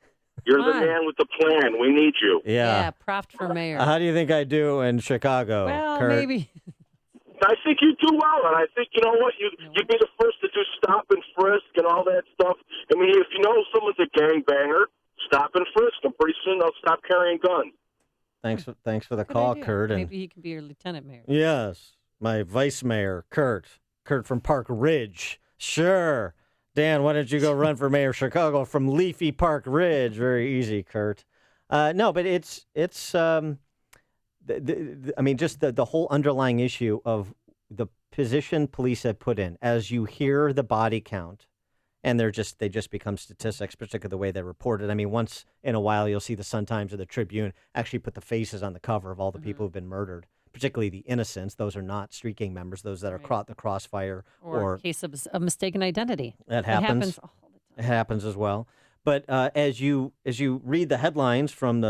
You're the man with the plan. We need you. Yeah. Proft for mayor. How do you think I do in Chicago, Well, Kurt? maybe. I think you do well, and I think, you know what, you'd be the first to do stop and frisk and all that stuff. I mean, if you know someone's a gangbanger, stop and frisk, and pretty soon they'll stop carrying guns. Thanks for the call, idea. Kurt. And Maybe he can be your lieutenant mayor. yes, my vice mayor, Kurt from Park Ridge. Sure. Dan, why don't you go run for mayor of Chicago from Leafy Park Ridge? Very easy, Kurt. No, but it's I mean, just the whole underlying issue of the position police have put in. As you hear the body count, and they just become statistics, particularly the way they're reported. I mean, once in a while, you'll see the Sun-Times or the Tribune actually put the faces on the cover of all the people who've been murdered, particularly the innocents. Those are not street gang members. Those that are caught in the crossfire. Or a case of a mistaken identity. That happens. all the time. It happens as well. But as you read the headlines from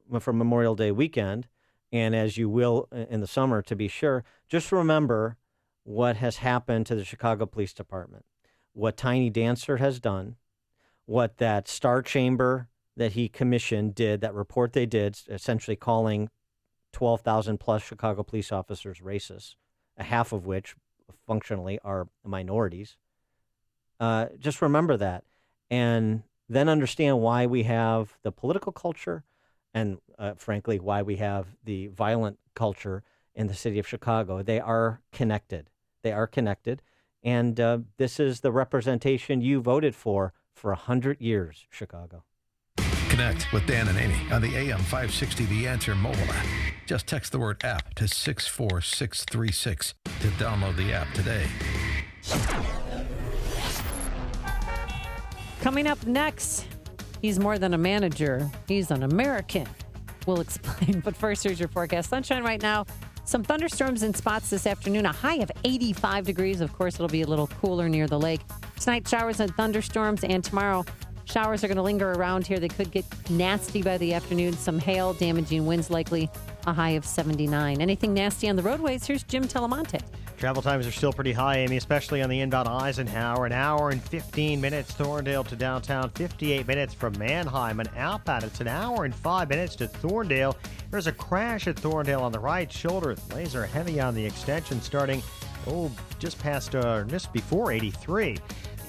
Memorial Day weekend, and as you will in the summer, to be sure, just remember what has happened to the Chicago Police Department, what Tiny Dancer has done, what that Star Chamber that he commissioned did, that report they did, essentially calling 12,000 plus Chicago police officers racist, half of which functionally are minorities. Just remember that, and then understand why we have the political culture and, frankly, why we have the violent culture in the city of Chicago. They are connected. And this is the representation you voted for 100 years, Chicago. Connect with Dan and Amy on the AM 560 The Answer mobile app. Just text the word app to 64636 to download the app today. Coming up next, he's more than a manager. He's an American. We'll explain. But first, here's your forecast. Sunshine right now. Some thunderstorms in spots this afternoon. A high of 85 degrees. Of course, it'll be a little cooler near the lake. Tonight, showers and thunderstorms. And tomorrow, showers are going to linger around here. They could get nasty by the afternoon. Some hail, damaging winds likely. A high of 79. Anything nasty on the roadways? Here's Jim Telemonte. Travel times are still pretty high, Amy, especially on the inbound Eisenhower. An hour and 15 minutes, Thorndale to downtown. 58 minutes from Mannheim. And outbound, it's an hour and 5 minutes to Thorndale. There's a crash at Thorndale on the right shoulder. Lanes are heavy on the extension starting, just before 83.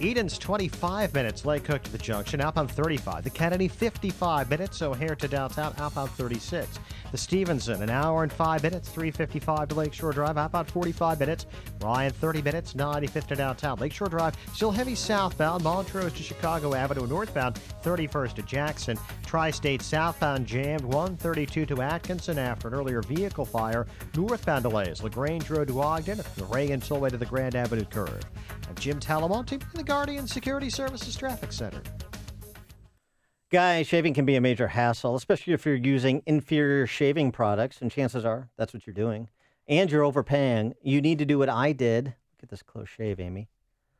Eden's 25 minutes, Lake Cook to the junction, outbound 35. The Kennedy, 55 minutes, O'Hare to downtown, outbound 36. The Stevenson, an hour and 5 minutes, 355 to Lakeshore Drive, outbound 45 minutes. Ryan, 30 minutes, 95th to downtown. Lakeshore Drive, still heavy southbound. Montrose to Chicago Avenue, northbound, 31st to Jackson. Tri-State southbound jammed, 132 to Atkinson after an earlier vehicle fire. Northbound delays, LaGrange Road to Ogden, the Reagan Tollway to the Grand Avenue curve. I'm Jim Talamonte in the Guardian Security Services Traffic Center. Guys, shaving can be a major hassle, especially if you're using inferior shaving products, and chances are that's what you're doing, and you're overpaying. You need to do what I did. Look at this close shave, Amy.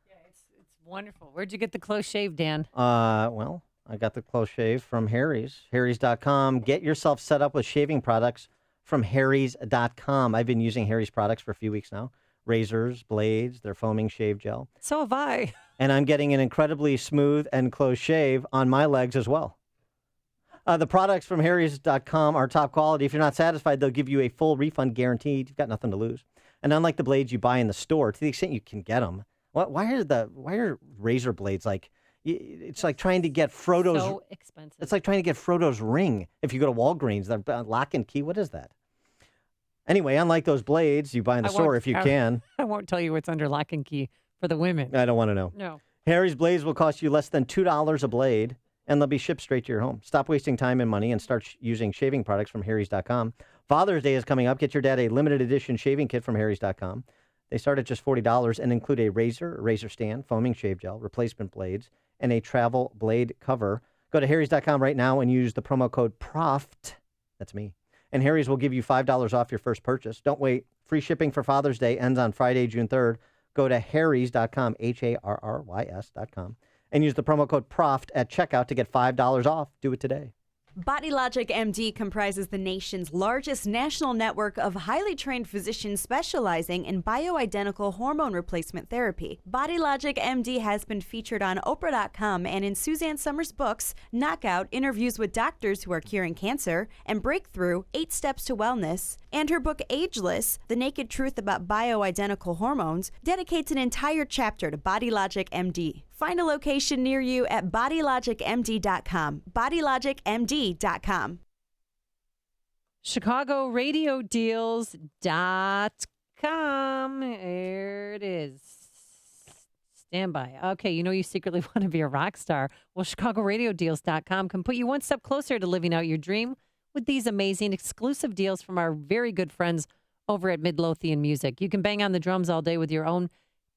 Yeah, it's wonderful. Where'd you get the close shave, Dan? Well, I got the close shave from Harry's, Harry's.com. Get yourself set up with shaving products from Harry's.com. I've been using Harry's products for a few weeks now. Razors, blades, their foaming shave gel. So have I. And I'm getting an incredibly smooth and close shave on my legs as well. The products from Harry's.com are top quality. If you're not satisfied, they'll give you a full refund guaranteed. You've got nothing to lose. And unlike the blades you buy in the store, to the extent you can get them, why are razor blades like? It's like trying to get Frodo's. So expensive. It's like trying to get Frodo's ring. If you go to Walgreens, they're lock and key. What is that? Anyway, unlike those blades you buy in the store, if you can. I won't tell you what's under lock and key for the women. I don't want to know. No. Harry's blades will cost you less than $2 a blade, and they'll be shipped straight to your home. Stop wasting time and money and start using shaving products from Harry's.com. Father's Day is coming up. Get your dad a limited edition shaving kit from Harry's.com. They start at just $40 and include a razor stand, foaming shave gel, replacement blades, and a travel blade cover. Go to Harry's.com right now and use the promo code PROFT. That's me. And Harry's will give you $5 off your first purchase. Don't wait. Free shipping for Father's Day ends on Friday, June 3rd. Go to Harry's.com, HARRYS.com, and use the promo code PROFT at checkout to get $5 off. Do it today. BodyLogic MD comprises the nation's largest national network of highly trained physicians specializing in bioidentical hormone replacement therapy. BodyLogic MD has been featured on Oprah.com and in Suzanne Summers' books, Knockout, Interviews with Doctors Who Are Curing Cancer, and Breakthrough, 8 Steps to Wellness, and her book Ageless, The Naked Truth About Bioidentical Hormones, dedicates an entire chapter to BodyLogic MD. Find a location near you at bodylogicmd.com. bodylogicmd.com. ChicagoRadioDeals.com. There it is. Stand by. Okay, you know you secretly want to be a rock star. Well, ChicagoRadioDeals.com can put you one step closer to living out your dream with these amazing exclusive deals from our very good friends over at Midlothian Music. You can bang on the drums all day with your own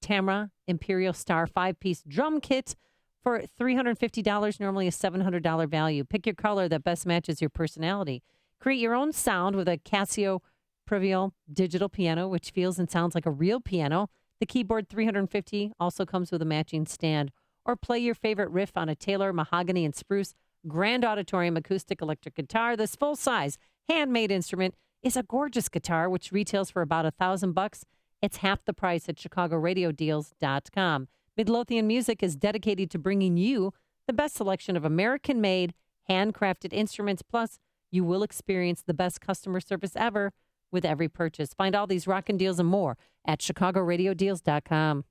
Tamra Imperial Star 5-piece drum kit for $350, normally a $700 value. Pick your color that best matches your personality. Create your own sound with a Casio Previal digital piano, which feels and sounds like a real piano. The keyboard $350 also comes with a matching stand. Or play your favorite riff on a Taylor mahogany and spruce Grand Auditorium acoustic electric guitar. This full-size handmade instrument is a gorgeous guitar, which retails for about $1,000. It's half the price at ChicagoRadioDeals.com. Midlothian Music is dedicated to bringing you the best selection of American-made, handcrafted instruments. Plus, you will experience the best customer service ever with every purchase. Find all these rockin' deals and more at ChicagoRadioDeals.com.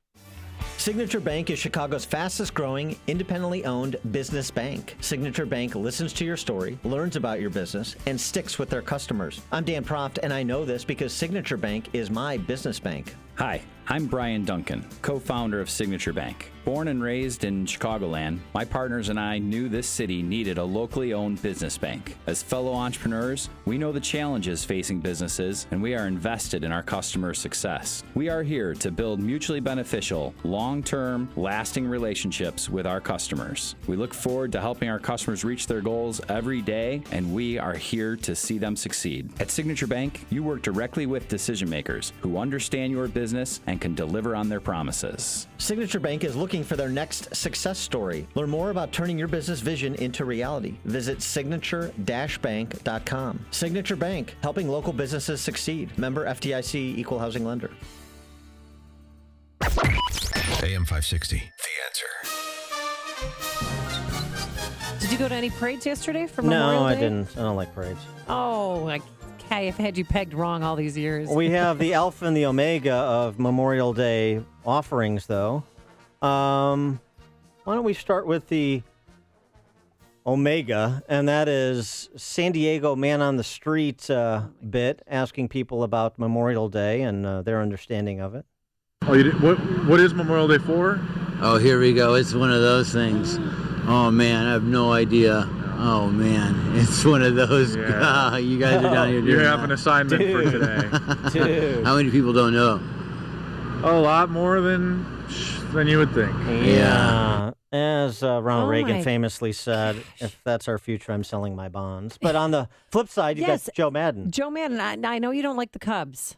Signature Bank is Chicago's fastest-growing, independently owned business bank. Signature Bank listens to your story, learns about your business, and sticks with their customers. I'm Dan Proft, and I know this because Signature Bank is my business bank. Hi, I'm Brian Duncan, co-founder of Signature Bank. Born and raised in Chicagoland, my partners and I knew this city needed a locally owned business bank. As fellow entrepreneurs, we know the challenges facing businesses, and we are invested in our customers' success. We are here to build mutually beneficial, long-term, lasting relationships with our customers. We look forward to helping our customers reach their goals every day, and we are here to see them succeed. At Signature Bank, you work directly with decision makers who understand your business and can deliver on their promises. Signature Bank is looking for their next success story. Learn more about turning your business vision into reality. Visit signature-bank.com. Signature Bank, helping local businesses succeed. Member FDIC, Equal Housing Lender. AM 560, The Answer. Did you go to any parades yesterday for Memorial Day? No, I didn't. I don't like parades. Oh, I've had you pegged wrong all these years. We have the Alpha and the Omega of Memorial Day offerings, though. Why don't we start with the Omega, and that is San Diego Man on the Street bit, asking people about Memorial Day and their understanding of it. Oh, what is Memorial Day for? Oh, here we go. It's one of those things. Oh, man, I have no idea. Oh, man, it's one of those. Yeah. You guys are down here doing You have that. an assignment for today. Dude. How many people don't know? A lot more than you would think. Yeah. As Ronald Reagan famously said, if that's our future, I'm selling my bonds. But on the flip side, you got Joe Madden. Joe Madden, I know you don't like the Cubs.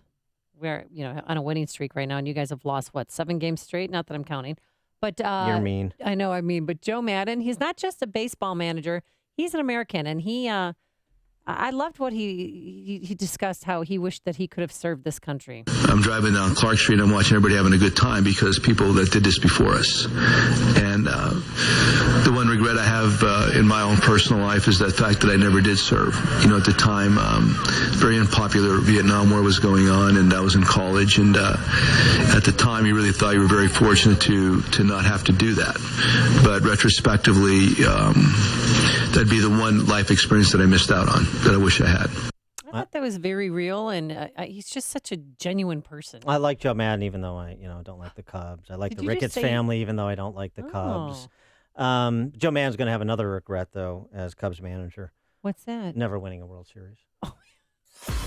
We're on a winning streak right now, and you guys have lost, 7 games straight? Not that I'm counting. But You're mean. I know, but Joe Madden, he's not just a baseball manager. He's an American, and I loved what he discussed, how he wished that he could have served this country. I'm driving down Clark Street and I'm watching everybody having a good time because people that did this before us. And the one regret I have in my own personal life is the fact that I never did serve. At the time, very unpopular Vietnam War was going on, and I was in college. And at the time, you really thought you were very fortunate to not have to do that. But retrospectively, that'd be the one life experience that I missed out on, that I wish I had. I thought that was very real, and he's just such a genuine person. I like Joe Madden, even though I don't like the Cubs. I like the Ricketts family, even though I don't like the Cubs. Joe Madden's going to have another regret, though, as Cubs manager. What's that? Never winning a World Series.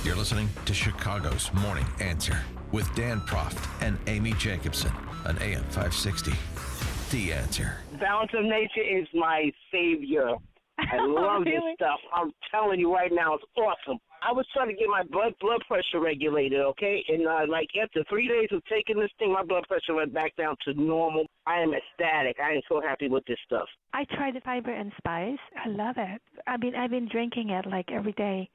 You're listening to Chicago's Morning Answer with Dan Proft and Amy Jacobson on AM 560. The Answer. Balance of Nature is my savior. I love this stuff. I'm telling you right now, it's awesome. I was trying to get my blood pressure regulated, okay? And after 3 days of taking this thing, my blood pressure went back down to normal. I am ecstatic. I am so happy with this stuff. I tried the Fiber and Spice. I love it. I've been drinking it every day,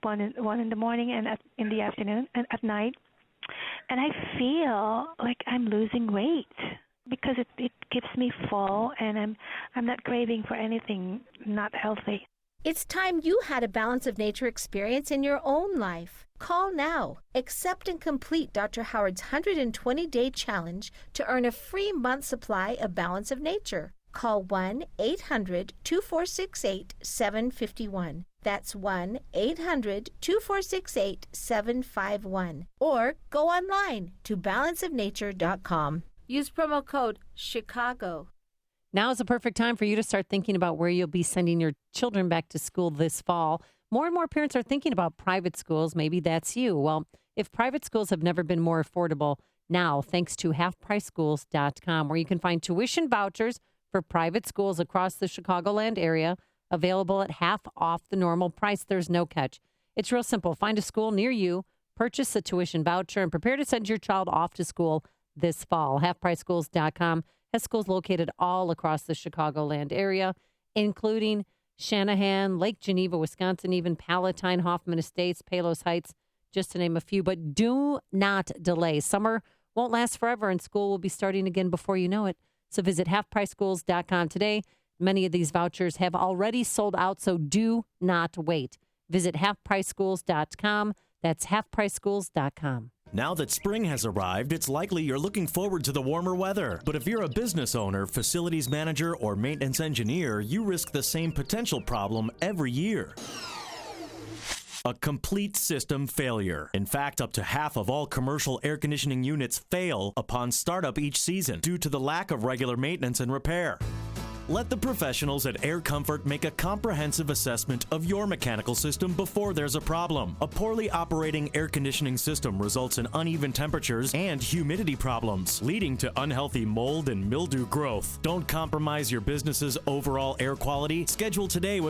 one in the morning and in the afternoon and at night. And I feel like I'm losing weight because it keeps me full, and I'm not craving for anything not healthy. It's time you had a Balance of Nature experience in your own life. Call now. Accept and complete Dr. Howard's 120-day challenge to earn a free month supply of Balance of Nature. Call 1-800-2468-751. That's 1-800-2468-751. Or go online to balanceofnature.com. Use promo code CHICAGO. Now is the perfect time for you to start thinking about where you'll be sending your children back to school this fall. More and more parents are thinking about private schools. Maybe that's you. Well, if private schools have never been more affordable, now thanks to halfpriceschools.com, where you can find tuition vouchers for private schools across the Chicagoland area, available at half off the normal price. There's no catch. It's real simple. Find a school near you, purchase a tuition voucher, and prepare to send your child off to school this fall. Halfpriceschools.com has schools located all across the Chicagoland area, including Shanahan, Lake Geneva, Wisconsin, even Palatine, Hoffman Estates, Palos Heights, just to name a few. But do not delay. Summer won't last forever, and school will be starting again before you know it. So visit halfpriceschools.com today. Many of these vouchers have already sold out, so do not wait. Visit halfpriceschools.com. That's halfpriceschools.com. Now that spring has arrived, it's likely you're looking forward to the warmer weather. But if you're a business owner, facilities manager, or maintenance engineer, you risk the same potential problem every year. A complete system failure. In fact, up to half of all commercial air conditioning units fail upon startup each season due to the lack of regular maintenance and repair. Let the professionals at Air Comfort make a comprehensive assessment of your mechanical system before there's a problem. A poorly operating air conditioning system results in uneven temperatures and humidity problems, leading to unhealthy mold and mildew growth. Don't compromise your business's overall air quality. Schedule today with